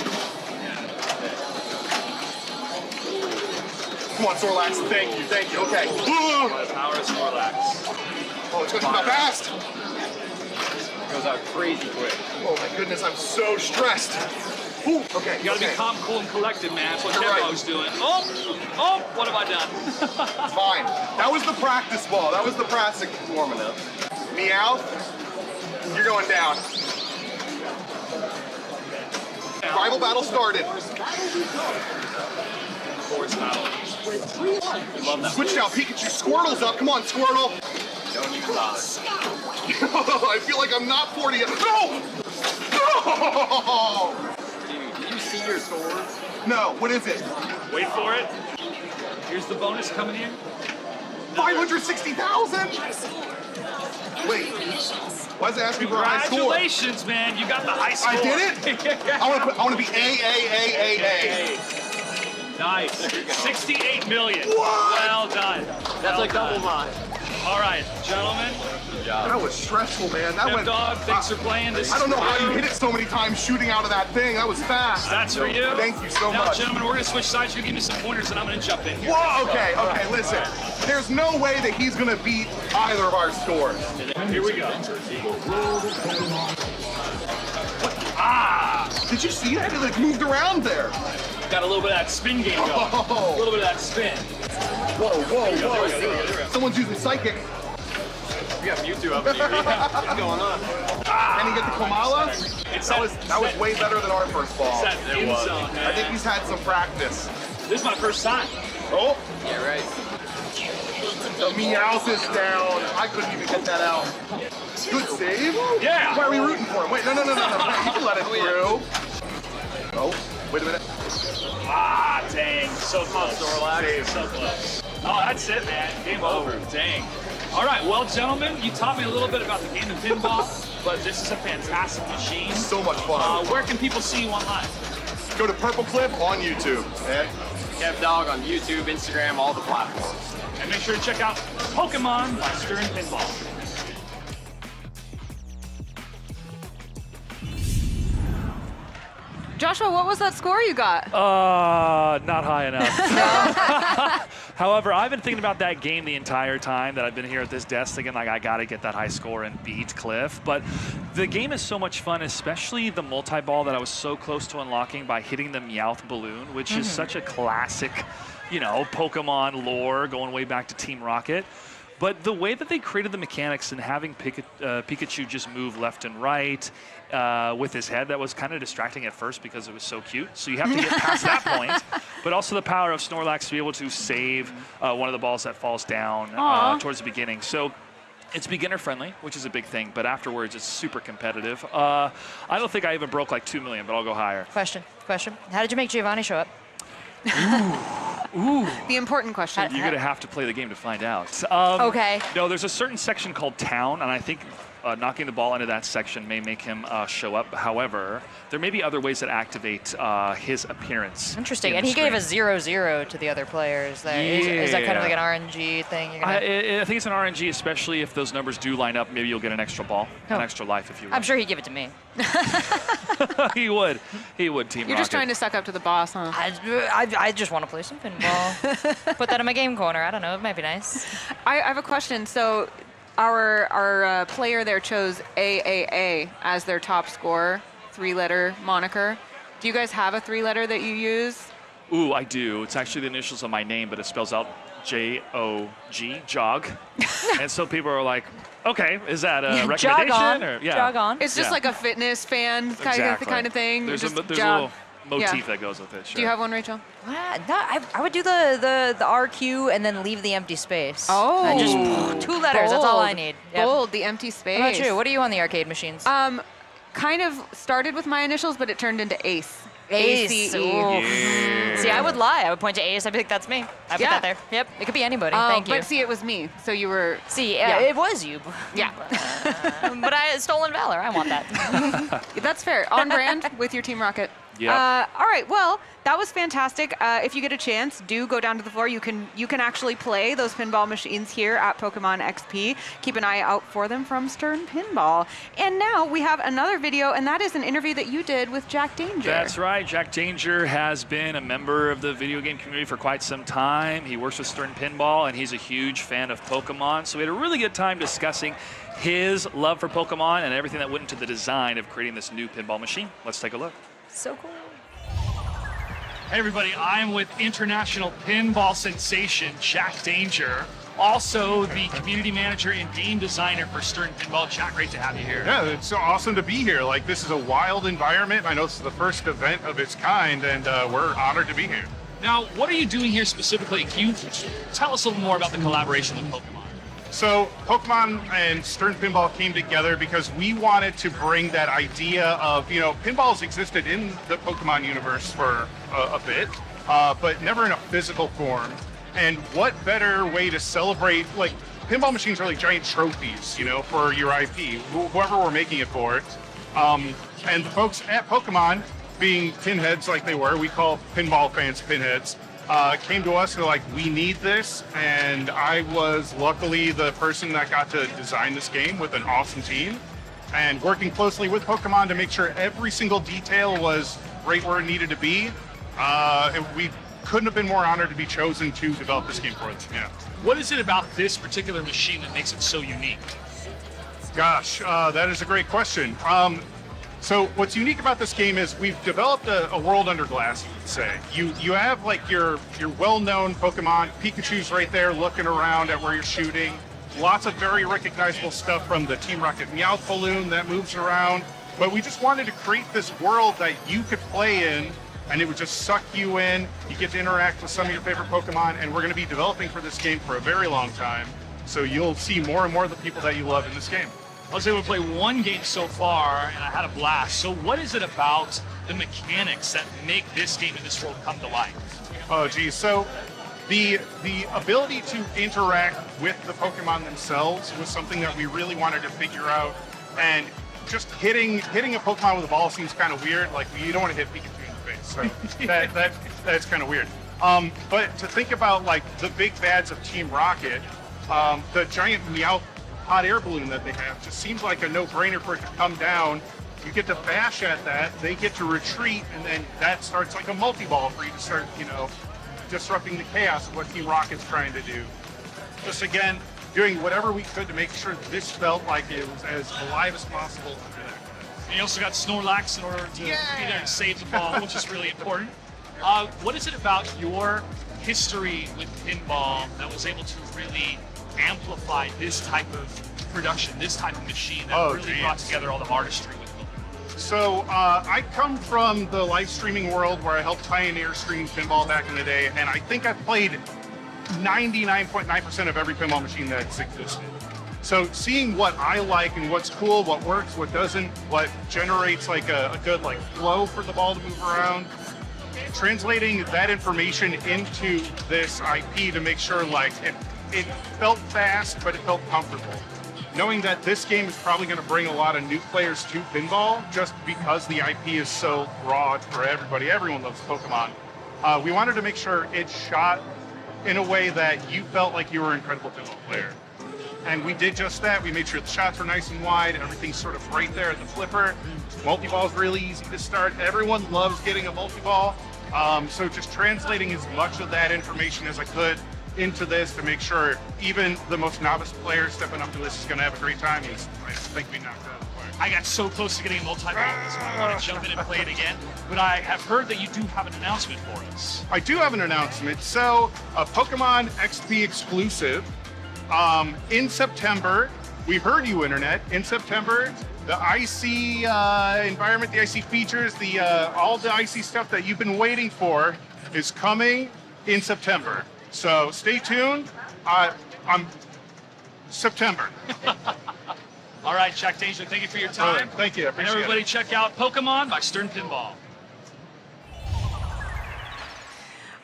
Come on, Snorlax. Thank you. Okay. Power of Snorlax. Oh, it's going to come out fast. goes out crazy quick. Oh my goodness, I'm so stressed. Ooh, okay. You gotta be calm, cool, and collected, man. That's what Tempo's doing. Oh, what have I done? Fine. That was the practice ball. That was the practice warming up. Meowth, you're going down. Rival battle started. Force battle. Switch now, Pikachu. Squirtle's up. Come on, Squirtle. Don't you bother. I feel like I'm not 40 yet. No! No! Dude, did you see your score? No, what is it? Wait for it. Here's the bonus coming in. 560,000? Wait. Why is it asking for a high score? Congratulations, man. You got the high score. I did it? I want to be A. Nice. 68 million. What? Well done. That's like double mine. All right, gentlemen. Good job. That was stressful, man. That went. Dog, thanks for playing this. I don't know how you hit it so many times shooting out of that thing. That was fast. That's for you. Thank you so now, much. Gentlemen, we're going to switch sides. You give me some pointers, and I'm going to jump in here. Whoa, okay, listen. There's no way that he's going to beat either of our scores. Here we go. Did you see that? It like moved around there. Got a little bit of that spin game going. A little bit of that spin. Whoa. Someone's using Psychic. We got Mewtwo up in here. What's going on? Can he get the Komala? That was way better than our first ball. It's that in zone, man. I think he's had some practice. This is my first time. Oh. Yeah, right. The Meowth is down. I couldn't even get that out. Good save. Yeah. Why are we rooting for him? Wait, no. You can let it through. Oh, wait a minute. Dang. So close. So close. Oh, that's it, man. Game over. Dang. All right, well, gentlemen, you taught me a little bit about the game of pinball, but this is a fantastic machine. So much fun. Where can people see you online? Go to Purple Clip on YouTube. And Kev Dog on YouTube, Instagram, all the platforms. And make sure to check out Pokemon by Stern Pinball. Joshua, what was that score you got? Not high enough. However, I've been thinking about that game the entire time that I've been here at this desk, thinking like I gotta get that high score and beat Cliff. But the game is so much fun, especially the multi-ball that I was so close to unlocking by hitting the Meowth balloon, which is such a classic, Pokemon lore going way back to Team Rocket. But the way that they created the mechanics and having Pikachu just move left and right with his head, that was kind of distracting at first because it was so cute. So you have to get past that point. But also the power of Snorlax to be able to save one of the balls that falls down towards the beginning. So it's beginner friendly, which is a big thing. But afterwards, it's super competitive. I don't think I even broke like 2 million, but I'll go higher. Question. How did you make Giovanni show up? Ooh. The important question. You're going to have to play the game to find out. Okay. No, there's a certain section called Town, and I think knocking the ball into that section may make him show up. However, there may be other ways that activate his appearance. Interesting. And he gave a 0-0 to the other players there. Yeah. Is that kind of like an RNG thing? I think it's an RNG, especially if those numbers do line up. Maybe you'll get an extra ball, an extra life if you will. I'm sure he'd give it to me. He would, Team You're Rocket. just trying to suck up to the boss, huh? I just want to play some pinball. Put that in my game corner. I don't know. It might be nice. I have a question. So our player there chose AAA as their top score, 3-letter moniker. Do you guys have a 3-letter that you use? Ooh, I do. It's actually the initials of my name, but it spells out J-O-G, jog. And so people are like, okay, is that a recommendation? Jog on. It's just like a fitness fan kind of thing. There's a Just little motif that goes with it. Sure. Do you have one, Rachel? No, I would do the RQ and then leave the empty space. Oh. And just 2 letters. That's all I need. Yep. Bold, the empty space. How about you? What are you on the arcade machines? Kind of started with my initials, but it turned into Ace. Ace. ACE. Yeah. See, I would lie. I would point to Ace. I'd be like, that's me. I put that there. Yep. It could be anybody. Thank you. But see, it was me. So you were. See, it was you. Yeah. But stolen valor. I want that. That's fair. On brand with your Team Rocket. Yep. All right, well, that was fantastic. If you get a chance, do go down to the floor. You can actually play those pinball machines here at Pokemon XP. Keep an eye out for them from Stern Pinball. And now we have another video, and that is an interview that you did with Jack Danger. That's right. Jack Danger has been a member of the video game community for quite some time. He works with Stern Pinball, and he's a huge fan of Pokemon. So we had a really good time discussing his love for Pokemon and everything that went into the design of creating this new pinball machine. Let's take a look. So cool. Hey everybody, I'm with international pinball sensation Jack Danger, also the community manager and game designer for Stern Pinball. Jack, great to have you here. Yeah, it's so awesome to be here. Like, this is a wild environment. I know this is the first event of its kind, and we're honored to be here. Now, what are you doing here specifically? Can you tell us a little more about the collaboration with Pokemon? So Pokemon and Stern Pinball came together because we wanted to bring that idea of, you know, pinball's existed in the Pokemon universe for a bit, but never in a physical form. And what better way to celebrate, like, pinball machines are like giant trophies, you know, for your IP, whoever we're making it for. And the folks at Pokemon, being pinheads like they were, we call pinball fans pinheads, came to us and were like, we need this, and I was luckily the person that got to design this game with an awesome team, and working closely with Pokemon to make sure every single detail was right where it needed to be. And we couldn't have been more honored to be chosen to develop this game for them. Yeah. What is it about this particular machine that makes it so unique? Gosh, that is a great question. So what's unique about this game is we've developed a world under glass, you could say. You have like your well-known Pokemon. Pikachu's right there looking around at where you're shooting. Lots of very recognizable stuff from the Team Rocket Meowth balloon that moves around. But we just wanted to create this world that you could play in, and it would just suck you in. You get to interact with some of your favorite Pokemon, and we're going to be developing for this game for a very long time. So you'll see more and more of the people that you love in this game. I was able to play one game so far, and I had a blast. So what is it about the mechanics that make this game and this world come to life? Oh, geez. So the ability to interact with the Pokemon themselves was something that we really wanted to figure out. And just hitting a Pokemon with a ball seems kind of weird. Like, you don't want to hit Pikachu in the face. So that's kind of weird. But to think about, like, the big bads of Team Rocket, the giant Meowth hot air balloon that they have just seems like a no-brainer for it to come down. You get to bash at that, they get to retreat, and then that starts like a multi-ball for you to start, you know, disrupting the chaos of what Team Rocket's trying to do. Just again, doing whatever we could to make sure this felt like it was as alive as possible under that. And you also got Snorlax in order to be there and save the ball, which is really important. What is it about your history with pinball that was able to really amplify this type of production, this type of machine that really brought together all the artistry with them? So I come from the live streaming world where I helped pioneer streaming pinball back in the day, and I think I've played 99.9% of every pinball machine that's existed. So seeing what I like and what's cool, what works, what doesn't, what generates like a good like flow for the ball to move around, translating that information into this IP to make sure like it felt fast, but it felt comfortable. Knowing that this game is probably going to bring a lot of new players to pinball just because the IP is so broad for everybody. Everyone loves Pokemon. We wanted to make sure it shot in a way that you felt like you were an incredible pinball player. And we did just that. We made sure the shots were nice and wide. Everything's sort of right there at the flipper. Multi-ball is really easy to start. Everyone loves getting a multi-ball. So just translating as much of that information as I could into this to make sure even the most novice player stepping up to this is going to have a great time. I think we knocked out. I got so close to getting a multi-ball, so I want to jump in and play it again. But I have heard that you do have an announcement for us. I do have an announcement. So a Pokemon XP exclusive in September. We heard you, Internet. In September, the IC environment, the IC features, all the IC stuff that you've been waiting for is coming in September. So stay tuned. September. All right, Jack Danger, thank you for your time. Thank you. I appreciate and everybody check out Pokemon by Stern Pinball.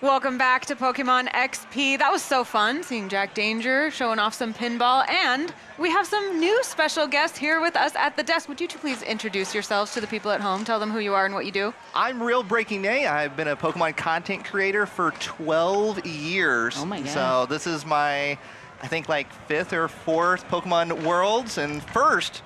Welcome back to Pokemon XP. That was so fun seeing Jack Danger showing off some pinball, and we have some new special guests here with us at the desk. Would you two please introduce yourselves to the people at home? Tell them who you are and what you do. I'm Real Breaking Day. I've been a Pokemon content creator for 12 years. Oh my God. So this is my, I think, like 5th or 4th Pokemon Worlds and first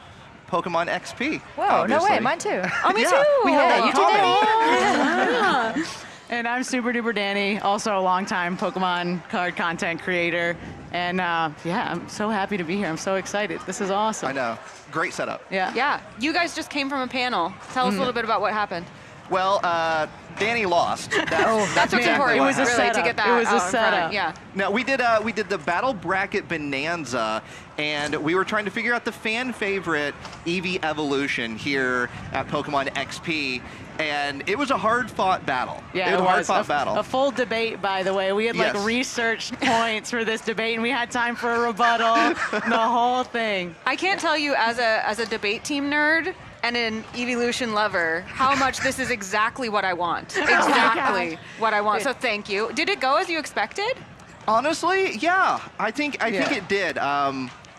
Pokemon XP. Whoa, obviously. no way, mine too. Oh, me Yeah, too. we have that in common. And I'm Super Duper Danny, also a longtime Pokemon card content creator. And yeah, I'm so happy to be here. I'm so excited. This is awesome. I know. Great setup. Yeah. Yeah, you guys just came from a panel. Tell us a little bit about what happened. Well, Danny lost. That's what's exactly important, what It was a really, setup. to get that It was a out in front. setup. Yeah. No, we did the Battle Bracket Bonanza, and we were trying to figure out the fan favorite Eevee evolution here at Pokemon XP, and it was a hard-fought battle. Yeah, it was a hard-fought a battle. full debate, by the way. We had Yes. like research points for this debate, and we had time for a rebuttal. The whole thing. I can't tell you as a debate team nerd and an evolution lover how much this is exactly what I want. Exactly what I want. So thank you. Did it go as you expected? Honestly, yeah, I think Yeah. it did.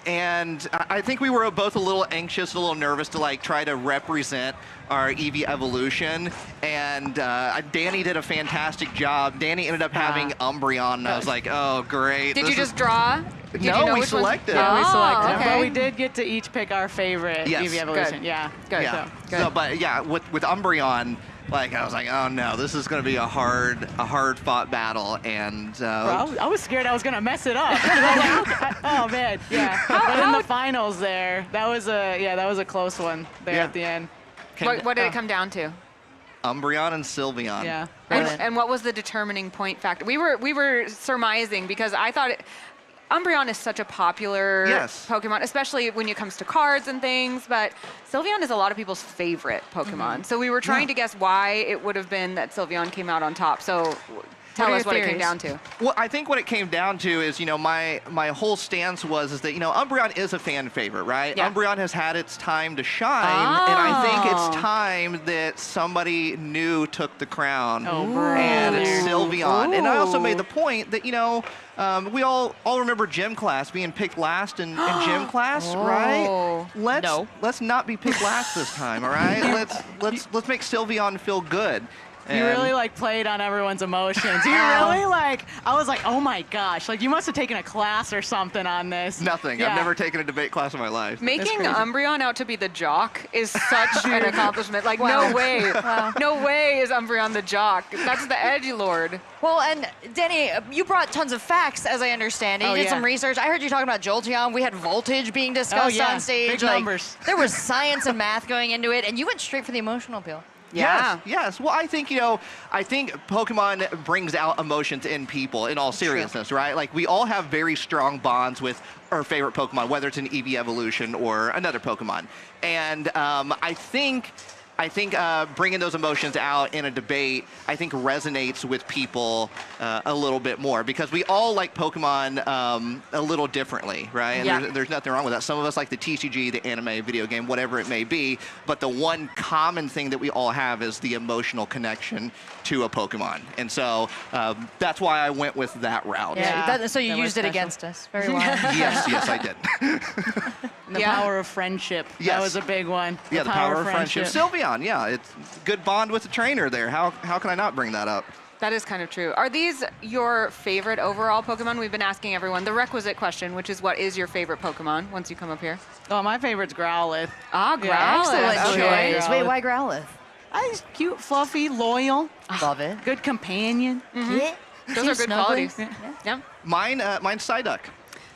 And I think we were both a little anxious, a little nervous to like try to represent our Eevee evolution. And Danny did a fantastic job. Danny ended up having Umbreon, and I was like, oh, great. Did this you just draw? Did No, you know we which ones? selected. Yeah, we selected. okay. But we did get to each pick our favorite Yes. Eevee evolution. Good. Yeah. Good. Yeah. Good. So, but yeah, with Umbreon, like I was like, oh no, this is going to be a hard fought battle, and Bro, I was scared I was gonna mess it up. I was like, oh man, yeah. But in the finals there, that was a close one there Yeah. at the end. What did it come down to? Umbreon and Sylveon. Yeah. And what was the determining point factor? We were surmising because I thought Umbreon is such a popular Yes. Pokemon, especially when it comes to cards and things, but Sylveon is a lot of people's favorite Pokemon. So we were trying to guess why it would have been that Sylveon came out on top. So tell are us your what it came theories? down to. Well, I think what it came down to is, my whole stance is that, Umbreon is a fan favorite, right? Yeah. Umbreon has had its time to shine, and I think Oh. it's time that somebody new took the crown. Oh, And it's brother. Sylveon. And I also made Ooh. the point that, we all remember gym class being picked last in gym class, right? Oh. Let's not be picked last this time, all right? Let's make Sylveon feel good. You And- really like played on everyone's emotions. You really like. I was like, oh my gosh, like you must have taken a class or something on this. Nothing. Yeah. I've never taken a debate class in my life. Making crazy. Umbreon out to be the jock is such an accomplishment. Like, no way. No way is Umbreon the jock. That's the edgelord. Well, and Danny, you brought tons of facts, as I understand it. You Oh, did yeah. some research. I heard you talking about Jolteon. We had voltage being discussed yeah. on stage. Big Like, numbers. There was science and math going into it, and you went straight for the emotional appeal. Yeah. Yes. Well, I think Pokemon brings out emotions in people. In all seriousness, right? Like we all have very strong bonds with our favorite Pokemon, whether it's an Eevee evolution or another Pokemon. And I think bringing those emotions out in a debate, I think resonates with people a little bit more because we all like Pokemon a little differently, right? And Yeah. there's nothing wrong with that. Some of us like the TCG, the anime, video game, whatever it may be. But the one common thing that we all have is the emotional connection to a Pokemon. And so that's why I went with that route. Yeah. So you That was used it special. against us. Very well. Yes, I did. And the power of friendship. Yes. That was a big one. Yeah, the power of friendship. Sylveon, yeah, it's good bond with the trainer there. How can I not bring that up? That is kind of true. Are these your favorite overall Pokemon? We've been asking everyone the requisite question, which is what is your favorite Pokemon once you come up here? Oh, my favorite's Growlithe. Ah, Growlithe. Excellent Okay. choice. Wait, why Growlithe? He's cute, fluffy, loyal. Love it. Good companion. Yeah. Those are good Snuggling. qualities. Yeah. Mine's Psyduck.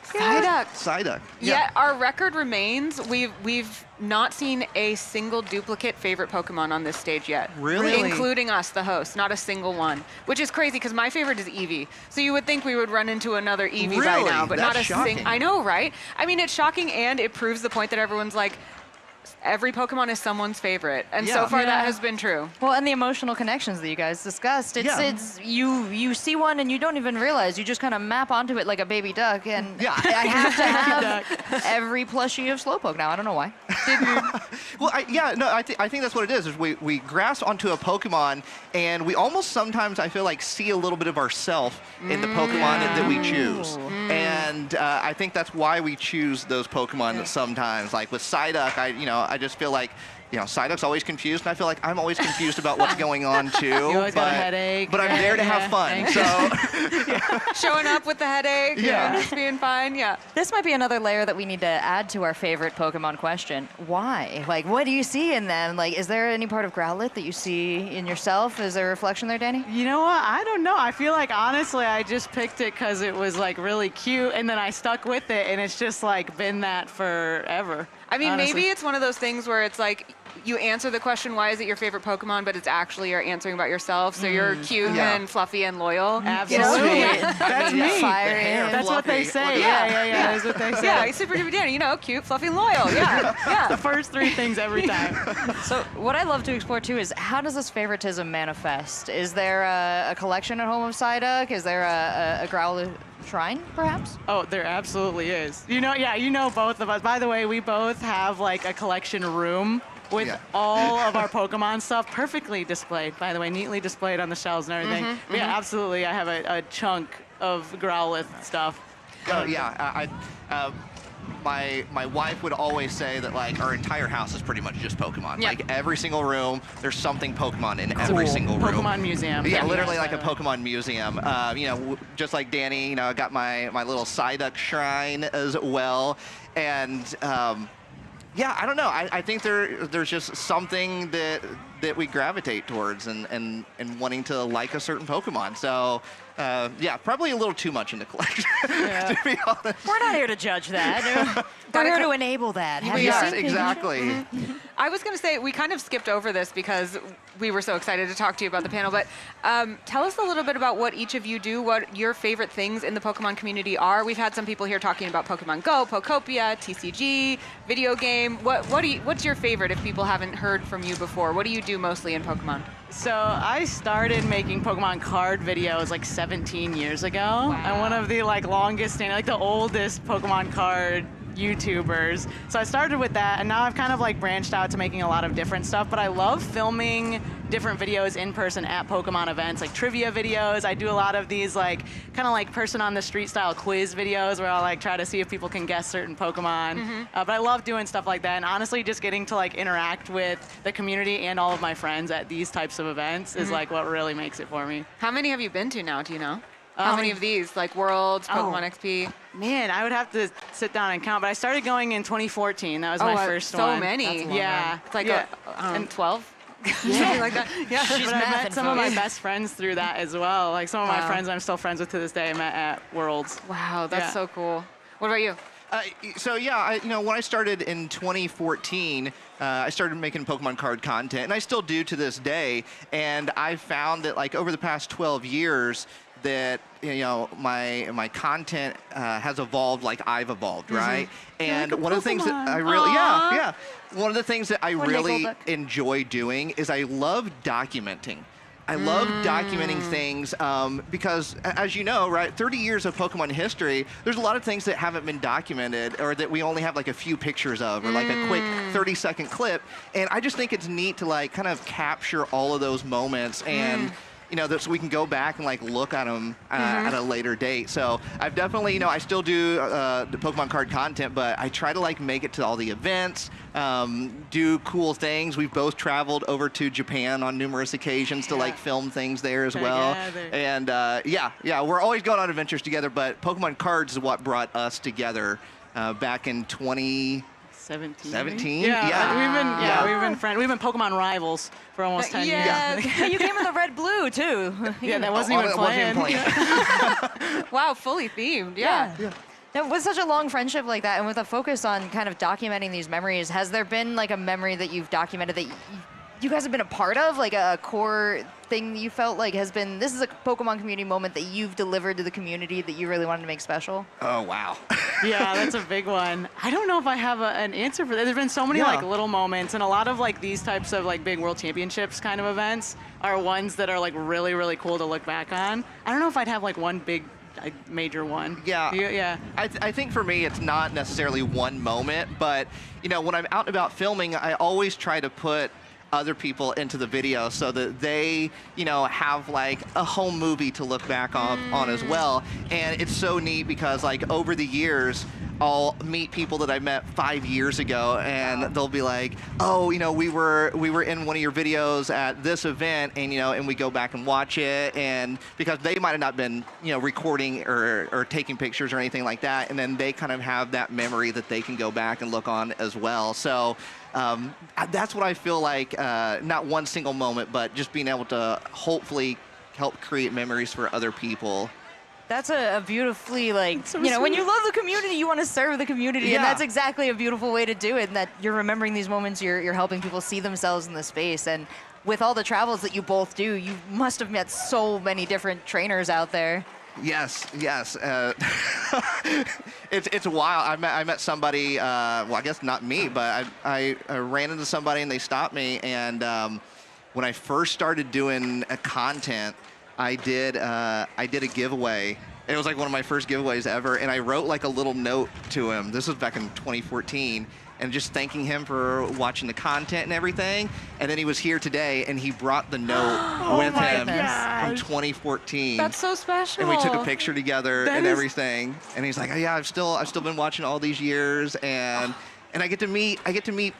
Psyduck. Psyduck. Yet our record remains. We've not seen a single duplicate favorite Pokemon on this stage yet. Really? Including us, the host. Not a single one. Which is crazy because my favorite is Eevee. So you would think we would run into another Eevee by Really? now, but That's not a shocking. I know, right? I mean, it's shocking and it proves the point that everyone's like, every Pokemon is someone's favorite, and so far that has been true. Well, and the emotional connections that you guys discussed. It's you see one and you don't even realize. You just kind of map onto it like a baby duck, and I have to have every plushie of Slowpoke now. I don't know why. Well, I think that's what it is we grasp onto a Pokemon, and we almost sometimes, I feel like, see a little bit of ourselves in the Pokemon that we choose. And I think that's why we choose those Pokemon sometimes. Like with Psyduck, I just feel like, Psyduck's always confused, and I feel like I'm always confused about what's going on too. You always got a headache. But I'm there to have fun. So showing up with the headache, and just being fine. Yeah. This might be another layer that we need to add to our favorite Pokemon question. Why? Like, what do you see in them? Like, is there any part of Growlithe that you see in yourself? Is there a reflection there, Danny? You know what? I don't know. I feel like, honestly, I just picked it because it was like really cute, and then I stuck with it, and it's just like been that forever. I mean, honestly. maybe it's one of those things where it's like you answer the question, why is it your favorite Pokemon, but it's actually you're answering about yourself. So you're cute and fluffy and loyal. Absolutely. That's me. Fiery. That's what they say. Yeah. That's what they say. Yeah, Super Duper Danny, cute, fluffy, and loyal. Yeah. The first three things every time. So what I love to explore too is, how does this favoritism manifest? Is there a collection at home of Psyduck? Is there a Growlithe shrine, perhaps? Oh, there absolutely is. You know both of us. By the way, we both have like a collection room with all of our Pokemon stuff perfectly displayed, by the way, neatly displayed on the shelves and everything. But yeah, absolutely, I have a chunk of Growlithe stuff. My wife would always say that like our entire house is pretty much just Pokemon. Like every single room, there's something Pokemon in every single room. Pokemon museum. Yeah, literally like a Pokemon museum. Just like Danny, I got my little Psyduck shrine as well, and I don't know. I think there's just something that we gravitate towards and wanting to like a certain Pokemon. So. Probably a little too much in the collection, to be honest. We're not here to judge that. We're here to enable that. Yes, exactly. I was going to say, we kind of skipped over this because we were so excited to talk to you about the panel, but tell us a little bit about what each of you do, what your favorite things in the Pokemon community are. We've had some people here talking about Pokemon GO, Pokopia, TCG, video game. What's your favorite if people haven't heard from you before? What do you do mostly in Pokemon? So I started making Pokemon card videos like 17 years ago. Wow. I'm one of the longest standing, like the oldest Pokemon card YouTubers. So I started with that, and now I've kind of branched out to making a lot of different stuff, but I love filming different videos in person at Pokemon events, like trivia videos. I do a lot of these kind of person on the street style quiz videos where I'll try to see if people can guess certain Pokemon. But I love doing stuff like that, and honestly just getting to interact with the community and all of my friends at these types of events is what really makes it for me. How many have you been to now, do you know? How many of these, Worlds, Pokemon XP? Man, I would have to sit down and count, but I started going in 2014. That was my first one. So many. Yeah. It's 12? Something like that. Yeah, She's but I met some of my best friends through that as well. Some of my friends I'm still friends with to this day I met at Worlds. Wow, that's so cool. What about you? When I started in 2014, I started making Pokemon card content, and I still do to this day. And I found that over the past 12 years, that my content has evolved like I've evolved, right? And one of the things that I really, one of the things that I really enjoy doing is I love documenting. I love documenting things because, as you know, right, 30 years of Pokemon history, there's a lot of things that haven't been documented or that we only have a few pictures of or a quick 30-second clip. And I just think it's neat to kind of capture all of those moments and so we can go back and look at them at a later date. So I've definitely, I still do the Pokemon card content, but I try to make it to all the events, do cool things. We've both traveled over to Japan on numerous occasions to film things there as well. And we're always going on adventures together, but Pokemon cards is what brought us together back in 2017. We've been friends. We've been Pokemon rivals for almost 10 years. You came in the red blue too. That wasn't even planned. Wow, fully themed. Yeah. Now, with such a long friendship like that, and with a focus on kind of documenting these memories, has there been a memory that you've documented that you guys have been a part of, like a core thing that you felt like has been, this is a Pokemon community moment that you've delivered to the community that you really wanted to make special? Oh, wow. Yeah, that's a big one. I don't know if I have an answer for that. There's been so many like little moments, and a lot of like these types of like big world championships kind of events are ones that are like really, really cool to look back on. I don't know if I'd have like one big major one. Yeah. Yeah. I think for me, it's not necessarily one moment, but you know, when I'm out and about filming, I always try to put other people into the video so that they, you know, have like a home movie to look back on as well. And it's so neat because like over the years, I'll meet people that I met 5 years ago, and they'll be like, "Oh, you know, we were in one of your videos at this event," and you know, and we go back and watch it, and because they might have not been, you know, recording or taking pictures or anything like that, and then they kind of have that memory that they can go back and look on as well. So that's what I feel like, not one single moment, but just being able to hopefully help create memories for other people. That's a beautifully, like, so you know, when sweet. you love the community, you want to serve the community, and that's exactly a beautiful way to do it, and that you're remembering these moments, you're helping people see themselves in the space, and with all the travels that you both do, you must have met so many different trainers out there. Yes. It's wild. I met somebody, well, I guess not me, but I ran into somebody and they stopped me, and when I first started doing content, I did a giveaway. It was like one of my first giveaways ever, and I wrote like a little note to him. This was back in 2014, and just thanking him for watching the content and everything. And then he was here today, and he brought the note with him from 2014. That's so special. And we took a picture together and everything. And he's like, "Oh, yeah, I've still been watching all these years," and I get to meet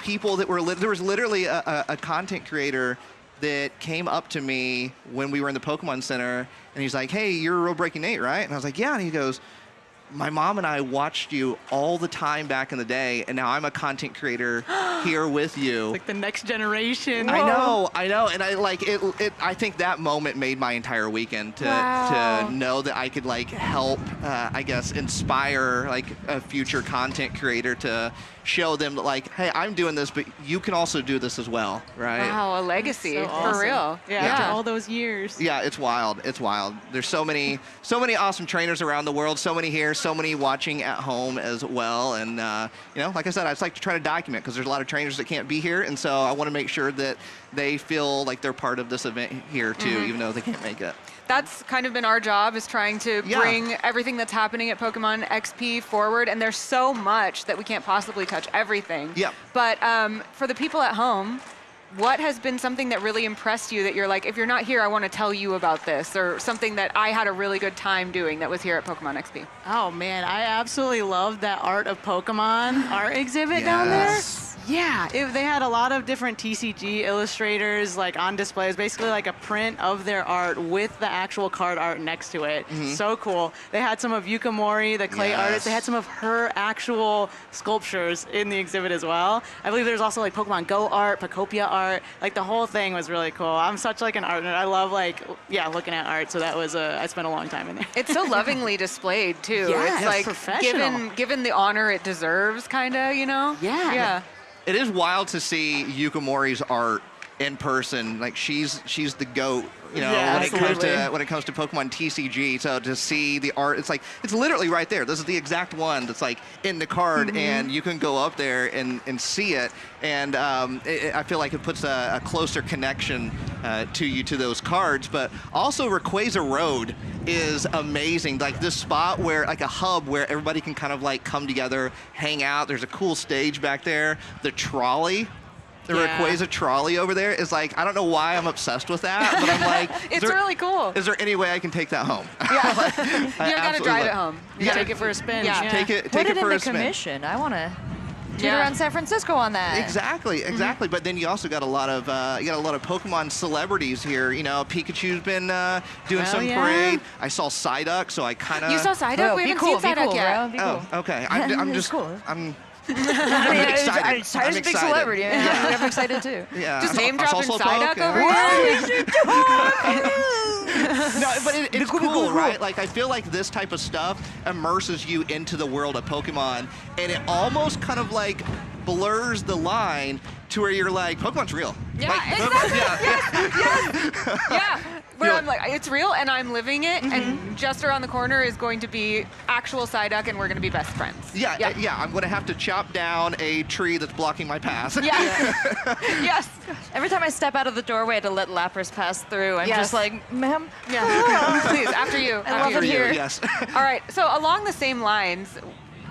people that were there was literally a content creator that came up to me when we were in the Pokemon Center, and he's like, "Hey, you're Road Breaking Nate, right?" And I was like, "Yeah." And he goes, "My mom and I watched you all the time back in the day, and now I'm a content creator here with you." Like the next generation. I know, and I like it. I think that moment made my entire weekend to know that I could like help, I guess, inspire like a future content creator to show them that like, hey, I'm doing this, but you can also do this as well, right? Wow, a legacy So for awesome. real. Yeah, after all those years. Yeah, it's wild. It's wild. There's so many awesome trainers around the world. So many here. So many watching at home as well. And you know, like I said, I just like to try to document because there's a lot of trainers that can't be here, and so I want to make sure that they feel like they're part of this event here too, even though they can't make it. That's kind of been our job, is trying to bring everything that's happening at Pokemon XP forward, and there's so much that we can't possibly touch everything. Yeah. But for the people at home, what has been something that really impressed you that you're like, if you're not here, I want to tell you about this, or something that I had a really good time doing that was here at Pokemon XP? Oh man, I absolutely loved that Art of Pokemon art exhibit down there. Yeah, they had a lot of different TCG illustrators like on display. It was basically like a print of their art with the actual card art next to it. So cool. They had some of Yukamori, the clay artist. They had some of her actual sculptures in the exhibit as well. I believe there's also like Pokemon GO art, Pokopia art. Like the whole thing was really cool. I'm such like an art nerd. I love like, looking at art. So that was, I spent a long time in there. It's so lovingly displayed too. Yeah, it's like professional. given the honor it deserves, kind of, you know? Yeah. It is wild to see Yukamori's art in person. Like she's the GOAT, you know, when it comes to Pokemon TCG. So to see the art, it's literally right there. This is the exact one that's like in the card, and you can go up there and see it. And I feel like it puts a closer connection to those cards. But also Rayquaza Road is amazing. Like this spot where like a hub where everybody can kind of like come together, hang out. There's a cool stage back there. The trolley. The Rayquaza trolley over there is like, I don't know why I'm obsessed with that, but I'm like, it's really cool. Is there any way I can take that home? Yeah. You gotta drive it home. You gotta take it for a spin. Yeah. Take it Put it for in a the spin. commission. I want to toot around San Francisco on that. Exactly. But then you also got a lot of Pokemon celebrities here. You know, Pikachu's been doing some parade. I saw Psyduck, so I kind of. You saw Psyduck? We haven't seen Psyduck yet. Bro. Oh, okay. I'm just. Cool. I'm excited. I'm a big celebrity. Yeah. I'm excited too. Yeah. Just name dropping Salsa Psyduck Poke, over here. No, but it's cool, right? Like, I feel like this type of stuff immerses you into the world of Pokemon, and it almost kind of like blurs the line to where you're like, Pokemon's real. Yeah, Like, exactly. yeah. Yeah, where You're I'm like, it's real and I'm living it, and just around the corner is going to be actual Psyduck, and we're going to be best friends. Yeah, I'm going to have to chop down a tree that's blocking my path. Yeah. Yes. Every time I step out of the doorway to let Lapras pass through, I'm Yes. just like, ma'am. Yeah. Please, after you. I love it here. Yes. All right, so along the same lines,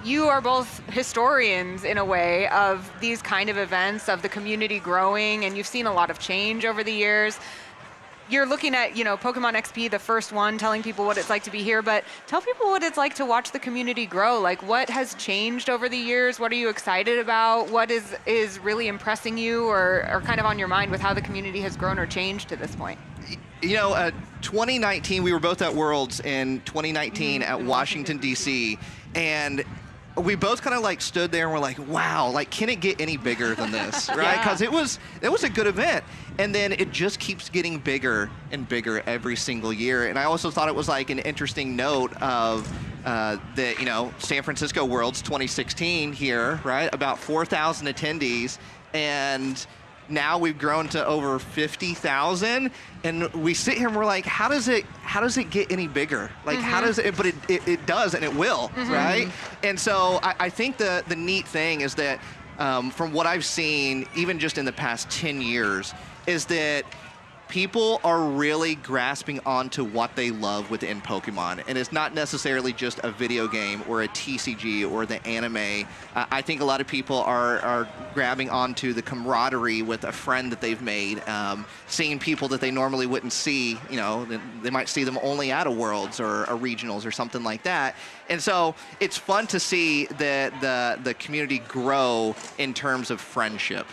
you are both historians in a way of these kind of events, of the community growing, and you've seen a lot of change over the years. You're looking at, Pokemon XP, the first one, telling people what it's like to be here, but tell people what it's like to watch the community grow. Like, what has changed over the years? What are you excited about? What is really impressing you or kind of on your mind with how the community has grown or changed to this point? 2019, we were both at Worlds in 2019 at Washington, D.C., and we both kind of like stood there and we're like, wow, like, can it get any bigger than this, right? Because it was a good event. And then it just keeps getting bigger and bigger every single year. And I also thought it was like an interesting note of the, San Francisco Worlds 2016 here, right? About 4,000 attendees. And now we've grown to over 50,000, and we sit here and we're like, how does it get any bigger? Like, how does it? But it does, and it will, right? And so I think the neat thing is that from what I've seen, even just in the past 10 years, is that people are really grasping onto what they love within Pokemon. And it's not necessarily just a video game or a TCG or the anime. I think a lot of people are grabbing onto the camaraderie with a friend that they've made, seeing people that they normally wouldn't see. They might see them only at a Worlds or a Regionals or something like that. And so it's fun to see the community grow in terms of friendship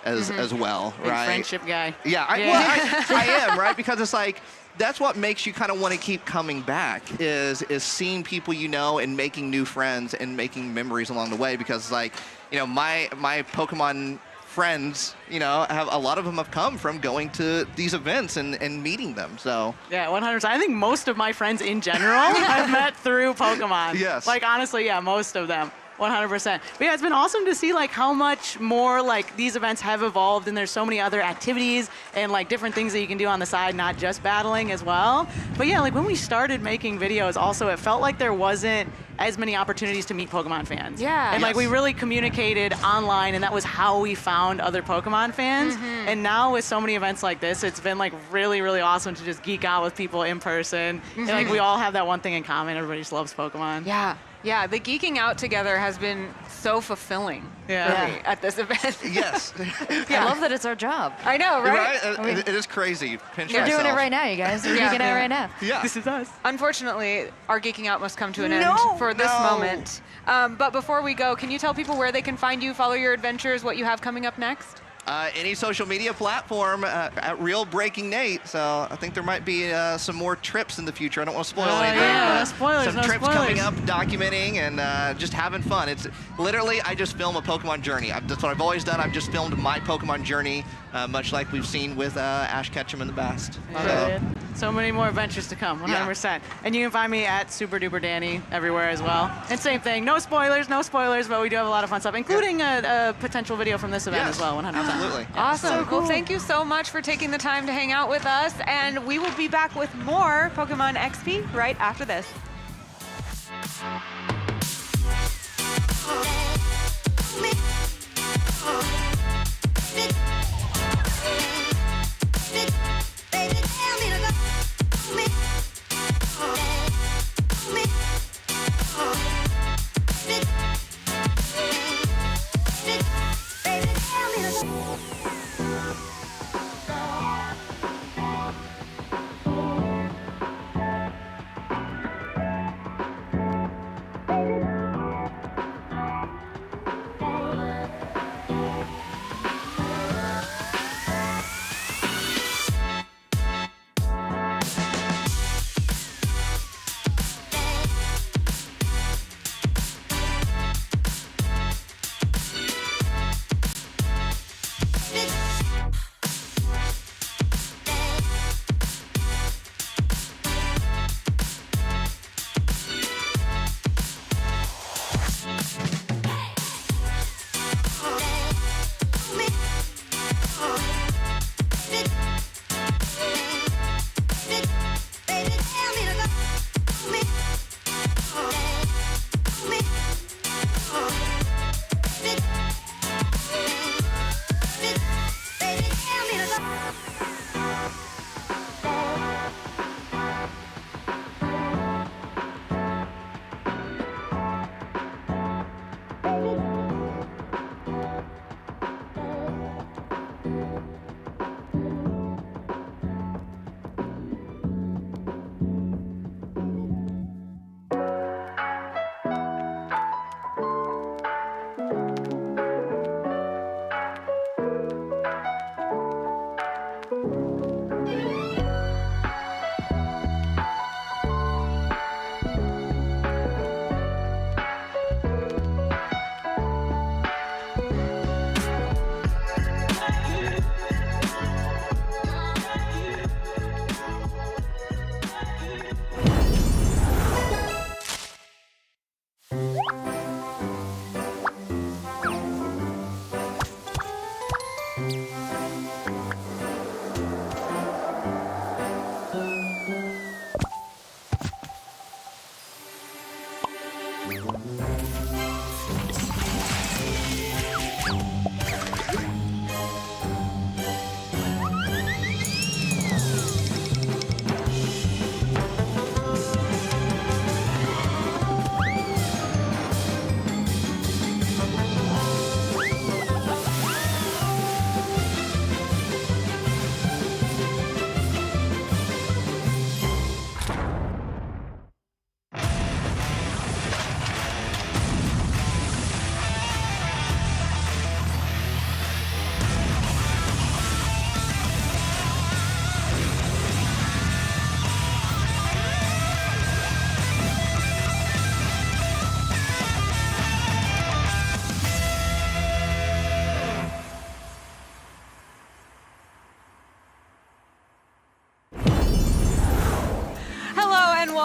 as well, Big right? friendship guy. Yeah, I am, right? Because it's like, that's what makes you kind of want to keep coming back is seeing people and making new friends and making memories along the way. Because like, my Pokemon friends, have a lot of them have come from going to these events and meeting them. So Yeah, 100%. I think most of my friends in general I've met through Pokemon. Yes. Like, honestly, yeah, most of them. 100%. But yeah, it's been awesome to see like how much more like these events have evolved, and there's so many other activities and like different things that you can do on the side, not just battling as well. But yeah, like when we started making videos, also it felt like there wasn't as many opportunities to meet Pokemon fans. Yeah. And like we really communicated online, and that was how we found other Pokemon fans. And now with so many events like this, it's been like really, really awesome to just geek out with people in person. And like we all have that one thing in common. Everybody just loves Pokemon. Yeah, the geeking out together has been so fulfilling for me at this event. Yes. I love that it's our job. I know, right? It is crazy. Pinch We're doing it myself. right now, you guys. We're geeking out right now. Yeah. This is us. Unfortunately, our geeking out must come to an end for this moment. But before we go, can you tell people where they can find you, follow your adventures, what you have coming up next? Any social media platform at Real Breaking Nate. So I think there might be some more trips in the future. I don't want to spoil anything. Yeah, but spoilers, some no trips spoilers. coming up, documenting and just having fun. It's literally, I just film a Pokemon journey. That's what I've always done. I've just filmed my Pokemon journey, much like we've seen with Ash Ketchum in the past. So many more adventures to come, 100%. And you can find me at Super Duper Danny everywhere as well. And same thing, no spoilers, but we do have a lot of fun stuff, including a potential video from this event as well, 100%. Absolutely. Awesome. Well, thank you so much for taking the time to hang out with us, and we will be back with more Pokemon XP right after this.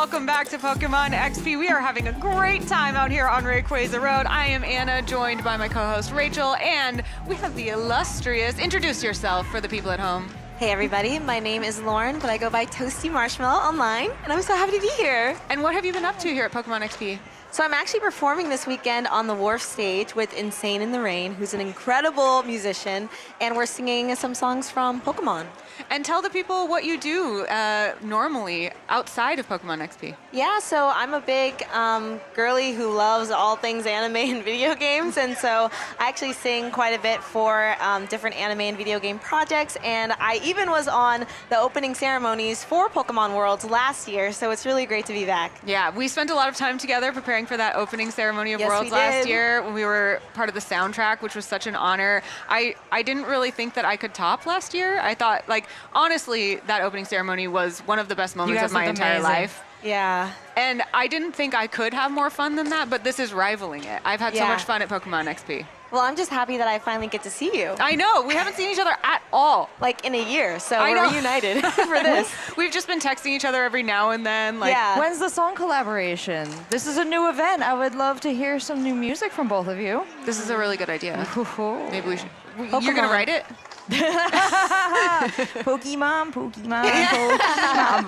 welcome back to Pokemon XP. We are having a great time out here on Rayquaza Road. I am Anna, joined by my co-host Rachel, and we have the illustrious. Introduce yourself for the people at home. Hey everybody, my name is Lauren, but I go by Toasty Marshmallow online, and I'm so happy to be here. And what have you been up to here at Pokemon XP? So I'm actually performing this weekend on the Wharf stage with Insane in the Rain, who's an incredible musician, and we're singing some songs from Pokemon. And tell the people what you do normally outside of Pokemon XP. Yeah, so I'm a big girly who loves all things anime and video games, and so I actually sing quite a bit for different anime and video game projects, and I even was on the opening ceremonies for Pokemon Worlds last year, so it's really great to be back. Yeah, we spent a lot of time together preparing for that opening ceremony of Yes, Worlds we last did. year when we were part of the soundtrack, which was such an honor. I didn't really think that I could top last year. I thought, like, honestly, that opening ceremony was one of the best moments of my entire life. Yeah. And I didn't think I could have more fun than that, but this is rivaling it. I've had so Yeah. much fun at Pokemon XP. Well, I'm just happy that I finally get to see you. I know, we haven't seen each other at all. Like in a year, so I we're know. reunited for this. We've just been texting each other every now and then. Like, Yeah. When's the song collaboration? This is a new event. I would love to hear some new music from both of you. This is a really good idea. Maybe we should. You're Pokemon. gonna write it? Pokemon,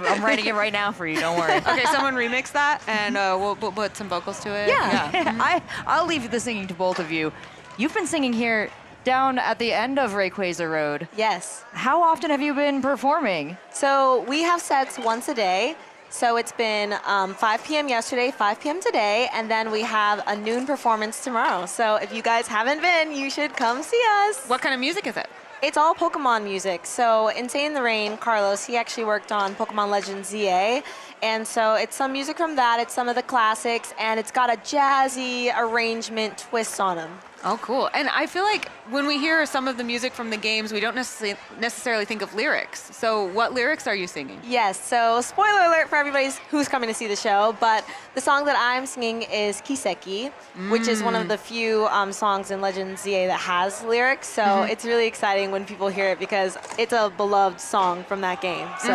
I'm writing it right now for you. Don't worry. Okay, someone remix that, and we'll put some vocals to it. Yeah. I'll leave the singing to both of you. You've been singing here down at the end of Rayquaza Road. Yes. How often have you been performing? So we have sets once a day. So it's been 5 p.m. yesterday, 5 p.m. today, and then we have a noon performance tomorrow. So if you guys haven't been, you should come see us. What kind of music is it? It's all Pokemon music. So Insane in the Rain, Carlos, he actually worked on Pokemon Legends ZA. And so it's some music from that, it's some of the classics, and it's got a jazzy arrangement twist on them. Oh, cool. And I feel like when we hear some of the music from the games, we don't necessarily think of lyrics. So what lyrics are you singing? Yes, so spoiler alert for everybody who's coming to see the show, but the song that I'm singing is Kiseki, which is one of the few songs in Legends ZA that has lyrics. So it's really exciting when people hear it because it's a beloved song from that game. So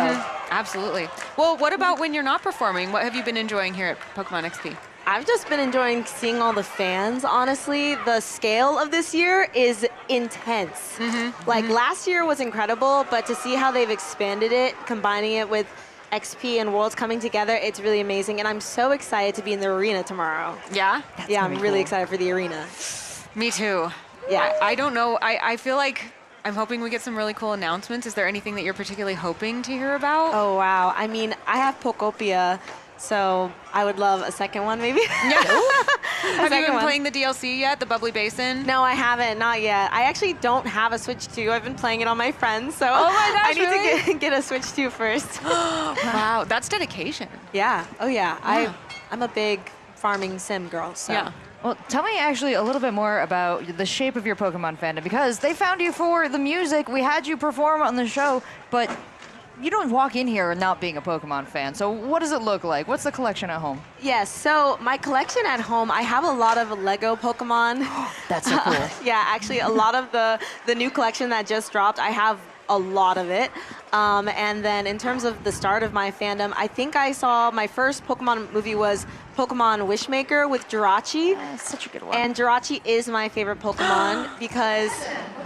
Absolutely. Well, what about when you're not performing? What have you been enjoying here at Pokemon XP? I've just been enjoying seeing all the fans, honestly. The scale of this year is intense. Like last year was incredible, but to see how they've expanded it, combining it with XP and Worlds coming together, it's really amazing. And I'm so excited to be in the arena tomorrow. Yeah? Yeah, I'm really excited for the arena. Me too. Yeah. I don't know. I feel like I'm hoping we get some really cool announcements. Is there anything that you're particularly hoping to hear about? Oh, wow. I mean, I have Pokopia, so I would love a second one, maybe. Yeah. Have you been playing the DLC yet, the Bubbly Basin? No, I haven't, not yet. I actually don't have a Switch 2. I've been playing it on my friends, so Oh my gosh, I need really? to get a Switch 2 first. Wow, that's dedication. Yeah. Oh, yeah. Yeah. I'm a big farming sim girl, so. Yeah. Well, tell me actually a little bit more about the shape of your Pokemon fandom, because they found you for the music. We had you perform on the show, but you don't walk in here not being a Pokemon fan. So what does it look like? What's the collection at home? Yes, so my collection at home, I have a lot of Lego Pokemon. That's so cool. Yeah, actually a lot of the new collection that just dropped, I have a lot of it. And then in terms of the start of my fandom, I think I saw my first Pokemon movie was Pokemon Wishmaker with Jirachi. Such a good one. And Jirachi is my favorite Pokemon because,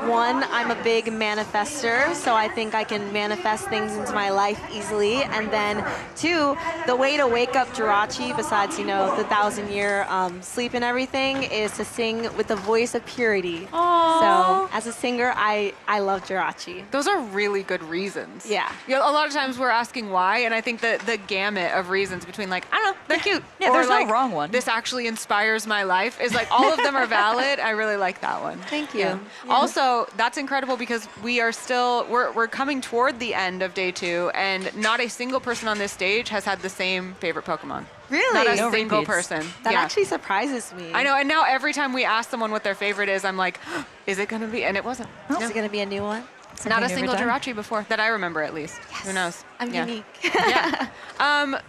one, I'm a big manifester, so I think I can manifest things into my life easily. And then, two, the way to wake up Jirachi, besides, you know, the 1,000-year sleep and everything, is to sing with the voice of purity. Aww. So, as a singer, I love Jirachi. Those are really good reasons. Yeah. You know, a lot of times we're asking why, and I think that the gamut of reasons between like, I don't know, they're cute. Yeah, or there's no like, wrong one. This actually inspires my life is like all of them are valid. I really like that one. Thank you. Yeah. Yeah. Also, that's incredible because we are still, we're coming toward the end of day 2, and not a single person on this stage has had the same favorite Pokemon. Really? Not a No single repeats. person. That Yeah. actually surprises me. I know, and now every time we ask someone what their favorite is, I'm like, is it going to be? And it wasn't. Is it going to be a new one? Not a single Jirachi before that I remember, at least. Who knows? I'm unique. Yeah.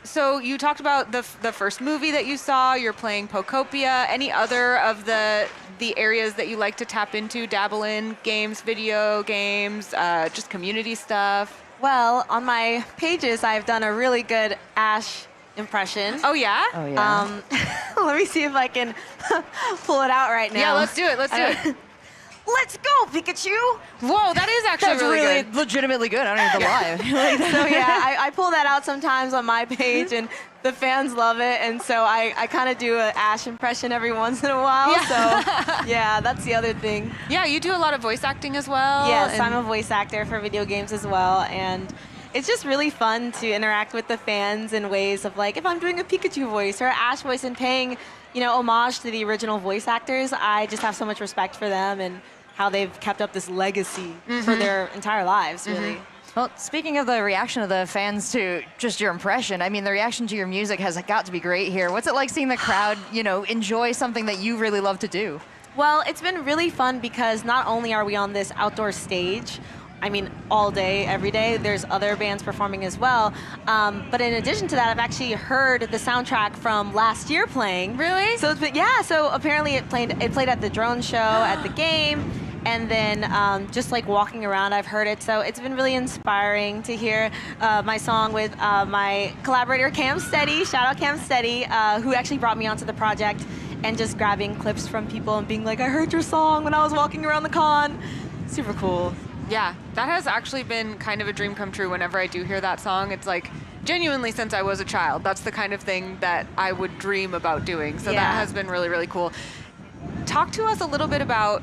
So you talked about the first movie that you saw. You're playing Pokopia. Any other of the areas that you like to tap into, dabble in? Games, video games, just community stuff? Well, on my pages, I've done a really good Ash impression. Oh, yeah? Oh, yeah. Let me see if I can pull it out right now. Yeah, let's do it. Let's do it. Let's go, Pikachu! Whoa, that is actually That's really good. legitimately good. I don't even have to lie. So yeah, I pull that out sometimes on my page, and the fans love it. And so I kind of do an Ash impression every once in a while. Yeah. So yeah, that's the other thing. Yeah, you do a lot of voice acting as well. Yes, I'm a voice actor for video games as well, and it's just really fun to interact with the fans in ways of like if I'm doing a Pikachu voice or an Ash voice and paying, homage to the original voice actors. I just have so much respect for them and how they've kept up this legacy for their entire lives, really. Well, speaking of the reaction of the fans to just your impression, I mean, the reaction to your music has got to be great here. What's it like seeing the crowd, enjoy something that you really love to do? Well, it's been really fun because not only are we on this outdoor stage, I mean, all day, every day, there's other bands performing as well. But in addition to that, I've actually heard the soundtrack from last year playing. Really? So it's been, so apparently it played at the drone show, at the game, and then just like walking around, I've heard it. So it's been really inspiring to hear my song with my collaborator, Cam Steady. Shout out Cam Steady, who actually brought me onto the project, and just grabbing clips from people and being like, I heard your song when I was walking around the con. Super cool. Yeah, that has actually been kind of a dream come true whenever I do hear that song. It's like, genuinely since I was a child, that's the kind of thing that I would dream about doing. So that has been really, really cool. Talk to us a little bit about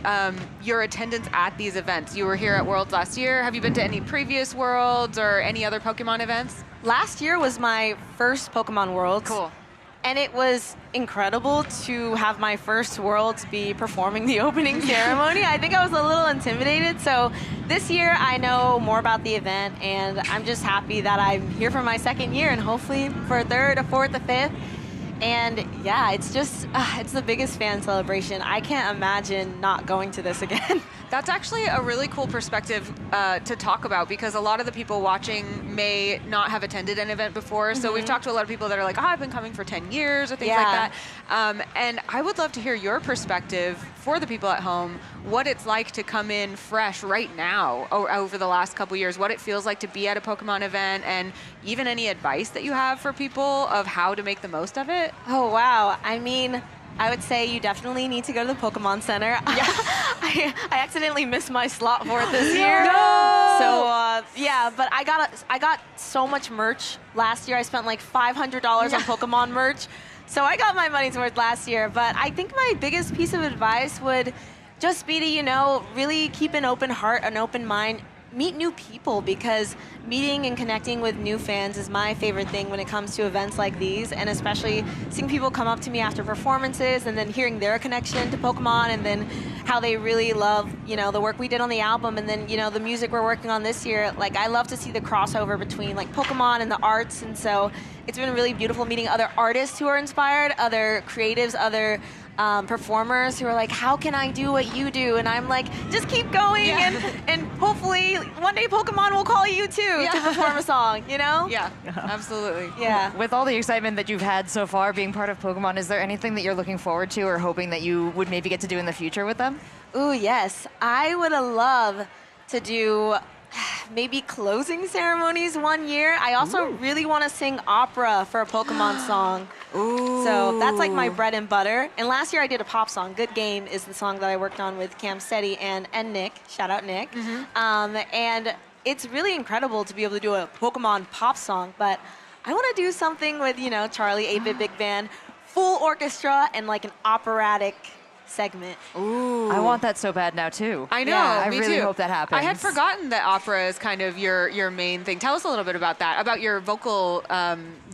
your attendance at these events. You were here at Worlds last year. Have you been to any previous Worlds or any other Pokemon events? Last year was my first Pokemon Worlds. Cool. And it was incredible to have my first Worlds be performing the opening ceremony. I think I was a little intimidated. So this year I know more about the event, and I'm just happy that I'm here for my second year and hopefully for a third, a fourth, a fifth. And yeah, it's just, it's the biggest fan celebration. I can't imagine not going to this again. That's actually a really cool perspective to talk about, because a lot of the people watching may not have attended an event before. So we've talked to a lot of people that are like, I've been coming for 10 years or things like that. And I would love to hear your perspective for the people at home, what it's like to come in fresh right now over the last couple years, what it feels like to be at a Pokemon event, and even any advice that you have for people of how to make the most of it. Oh, wow. I mean, I would say you definitely need to go to the Pokemon Center. Yeah. I accidentally missed my slot for it this year. No! So, but I got so much merch last year. I spent like $500 on Pokemon merch. So I got my money's worth last year. But I think my biggest piece of advice would just be to, really keep an open heart, an open mind, meet new people, because meeting and connecting with new fans is my favorite thing when it comes to events like these, and especially seeing people come up to me after performances and then hearing their connection to Pokemon, and then how they really love, the work we did on the album, and then, the music we're working on this year. Like, I love to see the crossover between like Pokemon and the arts, and so it's been really beautiful meeting other artists who are inspired, other creatives, other performers who are like, how can I do what you do? And I'm like, just keep going, and hopefully one day Pokemon will call you too to perform a song, Yeah, absolutely. Yeah. With all the excitement that you've had so far being part of Pokemon, is there anything that you're looking forward to or hoping that you would maybe get to do in the future with them? Ooh, yes. I would love to do maybe closing ceremonies one year. I also really want to sing opera for a Pokemon song. Ooh. So that's like my bread and butter. And last year I did a pop song. Good Game is the song that I worked on with Cam Steady and Nick. Shout out Nick. And it's really incredible to be able to do a Pokemon pop song, but I want to do something with, Charlie, 8-Bit Big Band, full orchestra, and like an operatic segment. Ooh. I want that so bad now too. I know. Yeah, me I really too. hope that happens. I had forgotten that opera is kind of your main thing. Tell us a little bit about that, about your vocal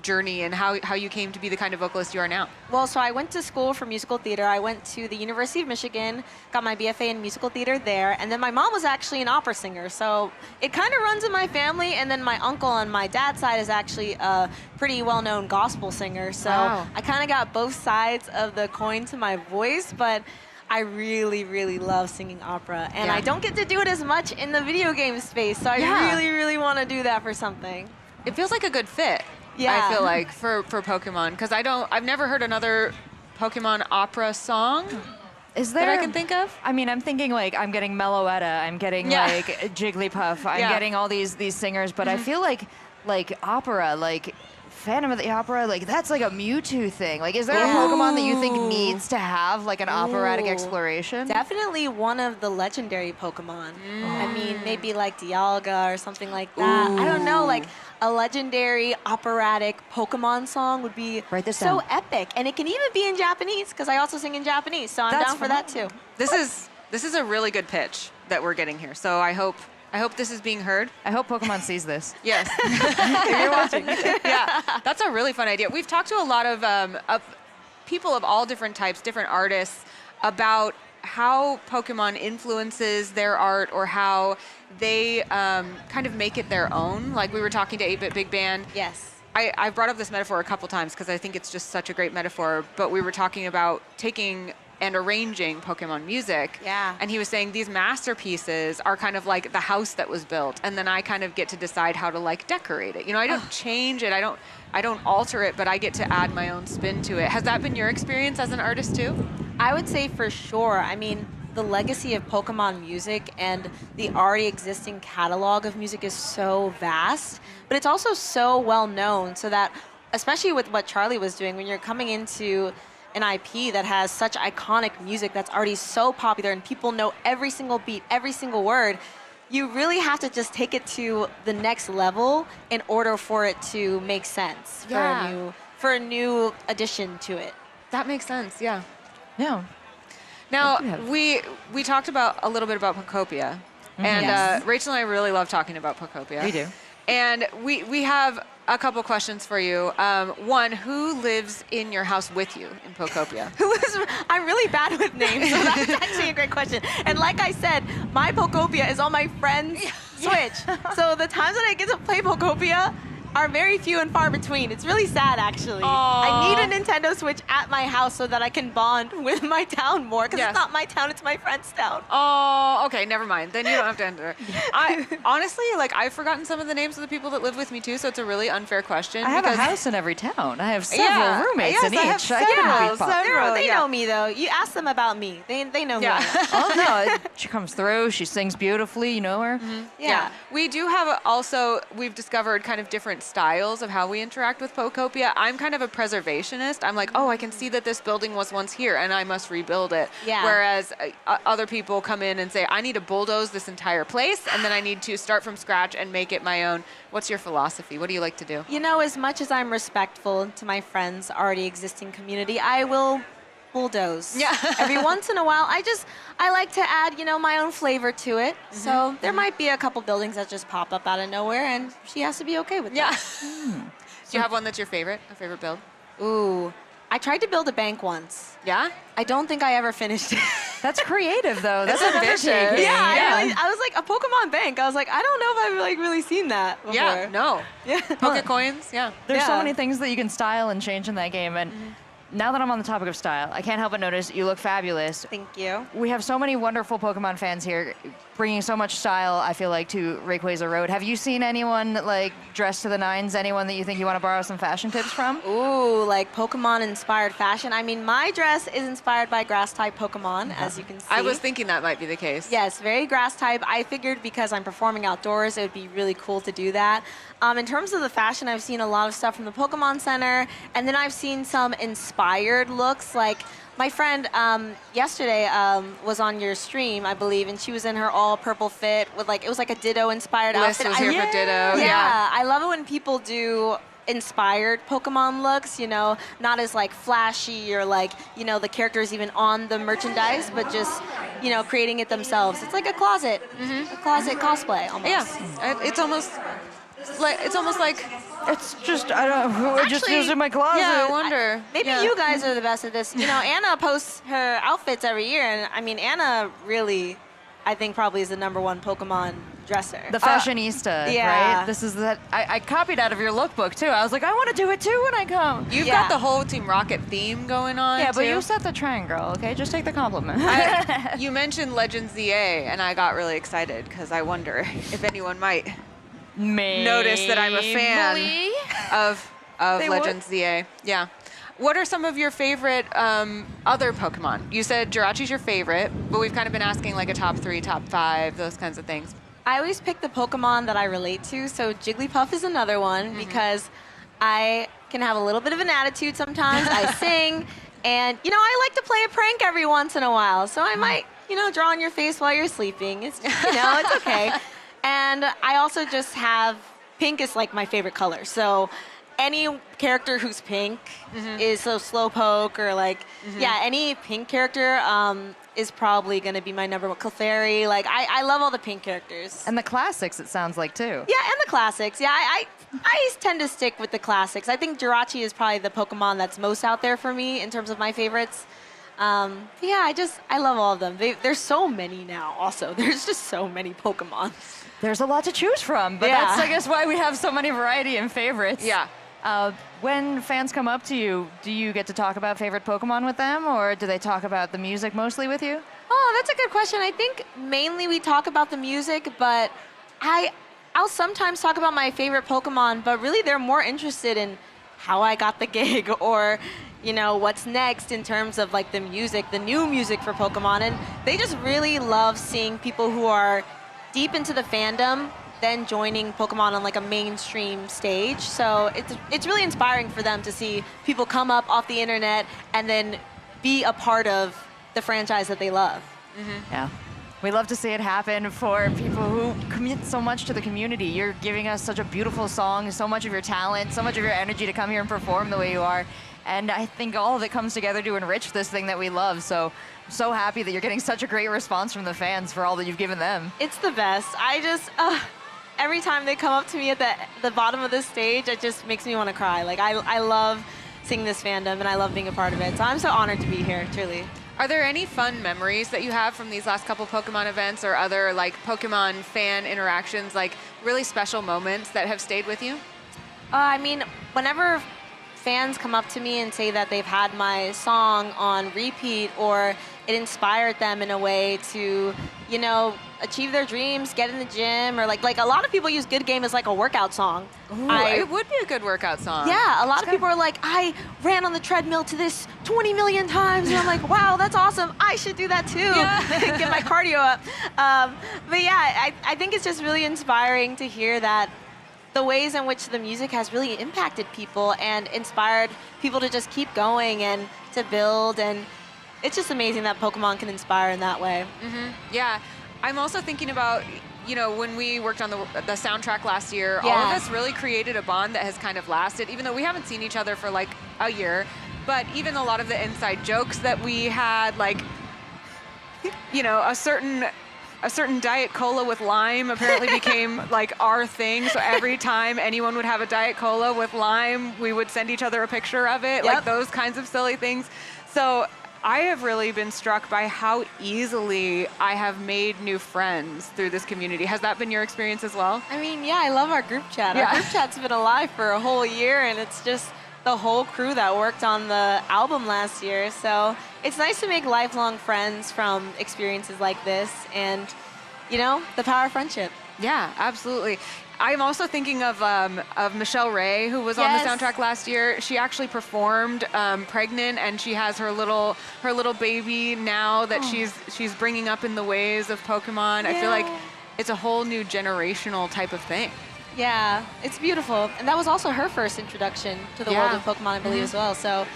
journey and how you came to be the kind of vocalist you are now. Well, so I went to school for musical theater. I went to the University of Michigan, got my BFA in musical theater there, and then my mom was actually an opera singer, so it kind of runs in my family. And then my uncle on my dad's side is actually a pretty well-known gospel singer, so I kind of got both sides of the coin to my voice, but I really, really love singing opera, and I don't get to do it as much in the video game space, so I really, really want to do that for something. It feels like a good fit. Yeah. I feel like for Pokemon, because I've never heard another Pokemon opera song. Is there? That I can think of? I mean, I'm thinking like I'm getting Meloetta, I'm getting like Jigglypuff, I'm getting all these singers, but I feel like opera, like Phantom of the Opera, like that's like a Mewtwo thing. Like, is there a Pokemon that you think needs to have like an operatic exploration? Definitely one of the legendary Pokemon. I mean, maybe like Dialga or something like that. I don't know, like a legendary operatic Pokemon song would be so epic. And it can even be in Japanese, because I also sing in Japanese, so I'm down for that too. This is a really good pitch that we're getting here. So I hope this is being heard. I hope Pokemon sees this. Yes. If you're watching. Yeah, that's a really fun idea. We've talked to a lot of people of all different types, different artists, about how Pokemon influences their art or how they kind of make it their own. Like we were talking to 8-Bit Big Band. Yes. I've brought up this metaphor a couple times because I think it's just such a great metaphor, but we were talking about taking and arranging Pokemon music. Yeah. And he was saying these masterpieces are kind of like the house that was built, and then I kind of get to decide how to like decorate it. You know, I don't change it, I don't alter it, but I get to add my own spin to it. Has that been your experience as an artist too? I would say for sure. I mean, the legacy of Pokemon music and the already existing catalog of music is so vast, but it's also so well known, so that, especially with what Charlie was doing, when you're coming into an IP that has such iconic music that's already so popular and people know every single beat, every single word, you really have to just take it to the next level in order for it to make sense for a new addition to it. That makes sense, yeah. Yeah. Now, we talked about a little bit about Pokopia, and Rachel and I really love talking about Pokopia. We do. And we have a couple questions for you. One, who lives in your house with you in Pokopia? I'm really bad with names, so that's actually a great question. And like I said, my Pokopia is on my friend's Switch. So the times that I get to play Pokopia are very few and far between. It's really sad, actually. I need a Nintendo Switch at my house so that I can bond with my town more, because it's not my town, it's my friend's town. Oh, okay, never mind. Then you don't have to enter. I honestly, like, I've forgotten some of the names of the people that live with me too, so it's a really unfair question. I have a house in every town. I have several roommates in each. I have several. They know me, though. You ask them about me. They know who I am. Oh, no. She comes through. She sings beautifully. You know her. Yeah. We do have we've discovered kind of different styles of how we interact with Pokopia. I'm kind of a preservationist. I'm like, oh, I can see that this building was once here and I must rebuild it. Yeah. Whereas other people come in and say, I need to bulldoze this entire place and then I need to start from scratch and make it my own. What's your philosophy? What do you like to do? You know, as much as I'm respectful to my friends' already existing community, I will bulldoze. Yeah. Every once in a while, I like to add, my own flavor to it. So there might be a couple buildings that just pop up out of nowhere, and she has to be okay with that. Do you have one that's your favorite? A favorite build? Ooh, I tried to build a bank once. Yeah? I don't think I ever finished it. That's creative, though. That's ambitious. Yeah. I was like, a Pokemon bank. I was like, I don't know if I've really seen that before. Yeah, no. Yeah. Pokecoins, yeah. There's so many things that you can style and change in that game, and now that I'm on the topic of style, I can't help but notice you look fabulous. Thank you. We have so many wonderful Pokemon fans here, bringing so much style, I feel like, to Rayquaza Road. Have you seen anyone, like, dressed to the nines? Anyone that you think you want to borrow some fashion tips from? Ooh, like Pokemon-inspired fashion. I mean, my dress is inspired by grass-type Pokemon, as you can see. I was thinking that might be the case. Yes, very grass-type. I figured because I'm performing outdoors, it would be really cool to do that. In terms of the fashion, I've seen a lot of stuff from the Pokemon Center, and then I've seen some inspired looks. Like my friend yesterday was on your stream, I believe, and she was in her all-purple fit with it was like a Ditto-inspired Bliss outfit. was here for Ditto. Yeah, I love it when people do inspired Pokemon looks, not as flashy or the characters even on the merchandise, but just, creating it themselves. It's like a closet cosplay almost. Yeah, it's almost like it's just, I don't know, we're just using my closet. Yeah, I wonder. Maybe you guys are the best at this. Anna posts her outfits every year, and I mean, Anna really, I think, probably is the #1 Pokemon dresser. The fashionista, right? This is that. I copied out of your lookbook too. I was like, I want to do it too when I come. You've got the whole Team Rocket theme going on. Yeah, but too. you set the trend, girl. Okay, just take the compliment. You mentioned Legends ZA, and I got really excited because I wonder if anyone might notice that I'm a fan of Legends ZA. Yeah. What are some of your favorite other Pokemon? You said Jirachi's your favorite, but we've kind of been asking like a top 3, top 5, those kinds of things. I always pick the Pokemon that I relate to, so Jigglypuff is another one because I can have a little bit of an attitude sometimes. I sing, and I like to play a prank every once in a while. So I might, draw on your face while you're sleeping. It's it's okay. And I also just have pink is like my favorite color. So any character who's pink is so Slowpoke or like any pink character is probably going to be my number one. Clefairy, like I love all the pink characters. And the classics, it sounds like, too. Yeah, and the classics. Yeah, I tend to stick with the classics. I think Jirachi is probably the Pokemon that's most out there for me in terms of my favorites. I love all of them. There's so many now also. There's just so many Pokemon. There's a lot to choose from, but that's, I guess, why we have so many variety and favorites. Yeah. When fans come up to you, do you get to talk about favorite Pokemon with them, or do they talk about the music mostly with you? Oh, that's a good question. I think mainly we talk about the music, but I'll sometimes talk about my favorite Pokemon, but really they're more interested in how I got the gig or, what's next in terms of like the music, the new music for Pokemon. And they just really love seeing people who are deep into the fandom then joining Pokemon on like a mainstream stage. So it's really inspiring for them to see people come up off the internet and then be a part of the franchise that they love. Yeah. We love to see it happen for people who commit so much to the community. You're giving us such a beautiful song, so much of your talent, so much of your energy to come here and perform the way you are. And I think all of it comes together to enrich this thing that we love. So I'm so happy that you're getting such a great response from the fans for all that you've given them. It's the best. I just, every time they come up to me at the bottom of this stage, it just makes me want to cry. Like, I love seeing this fandom, and I love being a part of it. So I'm so honored to be here, truly. Are there any fun memories that you have from these last couple Pokemon events or other like Pokemon fan interactions, like really special moments that have stayed with you? Whenever fans come up to me and say that they've had my song on repeat or it inspired them in a way to, achieve their dreams, get in the gym, or like a lot of people use Good Game as like a workout song. Ooh, it would be a good workout song. Yeah, a lot of people are like, I ran on the treadmill to this 20 million times, and I'm like, wow, that's awesome. I should do that too. Yeah. Get my cardio up. I think it's just really inspiring to hear that the ways in which the music has really impacted people and inspired people to just keep going and to build, and it's just amazing that Pokemon can inspire in that way. Yeah. I'm also thinking about, when we worked on the soundtrack last year, all of us really created a bond that has kind of lasted, even though we haven't seen each other for like a year. But even a lot of the inside jokes that we had, like, a certain Diet Cola with lime apparently became like our thing. So every time anyone would have a Diet Cola with lime, we would send each other a picture of it, like those kinds of silly things. So I have really been struck by how easily I have made new friends through this community. Has that been your experience as well? I love our group chat. Our group chat's been alive for a whole year, and it's just the whole crew that worked on the album last year. So it's nice to make lifelong friends from experiences like this and, the power of friendship. Yeah, absolutely. I'm also thinking of Michelle Ray, who was on the soundtrack last year. She actually performed pregnant, and she has her little baby now that she's bringing up in the ways of Pokemon. I feel like it's a whole new generational type of thing. Yeah, it's beautiful. And that was also her first introduction to the world of Pokemon, I believe, as well. So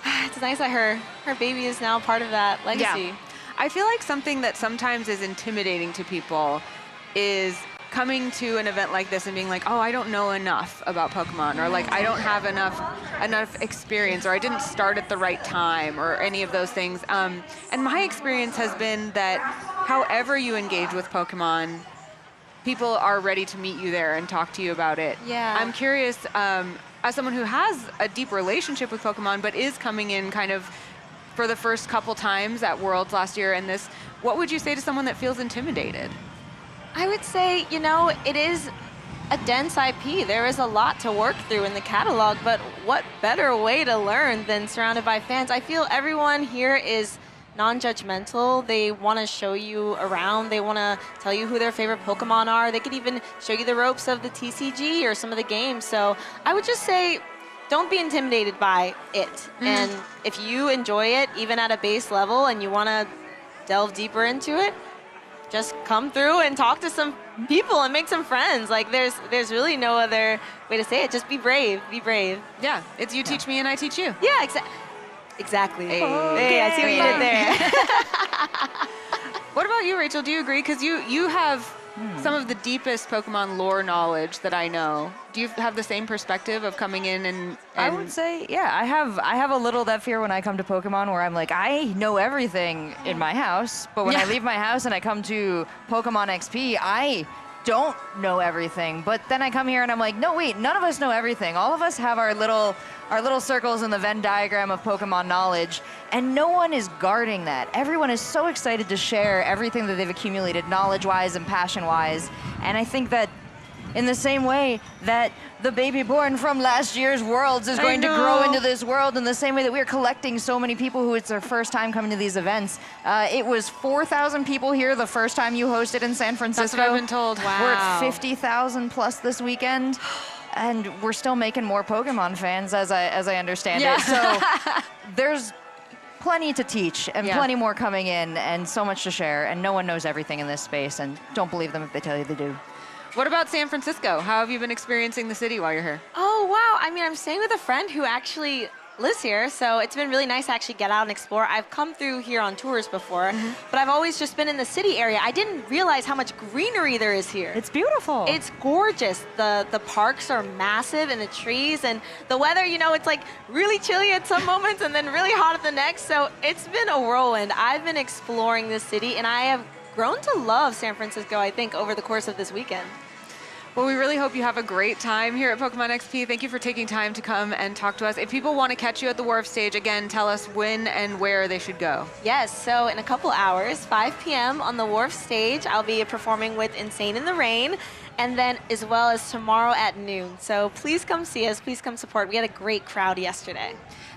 it's nice that her baby is now part of that legacy. Yeah. I feel like something that sometimes is intimidating to people is coming to an event like this and being like, oh, I don't know enough about Pokemon, or like I don't have enough experience, or I didn't start at the right time, or any of those things. And my experience has been that however you engage with Pokemon, people are ready to meet you there and talk to you about it. Yeah. I'm curious, as someone who has a deep relationship with Pokemon, but is coming in kind of for the first couple times at Worlds last year and this, what would you say to someone that feels intimidated? I would say, it is a dense IP. There is a lot to work through in the catalog, but what better way to learn than surrounded by fans? I feel everyone here is non-judgmental. They want to show you around. They want to tell you who their favorite Pokemon are. They could even show you the ropes of the TCG or some of the games. So I would just say, don't be intimidated by it. And if you enjoy it, even at a base level, and you want to delve deeper into it, just come through and talk to some people and make some friends. Like there's really no other way to say it. Just be brave. Be brave. Yeah, it's you teach me and I teach you. Yeah, exactly. Hey, I see what you did there. What about you, Rachel? Do you agree? Because you have some of the deepest Pokemon lore knowledge that I know. Do you have the same perspective of coming in and I would say, yeah, I have a little that fear when I come to Pokemon where I'm like, I know everything in my house, but when I leave my house and I come to Pokemon XP, I don't know everything. But then I come here and I'm like, no, wait, none of us know everything. All of us have our little circles in the Venn diagram of Pokemon knowledge, and no one is guarding that. Everyone is so excited to share everything that they've accumulated knowledge-wise and passion-wise. And I think that in the same way that the baby born from last year's Worlds is going to grow into this world, in the same way that we're collecting so many people who it's their first time coming to these events. It was 4,000 people here the first time you hosted in San Francisco. That's what I've been told. Wow. We're at 50,000 plus this weekend. And we're still making more Pokemon fans, as I understand it. So there's plenty to teach and plenty more coming in and so much to share. And no one knows everything in this space. And don't believe them if they tell you they do. What about San Francisco? How have you been experiencing the city while you're here? Oh, wow. I mean, I'm staying with a friend who actually lives here, so it's been really nice to actually get out and explore. I've come through here on tours before, but I've always just been in the city area. I didn't realize how much greenery there is here. It's beautiful. It's gorgeous. The parks are massive, and the trees, and the weather, you know, it's like really chilly at some moments and then really hot at the next, so it's been a whirlwind. I've been exploring this city, and I have grown to love San Francisco, I think, over the course of this weekend. Well, we really hope you have a great time here at Pokemon XP. Thank you for taking time to come and talk to us. If people want to catch you at the Wharf stage, again, tell us when and where they should go. Yes, so in a couple hours, 5 p.m. on the Wharf stage, I'll be performing with Insane in the Rain, and then as well as tomorrow at noon. So please come see us, please come support. We had a great crowd yesterday.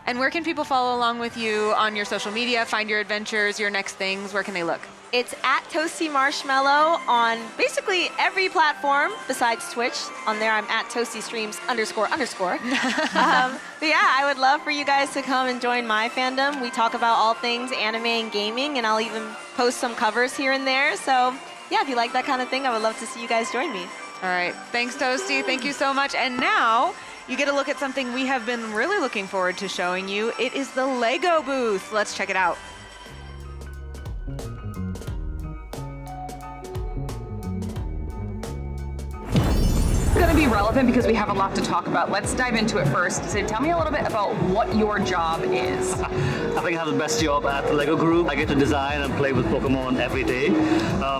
And where can people follow along with you on your social media, find your adventures, your next things? Where can they look? It's at Toasty Marshmallow on basically every platform besides Twitch. On there, I'm at ToastyStreams __. But yeah, I would love for you guys to come and join my fandom. We talk about all things anime and gaming, and I'll even post some covers here and there. So yeah, if you like that kind of thing, I would love to see you guys join me. All right. Thanks, Toasty. Thank you so much. And now you get a look at something we have been really looking forward to showing you. It is the Lego booth. Let's check it out. Going to be relevant because we have a lot to talk about. Let's dive into it first. So tell me a little bit about what your job is. I think I have the best job at the Lego Group. I get to design and play with Pokemon every day.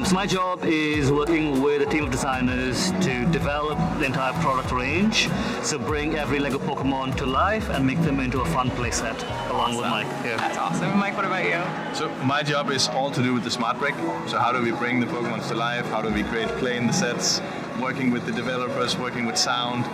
So my job is working with a team of designers to develop the entire product range. So bring every Lego Pokemon to life and make them into a fun playset along with Mike. Yeah. That's awesome. Mike, what about you? So my job is all to do with the smart brick. So how do we bring the Pokemon to life? How do we create play in the sets? Working with the developers, working with sound,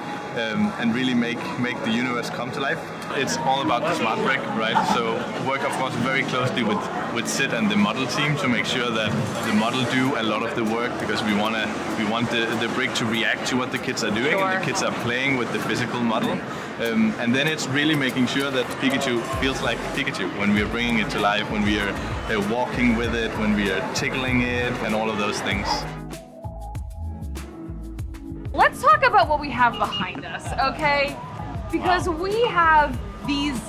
and really make the universe come to life. It's all about the smart brick, right? So work, of course, very closely with Sid and the model team to make sure that the model do a lot of the work, because we want the brick to react to what the kids are doing, and the kids are playing with the physical model. And then it's really making sure that Pikachu feels like Pikachu when we are bringing it to life, when we are walking with it, when we are tickling it, and all of those things. Let's talk about what we have behind us, okay? Because we have these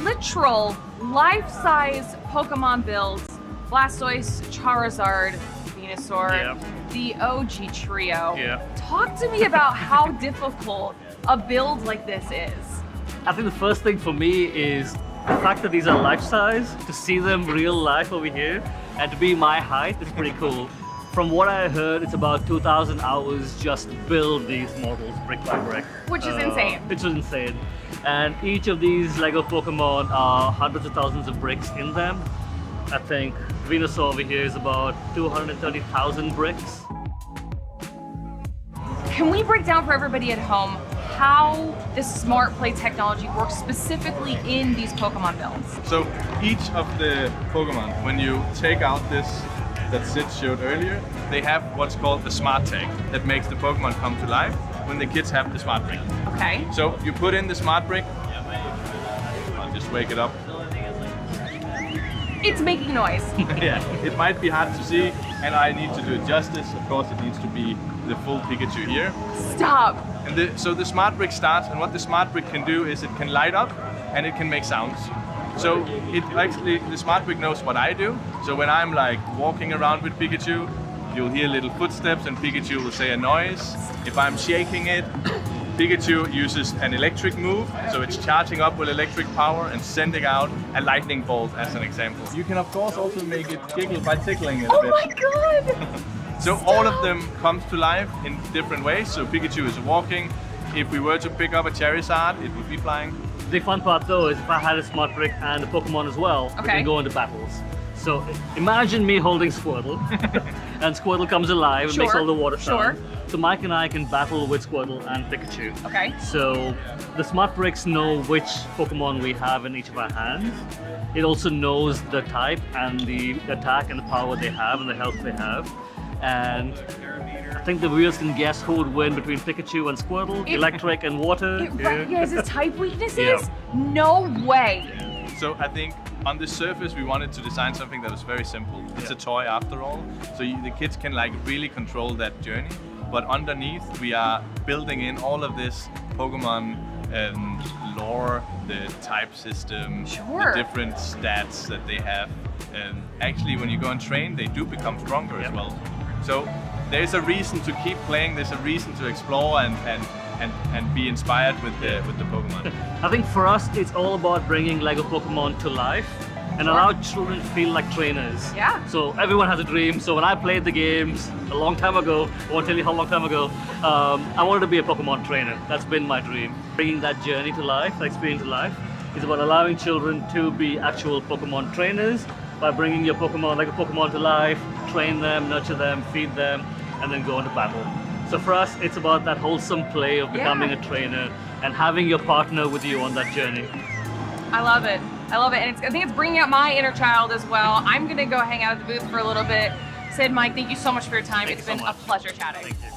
literal life-size Pokemon builds. Blastoise, Charizard, Venusaur, the OG trio. Talk to me about how difficult a build like this is. I think the first thing for me is the fact that these are life-size, to see them real life over here, and to be my height is pretty cool. From what I heard, it's about 2,000 hours just to build these models brick by brick. Which is insane. Which is insane. And each of these Lego Pokemon are hundreds of thousands of bricks in them. I think Venusaur over here is about 230,000 bricks. Can we break down for everybody at home how this smart play technology works specifically in these Pokemon builds? So each of the Pokemon, when you take out this that Sid showed earlier, they have what's called the smart tag that makes the Pokemon come to life when the kids have the smart brick. Okay. So you put in the smart brick, I'll just wake it up. It's making noise. Yeah, it might be hard to see, and I need to do it justice. Of course, it needs to be the full Pikachu here. Stop. And so the smart brick starts, and what the smart brick can do is it can light up and it can make sounds. So it actually, the smart brick knows what I do. So when I'm like walking around with Pikachu, you'll hear little footsteps and Pikachu will say a noise. If I'm shaking it, Pikachu uses an electric move, so it's charging up with electric power and sending out a lightning bolt as an example. You can of course also make it giggle by tickling it a bit. Oh my god! So all of them comes to life in different ways. So Pikachu is walking. If we were to pick up a Charizard, it would be flying. The fun part though is if I had a smart brick and a Pokemon as well, we Okay. can go into battles. So imagine me holding Squirtle, and Squirtle comes alive and makes Sure, all the water sure. sound. So Mike and I can battle with Squirtle and Pikachu. Okay. So the smart bricks know which Pokemon we have in each of our hands. It also knows the type and the attack and the power they have and the health they have. And I think the viewers can guess who would win between Pikachu and Squirtle, electric and water. It recognizes type weaknesses? Yeah. No way. So I think on the surface we wanted to design something that was very simple. It's a toy after all, so the kids can like really control that journey. But underneath we are building in all of this Pokemon lore, the type system, Sure. the different stats that they have. And actually when you go and train, they do become stronger as well. So there's a reason to keep playing, there's a reason to explore and be inspired with the Pokemon. I think for us, it's all about bringing Lego Pokemon to life and allow children to feel like trainers. Yeah. So everyone has a dream. So when I played the games a long time ago, I won't tell you how long time ago, I wanted to be a Pokemon trainer. That's been my dream. Bringing that journey to life, that experience to life, is about allowing children to be actual Pokemon trainers by bringing your Pokemon, like a Pokemon to life, train them, nurture them, feed them, and then go into battle. So for us, it's about that wholesome play of becoming a trainer and having your partner with you on that journey. I love it. I love it. And I think it's bringing out my inner child as well. I'm going to go hang out at the booth for a little bit. Sid, Mike, thank you so much for your time. It's been a pleasure chatting. Thank you.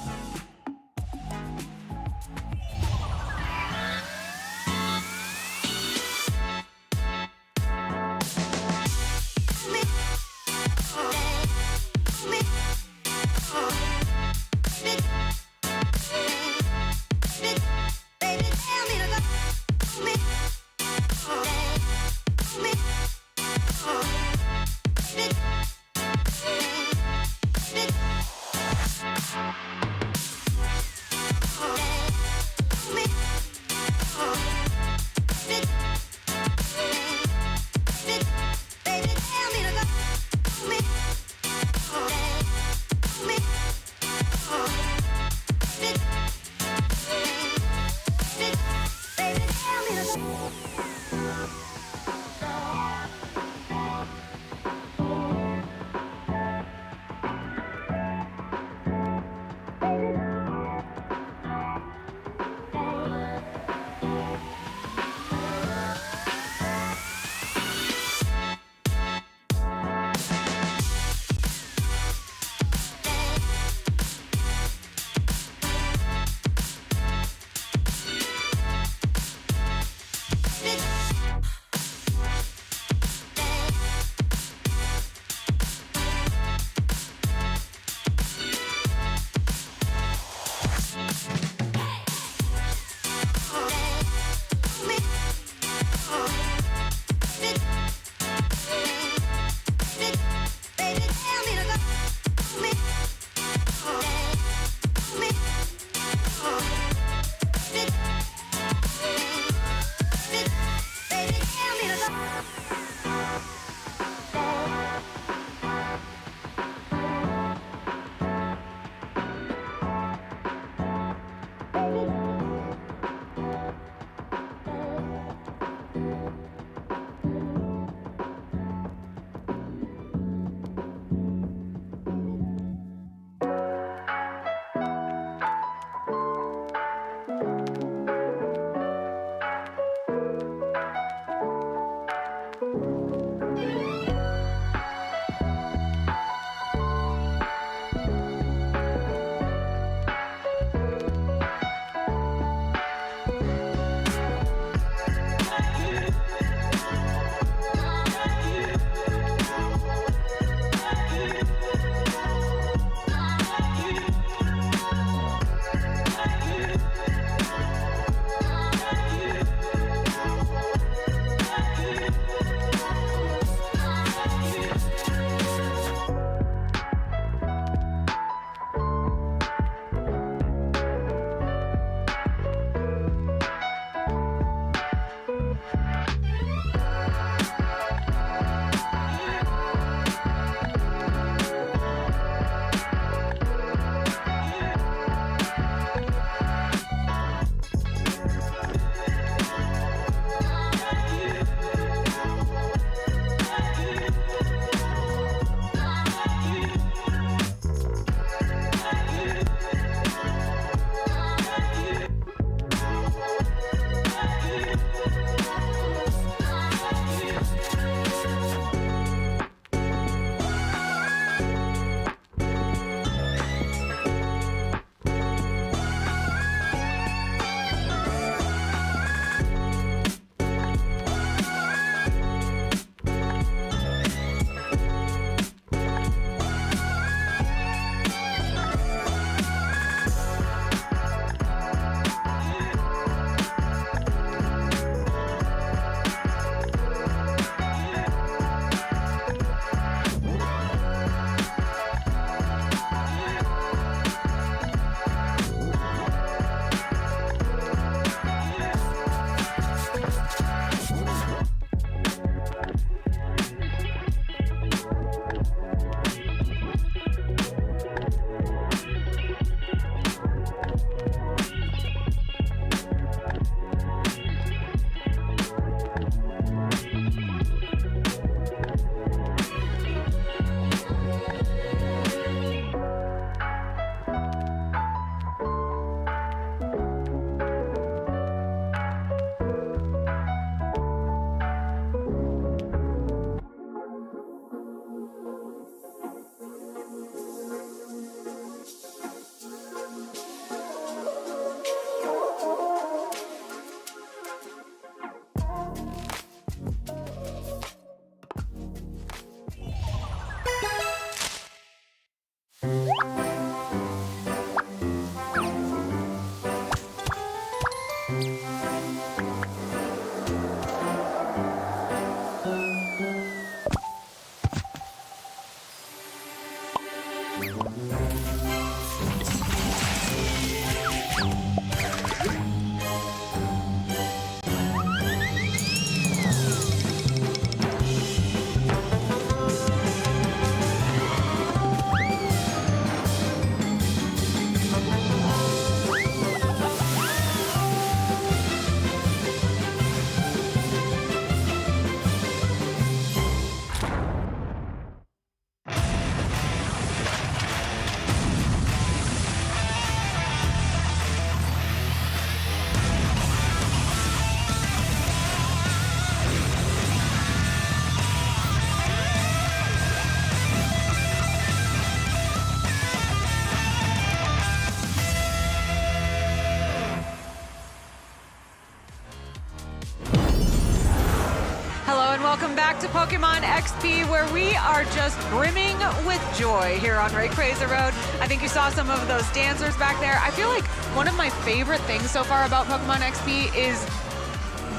Pokemon XP, where we are just brimming with joy here on Rayquaza Road. I think you saw some of those dancers back there. I feel like one of my favorite things so far about Pokemon XP is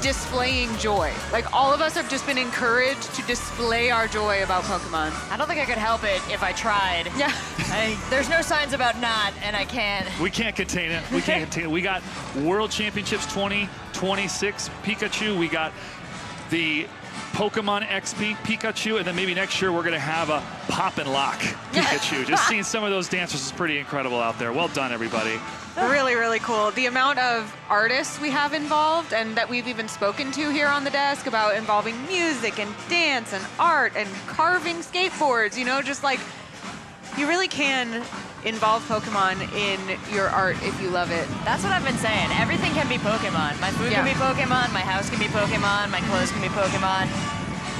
displaying joy. Like, all of us have just been encouraged to display our joy about Pokemon. I don't think I could help it if I tried. Yeah. There's no signs about not, and I can't. We can't contain it. We can't contain it. We got World Championships 2026 Pikachu. We got the Pokemon XP Pikachu, and then maybe next year we're going to have a Pop and Lock Pikachu. Just seeing some of those dancers is pretty incredible out there. Well done, everybody. Really, really cool. The amount of artists we have involved and that we've even spoken to here on the desk about involving music and dance and art and carving skateboards, you know, just like, you really can involve Pokemon in your art if you love it. That's what I've been saying. Everything can be Pokemon. My food can be Pokemon, my house can be Pokemon, my clothes can be Pokemon.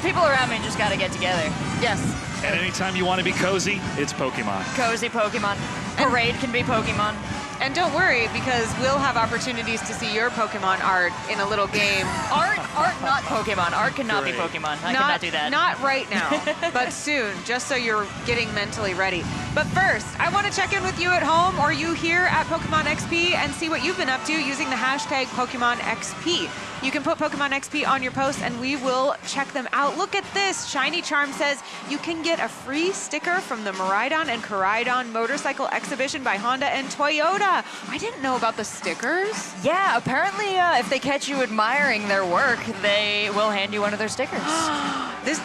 People around me just gotta get together. Yes. And anytime you want to be cozy, it's Pokemon. Cozy Pokemon. Parade can be Pokemon. And don't worry, because we'll have opportunities to see your Pokemon art in a little game. Art, not Pokemon. Art cannot be Pokemon. I cannot do that. Not right now, but soon, just so you're getting mentally ready. But first, I want to check in with you at home or you here at Pokemon XP and see what you've been up to using the hashtag PokémonXP. You can put Pokemon XP on your posts and we will check them out. Look at this. Shiny Charm says you can get a free sticker from the Miraidon and Koraidon Motorcycle Exhibition by Honda and Toyota. I didn't know about the stickers. Yeah, apparently if they catch you admiring their work, they will hand you one of their stickers.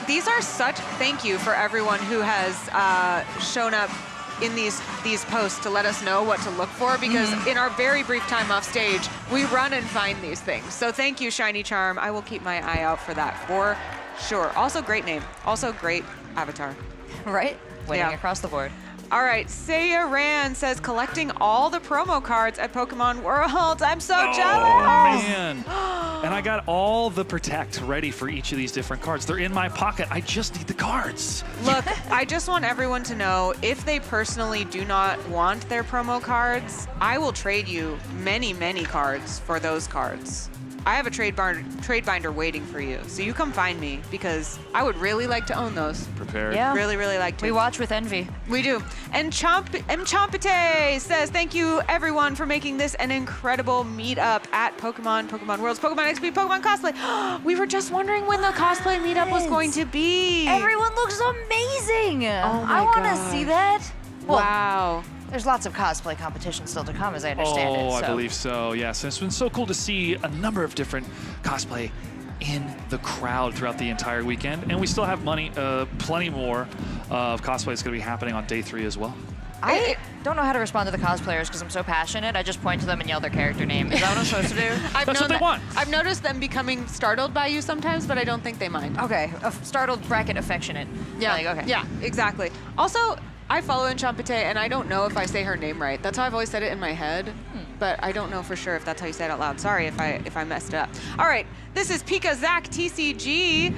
These are such, thank you for everyone who has shown up in these posts to let us know what to look for, because in our very brief time off stage, we run and find these things. So thank you, Shiny Charm. I will keep my eye out for that for sure. Also great name. Also great avatar. Right? Winning across the board. All right, Saya Rand says collecting all the promo cards at Pokemon World. I'm so jealous. Oh, man. And I got all the Protect ready for each of these different cards. They're in my pocket. I just need the cards. Look, I just want everyone to know, if they personally do not want their promo cards, I will trade you many, many cards for those cards. I have a trade binder waiting for you. So you come find me, because I would really like to own those. Prepared. Yeah. Really, really like to. We watch with envy. We do. And Chompite says, thank you everyone for making this an incredible meetup at Pokemon Worlds, Pokemon XP, Pokemon Cosplay. We were just wondering when the cosplay meetup was going to be. Everyone looks amazing. Oh my I want to gosh. see that. Well, Wow. There's lots of cosplay competition still to come, as I understand it. Oh, So. I believe so, yes. And it's been so cool to see a number of different cosplay in the crowd throughout the entire weekend. And we still have plenty more of cosplay that's going to be happening on day 3 as well. I don't know how to respond to the cosplayers because I'm so passionate. I just point to them and yell their character name. Is that what I'm supposed to do? That's what they want. I've noticed them becoming startled by you sometimes, but I don't think they mind. Okay, startled bracket affectionate. Yeah, Like, okay. Yeah, exactly. Also, I follow Enchampite, and I don't know if I say her name right. That's how I've always said it in my head, but I don't know for sure if that's how you say it out loud. Sorry if I messed it up. All right, this is Pika Zach TCG.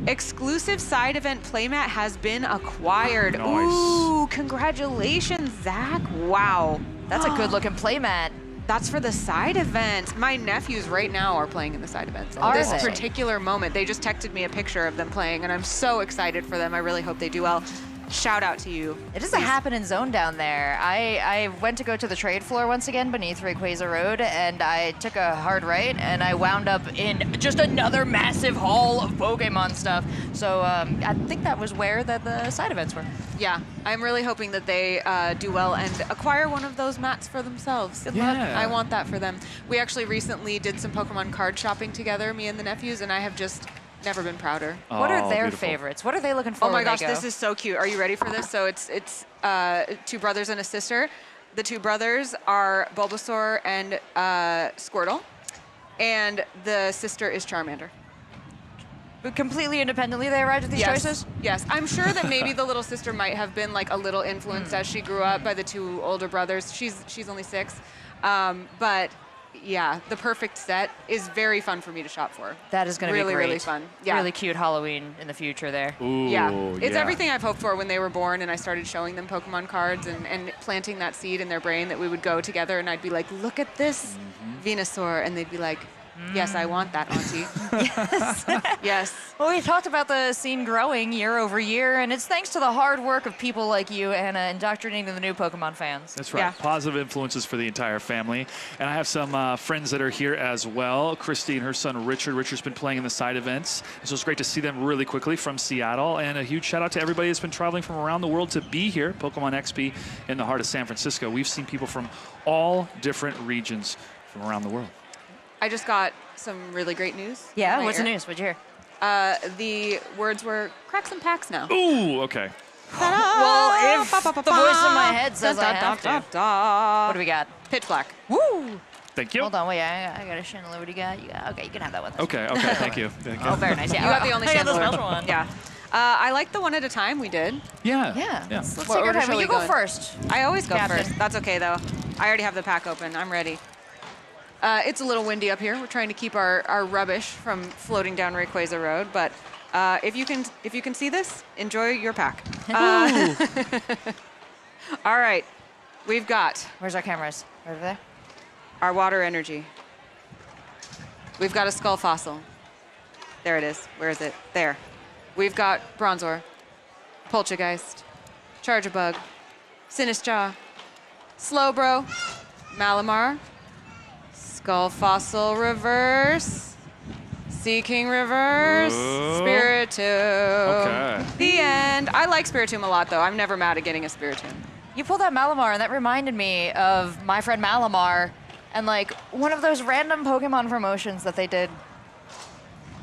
Exclusive side event playmat has been acquired. Nice. Ooh, congratulations, Zach. Wow. That's a good looking playmat. That's for the side event. My nephews right now are playing in the side events. Are This they? particular moment, they just texted me a picture of them playing, and I'm so excited for them. I really hope they do well. Shout out to you. It is a happening zone down there. I went to go to the trade floor once again beneath Rayquaza Road, and I took a hard right, and I wound up in just another massive haul of Pokemon stuff. So I think that was where the side events were. Yeah, I'm really hoping that they do well and acquire one of those mats for themselves. Good luck. Yeah. I want that for them. We actually recently did some Pokemon card shopping together, me and the nephews, and I have just never been prouder. What are their beautiful. favorites? What are they looking for? Oh my when they gosh, go? this is so cute. Are you ready for this? So it's 2 brothers and a sister. The 2 brothers are Bulbasaur and Squirtle, and the sister is Charmander. But completely independently, they arrived at these choices? Yes, I'm sure that maybe the little sister might have been like a little influenced as she grew up by the 2 older brothers. She's only 6, but yeah, the perfect set is very fun for me to shop for. That is going to be really, great. really fun. Yeah. Really cute Halloween in the future there. Ooh, Yeah, it's everything I've hoped for when they were born and I started showing them Pokemon cards and planting that seed in their brain that we would go together and I'd be like, look at this Venusaur, and they'd be like, Yes, I want that, Auntie. Yes. Yes. Well, we talked about the scene growing year over year, and it's thanks to the hard work of people like you, Anna, indoctrinating the new Pokemon fans. That's right. Yeah. Positive influences for the entire family. And I have some friends that are here as well. Christy and her son Richard. Richard's been playing in the side events. So it's great to see them really quickly from Seattle. And a huge shout out to everybody that's been traveling from around the world to be here, Pokemon XP in the heart of San Francisco. We've seen people from all different regions from around the world. I just got some really great news. Yeah, in my what's the ear. news? What'd you hear? The words were crack some packs now. Ooh, okay. Well, if the voice in my head says I have to. What do we got? Pitch black. Woo! Thank you. Hold on, wait, I got a chandelier. What do you got? Okay, you can have that one. Okay, thank you. Thank you. Oh, very nice. Yeah, You got the only I got the chandelier. special one. Yeah. I like the one at a time we did. Yeah. Yeah. Yeah. Let's What take our order time. shall You we go go in? first. I always go Captain. first. That's okay, though. I already have the pack open. I'm ready. It's a little windy up here. We're trying to keep our rubbish from floating down Rayquaza Road, but if you can see this, enjoy your pack. All right, we've got. Where's our cameras? Right over there. Our water energy. We've got a skull fossil. There it is. Where is it? There. We've got Bronzor, Poltergeist, Charjabug, Sinistcha, Slowbro, Malamar, Skull Fossil Reverse, Seeking Reverse, Whoa. Spiritomb. Okay. The end. I like Spiritomb a lot, though. I'm never mad at getting a Spiritomb. You pulled out Malamar, and that reminded me of my friend Malamar and like one of those random Pokemon promotions that they did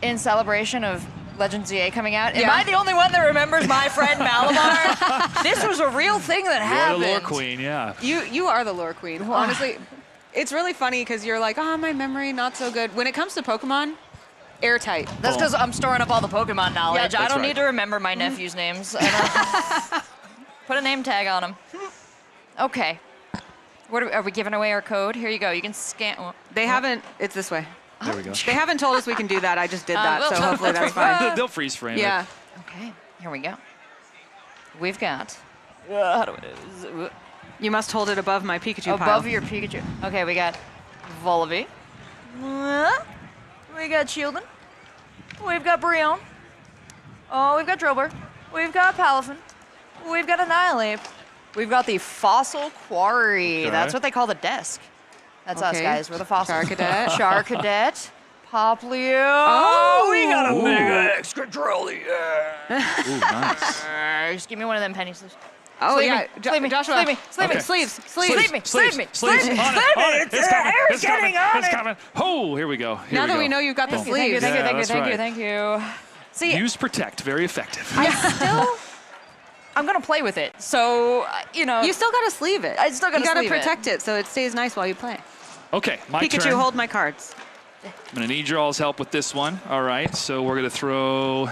in celebration of Legends ZA coming out. Am Yeah. I the only one that remembers my friend Malamar? This was a real thing that You're happened. the lore queen, yeah. You are the lore queen. Honestly, it's really funny because you're like, oh, my memory not so good. When it comes to Pokemon, airtight. That's because I'm storing up all the Pokemon knowledge. I that's don't right. need to remember my nephew's names. Put a name tag on them. Okay. Are we giving away our code? Here you go. You can scan. They haven't. It's this way. There we go. They haven't told us we can do that. I just did that, well, so hopefully that's fine. They'll freeze frame Yeah. it. Okay. Here we go. We've got. You must hold it above my Pikachu pile. Above your Pikachu. Okay, we got Volibee. We got Shieldon. We've got Brionne. Oh, we've got Drillbur. We've got Palafin. We've got Annihilate. We've got the Fossil Quarry. Okay. That's what they call the desk. That's us, Okay. guys. We're the fossils. Charcadet. Charcadet. Poplio. Oh, we got a Ooh. mega extra trolley. Ooh, nice. Just give me one of them pennies. Oh, Sleeve yeah. me, sleeve me, Joshua. sleeve me, sleeve me. Okay. Sleeves. Sleeve me, sleeve me, Sleeves. sleeve me, On it, sleeve me. on it. It's It's coming. Eric's It's coming. getting on It's it. coming. Oh, here we go. Here Now we that go. we know you've got the Thank you, sleeves. thank you, Yeah, thank you, that's thank you, right. thank you. See, Use protect. Very effective. I'm gonna play with it. So, you know. You still got to sleeve it. I still gotta You got to sleeve it. protect it so it stays nice while you play. Okay, my Pikachu, turn. hold my cards. I'm gonna need your all's help with this one. All right, so we're gonna throw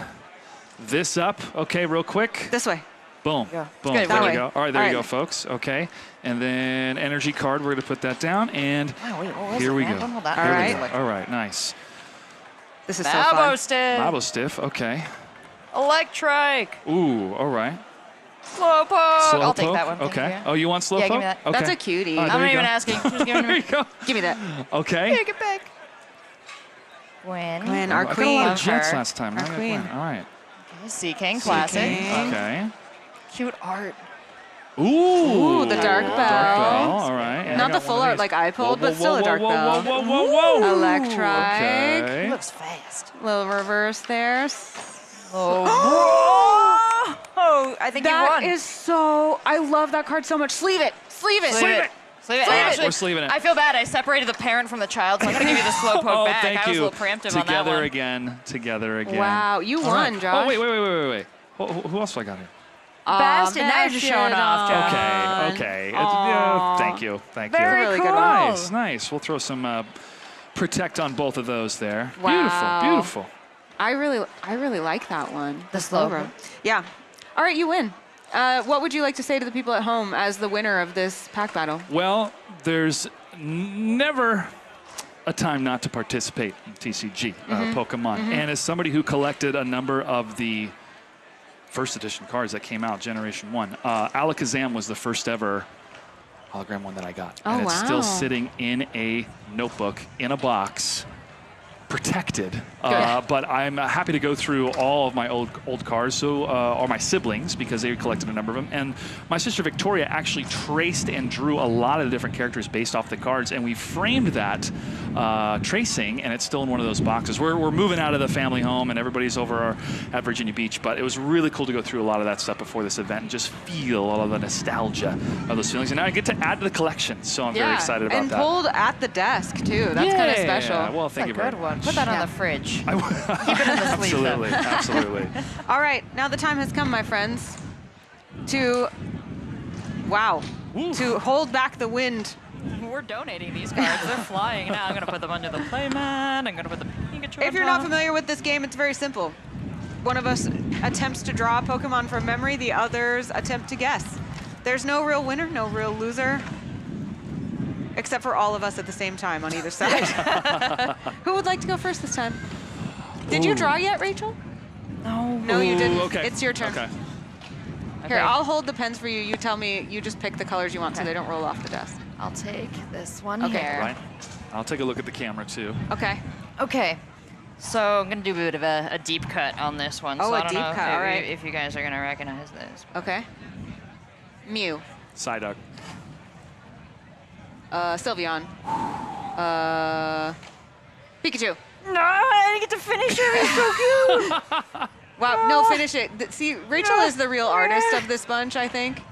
this up. Okay, real quick. This way. Boom. Yeah. Boom. Good, There that we way. go. All right, there All you right. go, folks. Okay, and then energy card. We're gonna put that down, and Wow, wait, what was here it, we man? go. Don't hold that. Here All we right. go. All right, nice. This is so fun. Mabostiff. Mabostiff. Okay. Electrike. Ooh. All right. Slowpoke. I'll take Slowpoke, that one. Thank Okay. you. Oh, you want slowpoke? Yeah, give me that. Okay. That's a cutie. All right, I'm there not you even go. asking. Just give it to There me. you go. Give me that. Okay. Take it back. Gwen, our I got a queen. lot of Love jets her. last time. Our All right, queen. All right. Seaking Classic. Seaking. Okay. Cute art. Ooh. the dark bell. Dark bell. All right. Yeah, I Not got the full one of art these. like I pulled, Whoa, but still whoa, a dark whoa, bell. Whoa, whoa, whoa, whoa. Electrike. He Okay. looks fast. Little reverse there. Oh, I think you won. That is so. I love that card so much. Sleeve it. Sleeve it. Sleeve it. Sleeve it. All right, Actually, we're sleeving it. I feel bad. I separated the parent from the child, so I'm going to give you the Slowpoke Oh, back. thank I was you. a little preemptive on that Together one. again. Together again. Wow, you All won, right. Josh. Oh, wait. Who else do I got here? Bastion. Now you're just showing off, Josh. Okay. Yeah, thank you. Very really cool. good one. Nice. We'll throw some protect on both of those there. Wow. Beautiful. I really like that one. The Slowbro. Yeah. All right, you win. What would you like to say to the people at home as the winner of this pack battle? Well, there's never a time not to participate in TCG, Pokemon. And as somebody who collected a number of the first edition cards that came out, Generation 1, Alakazam was the first ever hologram one that I got. Oh, and it's wow. still sitting in a notebook, in a box, protected. But I'm happy to go through all of my old cards, or my siblings, because they collected a number of them. And my sister Victoria actually traced and drew a lot of the different characters based off the cards, and we framed that tracing, and it's still in one of those boxes. We're moving out of the family home, and everybody's over at Virginia Beach, but it was really cool to go through a lot of that stuff before this event and just feel all of the nostalgia of those feelings. And now I get to add to the collection, so I'm very excited about that. And pulled at the desk, too. That's kind of special. Yeah, well, thank you very much. Put that on the fridge. Keep it in the sleeve. Absolutely, absolutely. All right, now the time has come, my friends, to hold back the wind. We're donating these cards. They're flying now. I'm going to put them under the playmat. I'm going to put the Pikachu If you're not familiar with this game, it's very simple. One of us attempts to draw a Pokemon from memory, the others attempt to guess. There's no real winner, no real loser, except for all of us at the same time on either side. Who would like to go first this time? Did you draw yet, Rachel? No. No, you didn't. Okay. It's your turn. Okay. Here, I'll hold the pens for you. You tell me, you just pick the colors you want so they don't roll off the desk. I'll take this one Okay. here. Right. I'll take a look at the camera, too. Okay. Okay. So I'm going to do a bit of a deep cut on this one. Oh, so a I don't deep know cut, all right. if you guys are going to recognize this. Okay. Mew. Psyduck. Sylveon. Pikachu. No, I didn't get to finish it. It's so cute. Wow, no, finish it. See, Rachel is the real artist of this bunch, I think.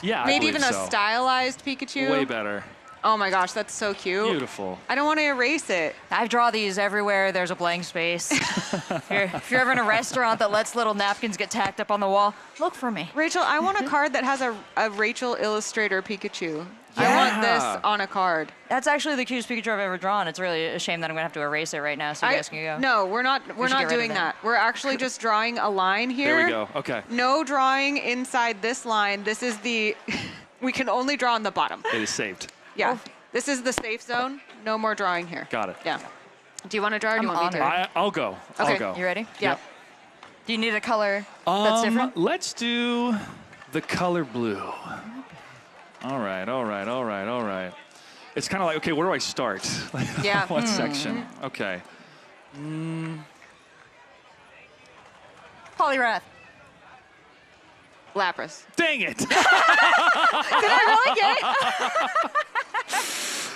Yeah, I Maybe believe even a so. stylized Pikachu. Way better. Oh my gosh, that's so cute. Beautiful. I don't want to erase it. I draw these everywhere there's a blank space. if you're ever in a restaurant that lets little napkins get tacked up on the wall, look for me. Rachel, I want a card that has a Rachel Illustrator Pikachu. I want this on a card. That's actually the cutest Pikachu I've ever drawn. It's really a shame that I'm going to have to erase it right now so you guys can go. No, we're not should get rid doing of that. We're actually just drawing a line here. There we go. Okay. No drawing inside this line. This is the, we can only draw on the bottom. It is saved. Yeah. This is the safe zone. No more drawing here. Got it. Yeah. Do you want to draw or do you want me to? I'll go. Okay. I'll go. You ready? Yeah. Yep. Do you need a color that's different? Let's do the color blue. All right, all right, all right, all right. It's kind of like, okay, where do I start? Yeah. What section? Okay. Poliwrath. Lapras. Dang it! Did I really get it?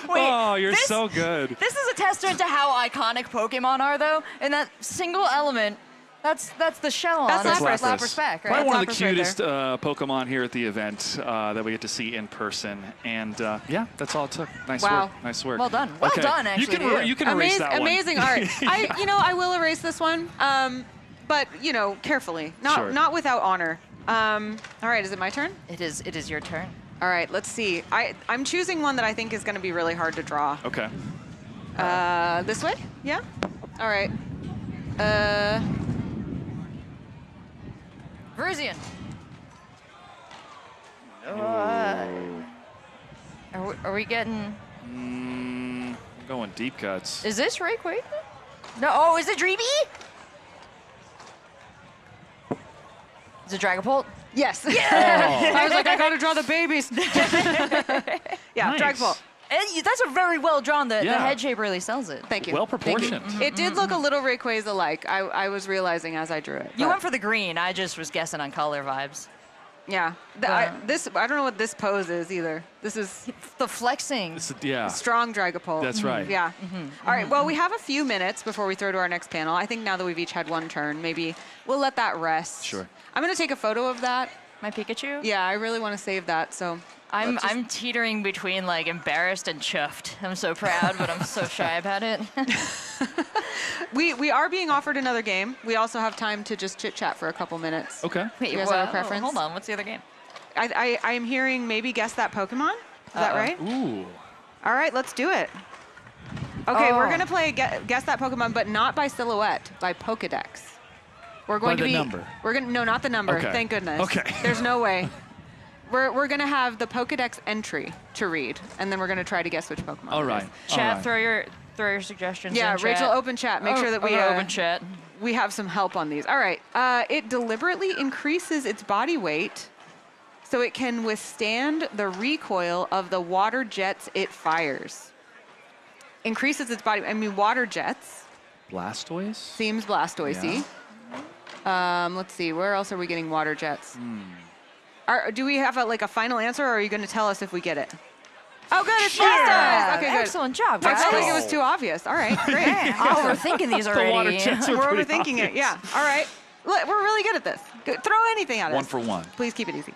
Wait, oh, you're this- so good. This is a testament to how iconic Pokemon are, though. And that single element, that's the shell on That's it. Lapras. Lapras back, right? Probably one of the Lapras right cutest Pokemon here at the event that we get to see in person. And yeah, that's all it took. Nice Wow. work. Nice work. Well done. Well done, actually, You can erase that one. Amazing art. I will erase this one, but carefully, not without honor. All right, is it my turn? It is your turn. All right, let's see. I'm choosing one that I think is going to be really hard to draw. Okay. This way? Yeah? All right. Veruzian. Are we getting... I'm going deep cuts. Is this Rayquaza? No. Oh, is it Dreamy? Is it Dragapult? Yes. Yeah. I was like, I got to draw the babies. Yeah, Nice. Dragapult. And that's a very well drawn. The Yeah. head shape really sells it. Thank you. Well Thank you. proportioned. It did look a little Rayquaza-like. I was realizing as I drew it. You but- went for the green. I just was guessing on color vibes. Yeah. I don't know what this pose is either. This is The flexing. Yeah. strong Dragapult. That's right. Yeah. All right. Well, we have a few minutes before we throw to our next panel. I think now that we've each had one turn, maybe we'll let that rest. Sure. I'm going to take a photo of that. My Pikachu? Yeah, I really want to save that. So I'm teetering between like embarrassed and chuffed. I'm so proud, but I'm so shy about it. we are being offered another game. We also have time to just chit chat for a couple minutes. Okay. Wait, You guys have a preference? Hold on. What's the other game? I am hearing maybe guess that Pokemon. Is that right? Ooh. All right, let's do it. Okay, we're Oh. gonna play guess that Pokemon, but not by silhouette, by Pokedex. We're going By to the be. number. We're gonna no, not the number. Okay. Thank goodness. Okay. There's no way. We're gonna have the Pokedex entry to read, and then we're gonna try to guess which Pokemon. All it right. is. Chat, right. throw your suggestions. Yeah, in chat. Rachel, open chat. Make sure that we open chat. we have some help on these. All right. It deliberately increases its body weight so it can withstand the recoil of the water jets it fires. Increases its body. I mean, water jets. Blastoise? Seems Blastoise-y. Let's see, where else are we getting water jets? Do we have a final answer, or are you going to tell us if we get it? Oh, good, it's Blastoise! Okay, good. Excellent job, I guys. felt like it was too obvious. All right, great. I'm overthinking these already. The water jets are We're pretty overthinking it, obvious. yeah. All right. Look, we're really good at this. Good. Throw anything at us. 1 for 1. Please keep it easy.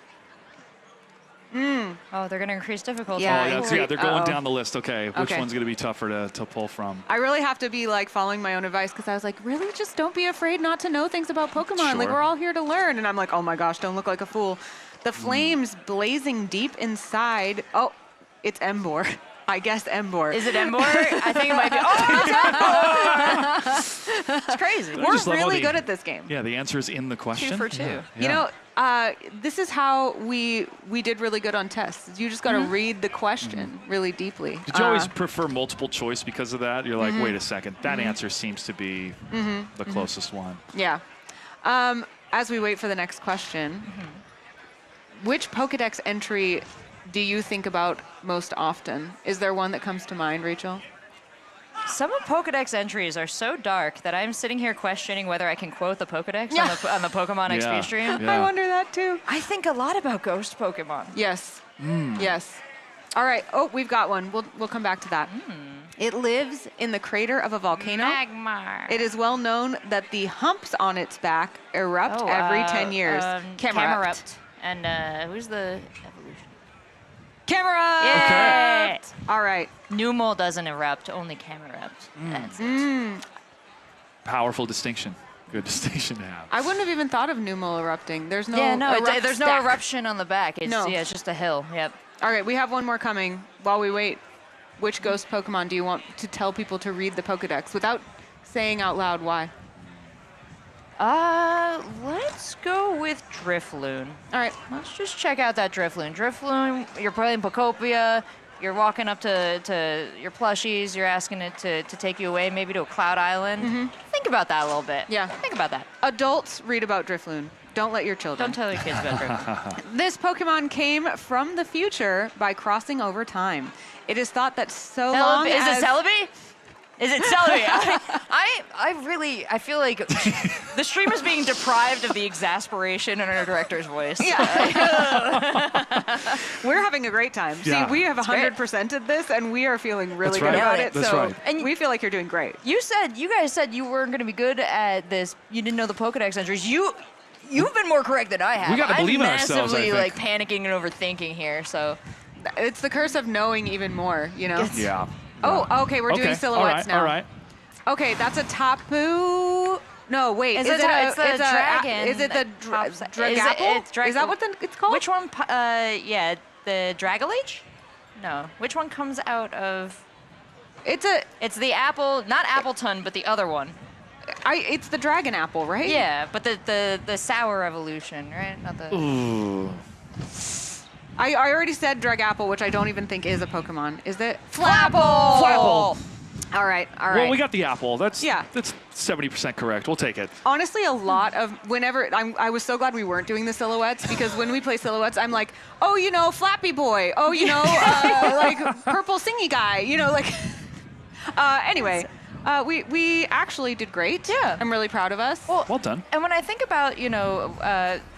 Oh, they're going to increase difficulty. Yeah. They're going Uh-oh. down the list. Okay, which Okay. one's going to be tougher to pull from? I really have to be following my own advice because I was like, really, just don't be afraid not to know things about Pokemon. Like, Sure. we're all here to learn. And I'm like, oh my gosh, don't look like a fool. The flames blazing deep inside. Oh, it's Emboar. I guess Emboar. Is it Emboar? I think it might be. Oh, it's Emboar! It's crazy. We're just love how really the- good at this game. Yeah, the answer is in the question. 2 for 2. Yeah. You know, this is how we did really good on tests. You just got to read the question really deeply. Did you always prefer multiple choice because of that? You're like, wait a second, that Mm-hmm. answer seems to be the closest one. Yeah. As we wait for the next question, which Pokedex entry do you think about most often? Is there one that comes to mind, Rachel? Some of Pokedex entries are so dark that I'm sitting here questioning whether I can quote the Pokedex on the Pokemon Yeah. XP stream. Yeah. I wonder that too. I think a lot about ghost Pokemon. Yes. Yes. All right. Oh, we've got one. We'll come back to that. It lives in the crater of a volcano. Magmar. It is well known that the humps on its back erupt every 10 years. Camerupt. And who's the evolution? Camera! Yeah. All right. Numel doesn't erupt, only Camerupt. That's it. Powerful distinction. Good distinction to have. I wouldn't have even thought of Numel erupting. There's no There's no eruption on the back. It's, No. Yeah, it's just a hill. Yep. All right, we have one more coming. While we wait, which ghost Pokemon do you want to tell people to read the Pokedex without saying out loud why? Let's go with Drifloon. All right. Let's just check out that Drifloon. Drifloon, you're playing Pokopia. You're walking up to your plushies. You're asking it to take you away, maybe to a cloud island. Think about that a little bit. Yeah. Think about that. Adults, read about Drifloon. Don't let your children. Don't tell your kids about Drifloon. This Pokemon came from the future by crossing over time. It is thought that so long Is as... it Celebi? Is it Celebi? I feel like the stream is being deprived of the exasperation in our director's voice. We're having a great time. Yeah. See, we have It's great. 100%ed this, and we are feeling really That's good right. about Yeah, it. that's so right. And we feel like you're doing great. You guys said you weren't going to be good at this. You didn't know the Pokedex entries. You've been more correct than I have. We gotta believe in I'm ourselves, I massively think. panicking and overthinking here. So It's the curse of knowing even more, you know? Yeah. Oh, okay, we're doing silhouettes now. All right. Okay, that's a Tapu. No, wait. It's is the it a dragon. Is it the that pops- Dragapple? Is that what it's called? Which one? Yeah, the Dragaleech? No. Which one comes out of? It's the apple, not Appleton, but the other one. It's the Dragon Apple, right? Yeah, but the sour evolution, right? Not the. Ooh. I already said Dragapple, which I don't even think is a Pokemon. Is it? Flapple! Flapple. All right. Well, we got the apple. That's Yeah. That's 70% correct. We'll take it. Honestly, a lot of I was so glad we weren't doing the silhouettes because when we play silhouettes, I'm like, oh, Flappy Boy. Oh, like purple singy guy. Anyway, we actually did great. Yeah. I'm really proud of us. Well done. And when I think about,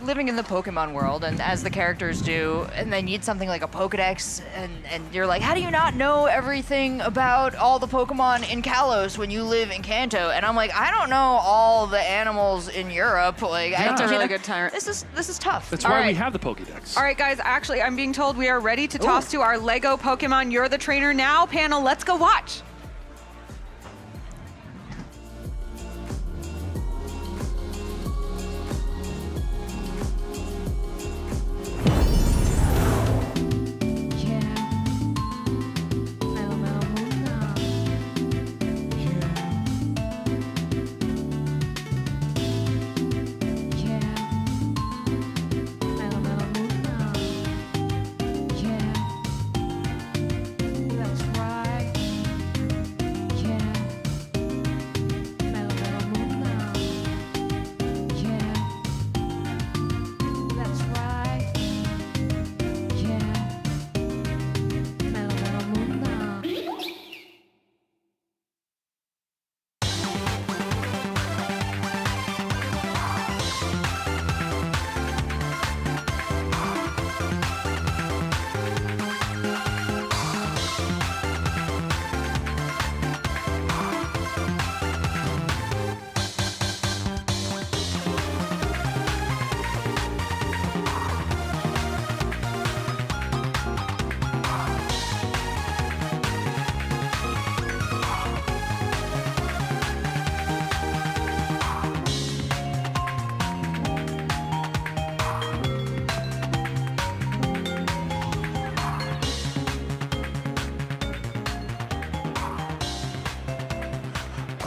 living in the Pokemon world, and as the characters do, and they need something like a Pokedex, and you're like, how do you not know everything about all the Pokemon in Kalos when you live in Kanto? And I'm like, I don't know all the animals in Europe. Like, That's a really good time. This is tough. That's All why right. we have the Pokédex. All right, guys. Actually, I'm being told we are ready to toss to our Lego Pokemon You're the Trainer Now panel. Let's go watch.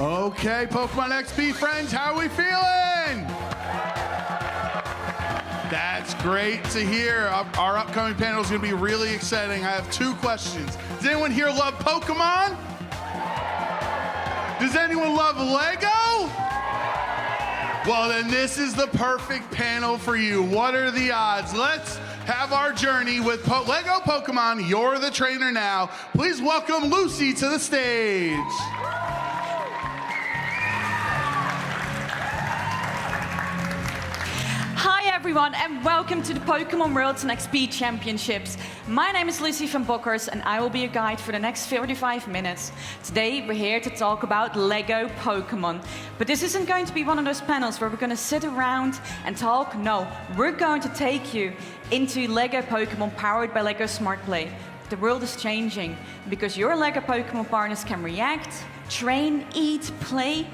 Okay, Pokemon XP friends, how are we feeling? That's great to hear. Our upcoming panel is going to be really exciting. I have 2 questions. Does anyone here love Pokemon? Does anyone love Lego? Well, then this is the perfect panel for you. What are the odds? Let's have our journey with Lego Pokemon. You're the trainer now. Please welcome Lucy to the stage. Hi everyone and welcome to the Pokemon Worlds and XP Championships. My name is Lucy van Bokkers and I will be your guide for the next 45 minutes. Today we're here to talk about Lego Pokemon. But this isn't going to be one of those panels where we're going to sit around and talk. No, we're going to take you into Lego Pokemon powered by Lego Smart Play. The world is changing because your Lego Pokemon partners can react, train, eat, play,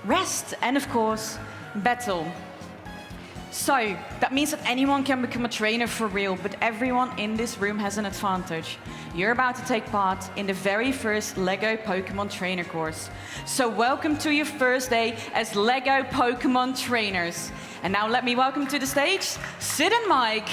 rest and of course, battle. So, that means that anyone can become a trainer for real, but everyone in this room has an advantage. You're about to take part in the very first Lego Pokemon Trainer course. So welcome to your first day as Lego Pokemon Trainers. And now let me welcome to the stage, Sid and Mike.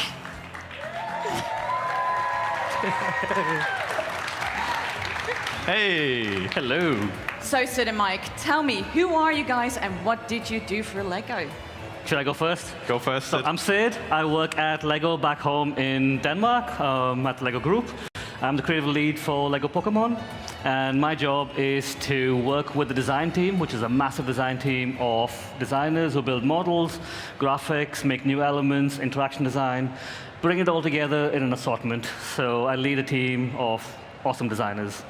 Hey, hello. So Sid and Mike, tell me, who are you guys and what did you do for Lego? Should I go first? Go first. So I'm Sid. I work at Lego back home in Denmark at Lego Group. I'm the creative lead for Lego Pokemon. And my job is to work with the design team, which is a massive design team of designers who build models, graphics, make new elements, interaction design, bring it all together in an assortment. So I lead a team of awesome designers.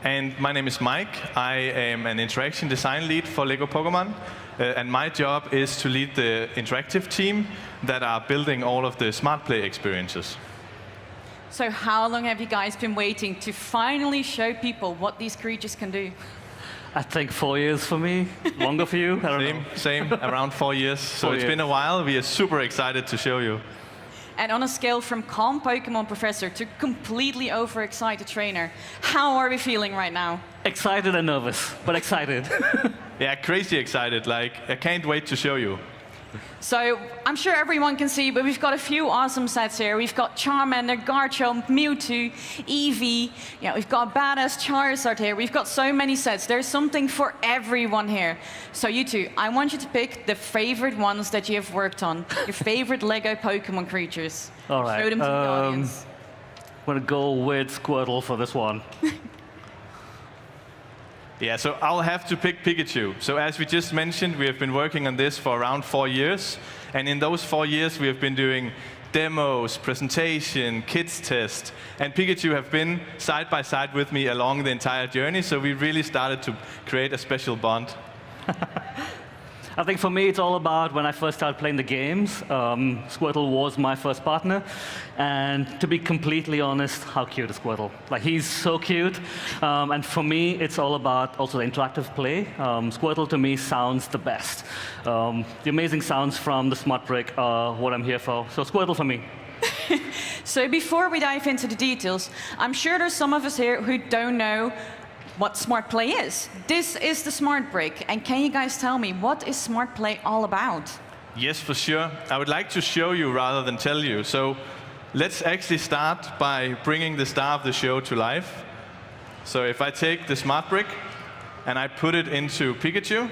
And my name is Mike. I am an interaction design lead for Lego Pokemon. And my job is to lead the interactive team that are building all of the Smart Play experiences. So how long have you guys been waiting to finally show people what these creatures can do? I think 4 years for me, longer for you. I don't know. Same, around 4 years. So it's been a while. We are super excited to show you. And on a scale from calm Pokemon professor to completely overexcited trainer, how are we feeling right now? Excited and nervous, but excited. Yeah, crazy excited. Like, I can't wait to show you. So, I'm sure everyone can see, but we've got a few awesome sets here. We've got Charmander, Garchomp, Mewtwo, Eevee. Yeah, we've got badass Charizard here. We've got so many sets. There's something for everyone here. So you two, I want you to pick the favorite ones that you have worked on. Your favorite Lego Pokemon creatures. All right. Show them to the audience. I'm going to go with Squirtle for this one. Yeah, so I'll have to pick Pikachu. So as we just mentioned, we have been working on this for around 4 years. And in those 4 years, we have been doing demos, presentation, kids test. And Pikachu have been side by side with me along the entire journey. So we really started to create a special bond. I think for me, it's all about when I first started playing the games. Squirtle was my first partner. And to be completely honest, how cute is Squirtle? Like, he's so cute. And for me, it's all about also the interactive play. Squirtle, to me, sounds the best. The amazing sounds from the Smart Brick are what I'm here for. So Squirtle for me. So before we dive into the details, I'm sure there's some of us here who don't know what Smart Play is. This is the Smart Brick, and can you guys tell me, what is Smart Play all about? Yes, for sure. I would like to show you rather than tell you. So let's actually start by bringing the star of the show to life. So if I take the Smart Brick and I put it into Pikachu,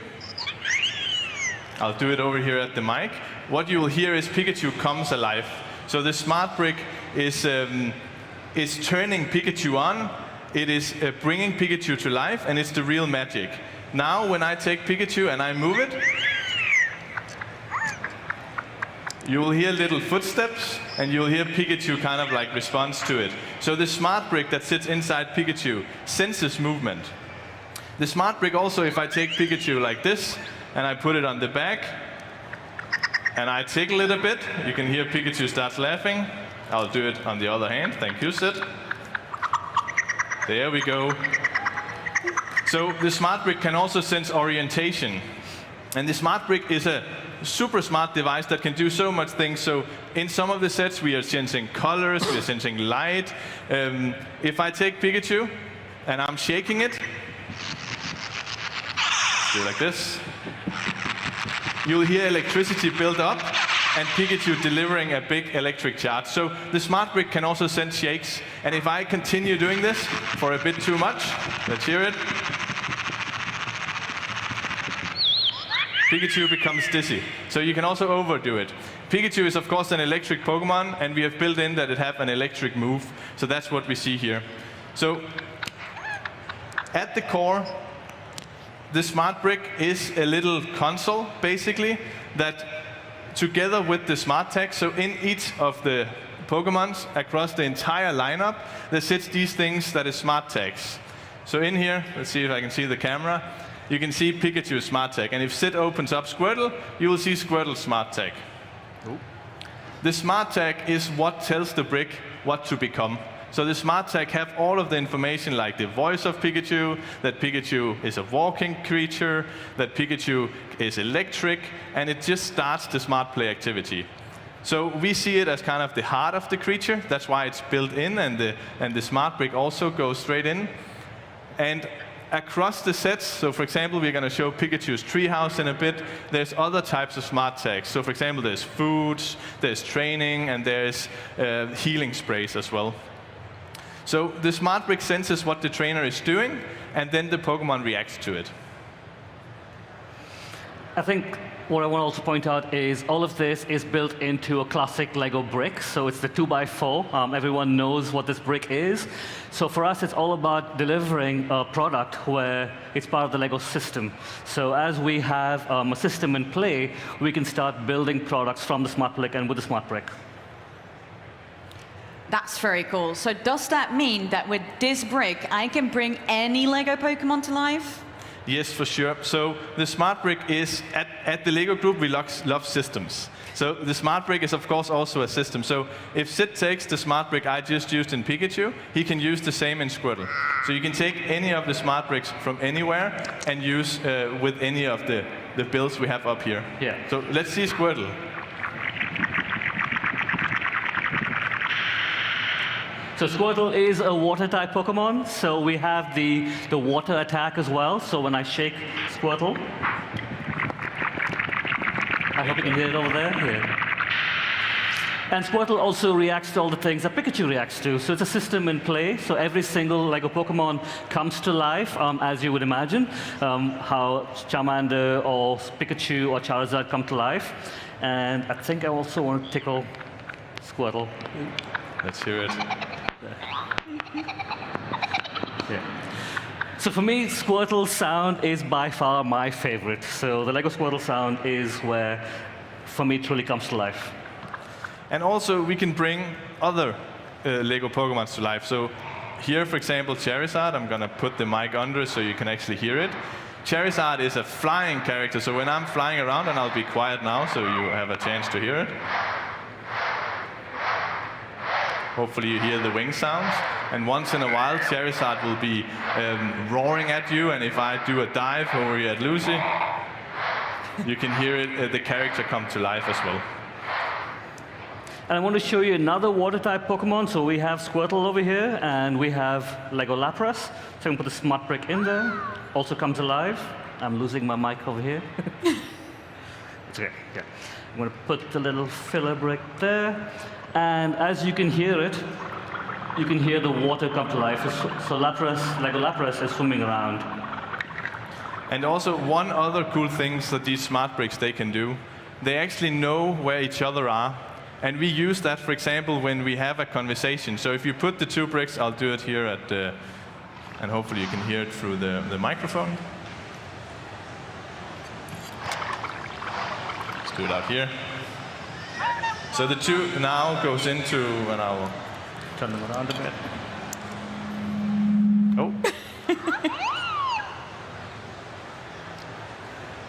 I'll do it over here at the mic. What you will hear is Pikachu comes alive. So the Smart Brick is turning Pikachu on. It is bringing Pikachu to life, and it's the real magic. Now, when I take Pikachu and I move it, you will hear little footsteps, and you'll hear Pikachu kind of like responds to it. So the Smart Brick that sits inside Pikachu senses movement. The Smart Brick also, if I take Pikachu like this, and I put it on the back, and I tickle it a bit, you can hear Pikachu starts laughing. I'll do it on the other hand. Thank you, Sid. There we go. So the Smart Brick can also sense orientation. And the Smart Brick is a super smart device that can do so much things. So in some of the sets, we are sensing colors, we are sensing light. If I take Pikachu and I'm shaking it, Let's do it like this. You'll hear electricity build up and Pikachu delivering a big electric charge. So the smart brick can also send shakes. And if I continue doing this for a bit too much, let's hear it. Pikachu becomes dizzy. So you can also overdo it. Pikachu is of course an electric Pokemon, and we have built in that it have an electric move. So that's what we see here. So at the core, the smart brick is a little console, basically, that together with the smart tag, so in each of the Pokemons across the entire lineup, there sits these things that is smart tags. So in here, let's see if I can see the camera, you can see Pikachu's smart tag. And if Sid opens up Squirtle, you will see Squirtle's smart tag. Ooh. The smart tag is what tells the brick what to become. So the smart tag have all of the information like the voice of Pikachu, that Pikachu is a walking creature, that Pikachu is electric, and it just starts the smart play activity. So we see it as kind of the heart of the creature. That's why it's built in, and the smart brick also goes straight in. And across the sets, so for example, we're going to show Pikachu's treehouse in a bit, there's other types of smart tags. So for example, there's foods, there's training, and there's healing sprays as well. So the smart brick senses what the trainer is doing, and then the Pokemon reacts to it. I think what I want to also point out is all of this is built into a classic Lego brick. So it's the 2x4. Everyone knows what this brick is. So for us, it's all about delivering a product where it's part of the Lego system. So as we have a system in play, we can start building products from the smart brick and with the smart brick. That's very cool. So does that mean that with this brick, I can bring any Lego Pokemon to life? Yes, for sure. So the smart brick is, at the Lego group, we love systems. So the smart brick is, of course, also a system. So if Sid takes the smart brick I just used in Pikachu, he can use the same in Squirtle. So you can take any of the smart bricks from anywhere and use with any of the builds we have up here. Yeah. So let's see Squirtle. So Squirtle is a water-type Pokemon, so we have the water attack as well. So when I shake Squirtle, I hope you can hear it over there. Yeah. And Squirtle also reacts to all the things that Pikachu reacts to. So it's a system in play. So every single Lego Pokemon comes to life, as you would imagine, how Charmander or Pikachu or Charizard come to life. And I think I also want to tickle Squirtle. Let's hear it. Yeah. So for me, Squirtle's sound is by far my favorite. So the Lego Squirtle sound is where, for me, it truly comes to life. And also, we can bring other Lego Pokemons to life. So here, for example, Charizard. I'm going to put the mic under so you can actually hear it. Charizard is a flying character, so when I'm flying around, and I'll be quiet now so you have a chance to hear it. Hopefully you hear the wing sounds. And once in a while, Charizard will be roaring at you, and if I do a dive over here at Lucy, you can hear it, the character come to life as well. And I want to show you another water-type Pokemon. So we have Squirtle over here, and we have Lego Lapras. So I'm going to put the smart brick in there. Also comes alive. I'm losing my mic over here. It's okay, yeah. I'm going to put the little filler brick there. And as you can hear it, you can hear the water come to life. So Lapras, Lego Lapras is swimming around. And also one other cool thing that these smart bricks they can do, they actually know where each other are. And we use that, for example, when we have a conversation. So if you put the two bricks, I'll do it here at the, and hopefully you can hear it through the microphone. Let's do it out here. So the two now goes into, and I'll turn them around a bit. Oh.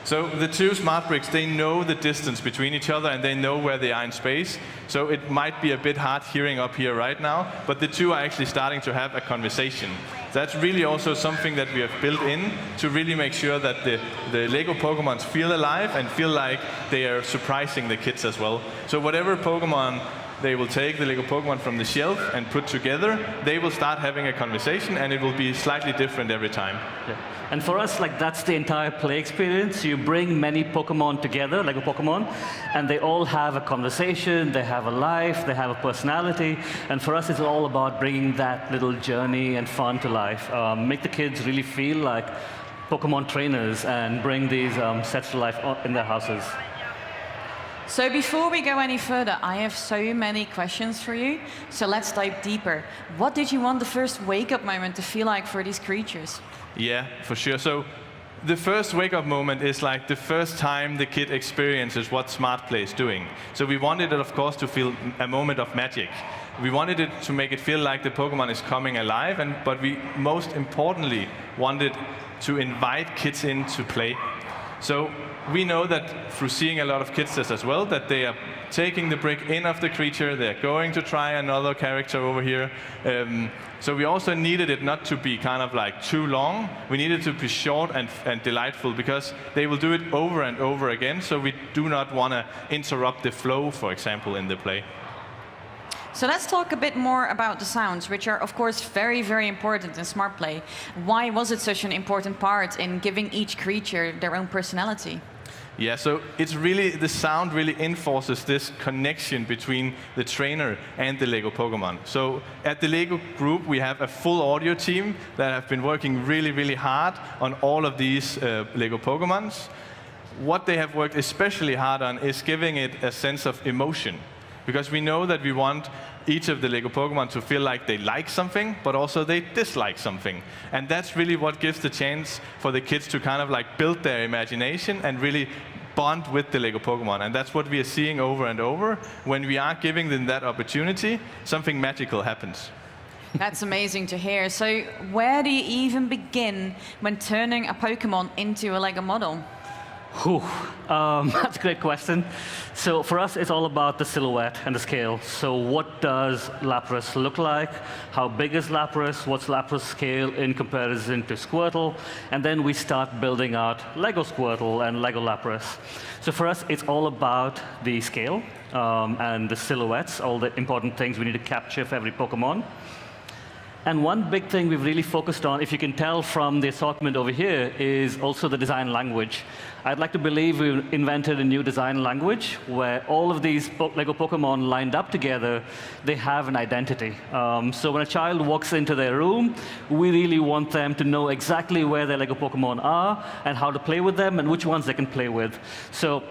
So the two smart bricks, they know the distance between each other, and they know where they are in space. So it might be a bit hard hearing up here right now, but the two are actually starting to have a conversation. That's really also something that we have built in to really make sure that the Lego Pokemons feel alive and feel like they are surprising the kids as well. So whatever Pokemon they will take the Lego Pokemon from the shelf and put together. They will start having a conversation, and it will be slightly different every time. Yeah. And for us, like, that's the entire play experience. You bring many Pokemon together, Lego Pokemon, and they all have a conversation, they have a life, they have a personality. And for us, it's all about bringing that little journey and fun to life. Make the kids really feel like Pokemon trainers and bring these sets to life in their houses. So before we go any further, I have so many questions for you. So let's dive deeper. What did you want the first wake-up moment to feel like for these creatures? Yeah, for sure. So the first wake-up moment is like the first time the kid experiences what Smart Play is doing. So we wanted it, of course, to feel a moment of magic. We wanted it to make it feel like the Pokemon is coming alive, but we most importantly wanted to invite kids in to play. So we know that through seeing a lot of kids as well, that they are taking the brick in of the creature, they're going to try another character over here. So we also needed it not to be kind of like too long. We needed it to be short and delightful, because they will do it over and over again, so we do not want to interrupt the flow, for example, in the play. So let's talk a bit more about the sounds, which are, of course, very, very important in Smart Play. Why was it such an important part in giving each creature their own personality? Yeah, so it's really, the sound really enforces this connection between the trainer and the Lego Pokemon. So at the Lego group, we have a full audio team that have been working really, really hard on all of these Lego Pokemons. What they have worked especially hard on is giving it a sense of emotion, because we know that we want each of the Lego Pokemon to feel like they like something, but also they dislike something. And that's really what gives the chance for the kids to kind of like build their imagination and really bond with the Lego Pokemon. And that's what we are seeing over and over. When we are giving them that opportunity, something magical happens. That's amazing to hear. So where do you even begin when turning a Pokemon into a Lego model? That's a great question. So for us, it's all about the silhouette and the scale. So what does Lapras look like? How big is Lapras? What's Lapras' scale in comparison to Squirtle? And then we start building out Lego Squirtle and Lego Lapras. So for us, it's all about the scale and the silhouettes, all the important things we need to capture for every Pokemon. And one big thing we've really focused on, if you can tell from the assortment over here, is also the design language. I'd like to believe we invented a new design language where all of these Lego Pokemon lined up together, they have an identity. So when a child walks into their room, we really want them to know exactly where their Lego Pokemon are and how to play with them and which ones they can play with. So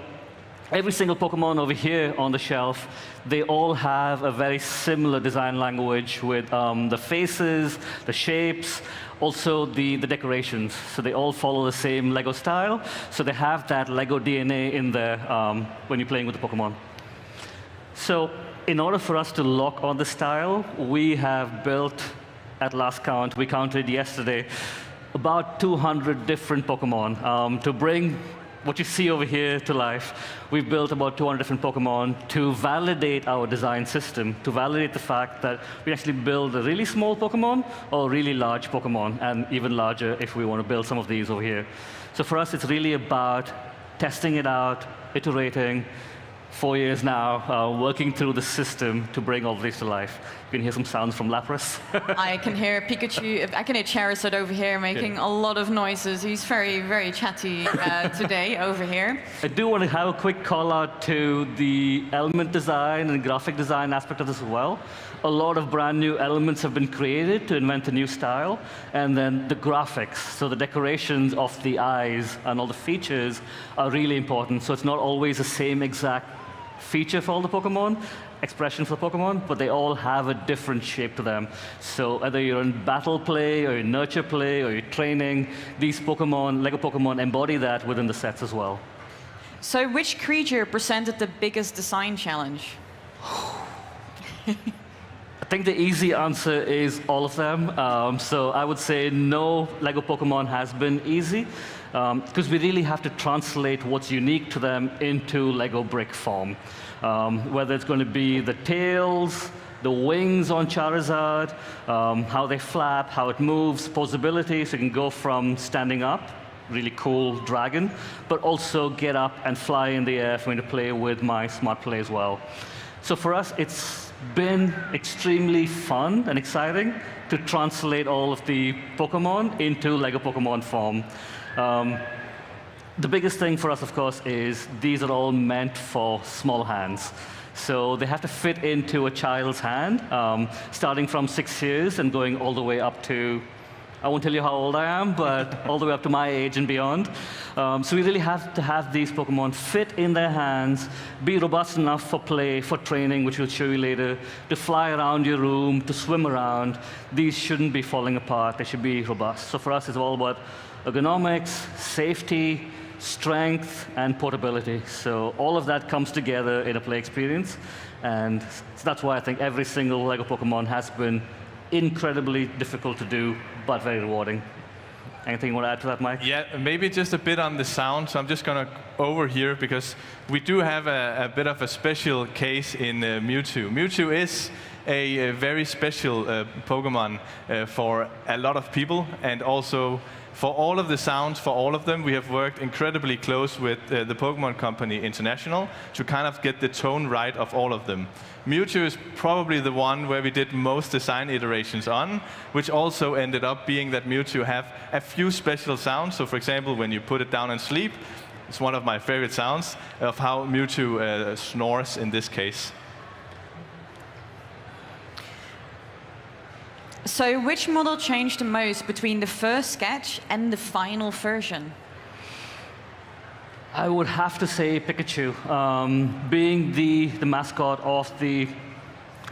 every single Pokemon over here on the shelf, they all have a very similar design language with the faces, the shapes, also the decorations. So they all follow the same Lego style. So they have that Lego DNA in there when you're playing with the Pokemon. So in order for us to lock on the style, we have built, at last count, we counted yesterday, about 200 different Pokemon to bring what you see over here to life. We've built about 200 different Pokemon to validate our design system, to validate the fact that we actually build a really small Pokemon or a really large Pokemon, and even larger if we want to build some of these over here. So for us, it's really about testing it out, iterating. 4 years now, working through the system to bring all of these to life. You can hear some sounds from Lapras. I can hear Pikachu, I can hear Charizard over here making a lot of noises. He's very, very chatty today over here. I do want to have a quick call out to the element design and graphic design aspect of this as well. A lot of brand new elements have been created to invent a new style. And then the graphics, so the decorations of the eyes and all the features are really important. So it's not always the same exact feature for all the Pokemon, expression for Pokemon, but they all have a different shape to them. So whether you're in battle play, or in nurture play, or you're training, these Pokemon, Lego Pokemon embody that within the sets as well. So which creature presented the biggest design challenge? I think the easy answer is all of them. So I would say no Lego Pokemon has been easy, because we really have to translate what's unique to them into Lego brick form. Whether it's going to be the tails, the wings on Charizard, how they flap, how it moves, posability, so you can go from standing up, really cool dragon, but also get up and fly in the air for me to play with my Smart Play as well. So for us, it's been extremely fun and exciting to translate all of the Pokemon into Lego Pokemon form. The biggest thing for us, of course, is these are all meant for small hands. So they have to fit into a child's hand, starting from 6 years and going all the way up to, I won't tell you how old I am, but all the way up to my age and beyond. So we really have to have these Pokemon fit in their hands, be robust enough for play, for training, which we'll show you later, to fly around your room, to swim around. These shouldn't be falling apart. They should be robust. So for us, it's all about ergonomics, safety, strength, and portability. So all of that comes together in a play experience. And that's why I think every single Lego Pokemon has been incredibly difficult to do, but very rewarding. Anything you want to add to that, Mike? Yeah, maybe just a bit on the sound. So I'm just going to over here because we do have a bit of a special case in Mewtwo. Mewtwo is a very special Pokemon for a lot of people, and also for all of the sounds, for all of them, we have worked incredibly close with the Pokemon Company International to kind of get the tone right of all of them. Mewtwo is probably the one where we did most design iterations on, which also ended up being that Mewtwo have a few special sounds. So for example, when you put it down and sleep, it's one of my favorite sounds of how Mewtwo snores in this case. So which model changed the most between the first sketch and the final version? I would have to say Pikachu. Being the mascot of the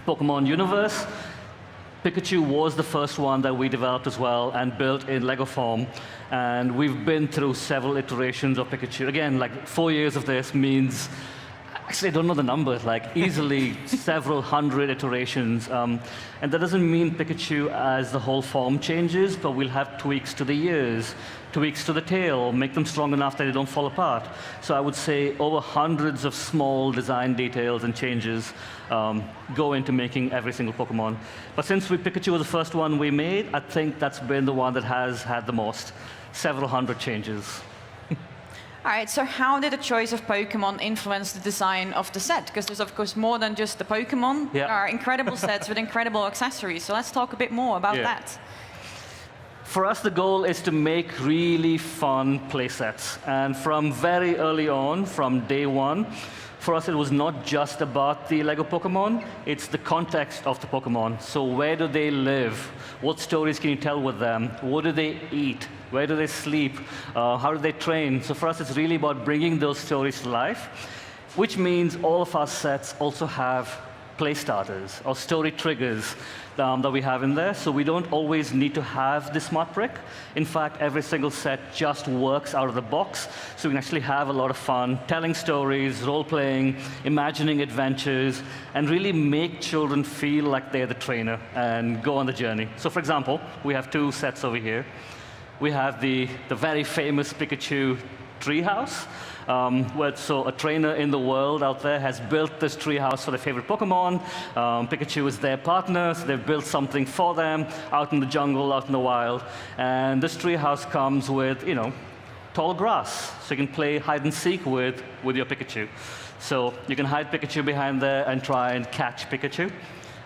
Pokemon universe, Pikachu was the first one that we developed as well and built in Lego form. And we've been through several iterations of Pikachu. Again, like 4 years of this means, actually I don't know the numbers, like easily several hundred iterations. And that doesn't mean Pikachu as the whole form changes, but we'll have tweaks to the ears, tweaks to the tail, make them strong enough that they don't fall apart. So I would say over hundreds of small design details and changes go into making every single Pokemon. But since Pikachu was the first one we made, I think that's been the one that has had the most, several hundred changes. All right, so how did the choice of Pokemon influence the design of the set? Because there's, of course, more than just the Pokemon. Yeah. There are incredible sets with incredible accessories. So let's talk a bit more about that. For us, the goal is to make really fun play sets. And from very early on, from day one, for us, it was not just about the Lego Pokemon, it's the context of the Pokemon. So where do they live? What stories can you tell with them? What do they eat? Where do they sleep? How do they train? So for us, it's really about bringing those stories to life, which means all of our sets also have play starters or story triggers that we have in there. So we don't always need to have the smart brick. In fact, every single set just works out of the box. So we can actually have a lot of fun telling stories, role-playing, imagining adventures, and really make children feel like they're the trainer and go on the journey. So for example, we have 2 sets over here. We have the very famous Pikachu treehouse. So a trainer in the world out there has built this treehouse for their favorite Pokemon. Pikachu is their partner, so they've built something for them out in the jungle, out in the wild. And this treehouse comes with, tall grass, so you can play hide and seek with your Pikachu. So you can hide Pikachu behind there and try and catch Pikachu.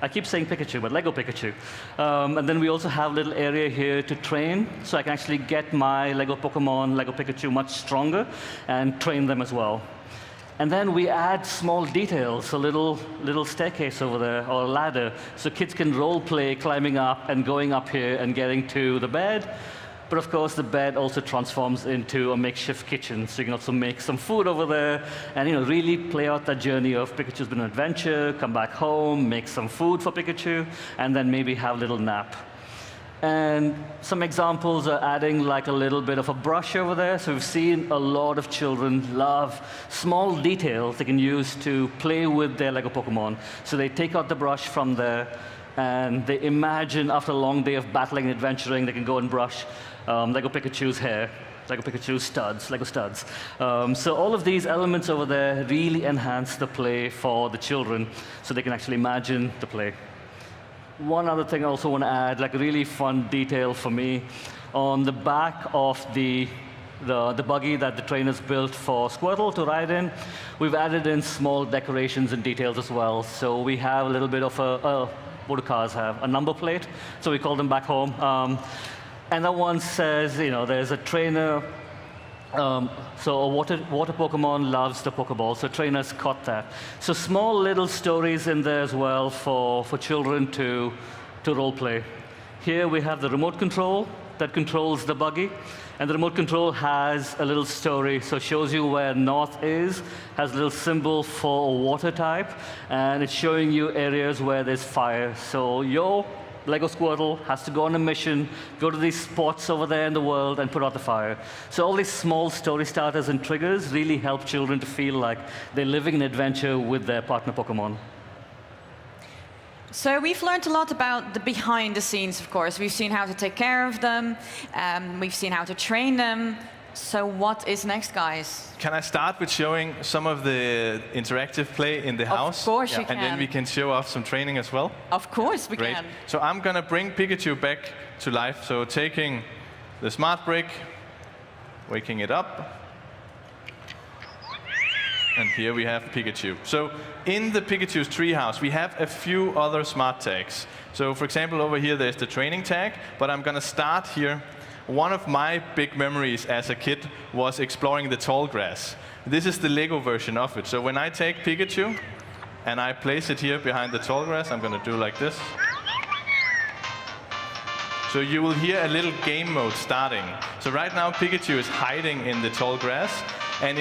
I keep saying Pikachu, but Lego Pikachu. And then we also have a little area here to train, so I can actually get my Lego Pokemon, Lego Pikachu, much stronger and train them as well. And then we add small details, a little staircase over there, or a ladder, so kids can role play climbing up and going up here and getting to the bed. But of course, the bed also transforms into a makeshift kitchen, so you can also make some food over there and really play out that journey of Pikachu's been on an adventure, come back home, make some food for Pikachu, and then maybe have a little nap. And some examples are adding like a little bit of a brush over there. So we've seen a lot of children love small details they can use to play with their Lego Pokemon. So they take out the brush from there, and they imagine after a long day of battling and adventuring, they can go and brush Lego Pikachu's hair, Lego Pikachu's studs, Lego studs. So all of these elements over there really enhance the play for the children, so they can actually imagine the play. One other thing I also want to add, like a really fun detail for me, on the back of the the buggy that the trainers built for Squirtle to ride in. We've added in small decorations and details as well. So we have a little bit of what do cars have? A number plate. So we call them back home. And that one says, there's a trainer. So a water Pokemon loves the Pokeball, so trainers caught that. So small little stories in there as well for children to role play. Here we have the remote control that controls the buggy, and the remote control has a little story, so it shows you where north is, has a little symbol for a water type, and it's showing you areas where there's fire. So your Lego Squirtle has to go on a mission, go to these spots over there in the world and put out the fire. So all these small story starters and triggers really help children to feel like they're living an adventure with their partner Pokemon. So we've learned a lot about the behind the scenes, of course. We've seen how to take care of them. We've seen how to train them. So what is next, guys? Can I start with showing some of the interactive play in the house? Of course you can. And then we can show off some training as well? Of course we Great. can. So I'm going to bring Pikachu back to life. So taking the smart brick, waking it up. And here we have Pikachu. So in the Pikachu's treehouse, we have a few other smart tags. So for example, over here, there's the training tag. But I'm going to start here. One of my big memories as a kid was exploring the tall grass. This is the Lego version of it. So when I take Pikachu and I place it here behind the tall grass, I'm going to do like this. So you will hear a little game mode starting. So right now Pikachu is hiding in the tall grass, and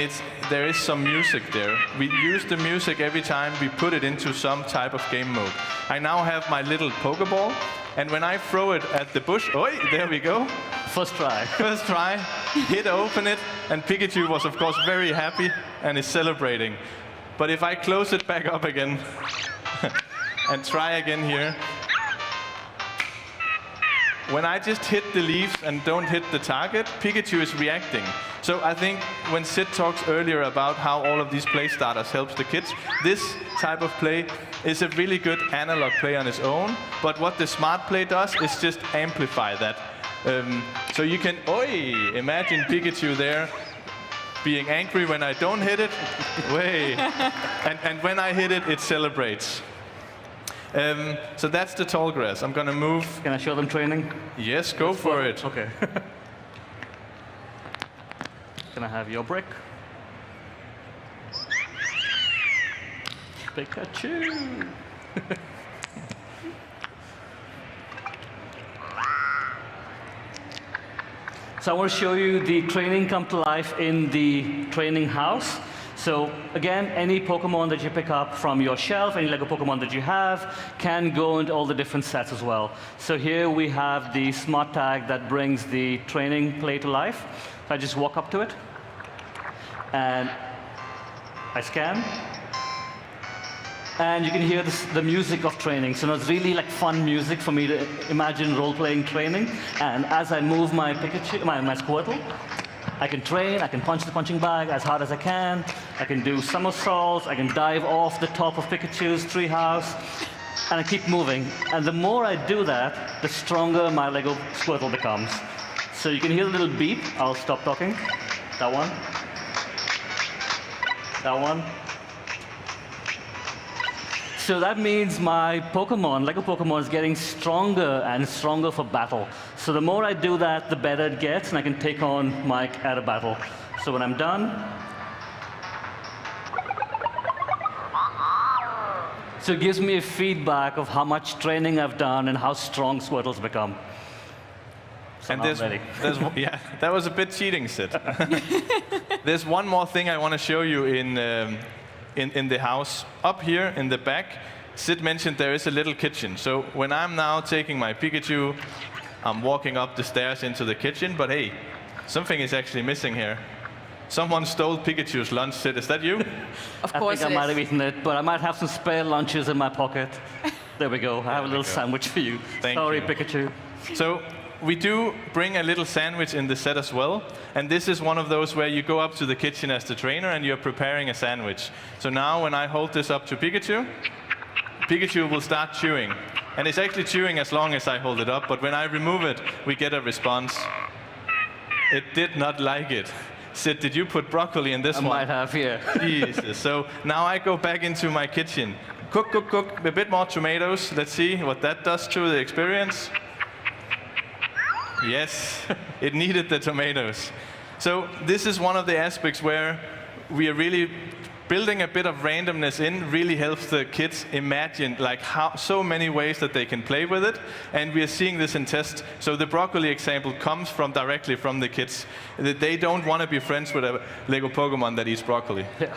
there is some music there. We use the music every time we put it into some type of game mode. I now have my little Pokeball, and when I throw it at the bush, there we go. First try. First try, open it, and Pikachu was of course very happy and is celebrating. But if I close it back up again and try again here, when I just hit the leaves and don't hit the target, Pikachu is reacting. So I think when Sid talks earlier about how all of these play starters helps the kids, this type of play is a really good analog play on its own, but what the smart play does is just amplify that. So you can, imagine Pikachu there being angry when I don't hit it, and when I hit it, it celebrates. So that's the tall grass. I'm gonna move. Can I show them training? Yes, go for it. Okay. Can I have your brick? Pikachu! So I want to show you the training come to life in the training house. So again, any Pokemon that you pick up from your shelf, any Lego Pokemon that you have, can go into all the different sets as well. So here we have the smart tag that brings the training play to life. So I just walk up to it, and I scan. And you can hear the music of training. So it's really like fun music for me to imagine role-playing training. And as I move my Pikachu, my Squirtle, I can train, I can punch the punching bag as hard as I can do somersaults, I can dive off the top of Pikachu's treehouse, and I keep moving. And the more I do that, the stronger my Lego Squirtle becomes. So you can hear the little beep. I'll stop talking. That one. That one. So that means my Pokemon, Lego Pokemon, is getting stronger and stronger for battle. So the more I do that, the better it gets, and I can take on Mike at a battle. So when I'm done, so it gives me a feedback of how much training I've done and how strong Squirtle's become. So and yeah, that was a bit cheating, Sid. There's one more thing I want to show you in the house. Up here in the back, Sid mentioned there is a little kitchen. So when I'm now taking my Pikachu, I'm walking up the stairs into the kitchen, but hey, something is actually missing here. Someone stole Pikachu's lunch, Sid. Is that you? Of course I think I might have eaten it, but I might have some spare lunches in my pocket. There we go. I have a little sandwich for you. Sorry, Pikachu. So we do bring a little sandwich in the set as well. And this is one of those where you go up to the kitchen as the trainer and you're preparing a sandwich. So now when I hold this up to Pikachu, Pikachu will start chewing. And it's actually chewing as long as I hold it up, but when I remove it, we get a response. It did not like it. Sid, did you put broccoli in this one? I might have, yeah. Jesus. So now I go back into my kitchen. Cook, cook, cook. A bit more tomatoes. Let's see what that does to the experience. Yes, it needed the tomatoes. So this is one of the aspects where we are really building a bit of randomness in. Really helps the kids imagine like how so many ways that they can play with it, and we are seeing this in tests. So the broccoli example comes from directly from the kids. That they don't want to be friends with a Lego Pokemon that eats broccoli. Yeah.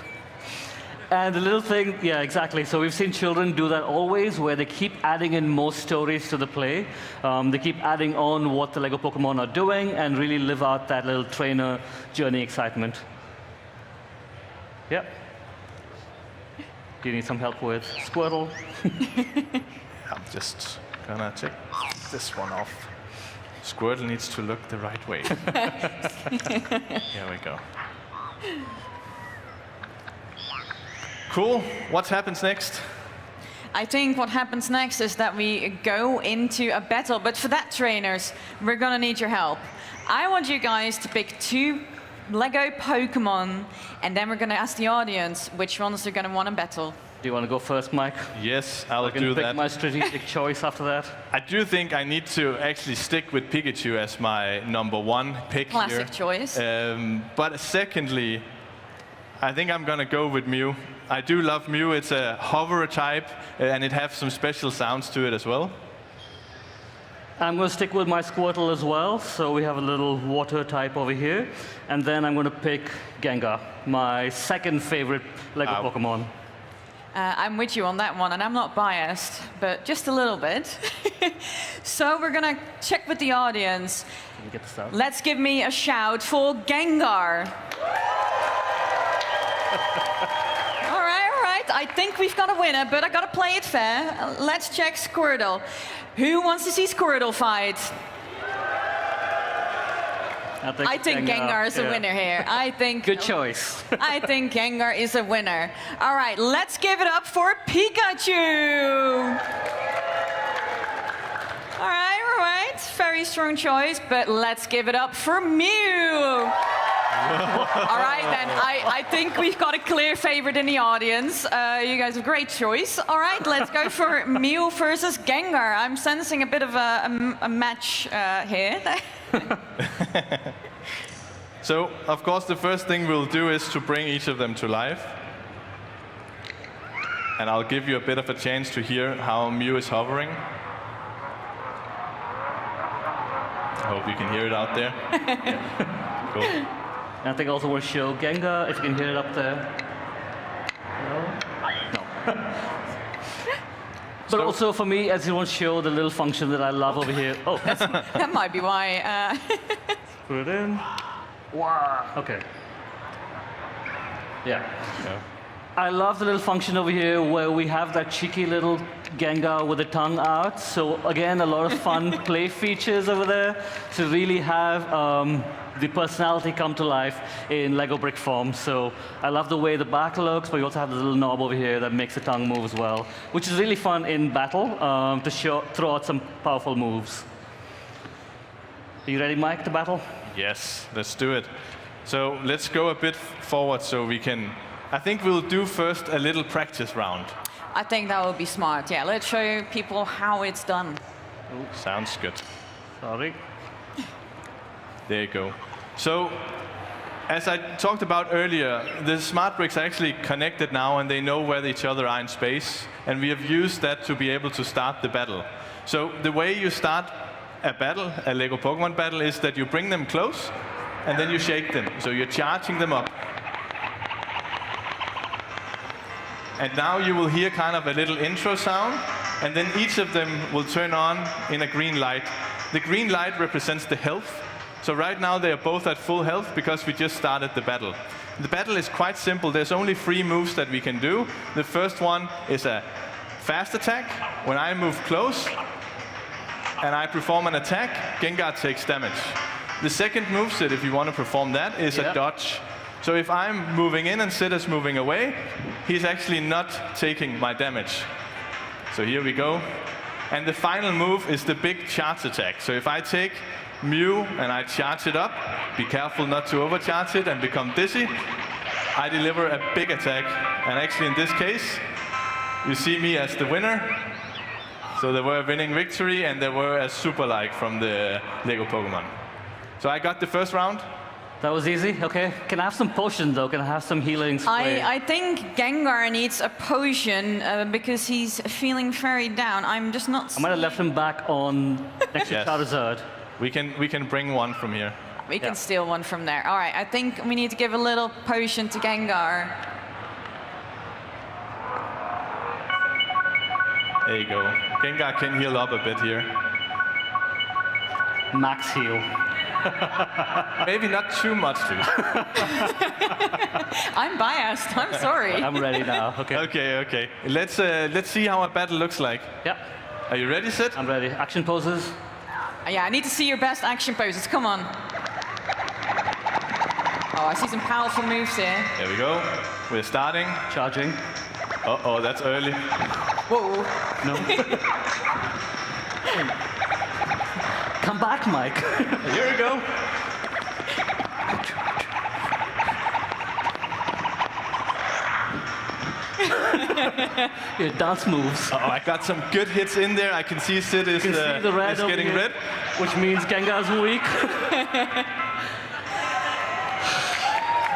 And the little thing, yeah, exactly. So we've seen children do that always, where they keep adding in more stories to the play. They keep adding on what the Lego Pokemon are doing and really live out that little trainer journey excitement. Yep. Do you need some help with Squirtle? I'm just gonna take this one off. Squirtle needs to look the right way. Here we go. Cool. What happens next? I think what happens next is that we go into a battle, but for that, trainers, we're gonna need your help. I want you guys to pick 2 Lego Pokemon, and then we're gonna ask the audience which ones they're gonna want to battle. Do you want to go first, Mike? Yes, I'll I can do pick that. my strategic choice after that. I do think I need to actually stick with Pikachu as my #1 pick Classic here. choice. But secondly, I think I'm gonna go with Mew. I do love Mew. It's a hover type, and it has some special sounds to it as well. I'm going to stick with my Squirtle as well. So we have a little water type over here. And then I'm going to pick Gengar, my second favorite Lego Pokemon. I'm with you on that one, and I'm not biased, but just a little bit. So we're gonna check with the audience. Can we get this out? Let's give me a shout for Gengar. All right. I think we've got a winner, but I gotta play it fair. Let's check Squirtle. Who wants to see Squirtle fight? I think Gengar is a winner here. I think. Good choice. I think Gengar is a winner. All right, let's give it up for Pikachu. All right. Very strong choice, but let's give it up for Mew. All right, then. I think we've got a clear favorite in the audience. You guys have a great choice. All right, let's go for Mew versus Gengar. I'm sensing a bit of a match here. So, of course, the first thing we'll do is to bring each of them to life. And I'll give you a bit of a chance to hear how Mew is hovering. I hope you can hear it out there. Yeah. Cool. And I think I also want to show Gengar, if you can hear it up there. No. But also for me, I just want to show the little function that I love over here. Oh, that might be why. Put it in. Wow. Okay. Yeah. I love the little function over here where we have that cheeky little Gengar with the tongue out. So again, a lot of fun play features over there to really have the personality come to life in Lego brick form. So I love the way the back looks, but you also have the little knob over here that makes the tongue move as well, which is really fun in battle to throw out some powerful moves. Are you ready, Mike, to battle? Yes, let's do it. So let's go a bit forward so we can... I think we'll do first a little practice round. I think that would be smart. Yeah, let's show people how it's done. Sounds good. Sorry. There you go. So, as I talked about earlier, the smart bricks are actually connected now, and they know where each other are in space. And we have used that to be able to start the battle. So the way you start a battle, a Lego Pokemon battle, is that you bring them close, and then you shake them. So you're charging them up. And now you will hear kind of a little intro sound, and then each of them will turn on in a green light. The green light represents the health. So right now they are both at full health because we just started the battle. The battle is quite simple. There's only 3 moves that we can do. The first one is a fast attack. When I move close and I perform an attack, Gengar takes damage. The second moveset, if you want to perform that, is a dodge. So if I'm moving in and Sid is moving away, he's actually not taking my damage. So here we go. And the final move is the big charge attack. So if I take Mew and I charge it up, be careful not to overcharge it and become dizzy, I deliver a big attack. And actually in this case, you see me as the winner. So there were a winning victory and there were a super like from the Lego Pokemon. So I got the first round. That was easy, okay. Can I have some potions though? Can I have some healing spray? I think Gengar needs a potion because he's feeling very down. I'm just not I might have left him back on next to Yes. Charizard. We can bring one from here. We can steal one from there. All right, I think we need to give a little potion to Gengar. There you go. Gengar can heal up a bit here. Max heal. Maybe not too much, dude. I'm biased. I'm sorry. I'm ready now. Okay. Okay. Let's see how a battle looks like. Yeah. Are you ready, Sid? I'm ready. Action poses. Yeah, I need to see your best action poses. Come on. Oh, I see some powerful moves here. There we go. We're starting. Charging. Uh-oh, that's early. Whoa. No. Come back, Mike. Here we go. Your dance moves. Oh, I got some good hits in there. I can see Sid is, You can see the red is over getting here, red. which means Gengar's weak.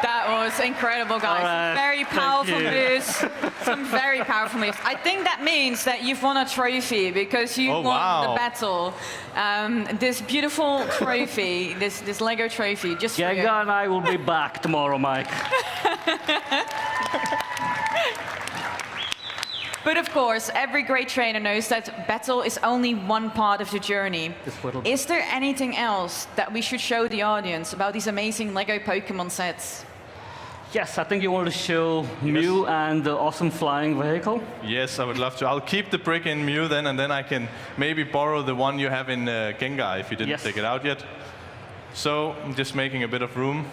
That was incredible, guys. All right, Very thank powerful you. moves. Some very powerful moves. I think that means that you've won a trophy because you Oh, won wow. the battle. This beautiful trophy, this Lego trophy, just for you. Gengar and I will be back tomorrow, Mike. But of course, every great trainer knows that battle is only one part of the journey. Is there anything else that we should show the audience about these amazing Lego Pokemon sets? Yes, I think you want to show Mew and the awesome flying vehicle. Yes, I would love to. I'll keep the brick in Mew then, and then I can maybe borrow the one you have in Gengar if you didn't take it out yet. So I'm just making a bit of room.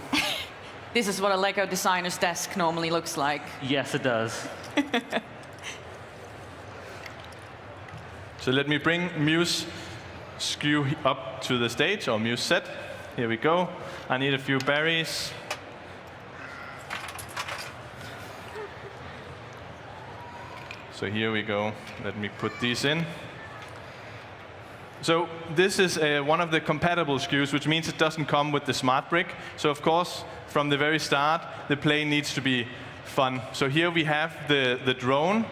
This is what a Lego designer's desk normally looks like. Yes, it does. So let me bring Mew's skew up to the stage, or Mew's set. Here we go. I need a few berries. So here we go. Let me put these in. So this is one of the compatible SKUs, which means it doesn't come with the smart brick. So of course, from the very start, the play needs to be fun. So here we have the drone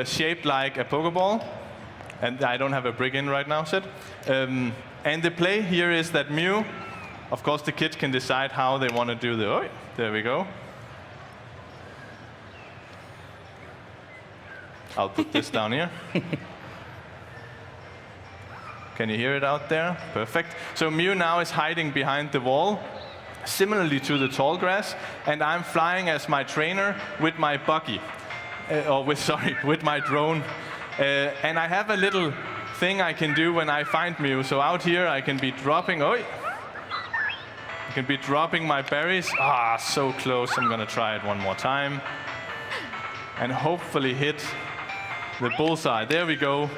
shaped like a Pokeball. And I don't have a brick in right now, Sid. And the play here is that Mew, of course, the kids can decide how they want to do the. Oh, there we go. I'll put this down here. Can you hear it out there? Perfect. So Mew now is hiding behind the wall, similarly to the tall grass, and I'm flying as my trainer with my buggy, with my drone. And I have a little thing I can do when I find Mew. So out here I can be dropping, I can be dropping my berries. Ah, so close. I'm gonna try it one more time. And hopefully hit the bullseye. There we go.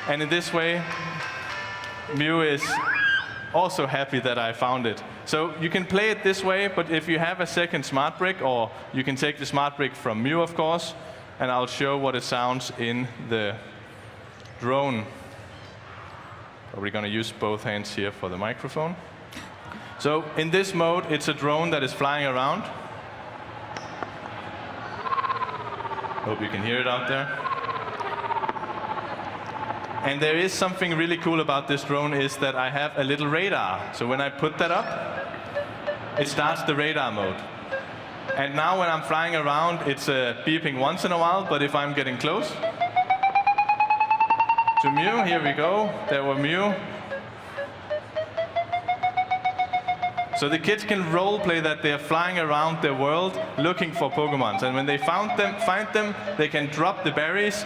And in this way, Mew is also happy that I found it. So you can play it this way, but if you have a second smart brick, or you can take the smart brick from Mew, of course, and I'll show what it sounds in the drone. We're going to use both hands here for the microphone. So in this mode, it's a drone that is flying around. Hope you can hear it out there. And there is something really cool about this drone is that I have a little radar. So when I put that up, it starts the radar mode. And now when I'm flying around, it's beeping once in a while, but if I'm getting close to Mew, here we go, there were Mew. So the kids can role play that they're flying around the world looking for Pokemons. And when they find them, they can drop the berries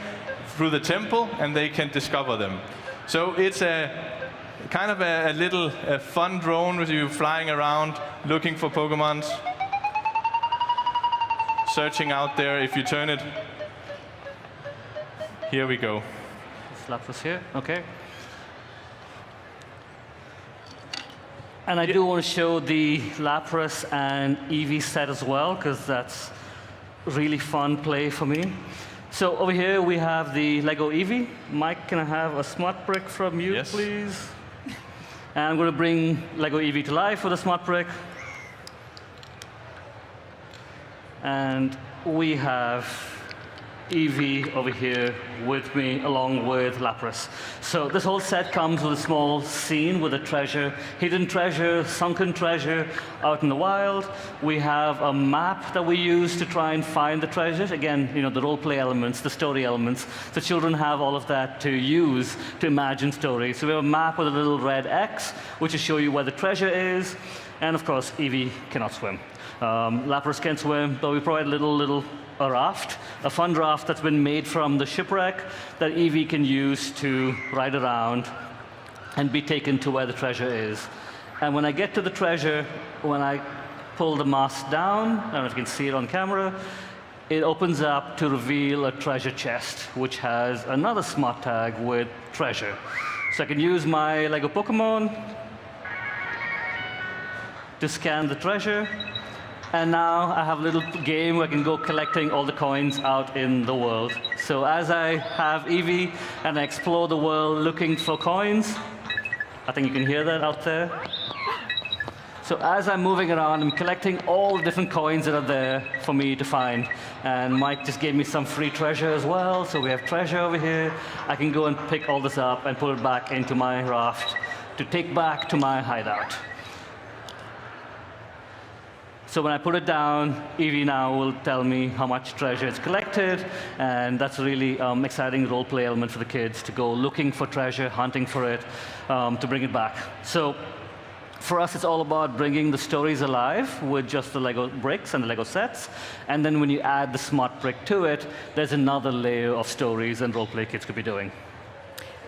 through the temple and they can discover them. So it's a kind of a little fun drone with you flying around looking for Pokemons. Searching out there. If you turn it, here we go. Slap was here, okay. And I do want to show the Lapras and Eevee set as well, because that's really fun play for me. So over here we have the Lego Eevee. Mike, can I have a smart brick from you, please? And I'm going to bring Lego Eevee to life with a smart brick. And we have Eevee over here with me, along with Lapras. So this whole set comes with a small scene with a treasure, hidden treasure, sunken treasure out in the wild. We have a map that we use to try and find the treasures. Again, you know, the role play elements, the story elements. The children have all of that to use to imagine stories. So we have a map with a little red X, which will show you where the treasure is. And of course, Eevee cannot swim. Lapras can swim, but we provide a raft, a fun raft that's been made from the shipwreck that Eevee can use to ride around and be taken to where the treasure is. And when I get to the treasure, when I pull the mask down, I don't know if you can see it on camera, it opens up to reveal a treasure chest, which has another smart tag with treasure. So I can use my Lego Pokemon to scan the treasure. And now I have a little game where I can go collecting all the coins out in the world. So as I have Eevee and I explore the world looking for coins, I think you can hear that out there. So as I'm moving around, I'm collecting all the different coins that are there for me to find. And Mike just gave me some free treasure as well. So we have treasure over here. I can go and pick all this up and put it back into my raft to take back to my hideout. So when I put it down, Eevee now will tell me how much treasure it's collected, and that's a really exciting role-play element for the kids to go looking for treasure, hunting for it, to bring it back. So for us, it's all about bringing the stories alive with just the Lego bricks and the Lego sets, and then when you add the smart brick to it, there's another layer of stories and role-play kids could be doing.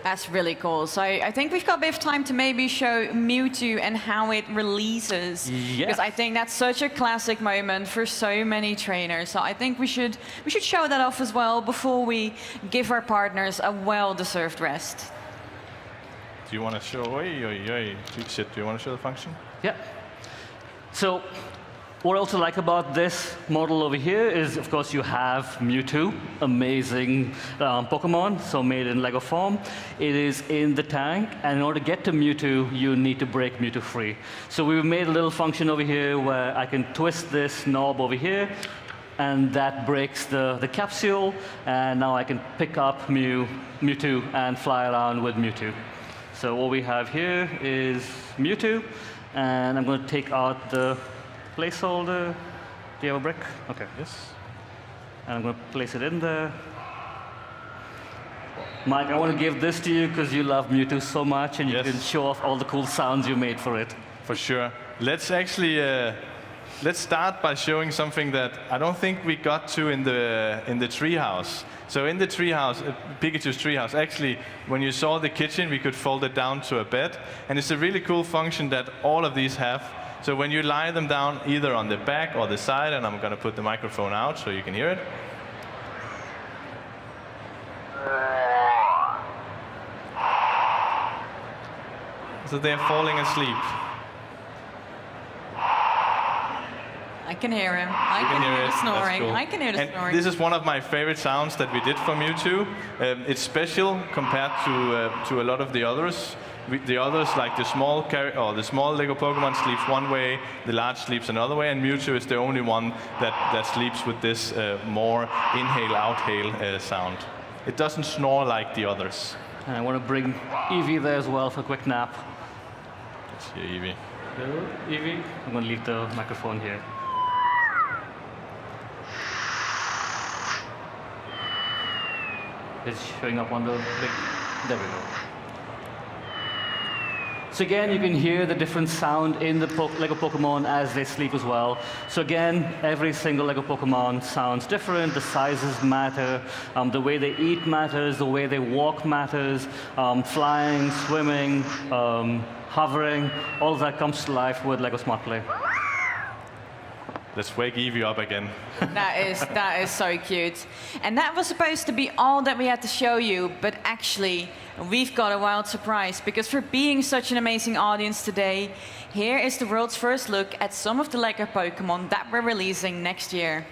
That's really cool. So I think we've got a bit of time to maybe show Mewtwo and how it releases. Yeah. Because I think that's such a classic moment for so many trainers. So I think we should show that off as well before we give our partners a well-deserved rest. Do you want to show? Do you want to show the function? Yeah. So what I also like about this model over here is, of course, you have Mewtwo, amazing Pokemon, so made in Lego form. It is in the tank, and in order to get to Mewtwo, you need to break Mewtwo free. So we've made a little function over here where I can twist this knob over here, and that breaks the capsule, and now I can pick up Mewtwo and fly around with Mewtwo. So what we have here is Mewtwo, and I'm going to take out the placeholder. Do you have a brick? Okay. Yes. And I'm going to place it in there. Mike, I want to give this to you because you love Mewtwo so much, and you can show off all the cool sounds you made for it. For sure. Let's actually let's start by showing something that I don't think we got to in the treehouse. So in the treehouse, Pikachu's treehouse, actually, when you saw the kitchen, we could fold it down to a bed, and it's a really cool function that all of these have. So when you lie them down either on the back or the side, and I'm going to put the microphone out so you can hear it. So they're falling asleep. I can hear him. I can hear the snoring. Cool. I can hear the and snoring. This is one of my favorite sounds that we did for Mewtwo. It's special compared to a lot of the others. The others, like the small Lego Pokemon, sleeps one way, the large sleeps another way, and Mewtwo is the only one that sleeps with this more inhale-outhale sound. It doesn't snore like the others. And I want to bring Eevee there as well for a quick nap. Let's hear Eevee. Hello, Eevee. I'm going to leave the microphone here. It's showing up on the big. There we go. So again, you can hear the different sound in the Lego Pokemon as they sleep as well. So again, every single Lego Pokemon sounds different. The sizes matter. The way they eat matters. The way they walk matters. Flying, swimming, hovering, all of that comes to life with Lego Smart Play. Let's wake Evie up again. That is so cute. And that was supposed to be all that we had to show you, but actually, we've got a wild surprise, because for being such an amazing audience today, here is the world's first look at some of the LEGO Pokemon that we're releasing next year.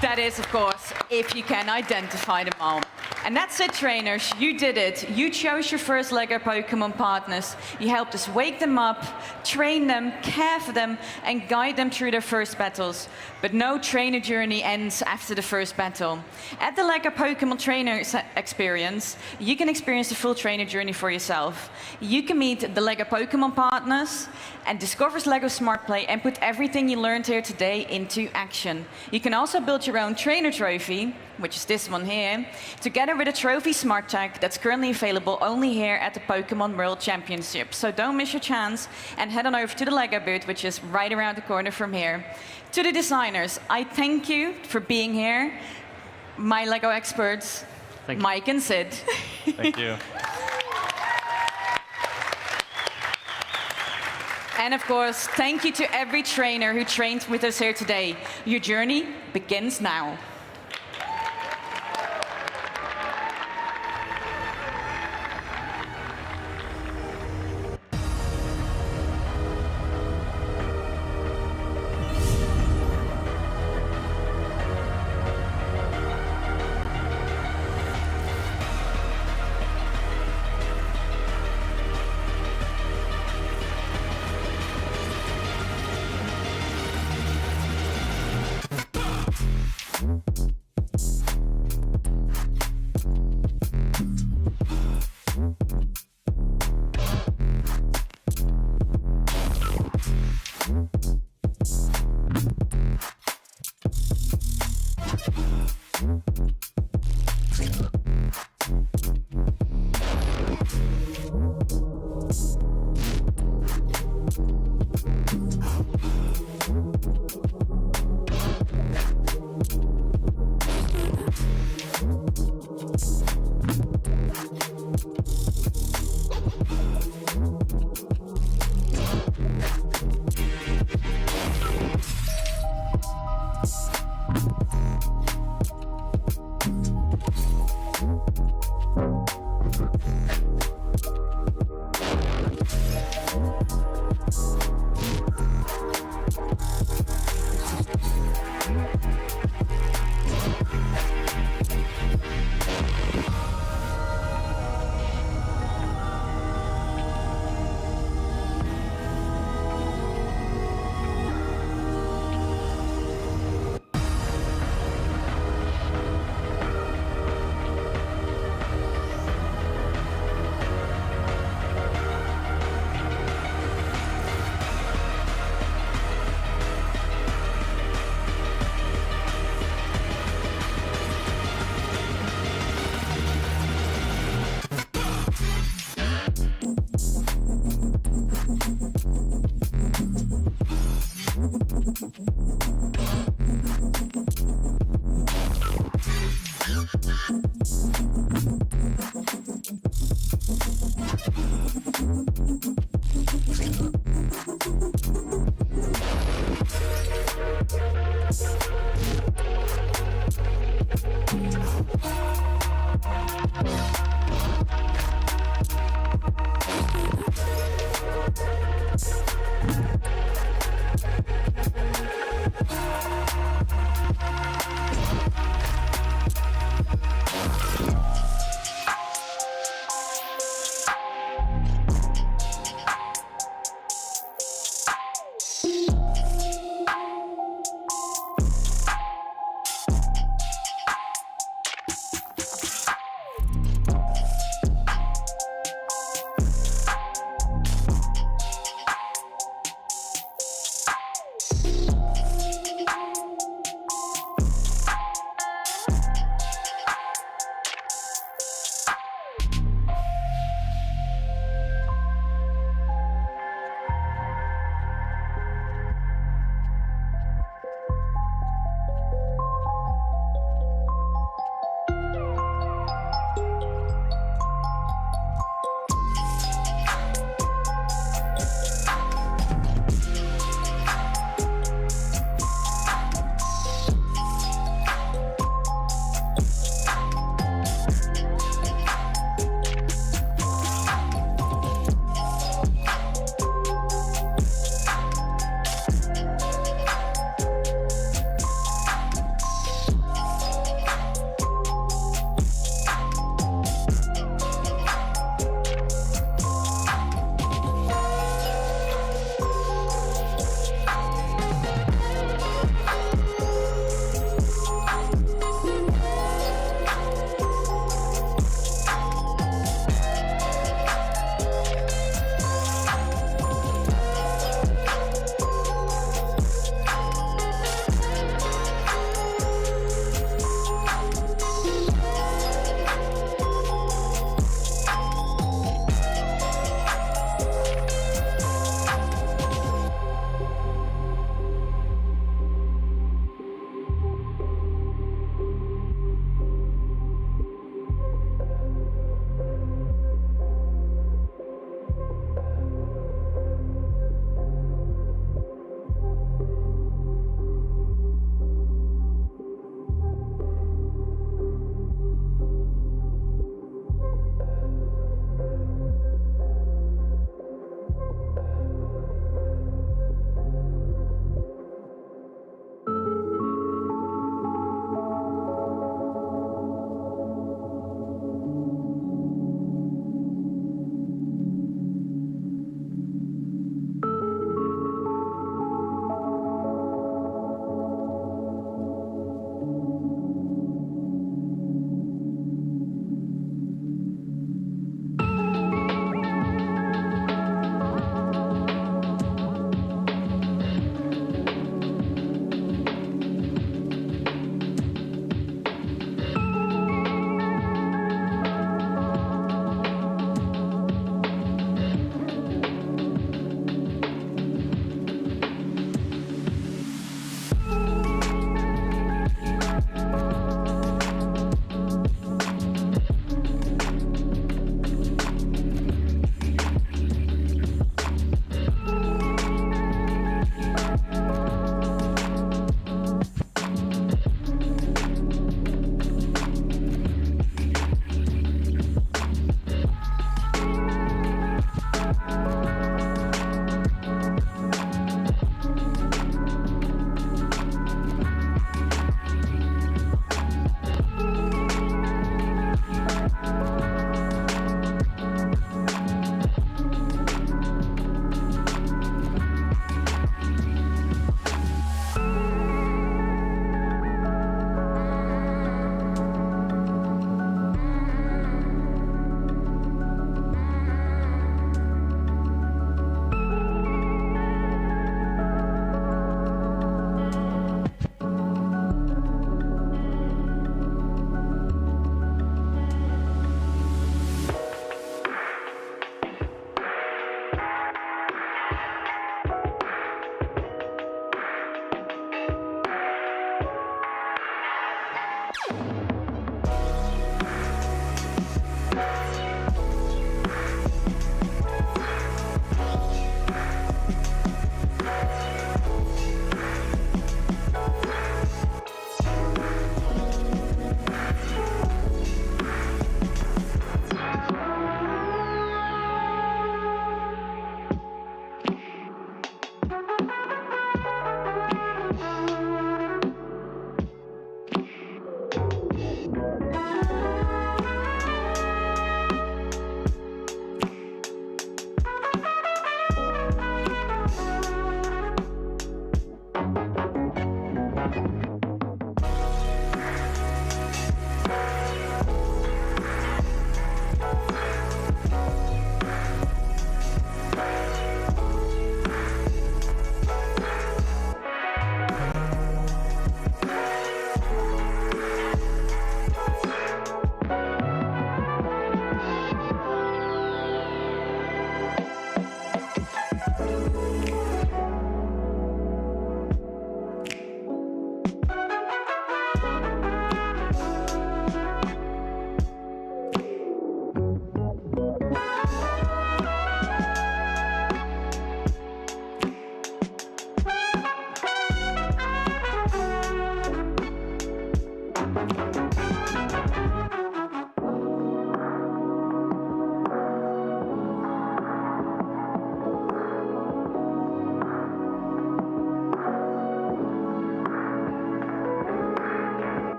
That is, of course, if you can identify them all. And that's it, trainers. You did it. You chose your first LEGO Pokemon partners. You helped us wake them up, train them, care for them, and guide them through their first battles. But no trainer journey ends after the first battle. At the LEGO Pokemon Trainer Experience, you can experience the full trainer journey for yourself. You can meet the LEGO Pokemon partners and discover LEGO Smart Play and put everything you learned here today into action. You can also build your own trainer trophy, which is this one here, together with a trophy smart tag that's currently available only here at the Pokemon World Championship. So don't miss your chance and head on over to the LEGO booth, which is right around the corner from here. To the designers, I thank you for being here. My LEGO experts, Mike and Sid. Thank you. And of course, thank you to every trainer who trained with us here today. Your journey begins now.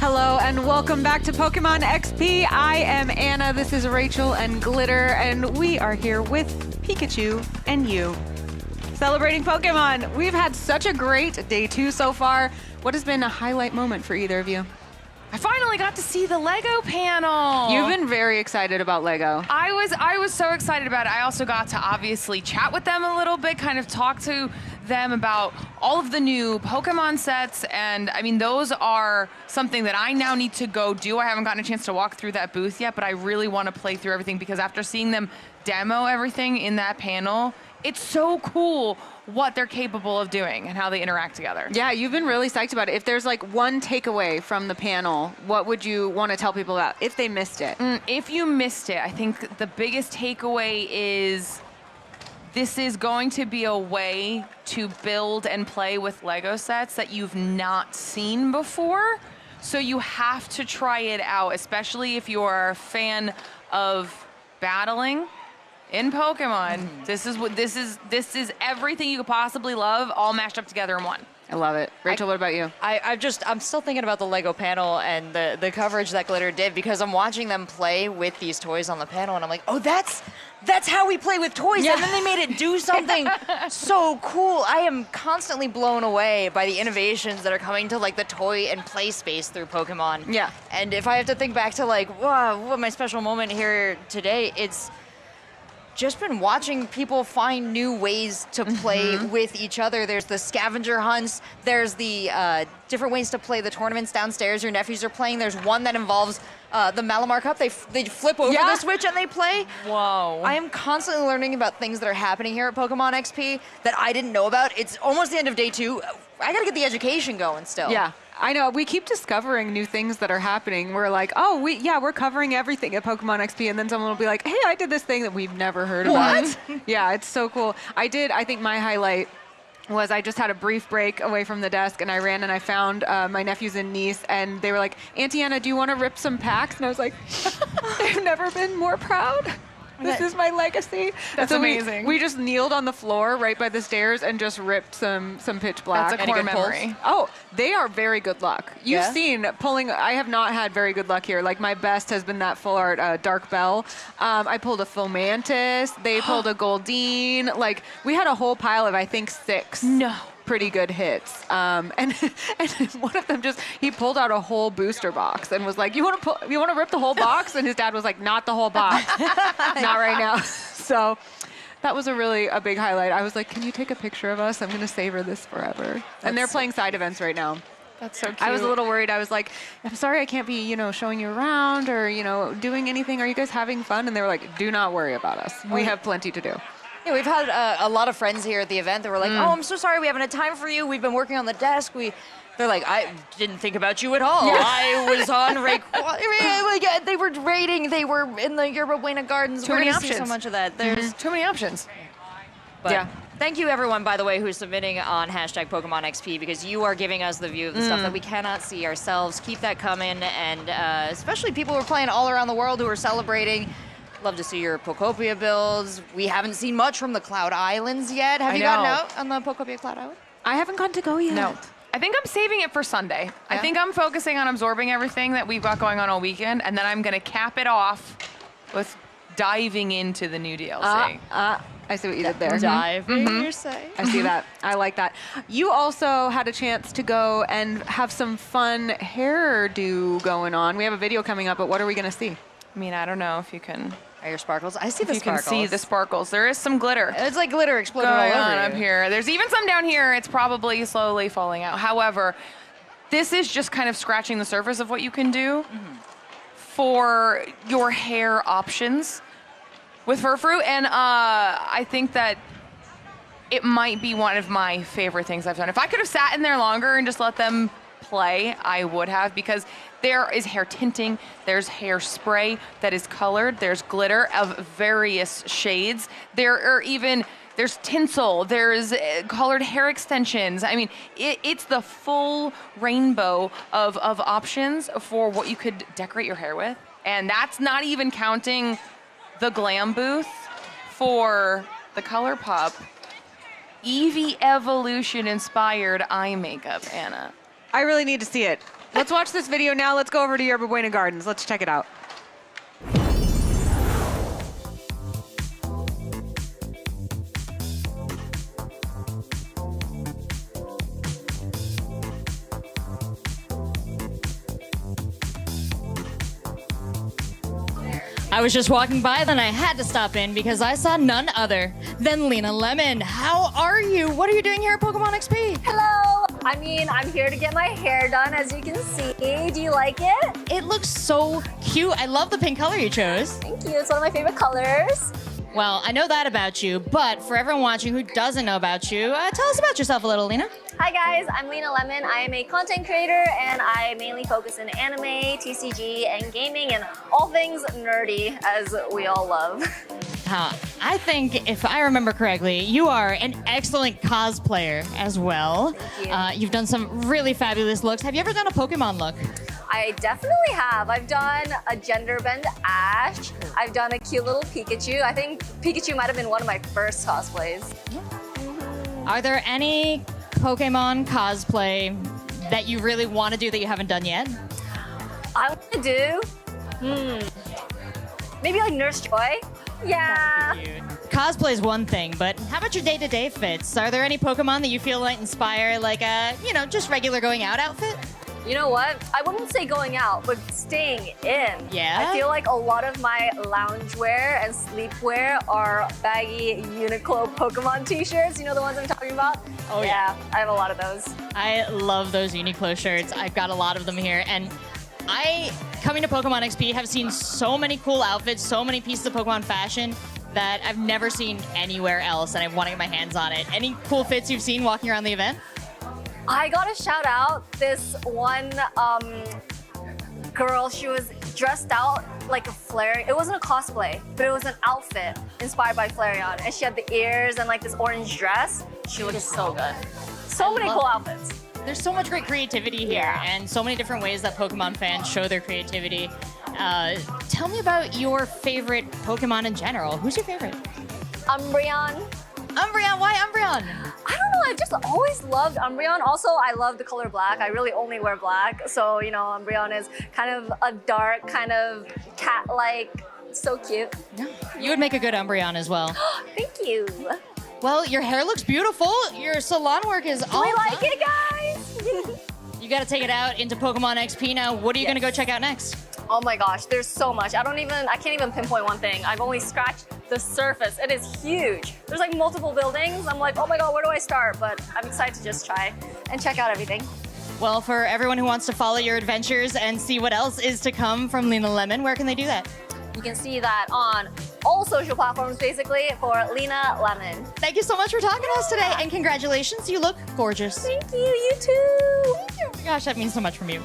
Hello and welcome back to Pokemon XP. I am Anna, this is Rachel and Glitter, and we are here with Pikachu and you. Celebrating Pokemon. We've had such a great day 2 so far. What has been a highlight moment for either of you? I finally got to see the Lego panel. You've been very excited about Lego. I was so excited about it. I also got to obviously chat with them a little bit, kind of talk to them about all of the new Pokemon sets, and I mean those are something that I now need to go do. I haven't gotten a chance to walk through that booth yet, but I really want to play through everything because after seeing them demo everything in that panel, it's so cool what they're capable of doing and how they interact together. Yeah, you've been really psyched about it. If there's like one takeaway from the panel, what would you want to tell people about if they missed it? If you missed it, I think the biggest takeaway is this is going to be a way to build and play with Lego sets that you've not seen before. So you have to try it out, especially if you are a fan of battling in Pokemon. This is everything you could possibly love, all mashed up together in one. I love it. Rachel, what about you? I'm still thinking about the Lego panel and the coverage that Glitter did because I'm watching them play with these toys on the panel and I'm like, oh, that's how we play with toys. Yeah. And then they made it do something so cool. I am constantly blown away by the innovations that are coming to like the toy and play space through Pokemon. Yeah. And if I have to think back to like, wow, what my special moment here today, it's just been watching people find new ways to play with each other. There's the scavenger hunts. There's the different ways to play the tournaments downstairs your nephews are playing. There's one that involves the Malamar Cup. They flip over the switch and they play. Whoa. I am constantly learning about things that are happening here at Pokemon XP that I didn't know about. It's almost the end of day 2. I gotta get the education going still. Yeah. I know, we keep discovering new things that are happening. We're like, oh, we're covering everything at Pokemon XP, and then someone will be like, hey, I did this thing that we've never heard about. What? Yeah, it's so cool. I think my highlight was I just had a brief break away from the desk, and I ran and I found my nephews and niece, and they were like, Auntie Anna, do you want to rip some packs? And I was like, I've never been more proud. This is my legacy. That's so amazing. We just kneeled on the floor right by the stairs and just ripped some pitch black. That's a core memory. Oh, they are very good luck. You've seen pulling. I have not had very good luck here. Like my best has been that full art Dark Bell. I pulled a Fomantis. They pulled a Goldeen. Like we had a whole pile of I think 6. No. Pretty good hits. And one of them he pulled out a whole booster box and was like, you want to rip the whole box? And his dad was like, not the whole box. Not right now. So that was a big highlight. I was like, can you take a picture of us? I'm going to savor this forever. And they're playing side events right now. That's so cute. I was a little worried. I was like, I'm sorry I can't be, showing you around or, doing anything. Are you guys having fun? And they were like, do not worry about us. We have plenty to do. Yeah, we've had a lot of friends here at the event that were like, oh, I'm so sorry we haven't had time for you. We've been working on the desk. They're like, I didn't think about you at all. Yeah. I was on they were raiding. They were in the Yerba Buena Gardens. Too many See options. so much of that. There's too many options. But thank you, everyone, by the way, who's submitting on #PokemonXP because you are giving us the view of the stuff that we cannot see ourselves. Keep that coming, and especially people who are playing all around the world who are celebrating. Love to see your Pokopia builds. We haven't seen much from the Cloud Islands yet. Have you gotten out on the Pokopia Cloud Island? I haven't gotten to go yet. No. I think I'm saving it for Sunday. I think I'm focusing on absorbing everything that we've got going on all weekend, and then I'm going to cap it off with diving into the new DLC. I see what you did there. Dive in your say. I see that. I like that. You also had a chance to go and have some fun hairdo going on. We have a video coming up, but what are we going to see? I mean, I don't know if you can... Are your sparkles? I see the sparkles. You can see the sparkles. There is some glitter. It's like glitter exploding all over on up here. There's even some down here. It's probably slowly falling out. However, this is just kind of scratching the surface of what you can do for your hair options with Furfrou. And I think that it might be one of my favorite things I've done. If I could have sat in there longer and just let them play, I would have, because there is hair tinting, there's hairspray that is colored, there's glitter of various shades, there's tinsel, there's colored hair extensions. I mean, it's the full rainbow of options for what you could decorate your hair with. And that's not even counting the glam booth for the ColourPop Eevee Evolution inspired eye makeup, Anna. I really need to see it. Let's watch this video now. Let's go over to Yerba Buena Gardens. Let's check it out. I was just walking by, then I had to stop in because I saw none other than Lena Lemon. How are you? What are you doing here at Pokemon XP? Hello! I mean, I'm here to get my hair done, as you can see. Do you like it? It looks so cute. I love the pink color you chose. Thank you. It's one of my favorite colors. Well, I know that about you, but for everyone watching who doesn't know about you, tell us about yourself a little, Lena. Hi guys, I'm Lena Lemon. I am a content creator and I mainly focus in anime, TCG, and gaming and all things nerdy, as we all love. I think, if I remember correctly, you are an excellent cosplayer as well. Thank you. You've done some really fabulous looks. Have you ever done a Pokemon look? I definitely have. I've done a gender bend Ash. I've done a cute little Pikachu. I think Pikachu might have been one of my first cosplays. Are there any Pokemon cosplay that you really want to do that you haven't done yet? I want to do, maybe like Nurse Joy. Yeah. Cosplay is one thing, but how about your day-to-day fits? Are there any Pokemon that you feel might inspire like a, just regular going out outfit? You know what? I wouldn't say going out, but staying in. Yeah? I feel like a lot of my loungewear and sleepwear are baggy Uniqlo Pokemon t-shirts. You know the ones I'm talking about? Oh, yeah. I have a lot of those. I love those Uniqlo shirts. I've got a lot of them here. And coming to Pokemon XP, have seen so many cool outfits, so many pieces of Pokemon fashion that I've never seen anywhere else, and I want to get my hands on it. Any cool fits you've seen walking around the event? I gotta shout out this one girl. She was dressed out like a Flareon. It wasn't a cosplay, but it was an outfit inspired by Flareon. And she had the ears and like this orange dress. She looked so good. So many cool outfits. There's so much great creativity here, and so many different ways that Pokemon fans show their creativity. Tell me about your favorite Pokemon in general. Who's your favorite? Umbreon. Umbreon? Why Umbreon? I don't know. I just always loved Umbreon. Also, I love the color black. I really only wear black. So, Umbreon is kind of a dark, kind of cat-like. So cute. You would make a good Umbreon as well. Thank you. Well, your hair looks beautiful. Your salon work is all We like it, guys. You got to take it out into Pokemon XP now. What are you going to go check out next? Oh my gosh, there's so much. I can't even pinpoint one thing. I've only scratched the surface. It is huge. There's like multiple buildings. I'm like, oh my God, where do I start? But I'm excited to just try and check out everything. Well, for everyone who wants to follow your adventures and see what else is to come from Lena Lemon, where can they do that? You can see that on all social platforms, basically, for Lena Lemon. Thank you so much for talking to us today, and congratulations. You look gorgeous. Thank you. You too. Thank you. Oh my gosh, that means so much from you.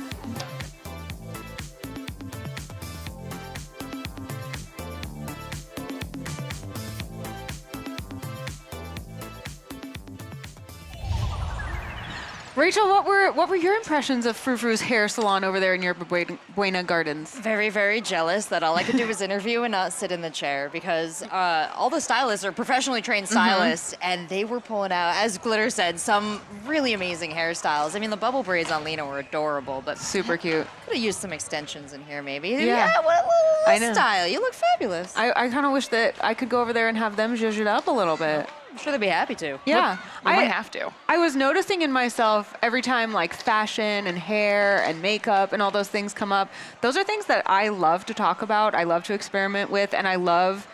Rachel, what were your impressions of Frou-Frou's hair salon over there in your Buena Gardens? Very, very jealous that all I could do was interview and not sit in the chair because all the stylists are professionally trained stylists, and they were pulling out, as Glitter said, some really amazing hairstyles. I mean, the bubble braids on Lena were adorable, but super cute. Could have used some extensions in here, maybe. Yeah, what a I little know. style. You look fabulous. I kind of wish that I could go over there and have them zhuzh it up a little bit. I'm sure they'd be happy to. Yeah, You might have to. I was noticing in myself every time like fashion and hair and makeup and all those things come up. Those are things that I love to talk about. I love to experiment with, and I love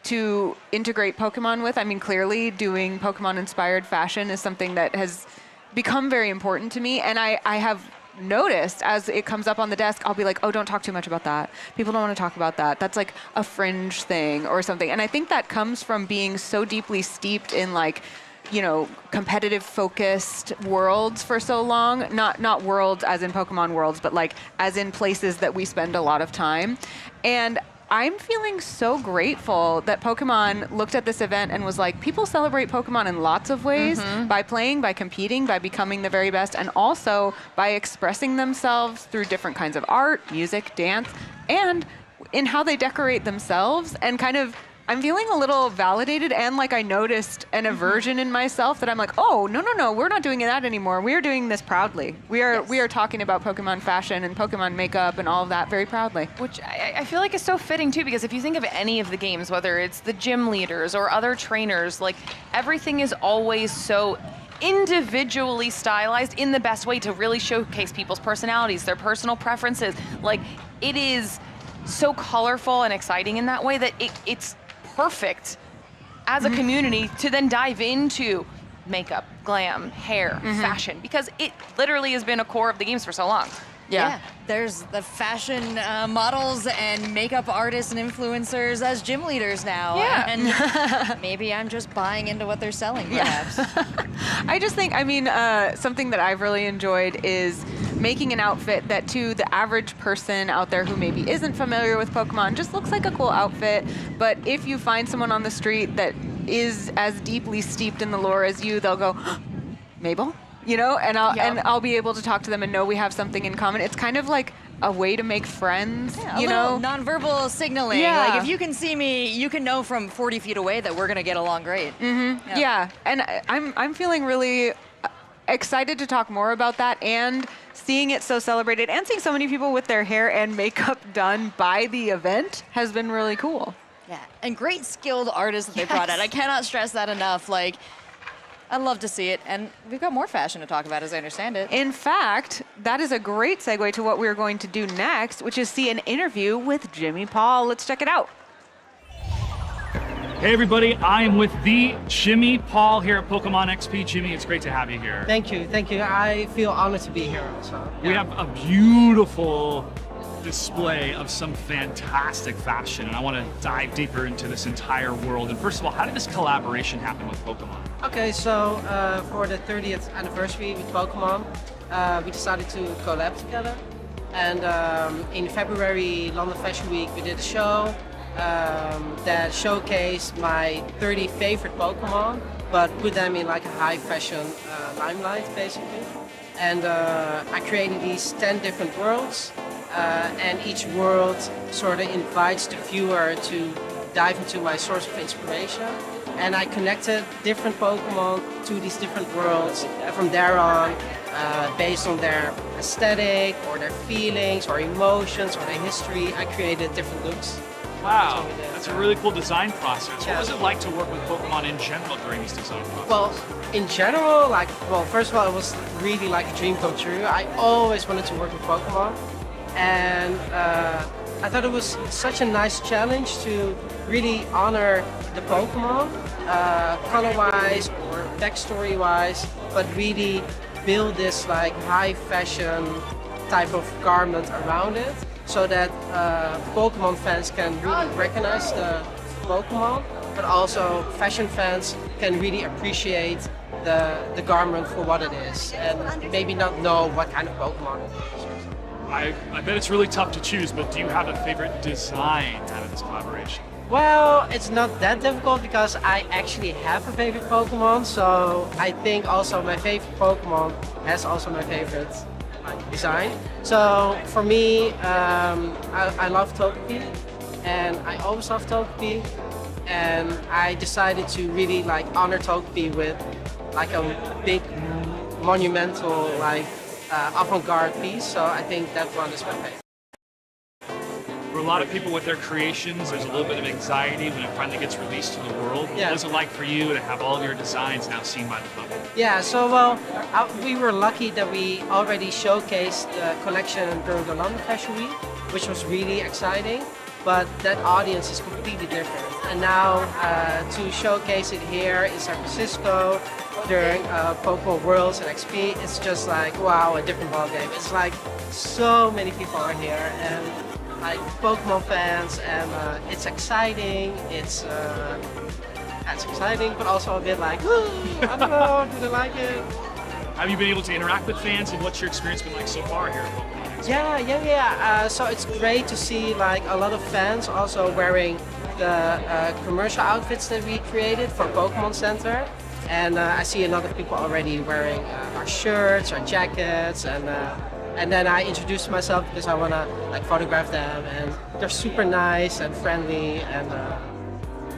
to integrate Pokemon with. I mean, clearly doing Pokemon-inspired fashion is something that has become very important to me, and I have noticed as it comes up on the desk, I'll be like, oh, don't talk too much about that. People don't want to talk about that. That's like a fringe thing or something. And I think that comes from being so deeply steeped in like, competitive focused worlds for so long. Not worlds as in Pokemon worlds, but like as in places that we spend a lot of time. And I'm feeling so grateful that Pokemon looked at this event and was like, people celebrate Pokemon in lots of ways, by playing, by competing, by becoming the very best, and also by expressing themselves through different kinds of art, music, dance, and in how they decorate themselves and kind of I'm feeling a little validated, and like I noticed an aversion in myself that I'm like, oh, no, we're not doing that anymore. We are doing this proudly. We are talking about Pokemon fashion and Pokemon makeup and all of that very proudly. Which I feel like is so fitting too, because if you think of any of the games, whether it's the gym leaders or other trainers, like everything is always so individually stylized in the best way to really showcase people's personalities, their personal preferences. Like it is so colorful and exciting in that way that it's perfect as a community to then dive into makeup, glam, hair, fashion, because it literally has been a core of the games for so long. Yeah. There's the fashion models and makeup artists and influencers as gym leaders now. Yeah. And maybe I'm just buying into what they're selling, perhaps. I just think, something that I've really enjoyed is making an outfit that to the average person out there who maybe isn't familiar with Pokemon just looks like a cool outfit. But if you find someone on the street that is as deeply steeped in the lore as you, they'll go, Mabel? And I'll be able to talk to them and know we have something in common. It's kind of like a way to make friends, a little nonverbal signaling. Yeah. Like if you can see me, you can know from 40 feet away that we're gonna get along great. Yeah, and I'm feeling really excited to talk more about that, and seeing it so celebrated and seeing so many people with their hair and makeup done by the event has been really cool. Yeah, and great skilled artists that they brought out. I cannot stress that enough. Like, I'd love to see it, and we've got more fashion to talk about as I understand it. In fact, that is a great segue to what we're going to do next, which is see an interview with Jimmy Paul. Let's check it out. Hey everybody, I am with the Jimmy Paul here at Pokemon XP. Jimmy, it's great to have you here. Thank you. I feel honored to be here also. We have a beautiful display of some fantastic fashion, and I want to dive deeper into this entire world. And first of all, how did this collaboration happen with Pokemon? Okay, so for the 30th anniversary with Pokemon, we decided to collab together. And in February, London Fashion Week, we did a show that showcased my 30 favorite Pokemon, but put them in like a high fashion limelight, basically. And I created these 10 different worlds, and each world sort of invites the viewer to dive into my source of inspiration. And I connected different Pokemon to these different worlds, and from there on, based on their aesthetic, or their feelings, or emotions, or their history, I created different looks. Wow, that's a really cool design process. What was it like to work with Pokemon in general during this design process? Well, in general, first of all, it was really like a dream come true. I always wanted to work with Pokemon, and I thought it was such a nice challenge to really honor the Pokemon, color-wise or backstory-wise, but really build this like high fashion type of garment around it, so that Pokemon fans can really recognize the Pokemon, but also fashion fans can really appreciate the garment for what it is, and maybe not know what kind of Pokemon it is. I bet it's really tough to choose, but do you have a favorite design out of this collaboration? Well, it's not that difficult because I actually have a favorite Pokemon, so I think also my favorite Pokemon has also my favorite design. So for me, I love Togepi, and I always love Togepi, and I decided to really like honor Togepi with like a big monumental like avant-garde piece. So I think that one is my favorite. For a lot of people with their creations, there's a little bit of anxiety when it finally gets released to the world. Yeah. What was it like for you to have all of your designs now seen by the public? Yeah, so well, we were lucky that we already showcased the collection during the London Fashion Week, which was really exciting, but that audience is completely different. And now to showcase it here in San Francisco during Pokemon Worlds and XP, it's just like, wow, a different ballgame. It's like so many people are here, and like Pokemon fans, and it's exciting. It's exciting, but also a bit like, I don't know, do they like it? Have you been able to interact with fans, and what's your experience been like so far here at Pokemon? Yeah. So it's great to see like a lot of fans also wearing the commercial outfits that we created for Pokemon Center, and I see a lot of people already wearing our shirts, our jackets, and then I introduced myself because I want to like photograph them, and they're super nice and friendly, and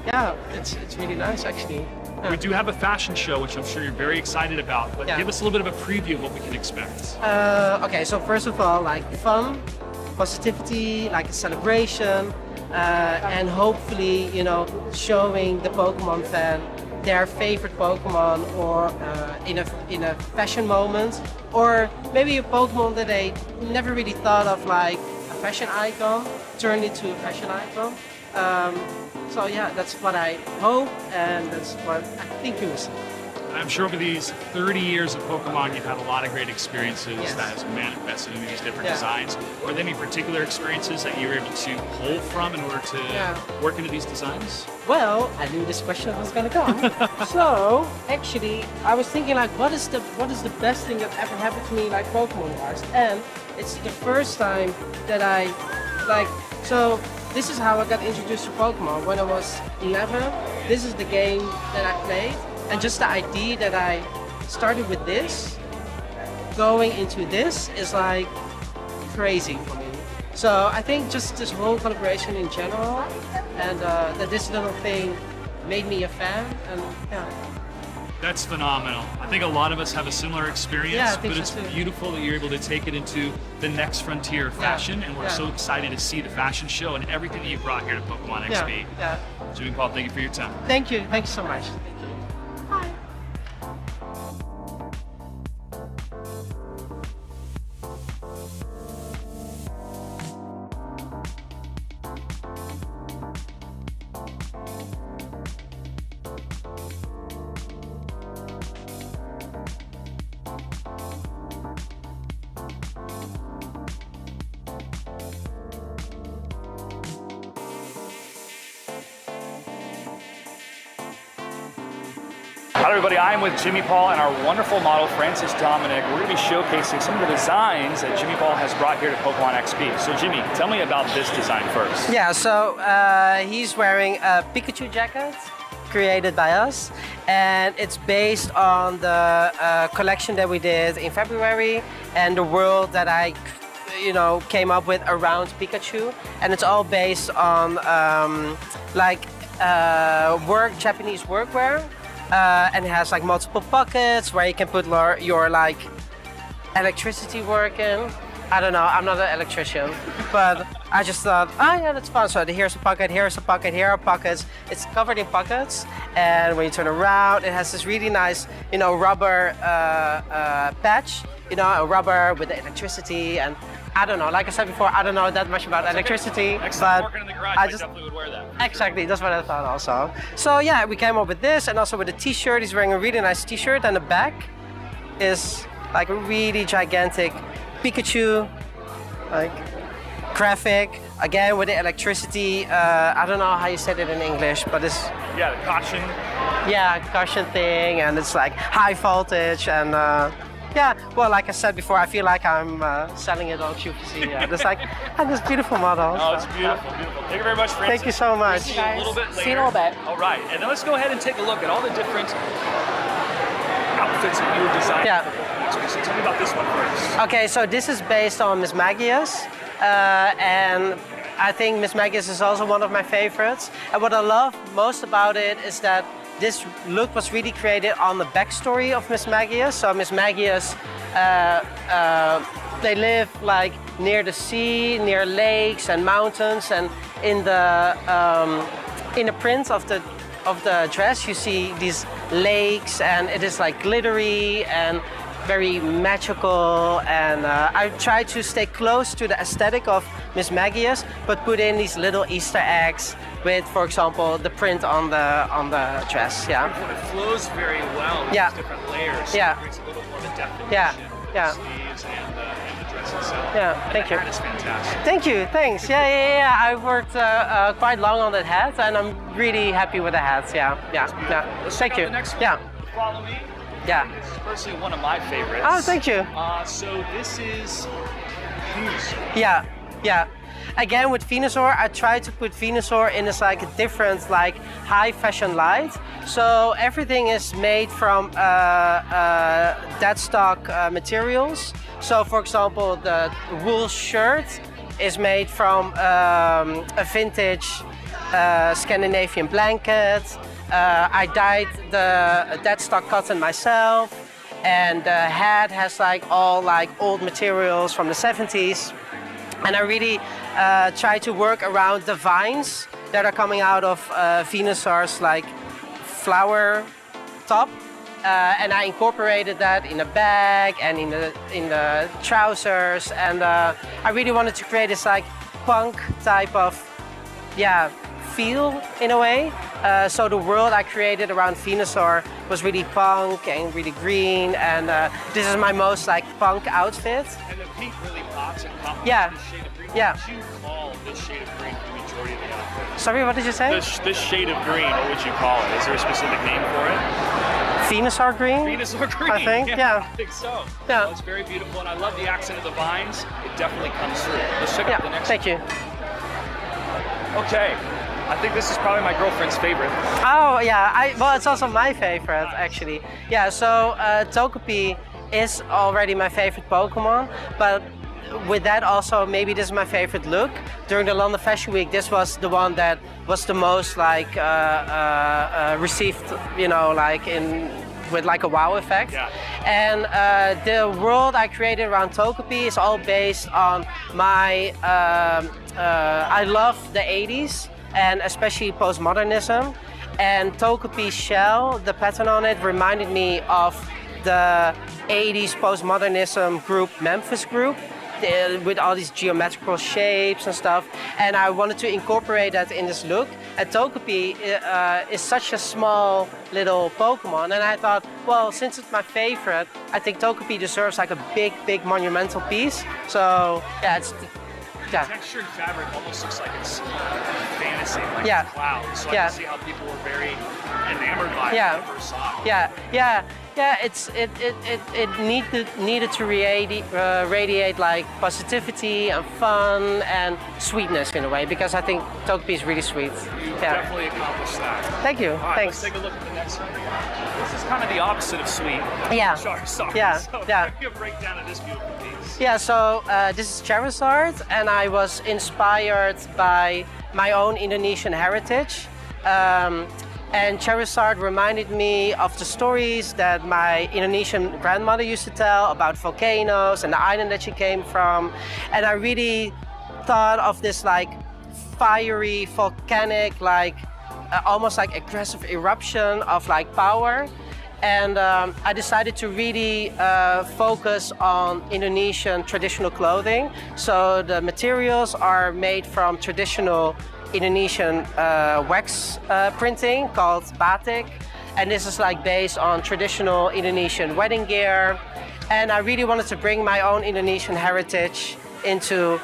yeah, it's really nice actually. We do have a fashion show, which I'm sure you're very excited about, but give us a little bit of a preview of what we can expect. Okay, so first of all, like fun, positivity, like a celebration, and hopefully, you know, showing the Pokemon fan their favorite Pokemon, or in a fashion moment, or maybe a Pokemon that they never really thought of, like a fashion icon turned into a fashion icon. So yeah, that's what I hope, and that's what I think you will see. I'm sure over these 30 years of Pokemon, you've had a lot of great experiences Yes. that has manifested in these different Yeah. designs. Were there any particular experiences that you were able to pull from in order to work into these designs? Well, I knew this question was gonna come. So actually, I was thinking like, what is the best thing that ever happened to me, like Pokemon-wise? And it's the first time that I like. So this is how I got introduced to Pokemon when I was 11. This is the game that I played, and just the idea that I started with this, going into this is like crazy for me. So I think just this whole collaboration in general, and that this little thing made me a fan, and yeah. That's phenomenal. I think a lot of us have a similar experience, Yeah, I think but so it's too. beautiful that you're able to take it into the next frontier of fashion, and we're so excited to see the fashion show and everything that you brought here to Pokemon XP. Yeah. Jimmy Paul, thank you for your time. Thank you so much. Hi everybody, I'm with Jimmy Paul and our wonderful model, Francis Dominic. We're going to be showcasing some of the designs that Jimmy Paul has brought here to Pokemon XP. So Jimmy, tell me about this design first. Yeah, so he's wearing a Pikachu jacket created by us, and it's based on the collection that we did in February and the world that I came up with around Pikachu, and it's all based on Japanese workwear. And it has like multiple pockets where you can put your like electricity work in. I don't know, I'm not an electrician, but I just thought, oh yeah, that's fun. So here's a pocket, here's a pocket, here are pockets. It's covered in pockets, and when you turn around, it has this really nice, rubber patch, a rubber with the electricity. And I don't know, like I said before, I don't know that much about electricity, but working in the garage, I I just definitely would wear that. Exactly, that's what I thought also. So yeah, we came up with this, and also with a t-shirt. He's wearing a really nice t-shirt, and the back is like a really gigantic Pikachu like graphic, again with the electricity. I don't know how you said it in English, but it's the caution. Yeah, caution thing, and it's like high voltage, and yeah, well, like I said before, I feel like I'm selling it on QVC. Yeah, there's like this beautiful model. Oh, it's beautiful, beautiful. Thank you very much, Francis. Thank you so much. We'll see you a little bit later. See you in a little bit. All right, and then let's go ahead and take a look at all the different outfits that you were designing. Yeah. So tell me about this one first. Okay, so this is based on Miss Magius, and I think Miss Magius is also one of my favorites. And what I love most about it is that this look was really created on the backstory of Miss Magius. So Miss Magius, they live like near the sea, near lakes and mountains, and in the print of the dress you see these lakes, and it is like glittery and very magical, and I try to stay close to the aesthetic of Miss Magius, but put in these little Easter eggs with, for example, the print on the dress. Yeah. It flows very well with Yeah. these different layers. So Yeah. it brings a little more of a definition. Yeah. Yeah. Sleeves and the dress itself. Yeah, And thank the you. hat is fantastic. Thank you, thanks. Yeah. I worked quite long on that hat, and I'm really happy with the hats. Yeah. Let's Thank check you. out the next one. Yeah. Follow me. Yeah. This is personally one of my favorites. Oh, thank you. So this is Venusaur. Yeah. Again, with Venusaur, I tried to put Venusaur in this like a different, like high fashion light. So everything is made from dead stock materials. So, for example, the wool shirt is made from a vintage Scandinavian blanket. I dyed the deadstock cotton myself, and the hat has like all like old materials from the 70s. And I really try to work around the vines that are coming out of Venusaur's like flower top. And I incorporated that in a bag and in the trousers, and I really wanted to create this like punk type of feel in a way. So the world I created around Venusaur was really punk and really green, and this is my most like punk outfit. And the pink really pops and complements Yeah. this shade of green. Yeah. What would you call this shade of green for the majority of the outfit? Sorry, what did you say? This shade of green, what would you call it? Is there a specific name for it? Venusaur green? Venusaur green. I think, yeah. I think so. Yeah. Well, it's very beautiful, and I love the accent of the vines. It definitely comes through. Let's check out the next Thank you. Okay. I think this is probably my girlfriend's favorite. Oh yeah, well it's also my favorite actually. Yeah, so Togepi is already my favorite Pokemon, but with that also maybe this is my favorite look. During the London Fashion Week, this was the one that was the most like received, you know, like with like a wow effect. Yeah. And the world I created around Togepi is all based on my, I love the 80s and especially postmodernism. And Togepi's shell, the pattern on it, reminded me of the 80s postmodernism group, Memphis group, with all these geometrical shapes and stuff. And I wanted to incorporate that in this look. And Togepi is such a small little Pokemon. And I thought, well, since it's my favorite, I think Togepi deserves like a big, big monumental piece. So yeah, it's The textured fabric almost looks like it's fantasy, like Yeah. it's clouds. So I Yeah. can see how people were very enamored by it Yeah. when they first saw it. Yeah. It needed to radiate like positivity and fun and sweetness in a way, because I think Togepi is really sweet. You definitely accomplished that. Thank you. All right, Thanks. let's take a look at the next one. This is kind of the opposite of sweet. Yeah. Sorry. Yeah, So yeah. give a breakdown of this beautiful piece. Yeah, so this is Charizard, and I was inspired by my own Indonesian heritage. And Charizard reminded me of the stories that my Indonesian grandmother used to tell about volcanoes and the island that she came from. And I really thought of this like fiery, volcanic, like almost like aggressive eruption of like power. And I decided to really focus on Indonesian traditional clothing. So the materials are made from traditional Indonesian wax printing called batik. And this is like based on traditional Indonesian wedding gear. And I really wanted to bring my own Indonesian heritage into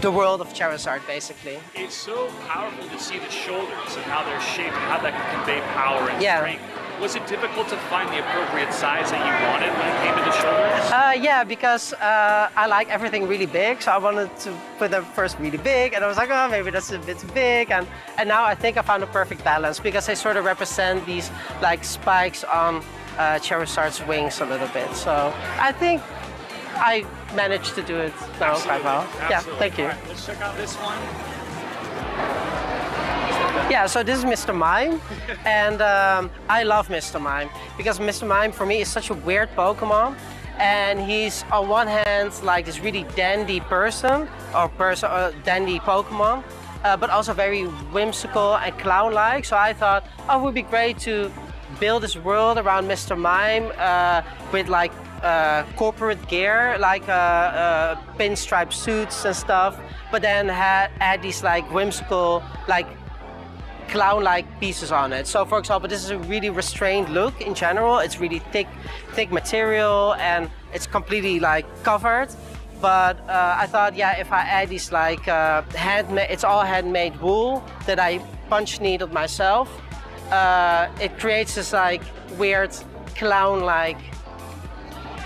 the world of Charizard, basically. It's so powerful to see the shoulders and how they're shaped and how that can convey power and strength. Was it difficult to find the appropriate size that you wanted when it came to the shoulders? Yeah, because I like everything really big, so I wanted to put them first really big, and I was like, oh, maybe that's a bit too big, and now I think I found a perfect balance, because they sort of represent these like spikes on Charizard's wings a little bit. So I think I managed to do it now quite well. Yeah, thank you. All right, let's check out this one. Yeah, so this is Mr. Mime, and I love Mr. Mime, because Mr. Mime for me is such a weird Pokemon, and he's on one hand like this really dandy person, or dandy Pokemon, but also very whimsical and clown-like. So I thought, oh, it would be great to build this world around Mr. Mime with like corporate gear, like pinstripe suits and stuff, but then add these like whimsical, like clown-like pieces on it. So for example, this is a really restrained look in general. It's really thick material, and it's completely like covered. But I thought, yeah, if I add these like it's all handmade wool that I punch needled myself, it creates this like weird clown-like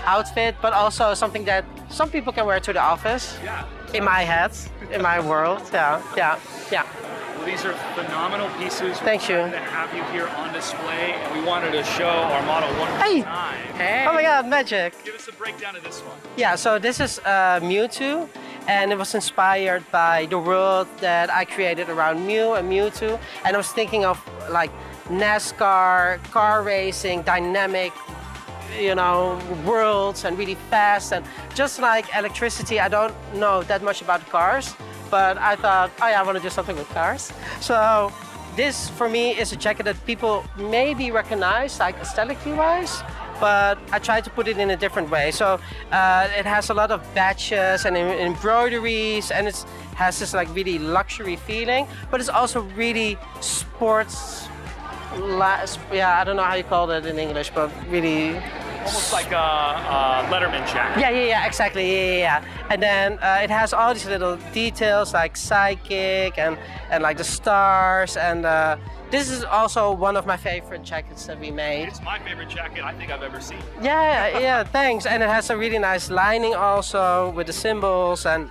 outfit, but also something that some people can wear to the office. Yeah. In my head, in my world. Yeah. Well, these are phenomenal pieces. Thank you. We're to have you here on display, and we wanted to show our model one more time. Hey! Oh my God, magic! Give us a breakdown of this one. Yeah, so this is Mewtwo, and it was inspired by the world that I created around Mew and Mewtwo. And I was thinking of like NASCAR, car racing, dynamic, worlds, and really fast. And just like electricity, I don't know that much about cars, but I thought, oh yeah, I want to do something with cars. So this, for me, is a jacket that people maybe recognize, like aesthetically wise, but I tried to put it in a different way. So it has a lot of badges and embroideries, and it has this like really luxury feeling, but it's also really sports. I don't know how you call it in English, but really almost like a Letterman jacket. Yeah, exactly. Yeah. And then it has all these little details like psychic and like the stars. And this is also one of my favorite jackets that we made. It's my favorite jacket I think I've ever seen. Yeah, thanks. And it has a really nice lining also with the symbols. And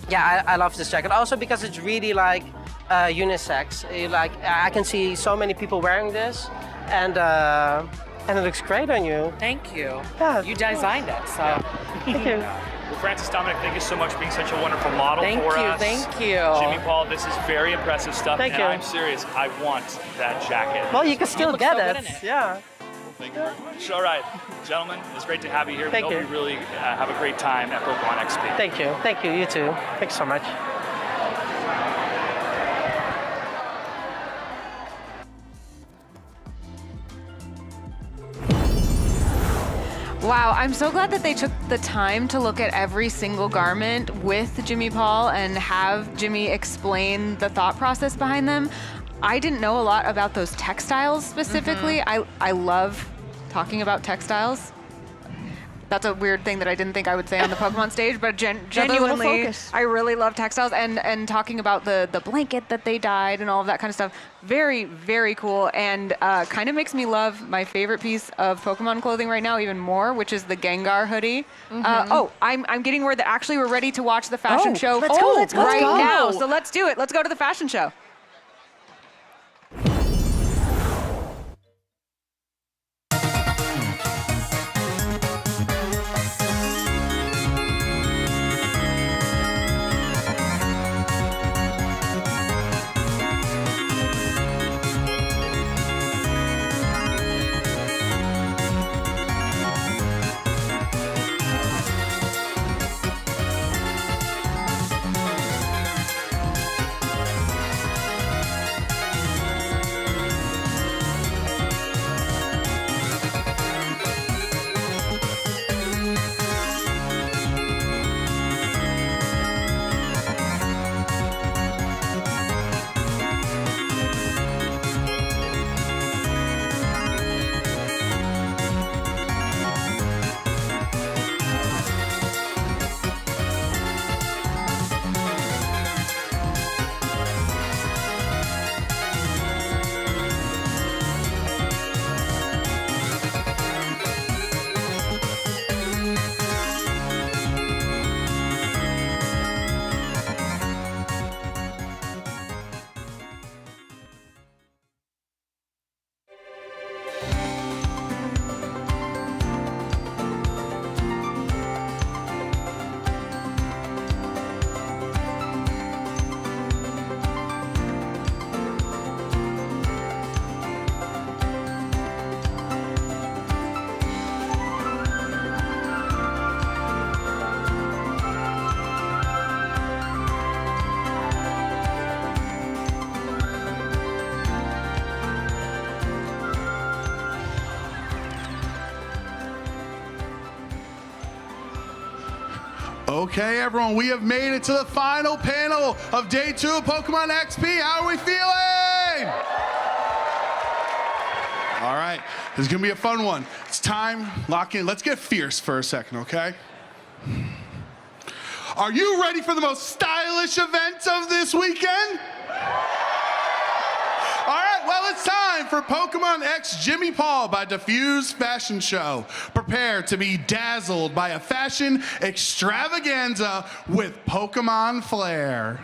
yeah, I love this jacket also because it's really like unisex. I can see so many people wearing this, and it looks great on you. Thank you. Yeah, you designed it, so. Thank you. Well, Francis, Dominic, thank you so much for being such a wonderful model Thank for you, us. thank you. Jimmy Paul, this is very impressive stuff, Thank and you. I'm serious. I want that jacket. Well, you can still look get so it. good in it. Yeah. Thank you very much. All right, gentlemen, it's great to have you here. Thank we hope you. you really have a great time at Pokemon XP. Thank you. Thank you. You too. Thanks so much. Wow, I'm so glad that they took the time to look at every single garment with Jimmy Paul and have Jimmy explain the thought process behind them. I didn't know a lot about those textiles specifically. I love talking about textiles. That's a weird thing that I didn't think I would say on the Pokemon stage, but genuinely, focus. I really love textiles and talking about the blanket that they dyed and all of that kind of stuff. Very, very cool, and kind of makes me love my favorite piece of Pokemon clothing right now even more, which is the Gengar hoodie. I'm getting word that actually we're ready to watch the fashion show let's go, let's go. right Let's go. now. So let's do it. Let's go to the fashion show. Okay, everyone, we have made it to the final panel of day 2 of Pokemon XP. How are we feeling? All right, this is gonna be a fun one. It's time, lock in. Let's get fierce for a second, okay? Are you ready for the most stylish event of this weekend? All right, well, it's time for Pokemon X Jimmy Paul by Diffuse Fashion Show. Prepare to be dazzled by a fashion extravaganza with Pokemon flair.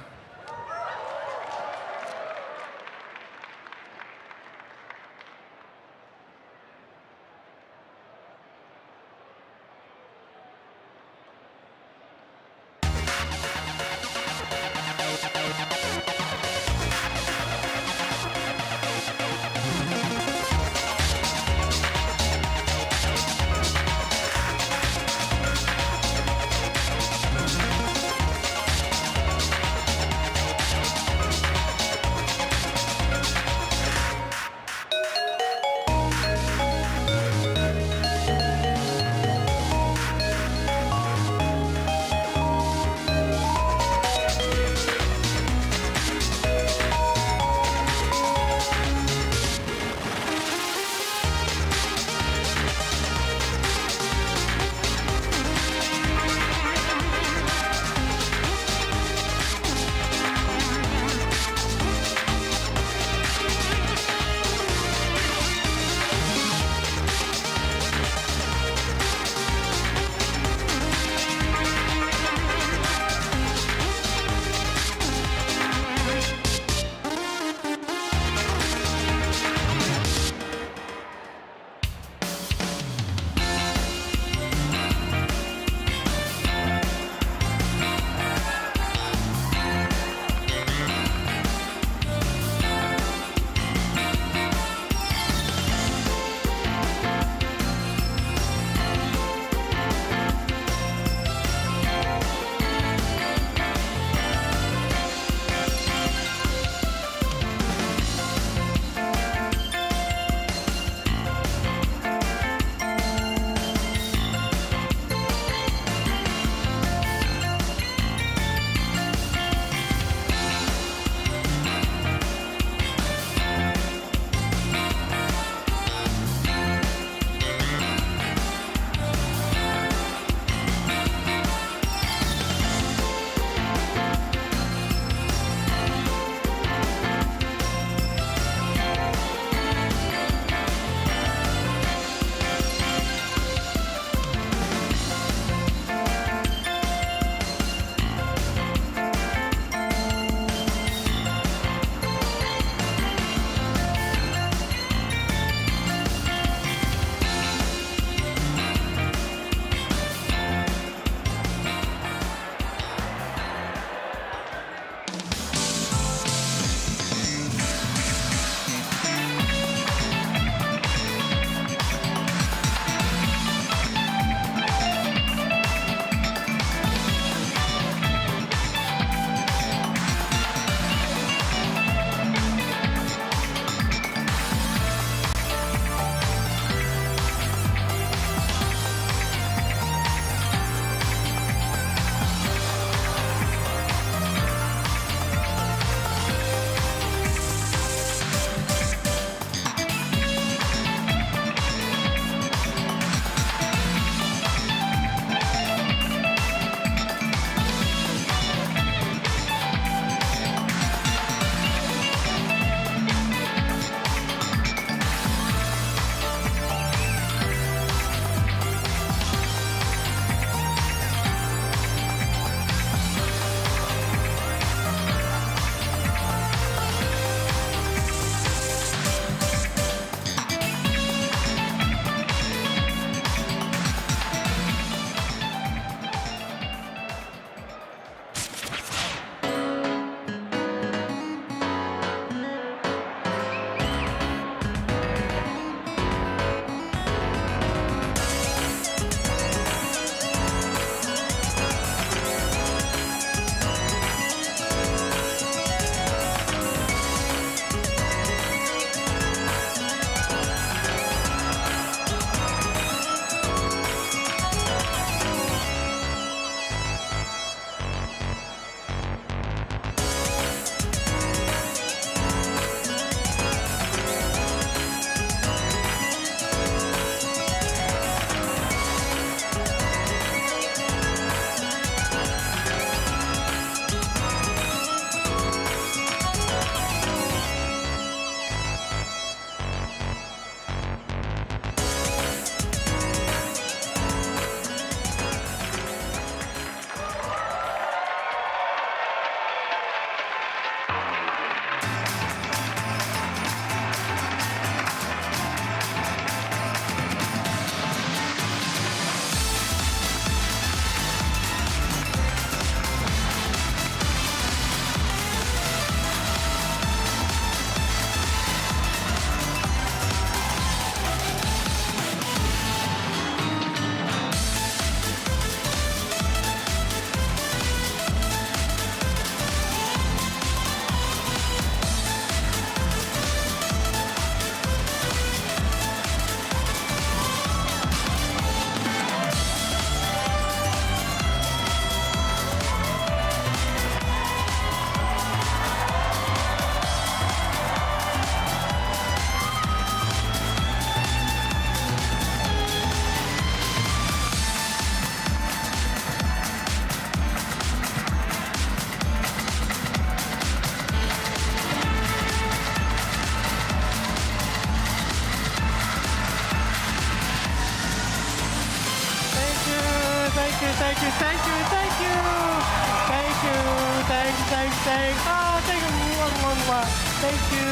Thank you.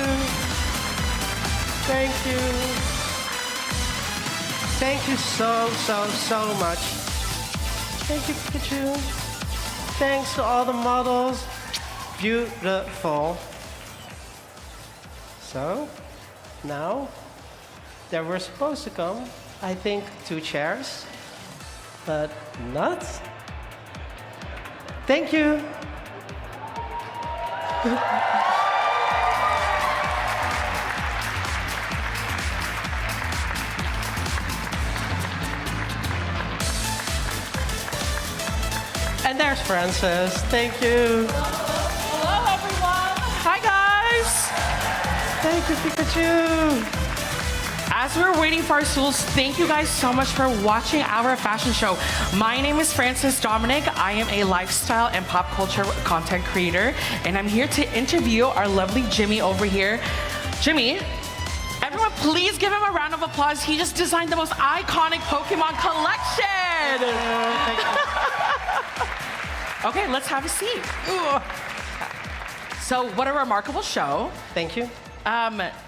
Thank you. Thank you so much. Thank you, Pichu. Thanks to all the models. Beautiful. So, now, there were supposed to come, I think, 2 chairs, but not. Thank you. And there's Francis. Thank you. Hello, everyone. Hi, guys. Thank you, Pikachu. As we're waiting for our stools, thank you guys so much for watching our fashion show. My name is Francis Dominic. I am a lifestyle and pop culture content creator, and I'm here to interview our lovely Jimmy over here. Jimmy, everyone please give him a round of applause. He just designed the most iconic Pokemon collection. Thank you. Okay, let's have a seat. So, what a remarkable show. Thank you.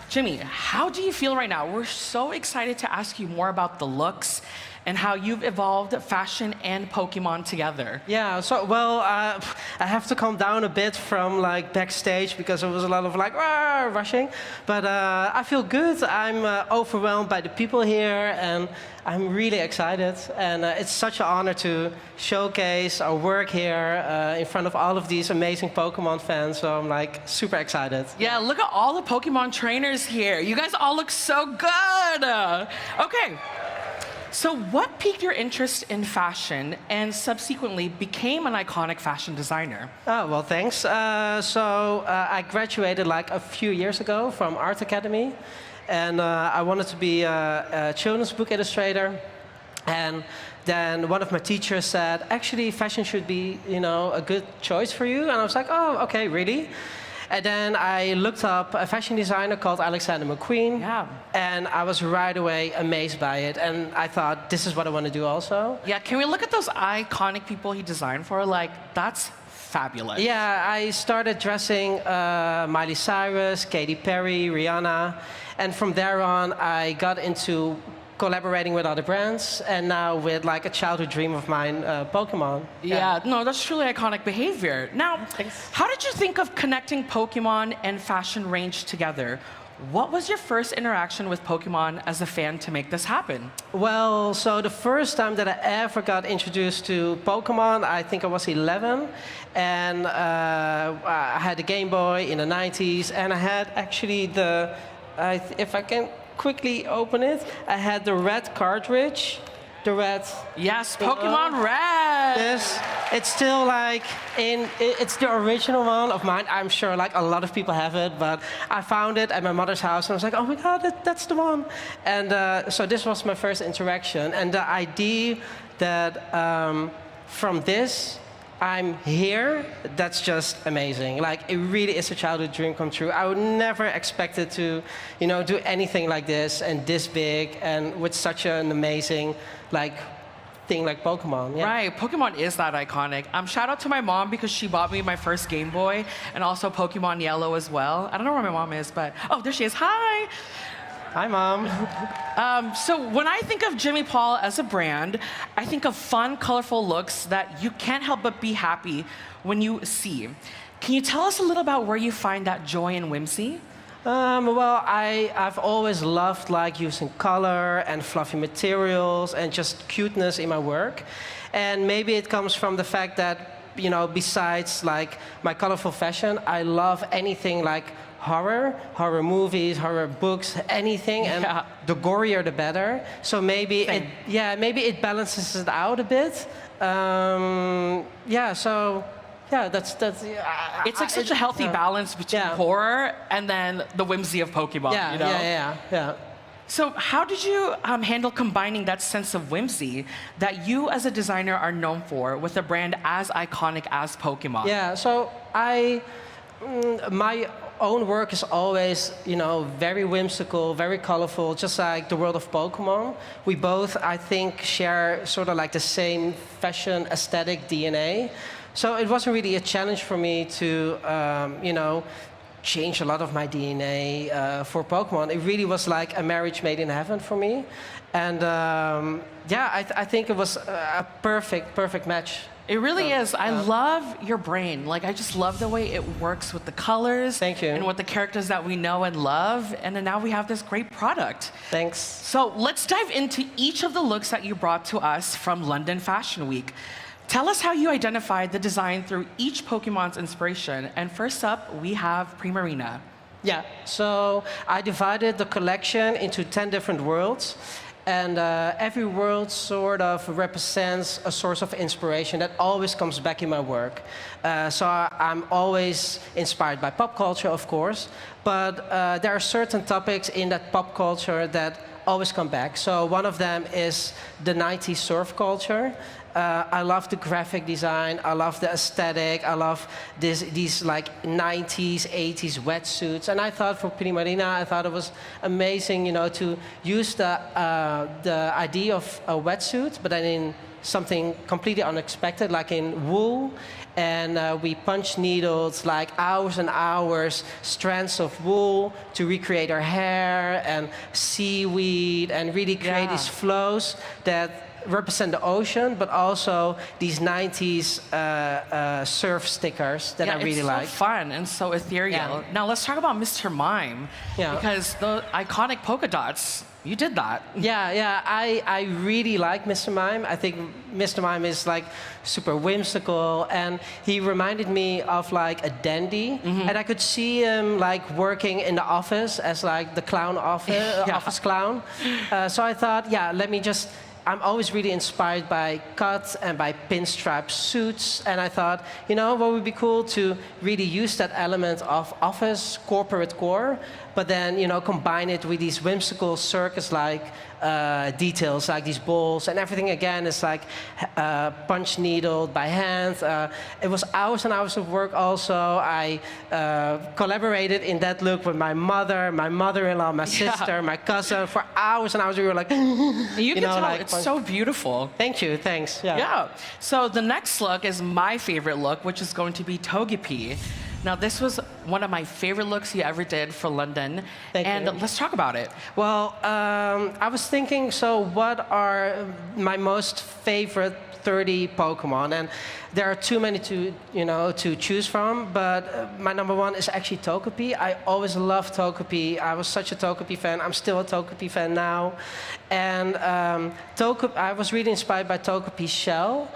Jimmy, how do you feel right now? We're so excited to ask you more about the looks and how you've evolved fashion and Pokemon together. Yeah, so, well, I have to calm down a bit from, like, backstage because there was a lot of, like, rushing. But I feel good. I'm overwhelmed by the people here, and I'm really excited. And it's such an honor to showcase our work here in front of all of these amazing Pokemon fans. So I'm, like, super excited. Yeah, look at all the Pokemon trainers here. You guys all look so good. Okay. So what piqued your interest in fashion and subsequently became an iconic fashion designer? Oh, well, thanks. I graduated like a few years ago from Art Academy, and I wanted to be a children's book illustrator. And then one of my teachers said, actually, fashion should be, a good choice for you. And I was like, oh, okay, really? And then I looked up a fashion designer called Alexander McQueen. Yeah. And I was right away amazed by it. And I thought, this is what I want to do also. Yeah, can we look at those iconic people he designed for? Like, that's fabulous. Yeah, I started dressing Miley Cyrus, Katy Perry, Rihanna. And from there on, I got into collaborating with other brands, and now with like a childhood dream of mine, Pokemon. Yeah, no, that's truly iconic behavior. Now, how did you think of connecting Pokemon and fashion range together? What was your first interaction with Pokemon as a fan to make this happen? Well, so the first time that I ever got introduced to Pokemon, I think I was 11, and I had a Game Boy in the 90s, and I had actually if I can quickly open it, I had the red cartridge. The red. Yes, Pokemon Red. Yes, it's still like it's the original one of mine. I'm sure like a lot of people have it, but I found it at my mother's house and I was like, oh my God, that's the one. And so this was my first interaction, and the idea that from this I'm here, that's just amazing. Like, it really is a childhood dream come true. I would never expected to, do anything like this and this big and with such an amazing, thing like Pokemon. Yeah. Right, Pokemon is that iconic. Shout out to my mom because she bought me my first Game Boy and also Pokemon Yellow as well. I don't know where my mom is, but, oh, there she is. Hi. Hi, Mom. So when I think of Jimmy Paul as a brand, I think of fun, colorful looks that you can't help but be happy when you see. Can you tell us a little about where you find that joy and whimsy? Well, I've always loved using color and fluffy materials and just cuteness in my work. And maybe it comes from the fact that, besides my colorful fashion, I love anything horror movies, horror books, anything, and the gorier the better. So maybe it balances it out a bit. It's like such a healthy balance between horror and then the whimsy of Pokemon. Yeah. So how did you handle combining that sense of whimsy that you as a designer are known for with a brand as iconic as Pokemon? Yeah, so my own work is always, very whimsical, very colorful, just like the world of Pokemon. We both, I think, share sort of the same fashion aesthetic DNA. So it wasn't really a challenge for me to, change a lot of my DNA for Pokemon. It really was like a marriage made in heaven for me. And I think it was a perfect match. It really is. I love your brain. Like, I just love the way it works with the colors. Thank you. And with the characters that we know and love. And then now we have this great product. Thanks. So let's dive into each of the looks that you brought to us from London Fashion Week. Tell us how you identified the design through each Pokemon's inspiration. And first up, we have Primarina. Yeah, so I divided the collection into 10 different worlds. And every world sort of represents a source of inspiration that always comes back in my work. So I'm always inspired by pop culture, of course, but there are certain topics in that pop culture that always come back. So one of them is the 90s surf culture. I love the graphic design. I love the aesthetic. I love these like 90s, 80s wetsuits. And I thought for Primarina, I thought it was amazing, to use the idea of a wetsuit, but then in something completely unexpected, like in wool. And we punch needled like hours and hours, strands of wool to recreate her hair and seaweed and really create these flows that represent the ocean, but also these 90s surf stickers that I really like. It's so fun and so ethereal. Yeah. Now let's talk about Mr. Mime. Yeah. Because the iconic polka dots, you did that. Yeah, I really like Mr. Mime. I think Mr. Mime is like super whimsical, and he reminded me of like a dandy. And I could see him like working in the office as like the clown office clown. So I thought, I'm always really inspired by cut and by pinstripe suits. And I thought, what would be cool to really use that element of office, corporate core, but then, combine it with these whimsical circus-like details, like these balls, and everything again is like punch needled by hand. It was hours and hours of work also. I collaborated in that look with my mother, my mother-in-law, my sister, my cousin. For hours and hours we were like, you can tell, like, it's so beautiful. Thank you, thanks. Yeah. So the next look is my favorite look, which is going to be Togepi. Now, this was one of my favorite looks you ever did for London. Thank you. Let's talk about it. Well, I was thinking, so what are my most favorite 30 Pokemon? And there are too many to choose from, but my number one is actually Togepi. I always loved Togepi. I was such a Togepi fan. I'm still a Togepi fan now. And I was really inspired by Togepi's shell.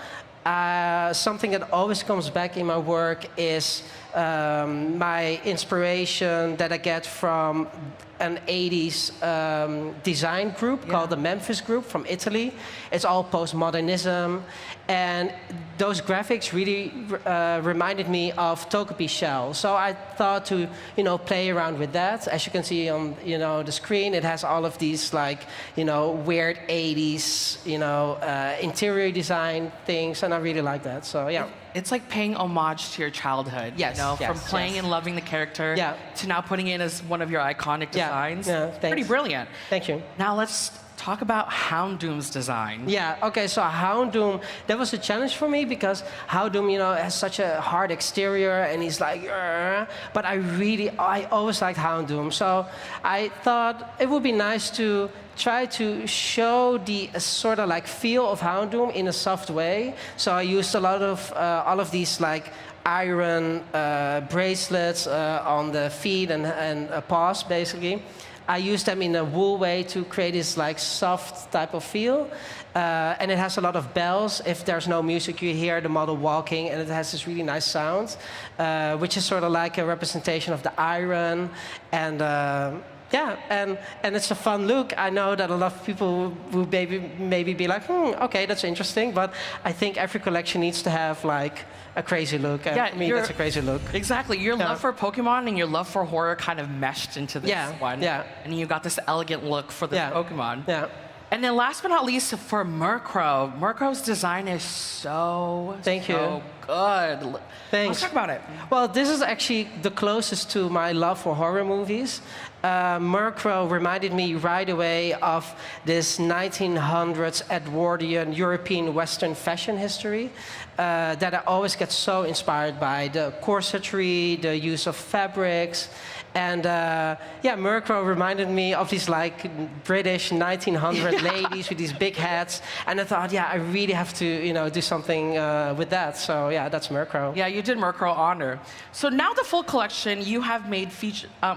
Something that always comes back in my work is my inspiration that I get from an 80s design group called the Memphis Group from Italy. It's all postmodernism. And those graphics really reminded me of Togepi shell. So I thought to, play around with that. As you can see on, the screen, it has all of these like, weird 80s, interior design things, and I really like that. So yeah. It's like paying homage to your childhood. Yes. From playing and loving the character to now putting it as one of your iconic designs. Yeah, thanks. Pretty brilliant. Thank you. Now let's talk about Houndoom's design. Yeah, okay, so Houndoom, that was a challenge for me because Houndoom, has such a hard exterior and he's like, but I always liked Houndoom. So I thought it would be nice to try to show the sort of like feel of Houndoom in a soft way. So I used a lot of all of these like iron bracelets on the feet and paws, basically. I used them in a wool way to create this like soft type of feel. And it has a lot of bells. If there's no music, you hear the model walking, and it has this really nice sound, which is sort of like a representation of the iron. And and it's a fun look. I know that a lot of people will maybe be like, okay, that's interesting. But I think every collection needs to have like a crazy look. And for me, that's a crazy look. Exactly. Your love for Pokemon and your love for horror kind of meshed into this one. Yeah. And you got this elegant look for this Pokemon. Yeah. And then last but not least, for Murkrow. Murkrow's design is so good. Thanks. Let's talk about it. Well, this is actually the closest to my love for horror movies. Murkrow reminded me right away of this 1900s Edwardian European Western fashion history that I always get so inspired by. The corsetry, the use of fabrics. And yeah, Murkrow reminded me of these like British 1900 ladies with these big hats. And I thought, yeah, I really have to, do something with that. So yeah, that's Murkrow. Yeah, you did Murkrow honor. So now the full collection you have made,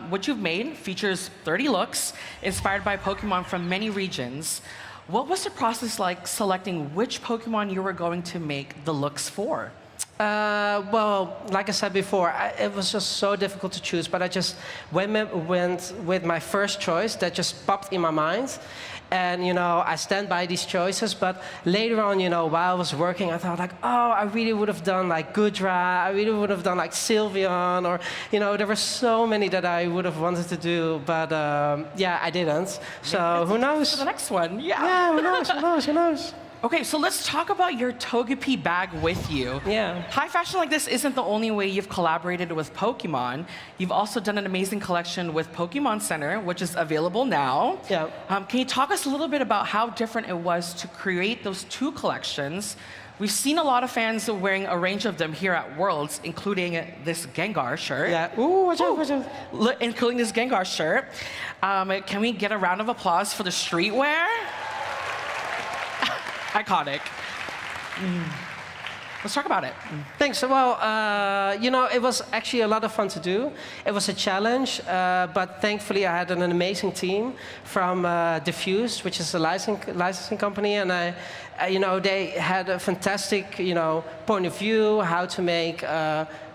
what you've made features 30 looks inspired by Pokemon from many regions. What was the process like selecting which Pokemon you were going to make the looks for? Well, like I said before, it was just so difficult to choose, but I just went with my first choice that just popped in my mind. And, I stand by these choices, but later on, while I was working, I thought like, oh, I really would have done like Gudra, I really would have done like Sylveon, or, there were so many that I would have wanted to do, but yeah, I didn't. So who knows? For the next one, yeah. Yeah, who knows? Okay, so let's talk about your Togepi bag with you. Yeah. High fashion like this isn't the only way you've collaborated with Pokemon. You've also done an amazing collection with Pokemon Center, which is available now. Yeah. Can you talk us a little bit about how different it was to create those two collections? We've seen a lot of fans wearing a range of them here at Worlds, including this Gengar shirt. Yeah. Ooh, watch out. Including this Gengar shirt. Can we get a round of applause for the streetwear? Iconic. Let's talk about it. Thanks. Well, it was actually a lot of fun to do. It was a challenge, but thankfully I had an amazing team from Diffuse, which is a licensing company, and they had a fantastic, point of view how to make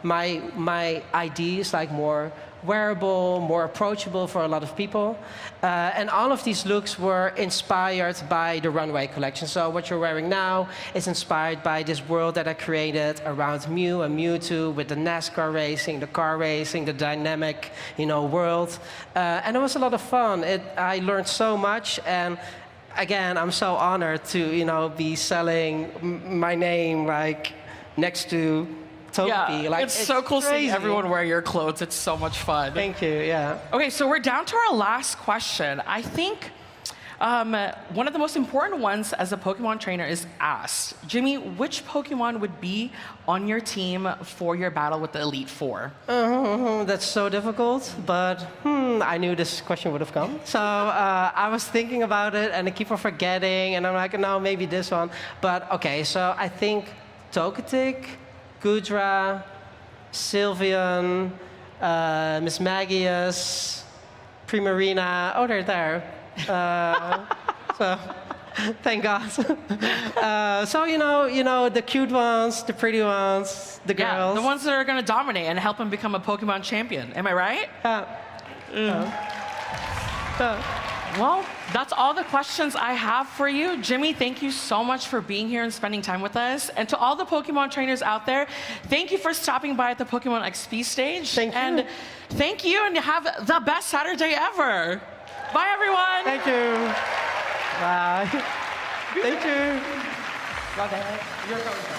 my ideas like more wearable, more approachable for a lot of people. And all of these looks were inspired by the Runway collection. So what you're wearing now is inspired by this world that I created around Mew and Mewtwo with the NASCAR racing, the car racing, the dynamic, world. And it was a lot of fun. I learned so much, and again, I'm so honored to, be selling my name like next to Togepi. Yeah, Like, it's so cool crazy. seeing everyone wear your clothes. It's so much fun. Thank you, yeah. Okay, so we're down to our last question. I think one of the most important ones as a Pokemon trainer is asked. Jimmy, which Pokemon would be on your team for your battle with the Elite Four? That's so difficult, but I knew this question would have come. So I was thinking about it, and I keep on forgetting, and I'm like, no, maybe this one. But okay, so I think Togetic, Gudra, Sylveon, Miss Magius, Primarina. Oh, they're there. So, thank God. So the cute ones, the pretty ones, the girls. Yeah, the ones that are going to dominate and help him become a Pokemon champion. Am I right? Well, that's all the questions I have for you. Jimmy, thank you so much for being here and spending time with us. And to all the Pokemon trainers out there, thank you for stopping by at the PokémonXP stage. Thank you. And thank you, and have the best Saturday ever. Bye, everyone. Thank you. Bye. Thank you. You're going.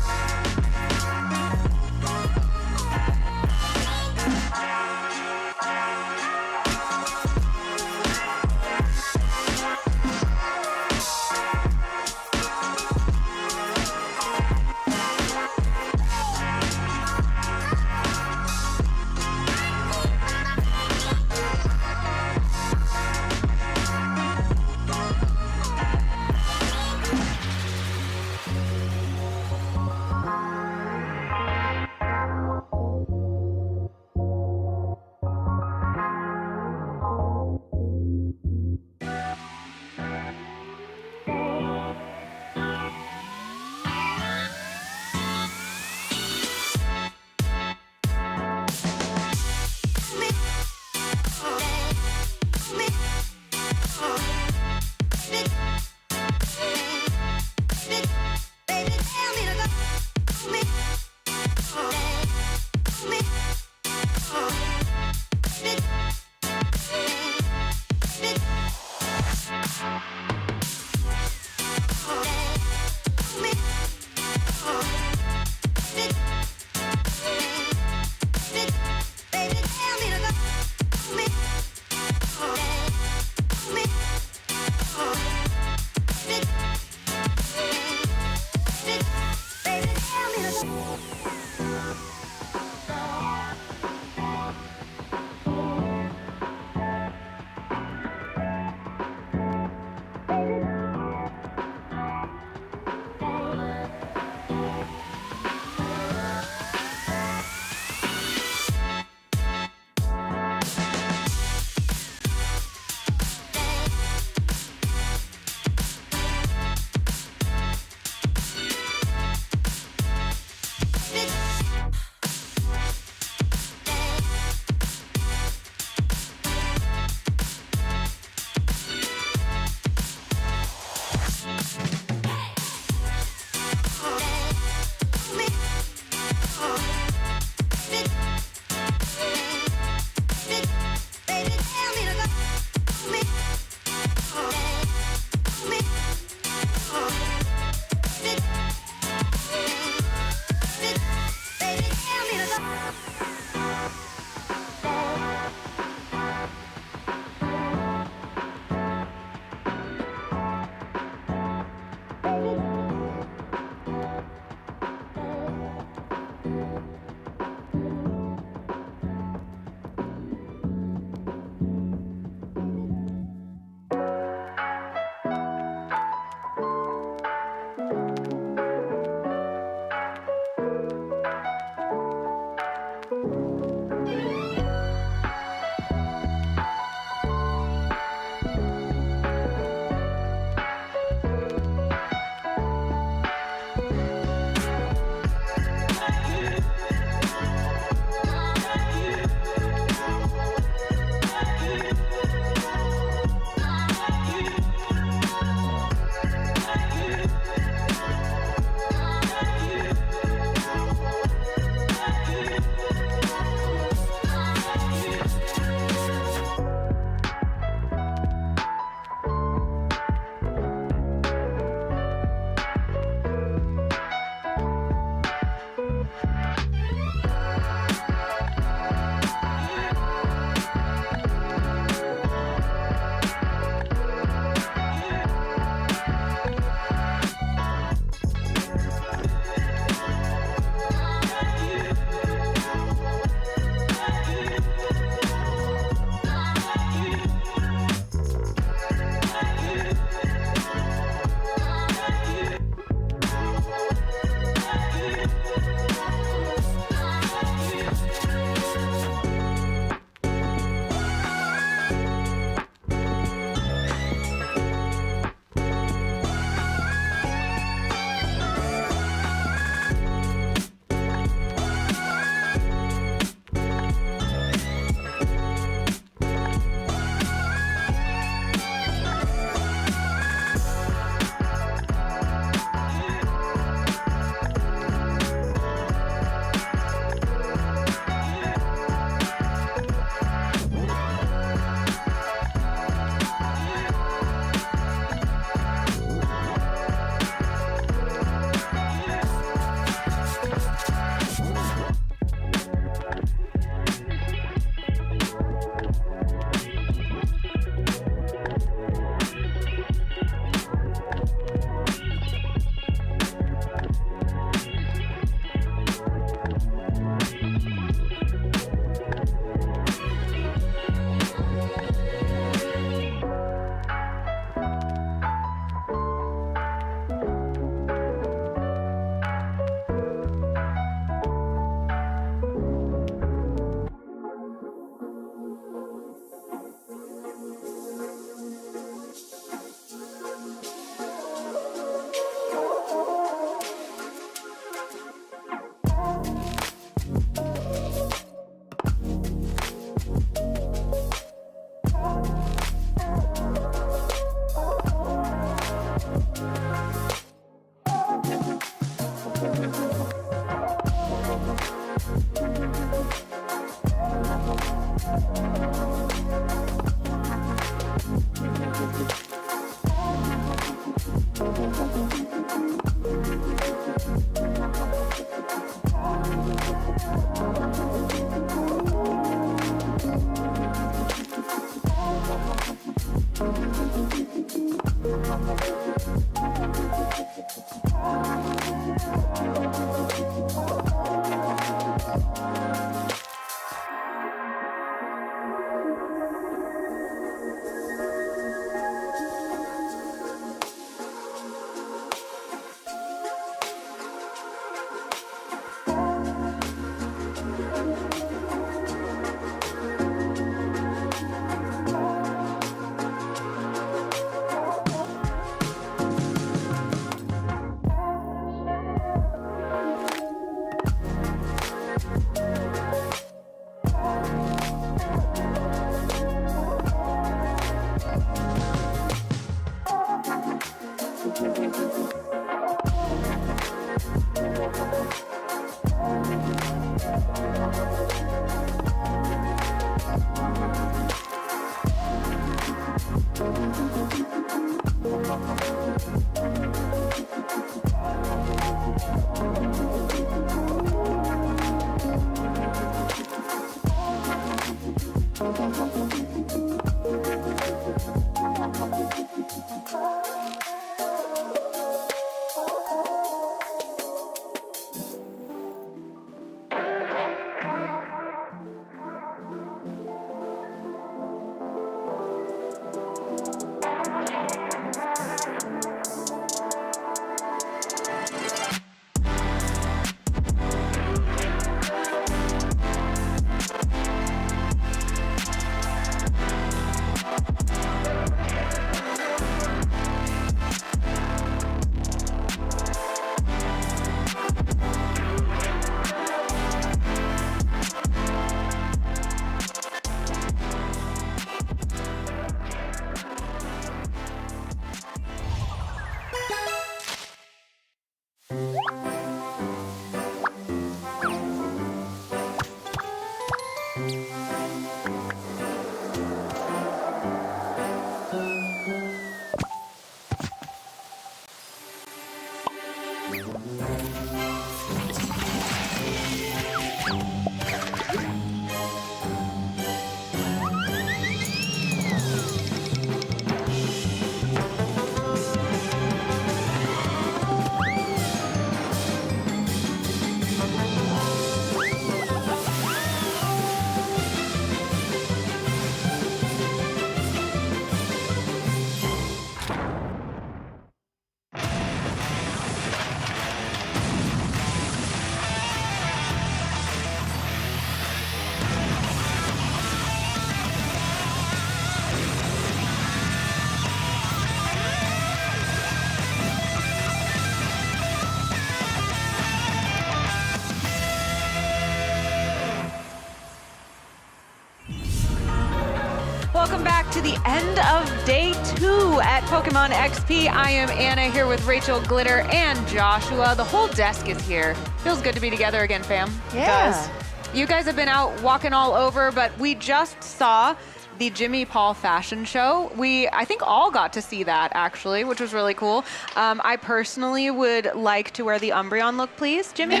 Welcome back to the end of day 2 at Pokemon XP. I am Anna here with Rachel, Glitter, and Joshua. The whole desk is here. Feels good to be together again, fam. Yeah. You guys have been out walking all over, but we just saw the Jimmy Paul fashion show. I think all got to see that actually, which was really cool. I personally would like to wear the Umbreon look, please, Jimmy.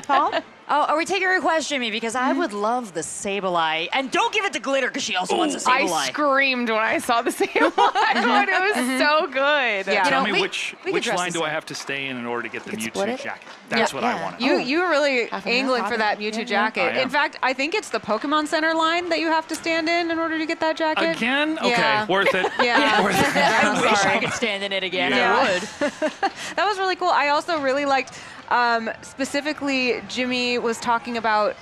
Paul? Oh, are we taking a request, Jimmy? Because I would love the Sableye. And don't give it to Glitter, because she also wants a Sableye. I screamed when I saw the Sableye. It was so good. Yeah. Tell me which line do I have to stay in order to get the Mewtwo jacket? That's what I want. You were really angling for that Mewtwo jacket. In fact, I think it's the Pokemon Center line that you have to stand in order to get that jacket. Again? Okay, Yeah. worth it. Yeah. Worth it. I wish I could stand in it again. I would. That was really cool. I also really liked, specifically, Jimmy was talking about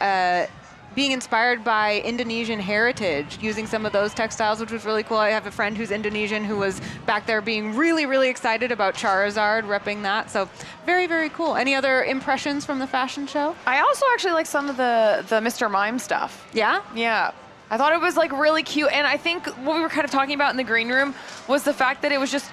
being inspired by Indonesian heritage, using some of those textiles, which was really cool. I have a friend who's Indonesian who was back there being really, really excited about Charizard, repping that. So very, very cool. Any other impressions from the fashion show? I also actually like some of the Mr. Mime stuff. Yeah? Yeah. I thought it was like really cute. And I think what we were kind of talking about in the green room was the fact that it was just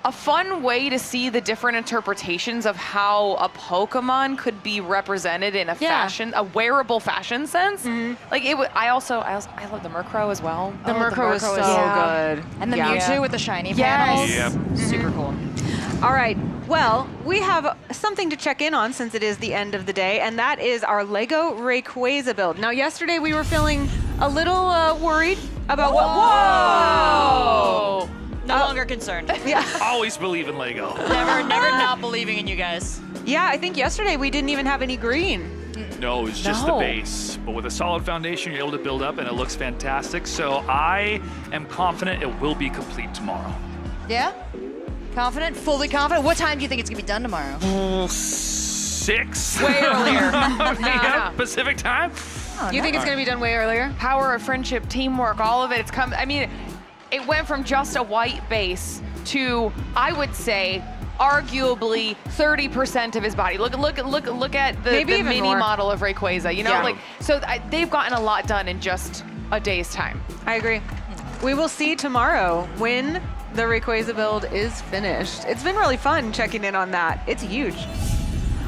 a fun way to see the different interpretations of how a Pokemon could be represented in a fashion, a wearable fashion sense. Like it. I love the Murkrow as well. The Murkrow is so good. And the Mewtwo with the shiny Yes. panels. Super cool. All right. Well, we have something to check in on since it is the end of the day, and that is our Lego Rayquaza build. Now, yesterday we were feeling a little worried about Whoa! No longer concerned. Yeah. Always believe in Lego. Never not believing in you guys. Yeah, I think yesterday we didn't even have any green. No, it's just the base. But with a solid foundation, you're able to build up, and it looks fantastic. So I am confident it will be complete tomorrow. Yeah? Confident? Fully confident? What time do you think it's going to be done tomorrow? 6. Way earlier. Yeah, Pacific time. You think it's going to be done way earlier? Power of friendship, teamwork, all of it. It's come. I mean, it went from just a white base to, I would say, arguably 30% of his body. Look at the mini model of Rayquaza. You know, they've gotten a lot done in just a day's time. I agree. We will see tomorrow when the Rayquaza build is finished. It's been really fun checking in on that. It's huge.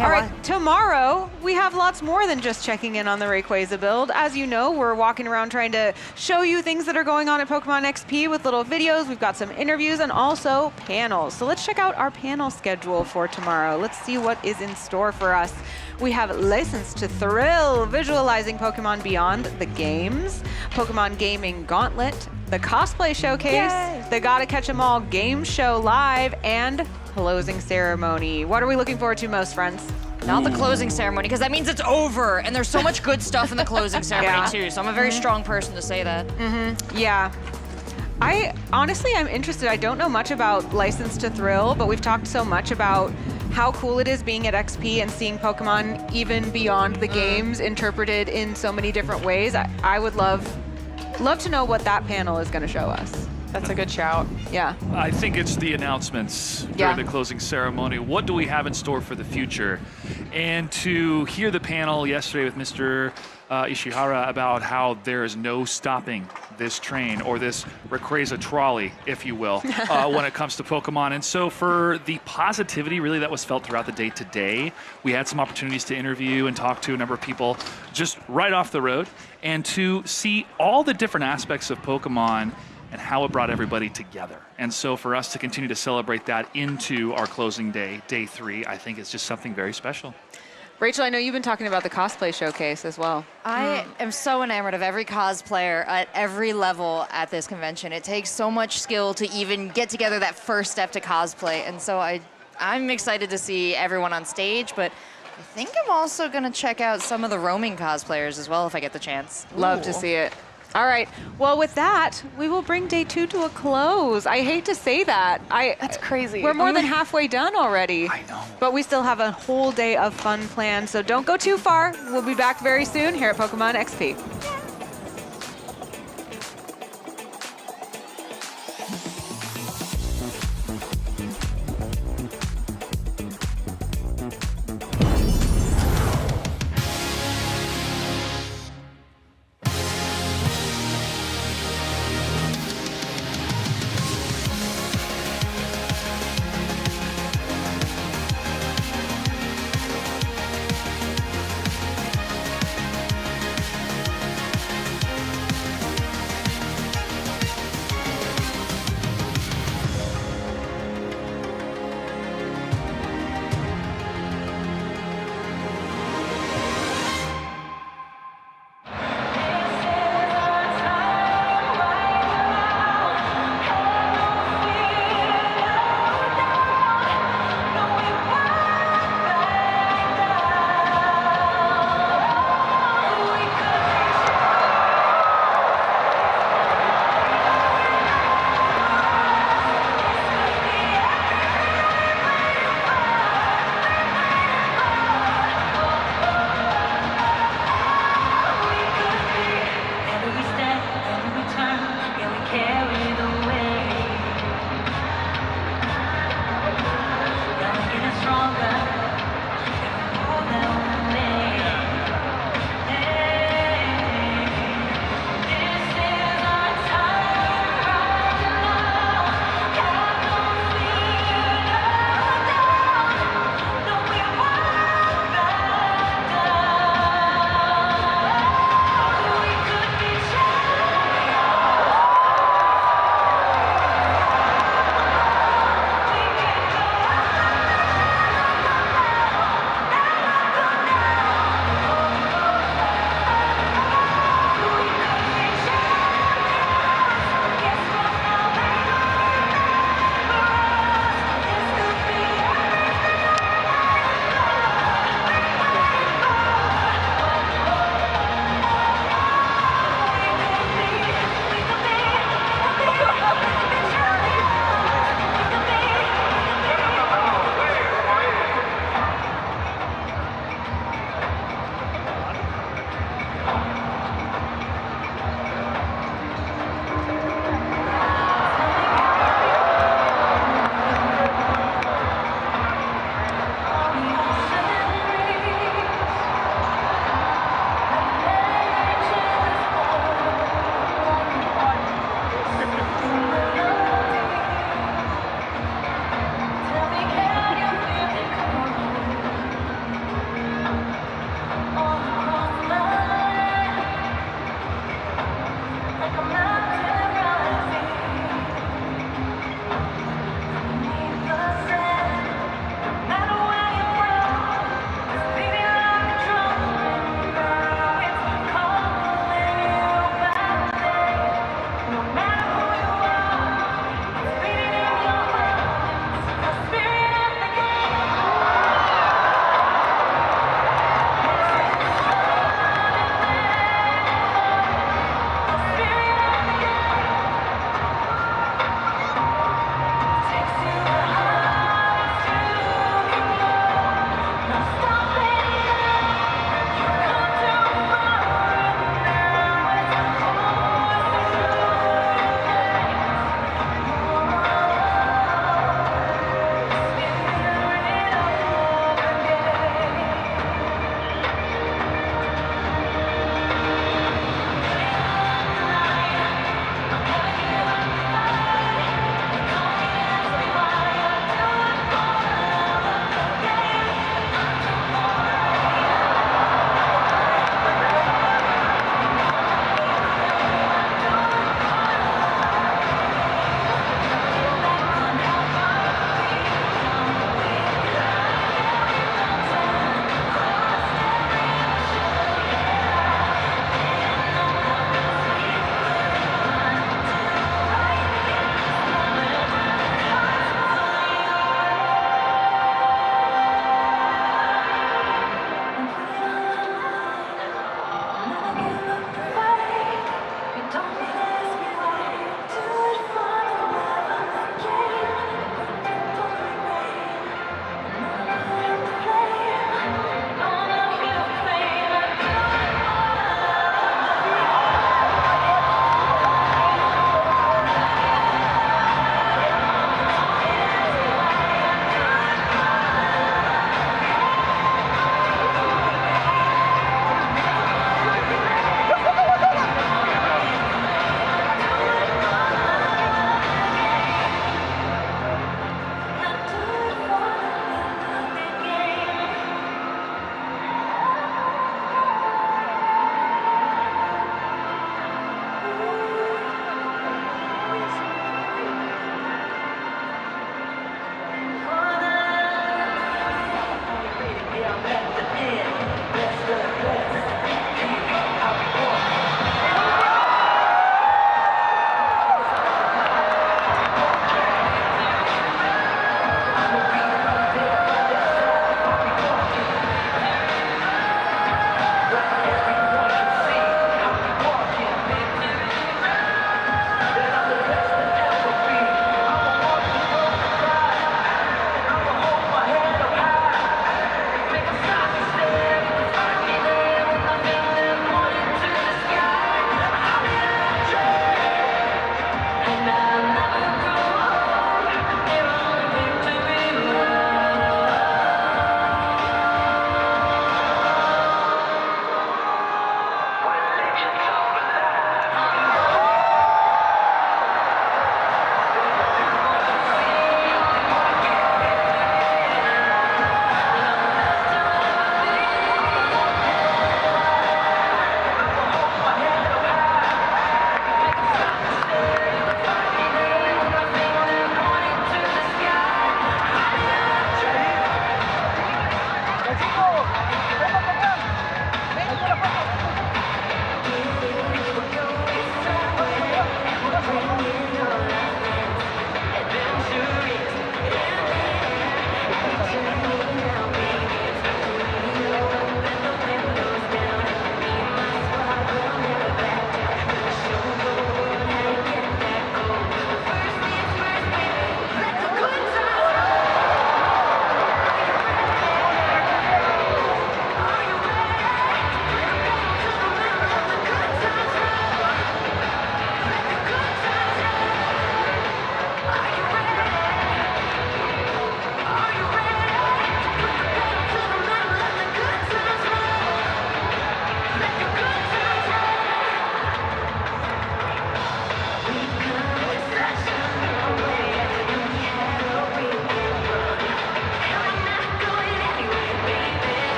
All right, tomorrow we have lots more than just checking in on the Rayquaza build. As you know, we're walking around trying to show you things that are going on at Pokemon XP with little videos. We've got some interviews and also panels. So let's check out our panel schedule for tomorrow. Let's see what is in store for us. We have License to Thrill, visualizing Pokemon beyond the games, Pokemon Gaming Gauntlet, the Cosplay Showcase, Yay. the Gotta Catch 'Em All Game Show Live, and closing ceremony. What are we looking forward to most, friends? Not the closing ceremony, because that means it's over, and there's so much good stuff in the closing ceremony too. So I'm a very strong person to say that. Yeah. I'm interested. I don't know much about License to Thrill, but we've talked so much about how cool it is being at XP and seeing Pokemon even beyond the games interpreted in so many different ways. I would love to know what that panel is going to show us. That's a good shout. Yeah. I think it's the announcements during the closing ceremony. What do we have in store for the future? And to hear the panel yesterday with Mr. Ishihara about how there is no stopping this train, or this Rayquaza trolley, if you will, when it comes to Pokemon. And so for the positivity really that was felt throughout the day today, we had some opportunities to interview and talk to a number of people just right off the road, and to see all the different aspects of Pokemon and how it brought everybody together. And so for us to continue to celebrate that into our closing day, day 3, I think is just something very special. Rachel, I know you've been talking about the Cosplay Showcase as well. I am so enamored of every cosplayer at every level at this convention. It takes so much skill to even get together that first step to cosplay. And so I'm excited to see everyone on stage, but I think I'm also going to check out some of the roaming cosplayers as well if I get the chance. Love to see it. All right. Well, with that, we will bring day 2 to a close. I hate to say that. That's crazy. We're more than halfway done already. I know. But we still have a whole day of fun planned, so don't go too far. We'll be back very soon here at Pokemon XP.